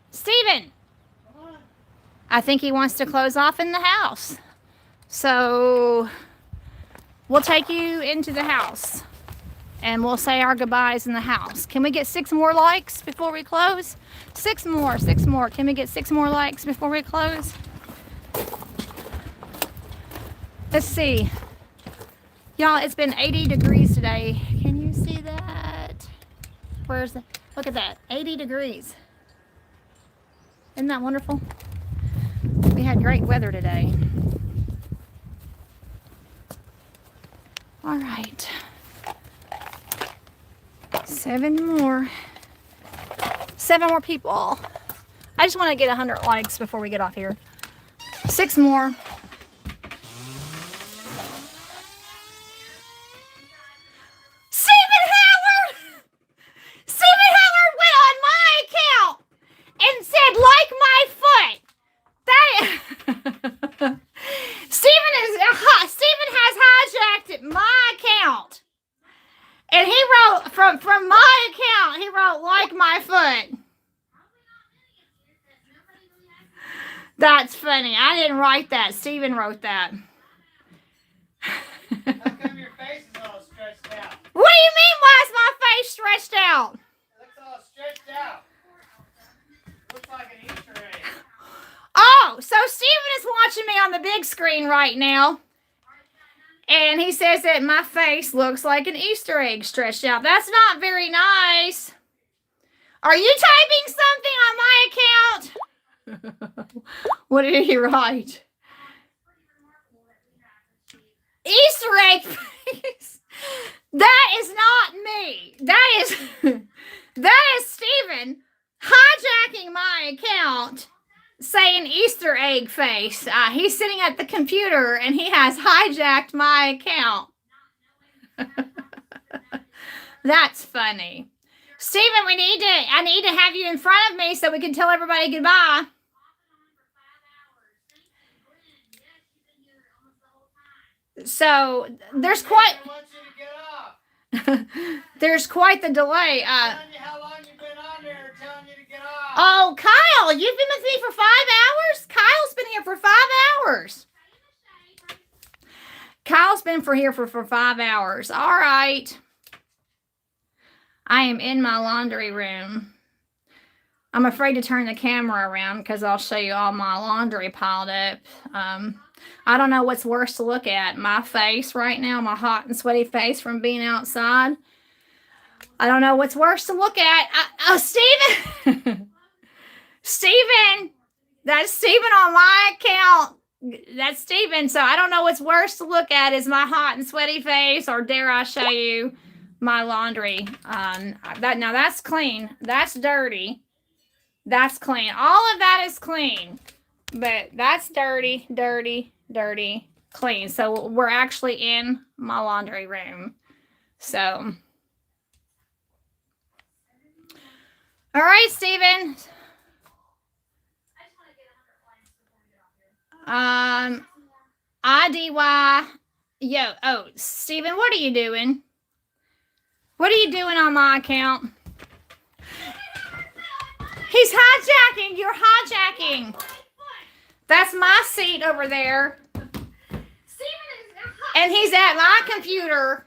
I think he wants to close off in the house. So we'll take you into the house and we'll say our goodbyes in the house. Can we get 6 more likes before we close? 6 more. Can we get 6 more likes before we close? Let's see. Y'all, it's been 80 degrees today. Can you see that? Where's the, look at that, 80 degrees. Isn't that wonderful? We had great weather today. All right. 7 more. 7 more people. I just want to get 100 likes before we get off here. 6 more. Stephen Howard went on my account and said, like my foot. That Stephen has hijacked my account. And he wrote from my account, he wrote, like my foot. That's funny. I didn't write that. Stephen wrote that. How come your face is all stretched out? What do you mean, why is my face stretched out? It looks all stretched out. Looks like an Easter egg. Oh, so Stephen is watching me on the big screen right now. And he says that my face looks like an Easter egg stretched out. That's not very nice. Are you typing something on my account? What did he write? Easter egg face. That is not me. That is Steven hijacking my account saying Easter egg face. He's sitting at the computer and he has hijacked my account. That's funny. Steven, I need to have you in front of me so we can tell everybody goodbye. So there's quite there's quite the delay. How long you been on there telling you to get off? Oh, Kyle, you've been with me for 5 hours? Kyle's been here for 5 hours. Kyle's been here for 5 hours. All right. I am in my laundry room. I'm afraid to turn the camera around because I'll show you all my laundry piled up. I don't know what's worse to look at. My face right now, my hot and sweaty face from being outside. I don't know what's worse to look at. Steven! Steven! That's Steven on my account. That's Steven. So I don't know what's worse to look at is my hot and sweaty face, or dare I show you my laundry. Now that's clean. That's dirty. That's clean. All of that is clean. But that's dirty, dirty, dirty, clean. So we're actually in my laundry room. So, all right, Steven. IDY. Steven, what are you doing? What are you doing on my account? He's hijacking. You're hijacking. That's my seat over there. And he's at my computer.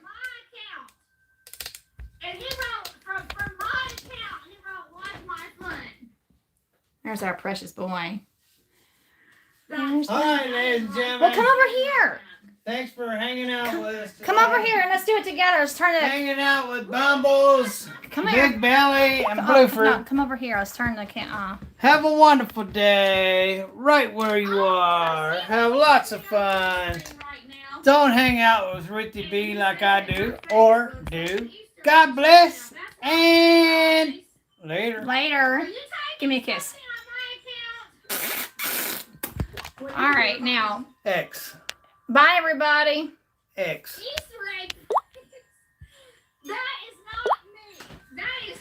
And he wrote from my account, he wrote, "Watch my fun." There's our precious boy. All right, ladies and gentlemen. Well, come over here. Thanks for hanging out with us. Come over here and let's do it together. Let's turn it. Hanging out with Bumbles, Come here. Big Belly, and No, Blueford. come over here. Let's turn the camera. Have a wonderful day right where you are. Have lots of fun. Don't hang out with Ruthie B like I do, or do. God bless, and later. Later. Give me a kiss. All right, now. X. Bye, everybody. X. Easter egg. That is not me. That is